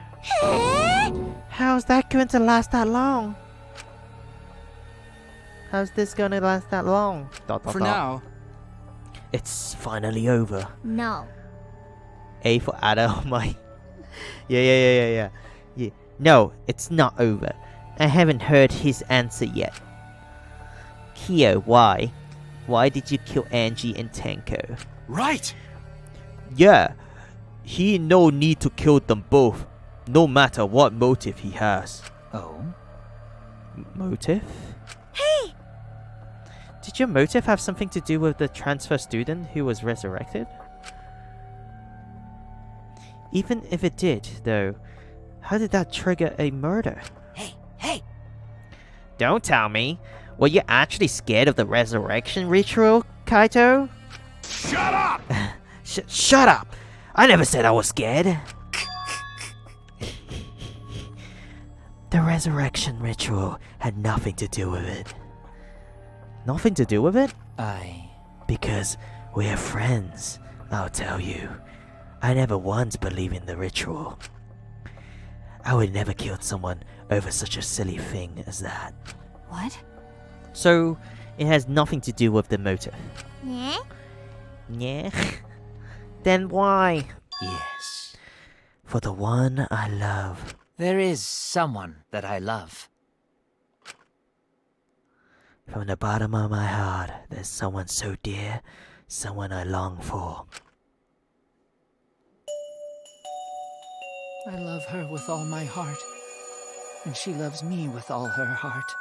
How's that going to last that long? How's this going to last that long? For now. It's finally over. No. A for Ada. Oh my. Yeah. No, it's not over. I haven't heard his answer yet. Kyo, why? Why did you kill Angie and Tenko? Right. Yeah. He no need to kill them both. No matter what motive he has. Oh? Motive? Hey! Did your motive have something to do with the transfer student who was resurrected? Even if it did, though, how did that trigger a murder? Hey! Don't tell me. Were you actually scared of the resurrection ritual, Kaito? Shut up! Shut up! I never said I was scared. The resurrection ritual had nothing to do with it. Nothing to do with it? Because we're friends, I'll tell you. I never once believed in the ritual. I would never kill someone over such a silly thing as that. What? So, it has nothing to do with the motive. Yeah? Yeah? Then why? Yes. For the one I love. There is someone that I love. From the bottom of my heart, there's someone so dear, someone I long for. I love her with all my heart, and she loves me with all her heart.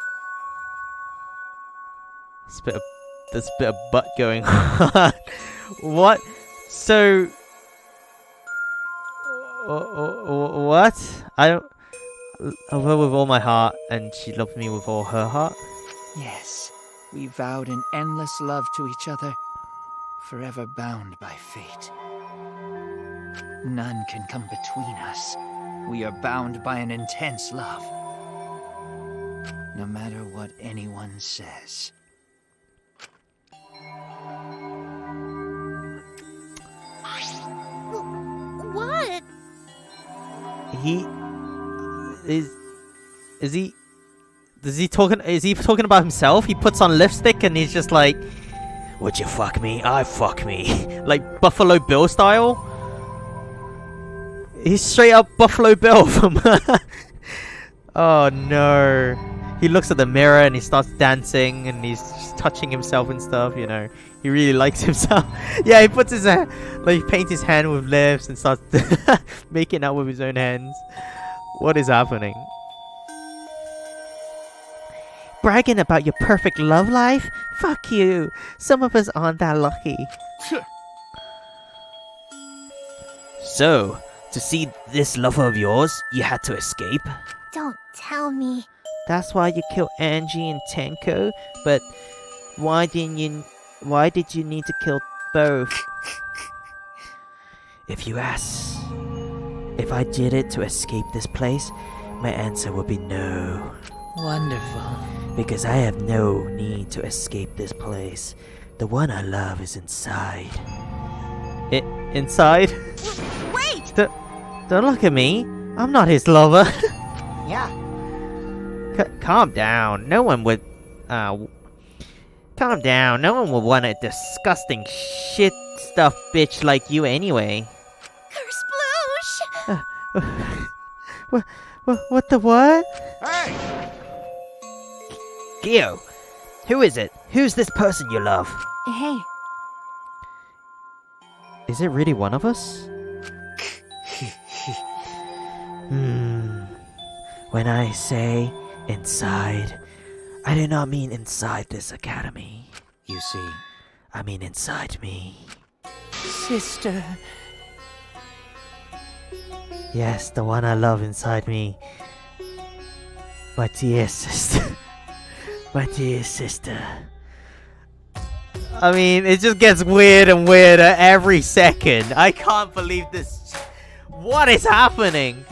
There's a bit of butt going on. What? So... what? I don't... love her with all my heart, and she loves me with all her heart? Yes, we vowed an endless love to each other, forever bound by fate. None can come between us. We are bound by an intense love. No matter what anyone says. What? Is he talking about himself? He puts on lipstick and he's just like, would you fuck me? I fuck me. Like Buffalo Bill style? He's straight up Buffalo Bill from... Oh no. He looks at the mirror and he starts dancing and he's just touching himself and stuff, you know. He really likes himself. Yeah, he puts his like he paints his hand with lips and starts making out with his own hands. What is happening? Bragging about your perfect love life? Fuck you. Some of us aren't that lucky. So, To see this lover of yours, you had to escape? Don't tell me. That's why you killed Angie and Tenko? But why did you need to kill both? If you ask if I did it to escape this place, my answer would be no. Wonderful. Because I have no need to escape this place. The one I love is inside. Inside? Wait! Don't look at me. I'm not his lover. Yeah. Calm down. No one would. Calm down. No one would want a disgusting shit stuff bitch like you anyway. Kersploosh! What the what? Hey! Gio, who is it? Who's this person you love? Hey, Is it really one of us? When I say inside, I do not mean inside this academy. You see, I mean inside me. Sister. Yes, the one I love inside me. My dear sister. My dear sister. I mean, it just gets weird and weirder every second. I can't believe this. What is happening?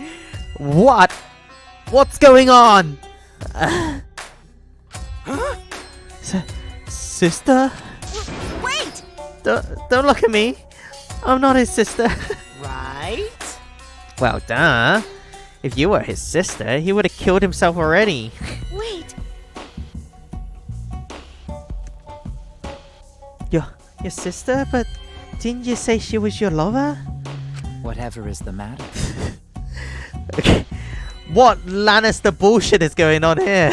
What's going on? Sister? Wait! Don't look at me. I'm not his sister. Right? Well, duh. If you were his sister, he would have killed himself already. Wait, Your sister? But didn't you say she was your lover? whatever is the matter? Okay. What Lannister bullshit is going on here?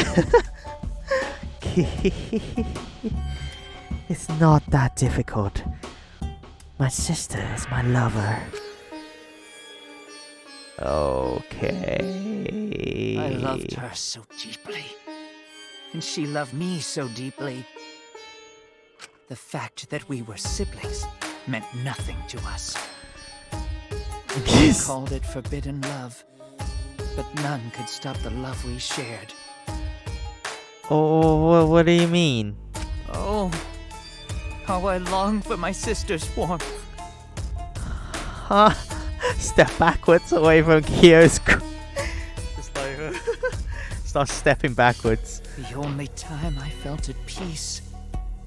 It's not that difficult. My sister is my lover. Okay. I loved her so deeply. And she loved me so deeply. The fact that we were siblings meant nothing to us. We called it forbidden love, but none could stop the love we shared. Oh, what do you mean? Oh, how I long for my sister's warmth. Huh? Step backwards away from Kyo's. Just like start stepping backwards. The only time I felt at peace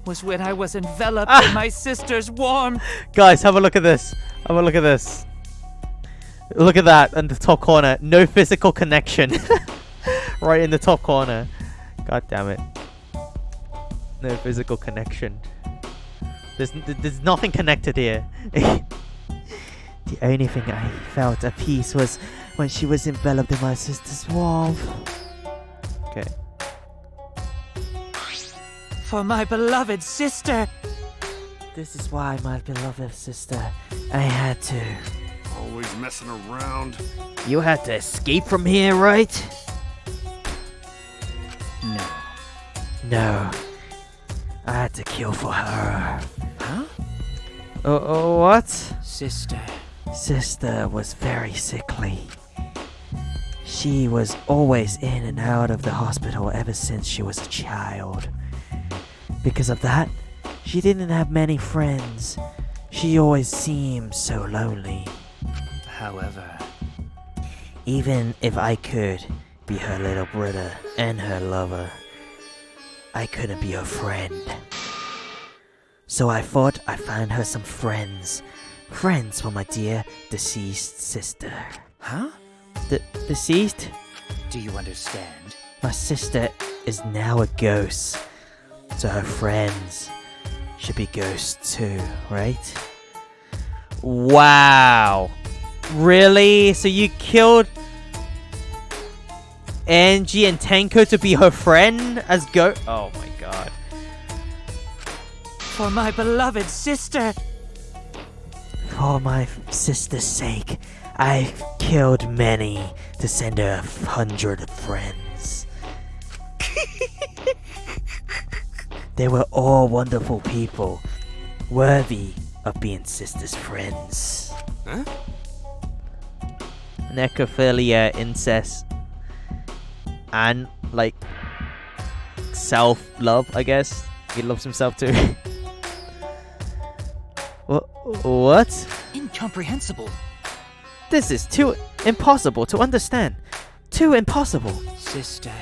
was when I was enveloped in my sister's warmth. Guys, have a look at this. Have a look at this. Look at that in the top corner. No physical connection. Right in the top corner. God damn it. No physical connection. There's nothing connected here. The only thing I felt at peace was when she was enveloped in my sister's warmth. Okay. For my beloved sister. This is why, my beloved sister, I had to. Always messing around. You had to escape from here, right? No. No. I had to kill for her. Huh? Oh, what? Sister. Sister was very sickly. She was always in and out of the hospital ever since she was a child. Because of that, she didn't have many friends. She always seemed so lonely. However, Even if I could be her little brother and her lover, I couldn't be her friend. So I thought I'd find her some friends. Friends for my dear deceased sister. huh? Deceased? Do you understand? My sister is now a ghost. So her friends should be ghosts too, right? Wow. Really? So you killed Angie and Tenko to be her friend as Oh my god. For my beloved sister. For my sister's sake, I've killed many to send her 100 friends. They were all wonderful people, worthy of being sister's friends. Huh? necrophilia, incest, and like self-love, I guess. He loves himself too. What? Incomprehensible. This is too impossible to understand. Too impossible. Sister.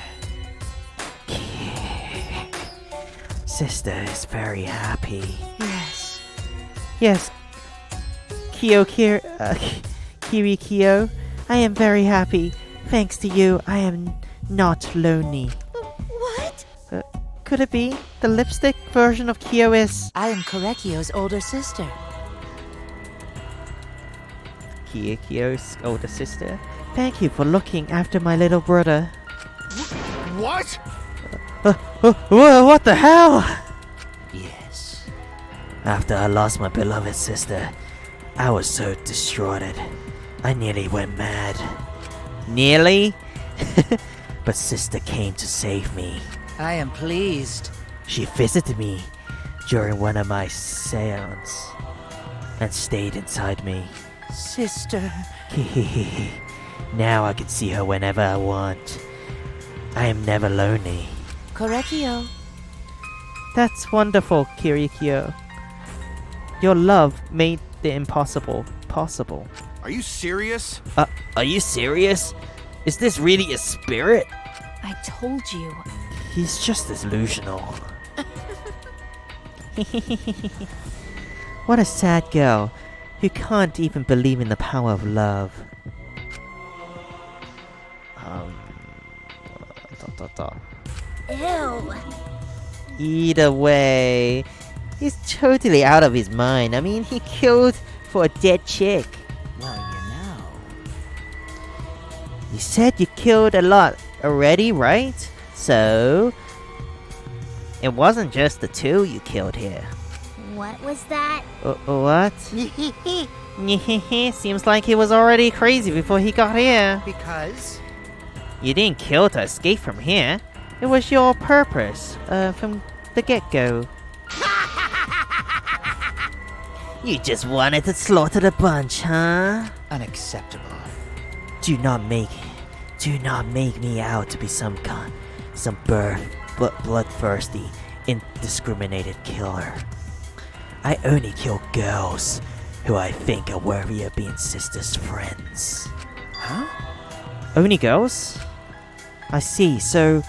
Sister is very happy. Yes. Yes. Kiri Kyo, I am very happy. Thanks to you, I am not lonely. What? Could it be the lipstick version of Kyo is... I am Korekio's older sister. Kyo's older sister? Thank you for looking after my little brother. What? What the hell? Yes. After I lost my beloved sister, I was so distraught. I nearly went mad. Nearly? But sister came to save me. I am pleased. She visited me during one of my seances and stayed inside me. Sister. Now I can see her whenever I want. I am never lonely. Korekio. That's wonderful, Kirikyo. Your love made the impossible possible. Are you serious? Are you serious? Is this really a spirit? I told you. He's just delusional. What a sad girl who can't even believe in the power of love. Ew. Either way, he's totally out of his mind. I mean, he killed for a dead chick. Well, you know. You said you killed a lot already, right? So, it wasn't just the two you killed here. What was that? What? Seems like he was already crazy before he got here. Because? You didn't kill to escape from here. It was your purpose, from the get-go. You just wanted to slaughter the bunch, huh? Unacceptable. Do not make me out to be some bloodthirsty, indiscriminated killer. I only kill girls who I think are worthy of being sisters' friends. Huh? Only girls? I see, so...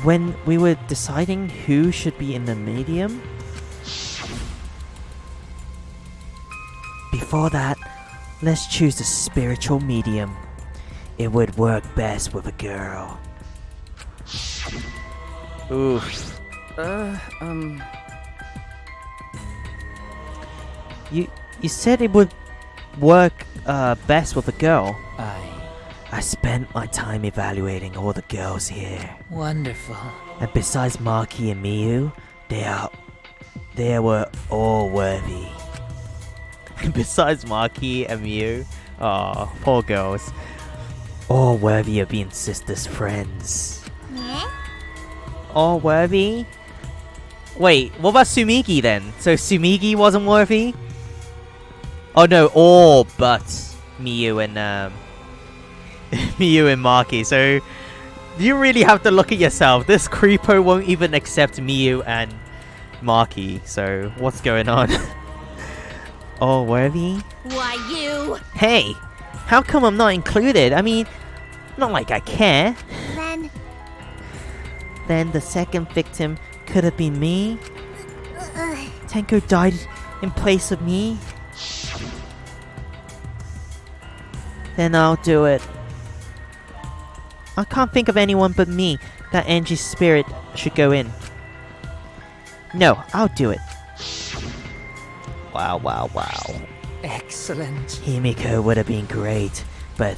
when we were deciding who should be in the medium... before that, let's choose the spiritual medium. It would work best with a girl. Oof. You said it would work best with a girl. I spent my time evaluating all the girls here. Wonderful. And besides Maki and Miyu, they were all worthy. And besides Maki and Miyu, aw, poor girls, all worthy of being sisters' friends. All worthy? Wait, what about Sumigi then? So Sumigi wasn't worthy? Oh no, all but Miyu and Miyu and Maki. So you really have to look at yourself. This creepo won't even accept Miyu and Maki. So what's going on? All worthy? Why you? Hey, how come I'm not included? I mean, not like I care. Then the second victim could have been me. Tenko died in place of me. Then I'll do it. I can't think of anyone but me that Angie's spirit should go in. No, I'll do it. Wow, wow, wow. Excellent. Himiko would have been great, but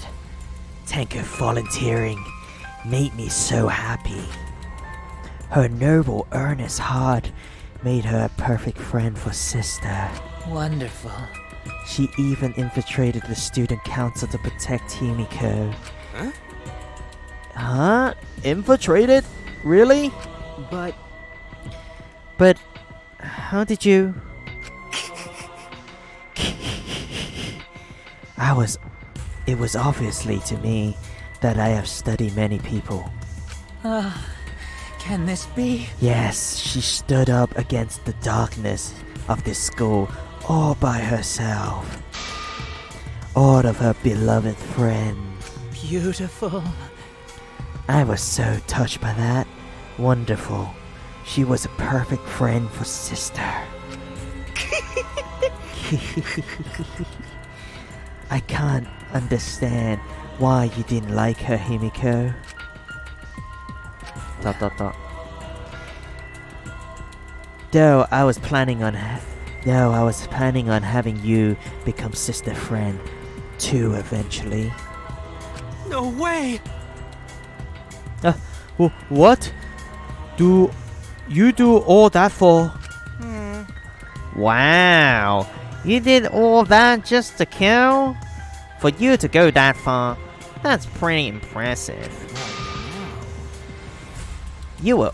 Tenko volunteering made me so happy. Her noble, earnest heart made her a perfect friend for sister. Wonderful. She even infiltrated the student council to protect Himiko. Huh? Huh? Infiltrated? Really? But how did you... It was obviously to me that I have studied many people. Can this be? Yes, she stood up against the darkness of this school all by herself. All of her beloved friends. Beautiful. I was so touched by that. Wonderful. She was a perfect friend for sister. I can't understand why you didn't like her, Himiko. ... Though I was planning on having you become sister friend too eventually. No way! What? Do you do all that for? Wow, you did all that just to kill? For you to go that far, that's pretty impressive. You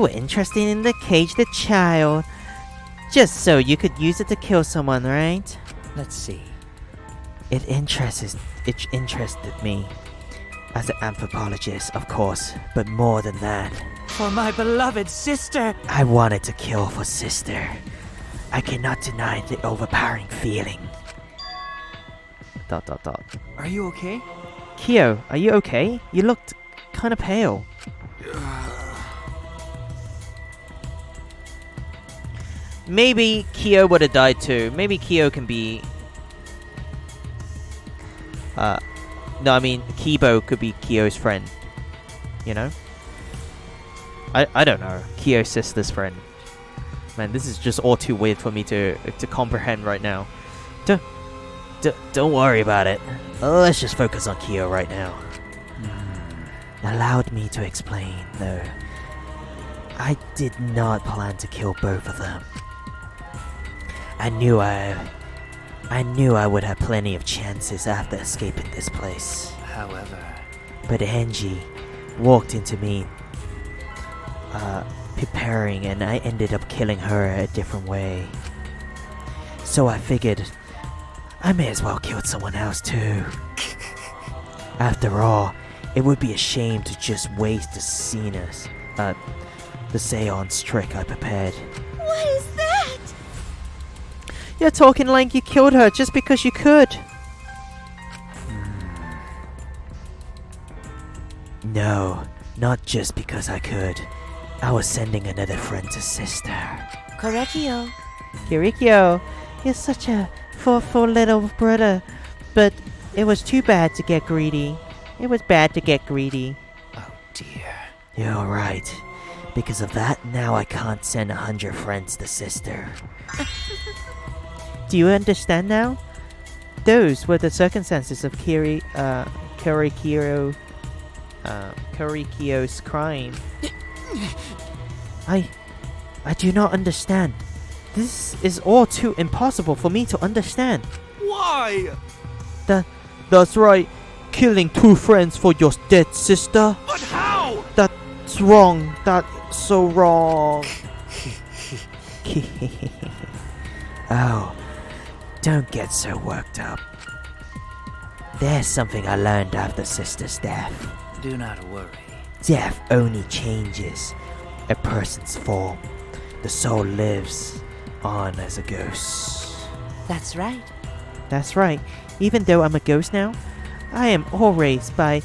were interested in the caged child, just so you could use it to kill someone, right? Let's see. It interested me. As an anthropologist, of course, but more than that. For my beloved sister! I wanted to kill for sister. I cannot deny the overpowering feeling. ... Are you okay? Kyo, are you okay? You looked kind of pale. Maybe Kyo would have died too. Maybe Kyo can be... No, I mean, Kibo could be Kyo's friend. You know? I don't know. Kyo's sister's friend. Man, this is just all too weird for me to comprehend right now. Don't worry about it. Let's just focus on Kyo right now. Allowed me to explain, though. I did not plan to kill both of them. I knew I would have plenty of chances after escaping this place. However... But Angie walked into me, preparing, and I ended up killing her a different way. So I figured I may as well kill someone else too. After all, it would be a shame to just waste the seance trick I prepared. What is that? You're talking like you killed her just because you could. No, not just because I could. I was sending another friend to sister. Correcchio. Kirikyo, you're such a thoughtful little brother. But it was too bad to get greedy. It was bad to get greedy. Oh dear. You're right. Because of that, now I can't send 100 friends to sister. Do you understand now? Those were the circumstances of Kurikyo's crime. I do not understand. This is all too impossible for me to understand. Why? That's right. Killing 2 friends for your dead sister? But how? That's wrong. That's so wrong. Oh, don't get so worked up. There's something I learned after sister's death. Do not worry. Death only changes a person's form. The soul lives on as a ghost. That's right. That's right. Even though I'm a ghost now, I am always by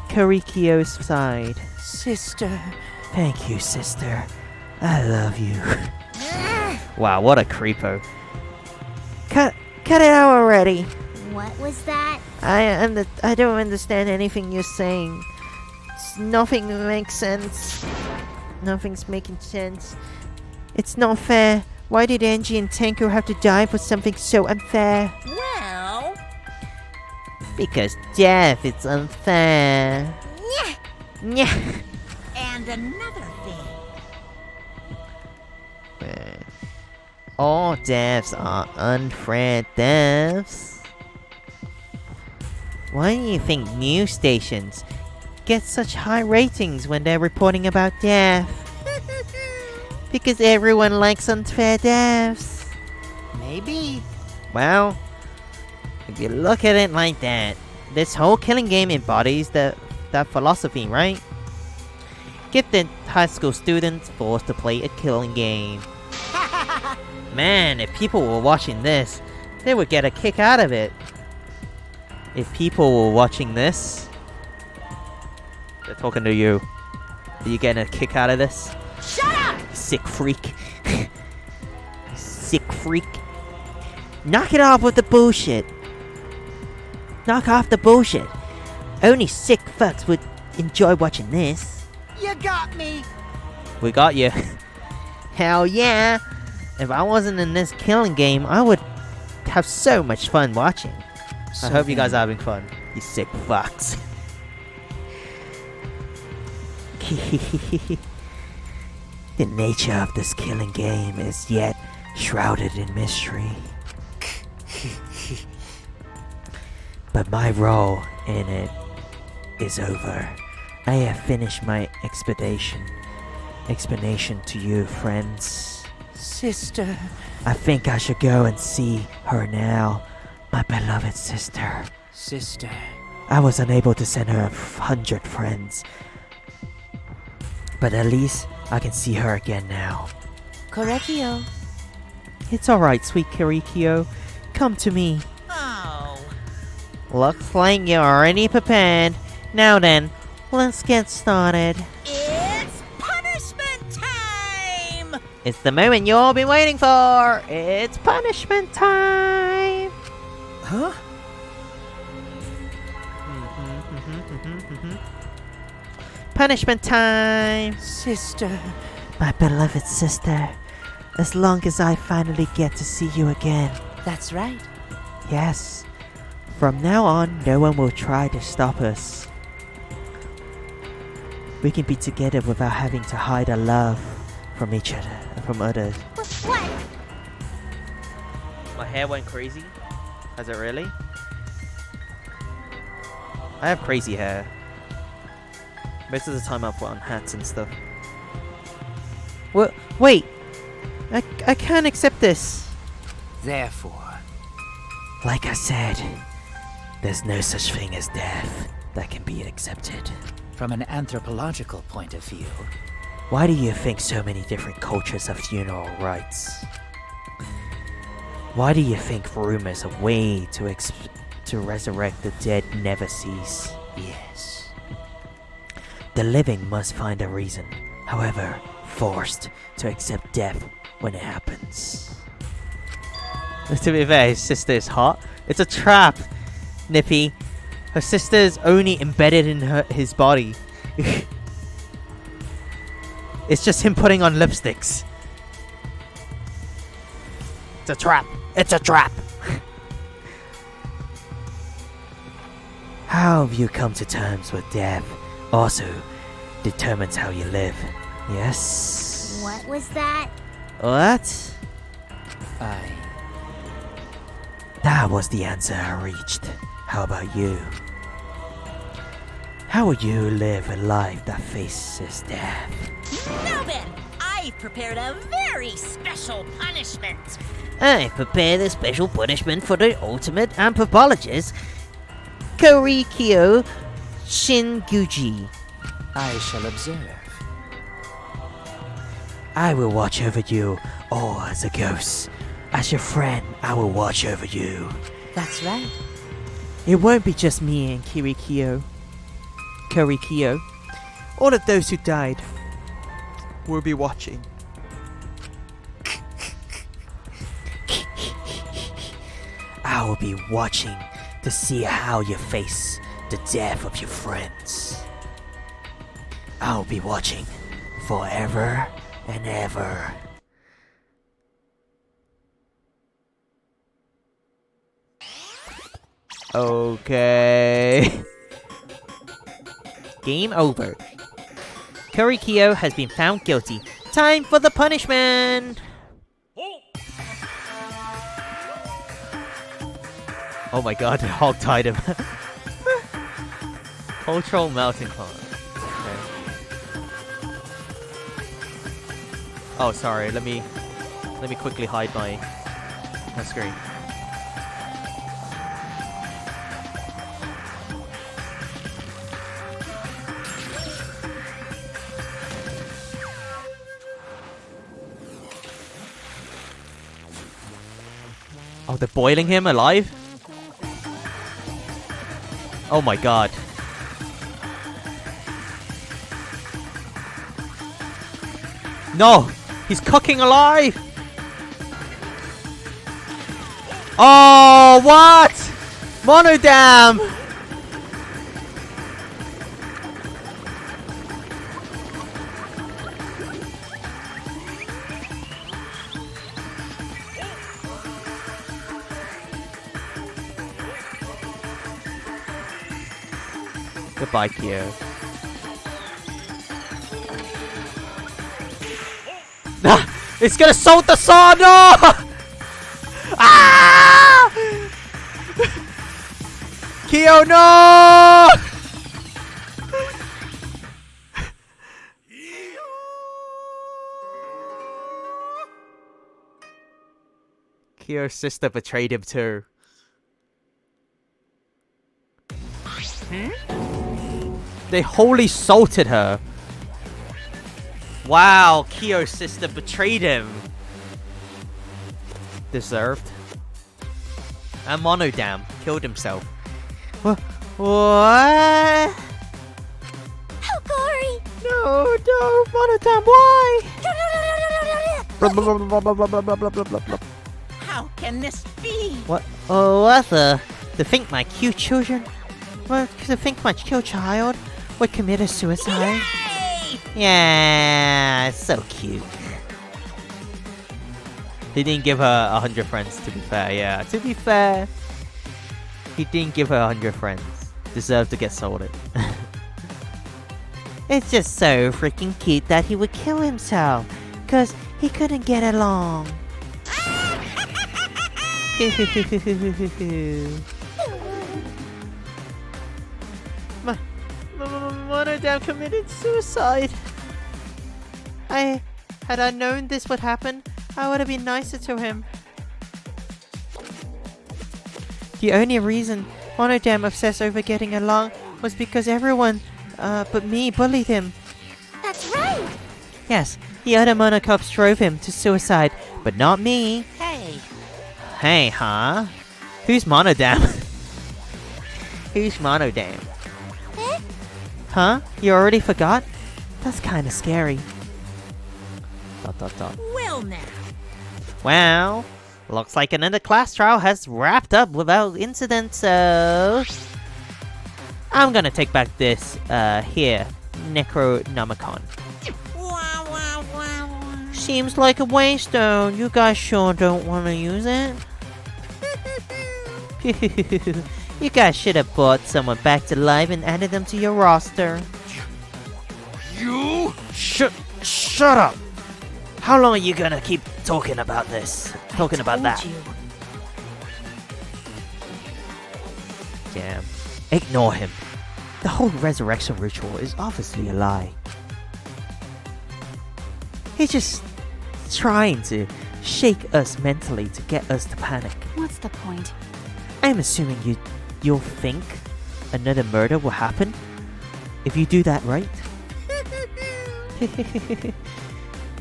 Kurikyo's side. Sister. Thank you, sister. I love you. Wow, what a creepo. Cut it out already. What was that? I don't understand anything you're saying. Nothing makes sense. Nothing's making sense. It's not fair. Why did Angie and Tenko have to die for something so unfair? Well... Because death is unfair. Yeah. Yeah. And another thing. All deaths are unfair deaths. Why do you think news stations get such high ratings when they're reporting about death? Because everyone likes unfair deaths. Maybe. Well, If you look at it like that, this whole killing game embodies that philosophy, right? Gifted high school students forced to play a killing game. Man, if people were watching this, they would get a kick out of it. If people were watching this, they're talking to you. Are you getting a kick out of this? Shut up! Sick freak. Sick freak. Knock it off with the bullshit. Knock off the bullshit. Only sick fucks would enjoy watching this. You got me. We got you. Hell yeah. If I wasn't in this killing game, I would have so much fun watching. I hope you guys are having fun, you sick fucks. The nature of this killing game is yet shrouded in mystery. But my role in it is over. I have finished my explanation to you, friends. Sister. I think I should go and see her now, my beloved sister. Sister. I was unable to send her 100 friends, but at least I can see her again now. Korekio. It's alright, sweet Kirikio. Come to me. Oh. Looks like you're already prepared. Now then, let's get started. It's punishment time! It's the moment you've all been waiting for. It's punishment time. Huh? Punishment time. Sister. My beloved sister. As long as I finally get to see you again. That's right. Yes. From now on, no one will try to stop us. We can be together without having to hide our love from each other and from others. What? My hair went crazy? Has it really? I have crazy hair. Most of the time I put on hats and stuff. What? Wait! I can't accept this! Therefore, like I said, there's no such thing as death that can be accepted. from an anthropological point of view, why do you think so many different cultures have funeral rites? Why do you think rumors of way to resurrect the dead never cease? yes. The living must find a reason, however, forced to accept death when it happens. To be fair, his sister is hot. It's a trap, Nippy. Her sister is only embedded in his body. It's just him putting on lipsticks. It's a trap. It's a trap. How you come to terms with death also determines how you live. Yes? What was that? What? I... That was the answer I reached. How about you? How would you live a life that faces death? Now then, I've prepared a very special punishment. I prepared a special punishment for the ultimate anthropologist, Korikyo Shinguji. I shall observe. I will watch over you all as a ghost. As your friend, I will watch over you. That's right. It won't be just me and Korikyo. All of those who died will be watching. I will be watching to see how you face the death of your friends. I'll be watching forever and ever. Okay. Game over. Korikyo has been found guilty. Time for the punishment! Oh my god, hog tied him. Cultural melting pot. Okay. Oh, sorry. Let me quickly hide my screen. Oh, they're boiling him alive? Oh my god. No! He's cooking alive! Oh, what? Monodam! Goodbye, Kyo. It's gonna salt the saw! No! Ah! Kyo, no! Kyo's sister betrayed him too. They wholly salted her. Wow, Kyo's sister betrayed him. Deserved. And Monodam killed himself. What? How gory! No, Monodam, why? How can this be? What? Oh, Arthur. To think my cute children... Well, to think my cute child would commit a suicide? Yay! Yeah, so cute. He didn't give her 100 friends, to be fair. Yeah, to be fair, he didn't give her 100 friends. Deserved to get salted. It's just so freaking cute that he would kill himself, cause he couldn't get along. Monodam committed suicide. Had I known this would happen, I would have been nicer to him. The only reason Monodam obsessed over getting along was because everyone, but me, bullied him. That's right! Yes, the other Monocops drove him to suicide, but not me. Hey! Hey, huh? Who's Monodam? Who's Monodam? Eh? Huh? You already forgot? That's kinda scary. ... Well now. Well, looks like another class trial has wrapped up without incident, so... I'm gonna take back this, here, Necronomicon. Wow, wow, wow. Seems like a waste, though. You guys sure don't want to use it? You guys should have brought someone back to life and added them to your roster. You? Shut up! How long are you gonna keep talking about this? Talking about that? Damn. Ignore him. The whole resurrection ritual is obviously a lie. He's just trying to shake us mentally to get us to panic. What's the point? I'm assuming you'll think another murder will happen if you do that, right?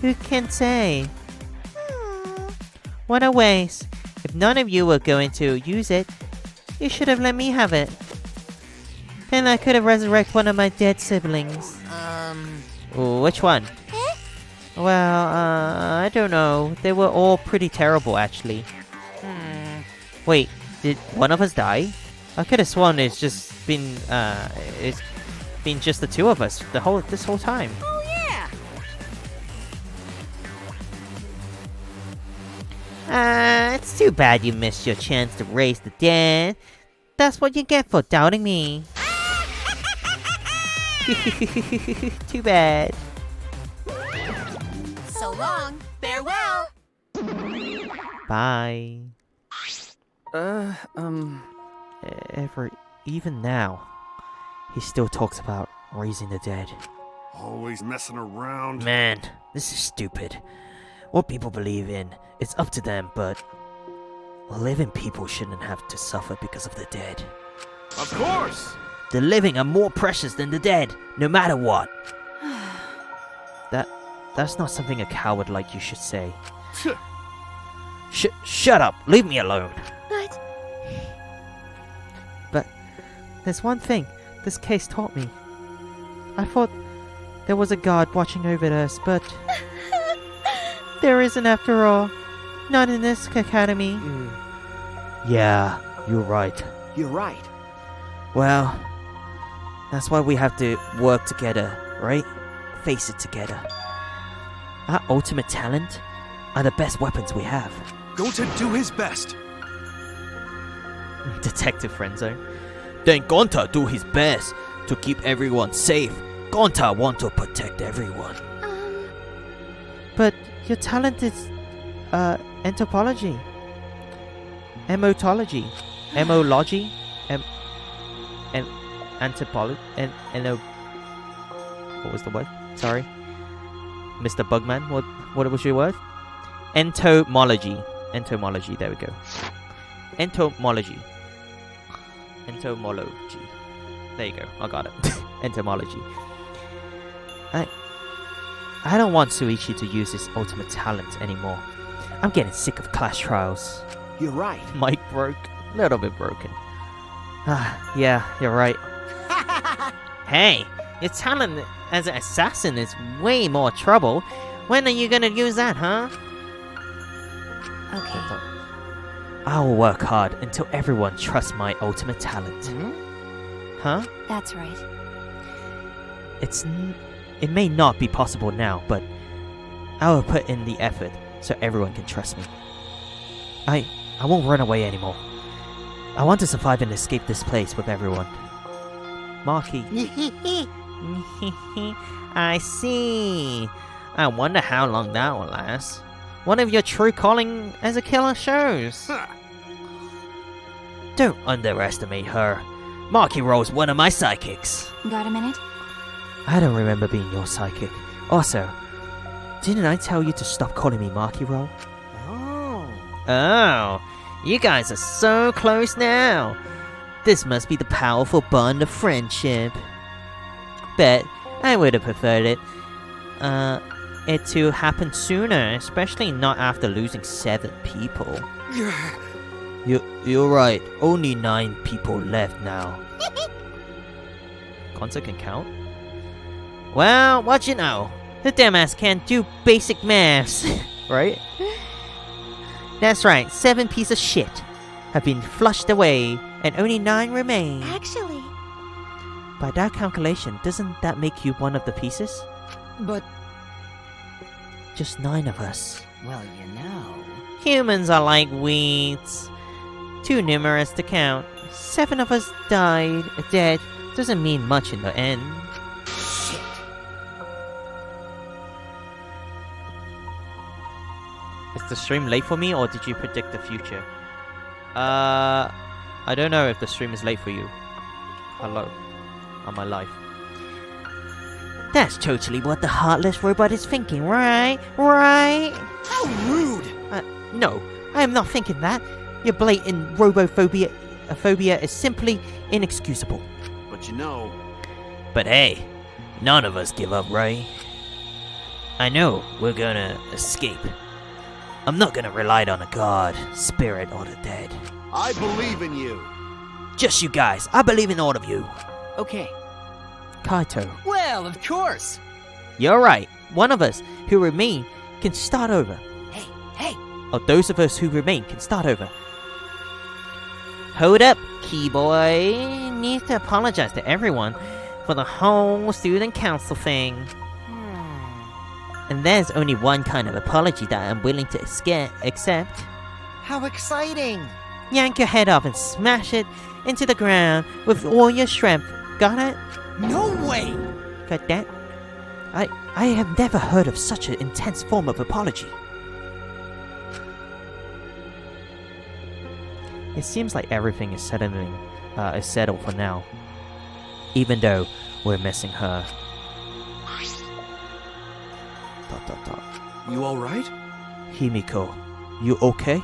Who can say? What a waste. If none of you were going to use it, you should have let me have it. Then I could have resurrected one of my dead siblings. Ooh, which one? Eh? Well, I don't know. They were all pretty terrible, actually. Wait, did one of us die? I could have sworn it's been just the two of us this whole time. Oh yeah. It's too bad you missed your chance to raise the dead. That's what you get for doubting me. Too bad. So long. Farewell. Bye. Even now, he still talks about raising the dead. Always messing around. Man, this is stupid. What people believe in, it's up to them, but living people shouldn't have to suffer because of the dead. Of course! The living are more precious than the dead, no matter what. That's not something a coward like you should say. Shut up! Leave me alone! But... But there's one thing this case taught me. I thought there was a guard watching over us, but there isn't after all. Not in this academy. Yeah, you're right. You're right. Well, that's why we have to work together, right? Face it together. Our ultimate talent are the best weapons we have. Gonta do his best. Detective Friendzone. Then Gonta do his best to keep everyone safe. Gonta want to protect everyone. But your talent is, anthropology. Emotology. Emology. And anthropology. And what was the word? Sorry. Mr. Bugman, what was your word? Entomology. Entomology, there we go. Entomology. Entomology. There you go, I got it. Entomology. I don't want Suichi to use his ultimate talent anymore. I'm getting sick of class trials. You're right. Mic broke. A little bit broken. Yeah, you're right. Hey, your talent as an assassin is way more trouble. When are you gonna use that, huh? Okay. I will work hard until everyone trusts my ultimate talent. Huh? That's right. It may not be possible now, but I will put in the effort so everyone can trust me. I won't run away anymore. I want to survive and escape this place with everyone. Marky. I see. I wonder how long that will last. One of your true calling as a killer shows. Don't underestimate her. Marky Roll's one of my psychics. Got a minute? I don't remember being your psychic. Also, didn't I tell you to stop calling me Marky Roll? Oh, you guys are so close now. This must be the powerful bond of friendship. Bet I would have preferred it to happen sooner, especially not after losing 7 people. You're right. Only 9 people left now. Gonta can count? Well, what you know? The dumbass can't do basic maths, right? That's right. 7 pieces of shit have been flushed away, and only 9 remain. Actually... By that calculation, doesn't that make you one of the pieces? But... Just 9 of us. well, you know... Humans are like weeds. Too numerous to count. 7 of us dead. Doesn't mean much in the end. Shit. Is the stream late for me, or did you predict the future? I don't know if the stream is late for you. Hello. On my life. That's totally what the heartless robot is thinking, right? Right? How rude! No, I am not thinking that. Your blatant robophobia is simply inexcusable. But you know... But hey, none of us give up, right? I know we're gonna escape. I'm not gonna rely on a god, spirit, or the dead. I believe in you. Just you guys. I believe in all of you. Okay. Kaito. Well, of course. You're right. One of us who remain can start over. Hey. Or those of us who remain can start over. Hold up, Key Boy. Needs to apologize to everyone for the whole student council thing. And there's only one kind of apology that I'm willing to accept. How exciting! Yank your head off and smash it into the ground with all your strength. Got it? No way! Got that? I have never heard of such an intense form of apology. It seems like everything is settled for now. Even though we're missing her. ... You alright? Himiko, you okay?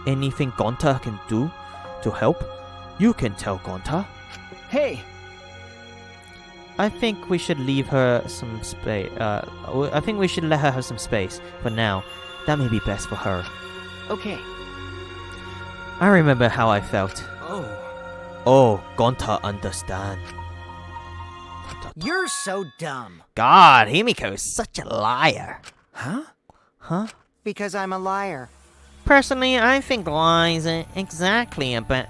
Anything Gonta can do to help? You can tell Gonta. Hey! I think we should leave her some space. I think we should let her have some space for now. That may be best for her. Okay. I remember how I felt. Oh, Gonta understand. You're so dumb. God, Himiko is such a liar. Huh? Huh? Because I'm a liar. Personally, I think lies are exactly a bad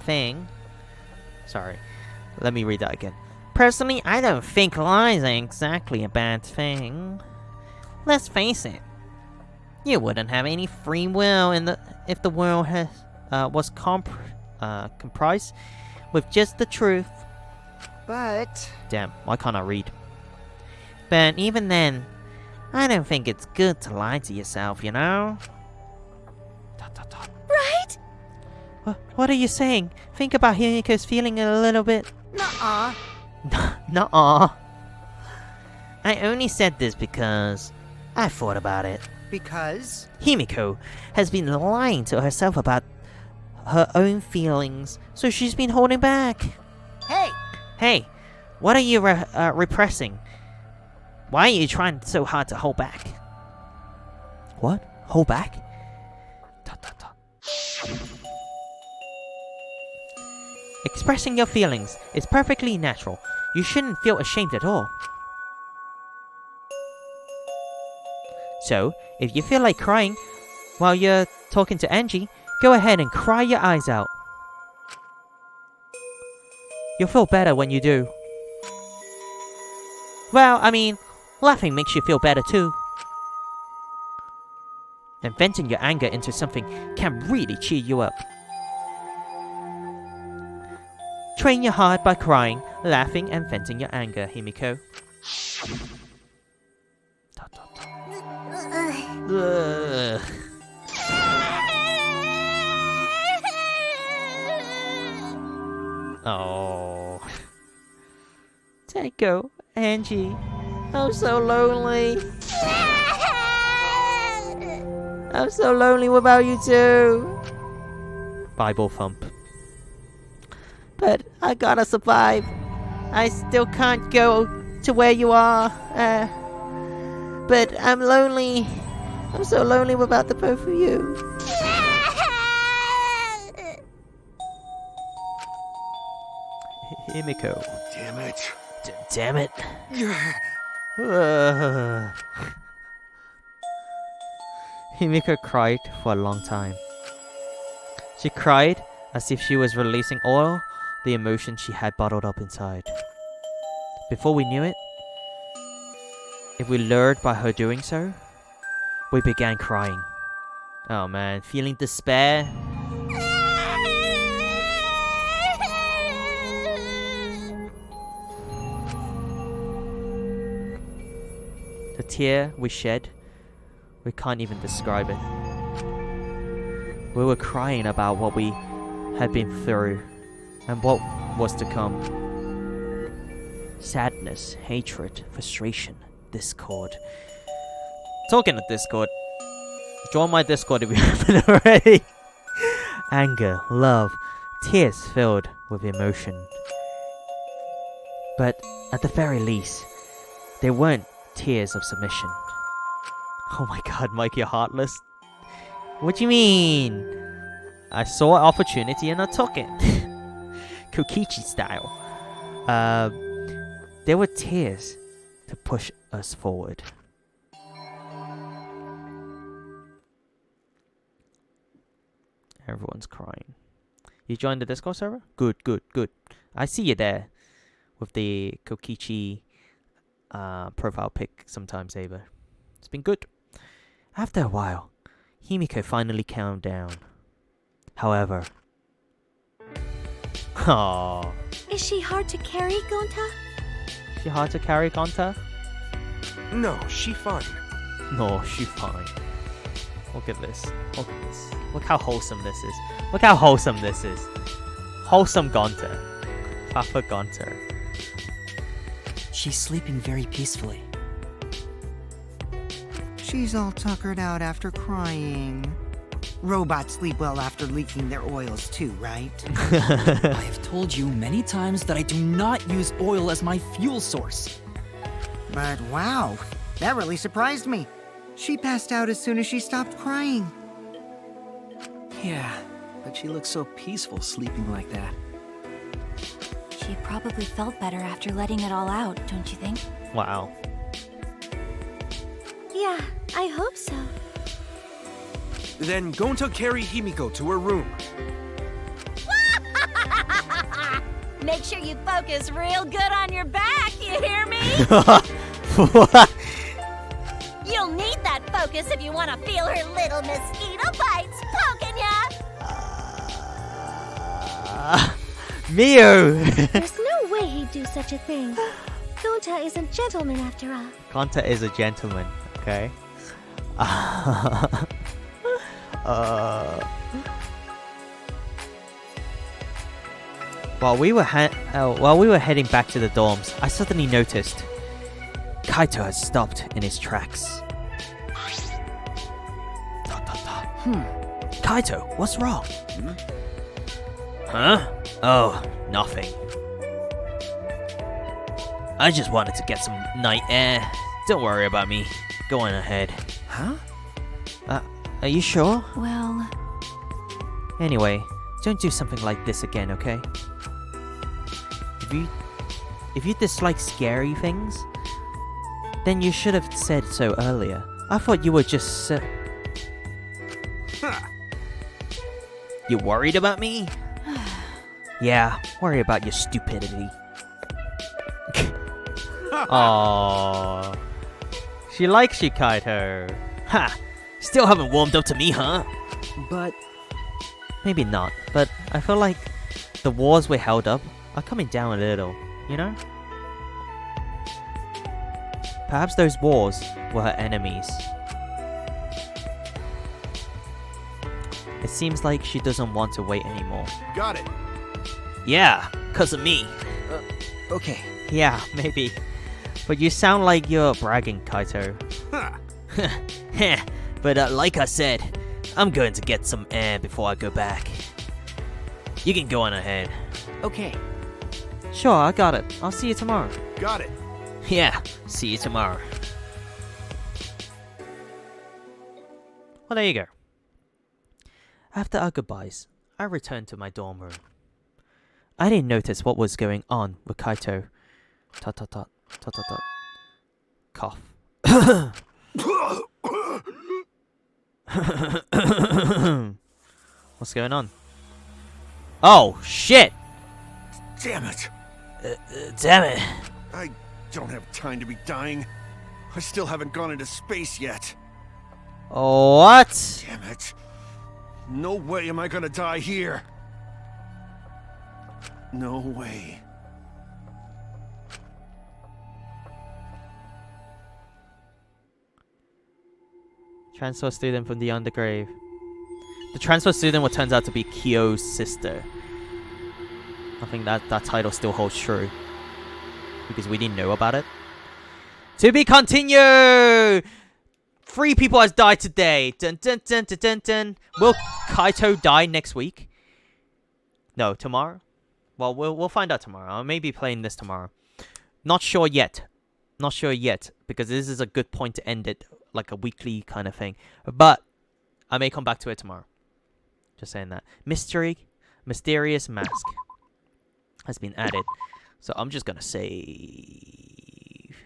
thing. Sorry, let me read that again. Personally, I don't think lies are exactly a bad thing. Let's face it. You wouldn't have any free will if the world was comprised with just the truth. But... Damn, why can't I read? But even then, I don't think it's good to lie to yourself, you know? Right? What are you saying? Think about Himiko's feeling a little bit. Nuh-uh. Nuh-uh. I only said this because I thought about it. Because? Himiko has been lying to herself about her own feelings, so she's been holding back. Hey! Hey, what are you repressing? Why are you trying so hard to hold back? What? Hold back? Expressing your feelings is perfectly natural. You shouldn't feel ashamed at all. So, if you feel like crying while you're talking to Angie, go ahead and cry your eyes out. You'll feel better when you do. Well, I mean, laughing makes you feel better too. And venting your anger into something can really cheer you up. Train your heart by crying, laughing, and venting your anger, Himiko. Ugh. Oh. Tenko, Angie, I'm so lonely. I'm so lonely without you too. Bible thump. But I gotta survive. I still can't go to where you are. But I'm lonely. I'm so lonely without the both of you. Himiko. Damn it. Damn it. Himiko cried for a long time. She cried as if she was releasing all the emotion she had bottled up inside. Before we knew it, if we lured by her doing so, we began crying. Oh man, feeling despair. The tear we shed, we can't even describe it. We were crying about what we had been through and what was to come. Sadness, hatred, frustration, discord. Talking of Discord, join my Discord if you haven't already. Anger, love, tears filled with emotion. But at the very least, they weren't tears of submission. Oh my god, Mike, you're heartless. What do you mean? I saw an opportunity and I took it. Kokichi style. There were tears to push us forward. Everyone's crying. You joined the Discord server? Good, good, good. I see you there with the Kokichi profile pic sometimes, Ava. It's been good. After a while, Himiko finally calmed down. However... Aww. Is she hard to carry, Gonta? She hard to carry, Gonta? No, she fine. No, she fine. Look at this. Look at this. Look how wholesome this is. Look how wholesome this is. Wholesome Gonta. Papa Gonta. She's sleeping very peacefully. She's all tuckered out after crying. Robots sleep well after leaking their oils too, right? I have told you many times that I do not use oil as my fuel source. But wow, that really surprised me. She passed out as soon as she stopped crying. Yeah, but she looks so peaceful sleeping like that. She probably felt better after letting it all out, don't you think? Wow. Yeah, I hope so. Then Gonta carry Himiko to her room. Make sure you focus real good on your back, you hear me? You'll need that focus if you want to feel her little mosquito bites poking ya. Mio! There's no way he'd do such a thing. Gonta is a gentleman after all. Gonta is a gentleman, okay? While we were heading back to the dorms, I suddenly noticed Kaito has stopped in his tracks. Kaito, what's wrong? Huh? Oh, nothing. I just wanted to get some night air. Don't worry about me. Go on ahead. Huh? Are you sure? Well... Anyway, don't do something like this again, okay? If you dislike scary things, then you should have said so earlier. I thought you were just You worried about me? Yeah, worry about your stupidity. Aww. She likes you, Kaito. Ha! Still haven't warmed up to me, huh? But... Maybe not, but I feel like the walls we held up are coming down a little, you know? Perhaps those walls were her enemies. It seems like she doesn't want to wait anymore. Got it. Yeah, 'cause of me. Okay. Yeah, maybe. But you sound like you're bragging, Kaito. But like I said, I'm going to get some air before I go back. You can go on ahead. Okay. Sure, I got it. I'll see you tomorrow. Got it. Yeah, see you tomorrow. Well, there you go. After our goodbyes, I returned to my dorm room. I didn't notice what was going on with Kaito. Tot tot tot, tot tot tot. Cough. What's going on? Oh, shit! Damn it! Damn it! I don't have time to be dying. I still haven't gone into space yet. What? Damn it. No way am I gonna die here. No way. Transfer student from the undergrave. The transfer student what turns out to be Kyo's sister. I think that title still holds true. Because we didn't know about it. To be continued! 3 people has died today. Dun, dun, dun, dun, dun, dun. Will Kaito die next week? No, tomorrow? Well, we'll find out tomorrow. I may be playing this tomorrow. Not sure yet. Not sure yet. Because this is a good point to end it. Like a weekly kind of thing. But I may come back to it tomorrow. Just saying that. Mysterious mask has been added. So I'm just gonna save.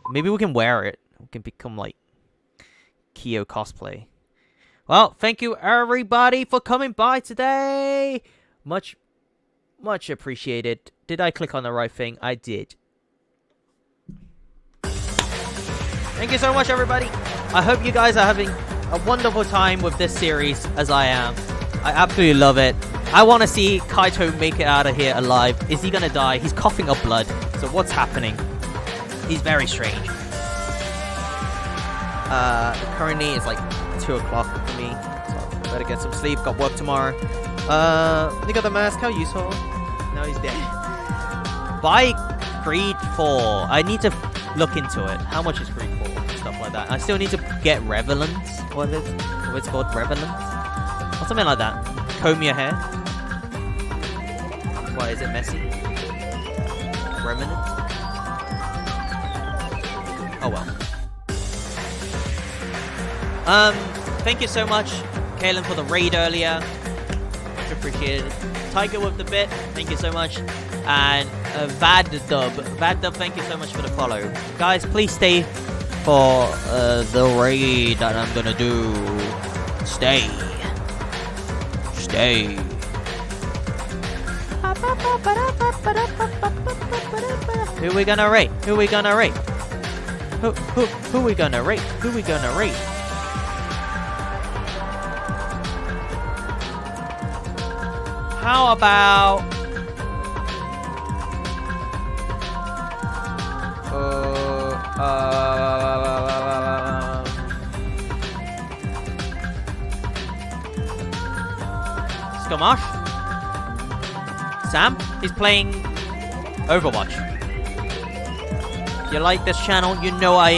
Maybe we can wear it. We can become like Kyo cosplay. Well, thank you everybody for coming by today. Much appreciated. Did I click on the right thing? I did. Thank you so much, everybody. I hope you guys are having a wonderful time with this series, as I am. I absolutely love it. I want to see Kaito make it out of here alive. Is he gonna die? He's coughing up blood. So what's happening? He's very strange. Currently it's like 2 o'clock for me. So better get some sleep. Got work tomorrow. You got the mask. How useful? No, he's dead. Buy Creed 4. I need to look into it. How much is Creed 4? Stuff like that. I still need to get Revelance. What is it? What's it called? Revelance? Or something like that. Comb your hair. Why is it messy? Remnant? Oh well. Thank you so much, Kaylin, for the raid earlier. Much appreciated. Tiger with the bit, thank you so much. And Vaddub, thank you so much for the follow. Guys, please stay for the raid that I'm gonna do. Stay. Who we gonna rate? Who we gonna rate? Who we gonna rate? Who we gonna rate? How about Skamash? Sam? He's playing Overwatch. If you like this channel, you know I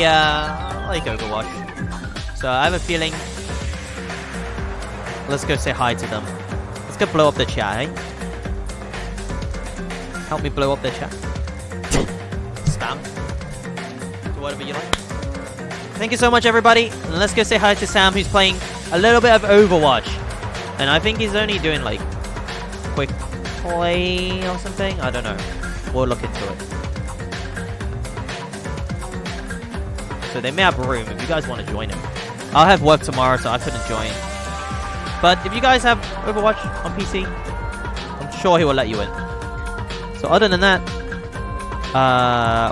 like Overwatch. So I have a feeling. Let's go say hi to them. Let's go blow up the chat, eh? Help me blow up the chat. Spam. Do whatever you like. Thank you so much, everybody. And let's go say hi to Sam, who's playing a little bit of Overwatch. And I think he's only doing like quick play or something. I don't know. We'll look into it. So they may have room if you guys want to join him. I'll have work tomorrow, so I couldn't join. But if you guys have Overwatch on PC, I'm sure he will let you in. So other than that,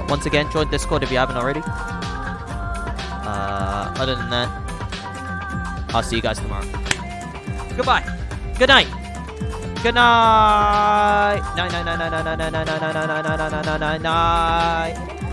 once again, join Discord if you haven't already. Other than that, I'll see you guys tomorrow. Goodbye. Good night. Good night. Night.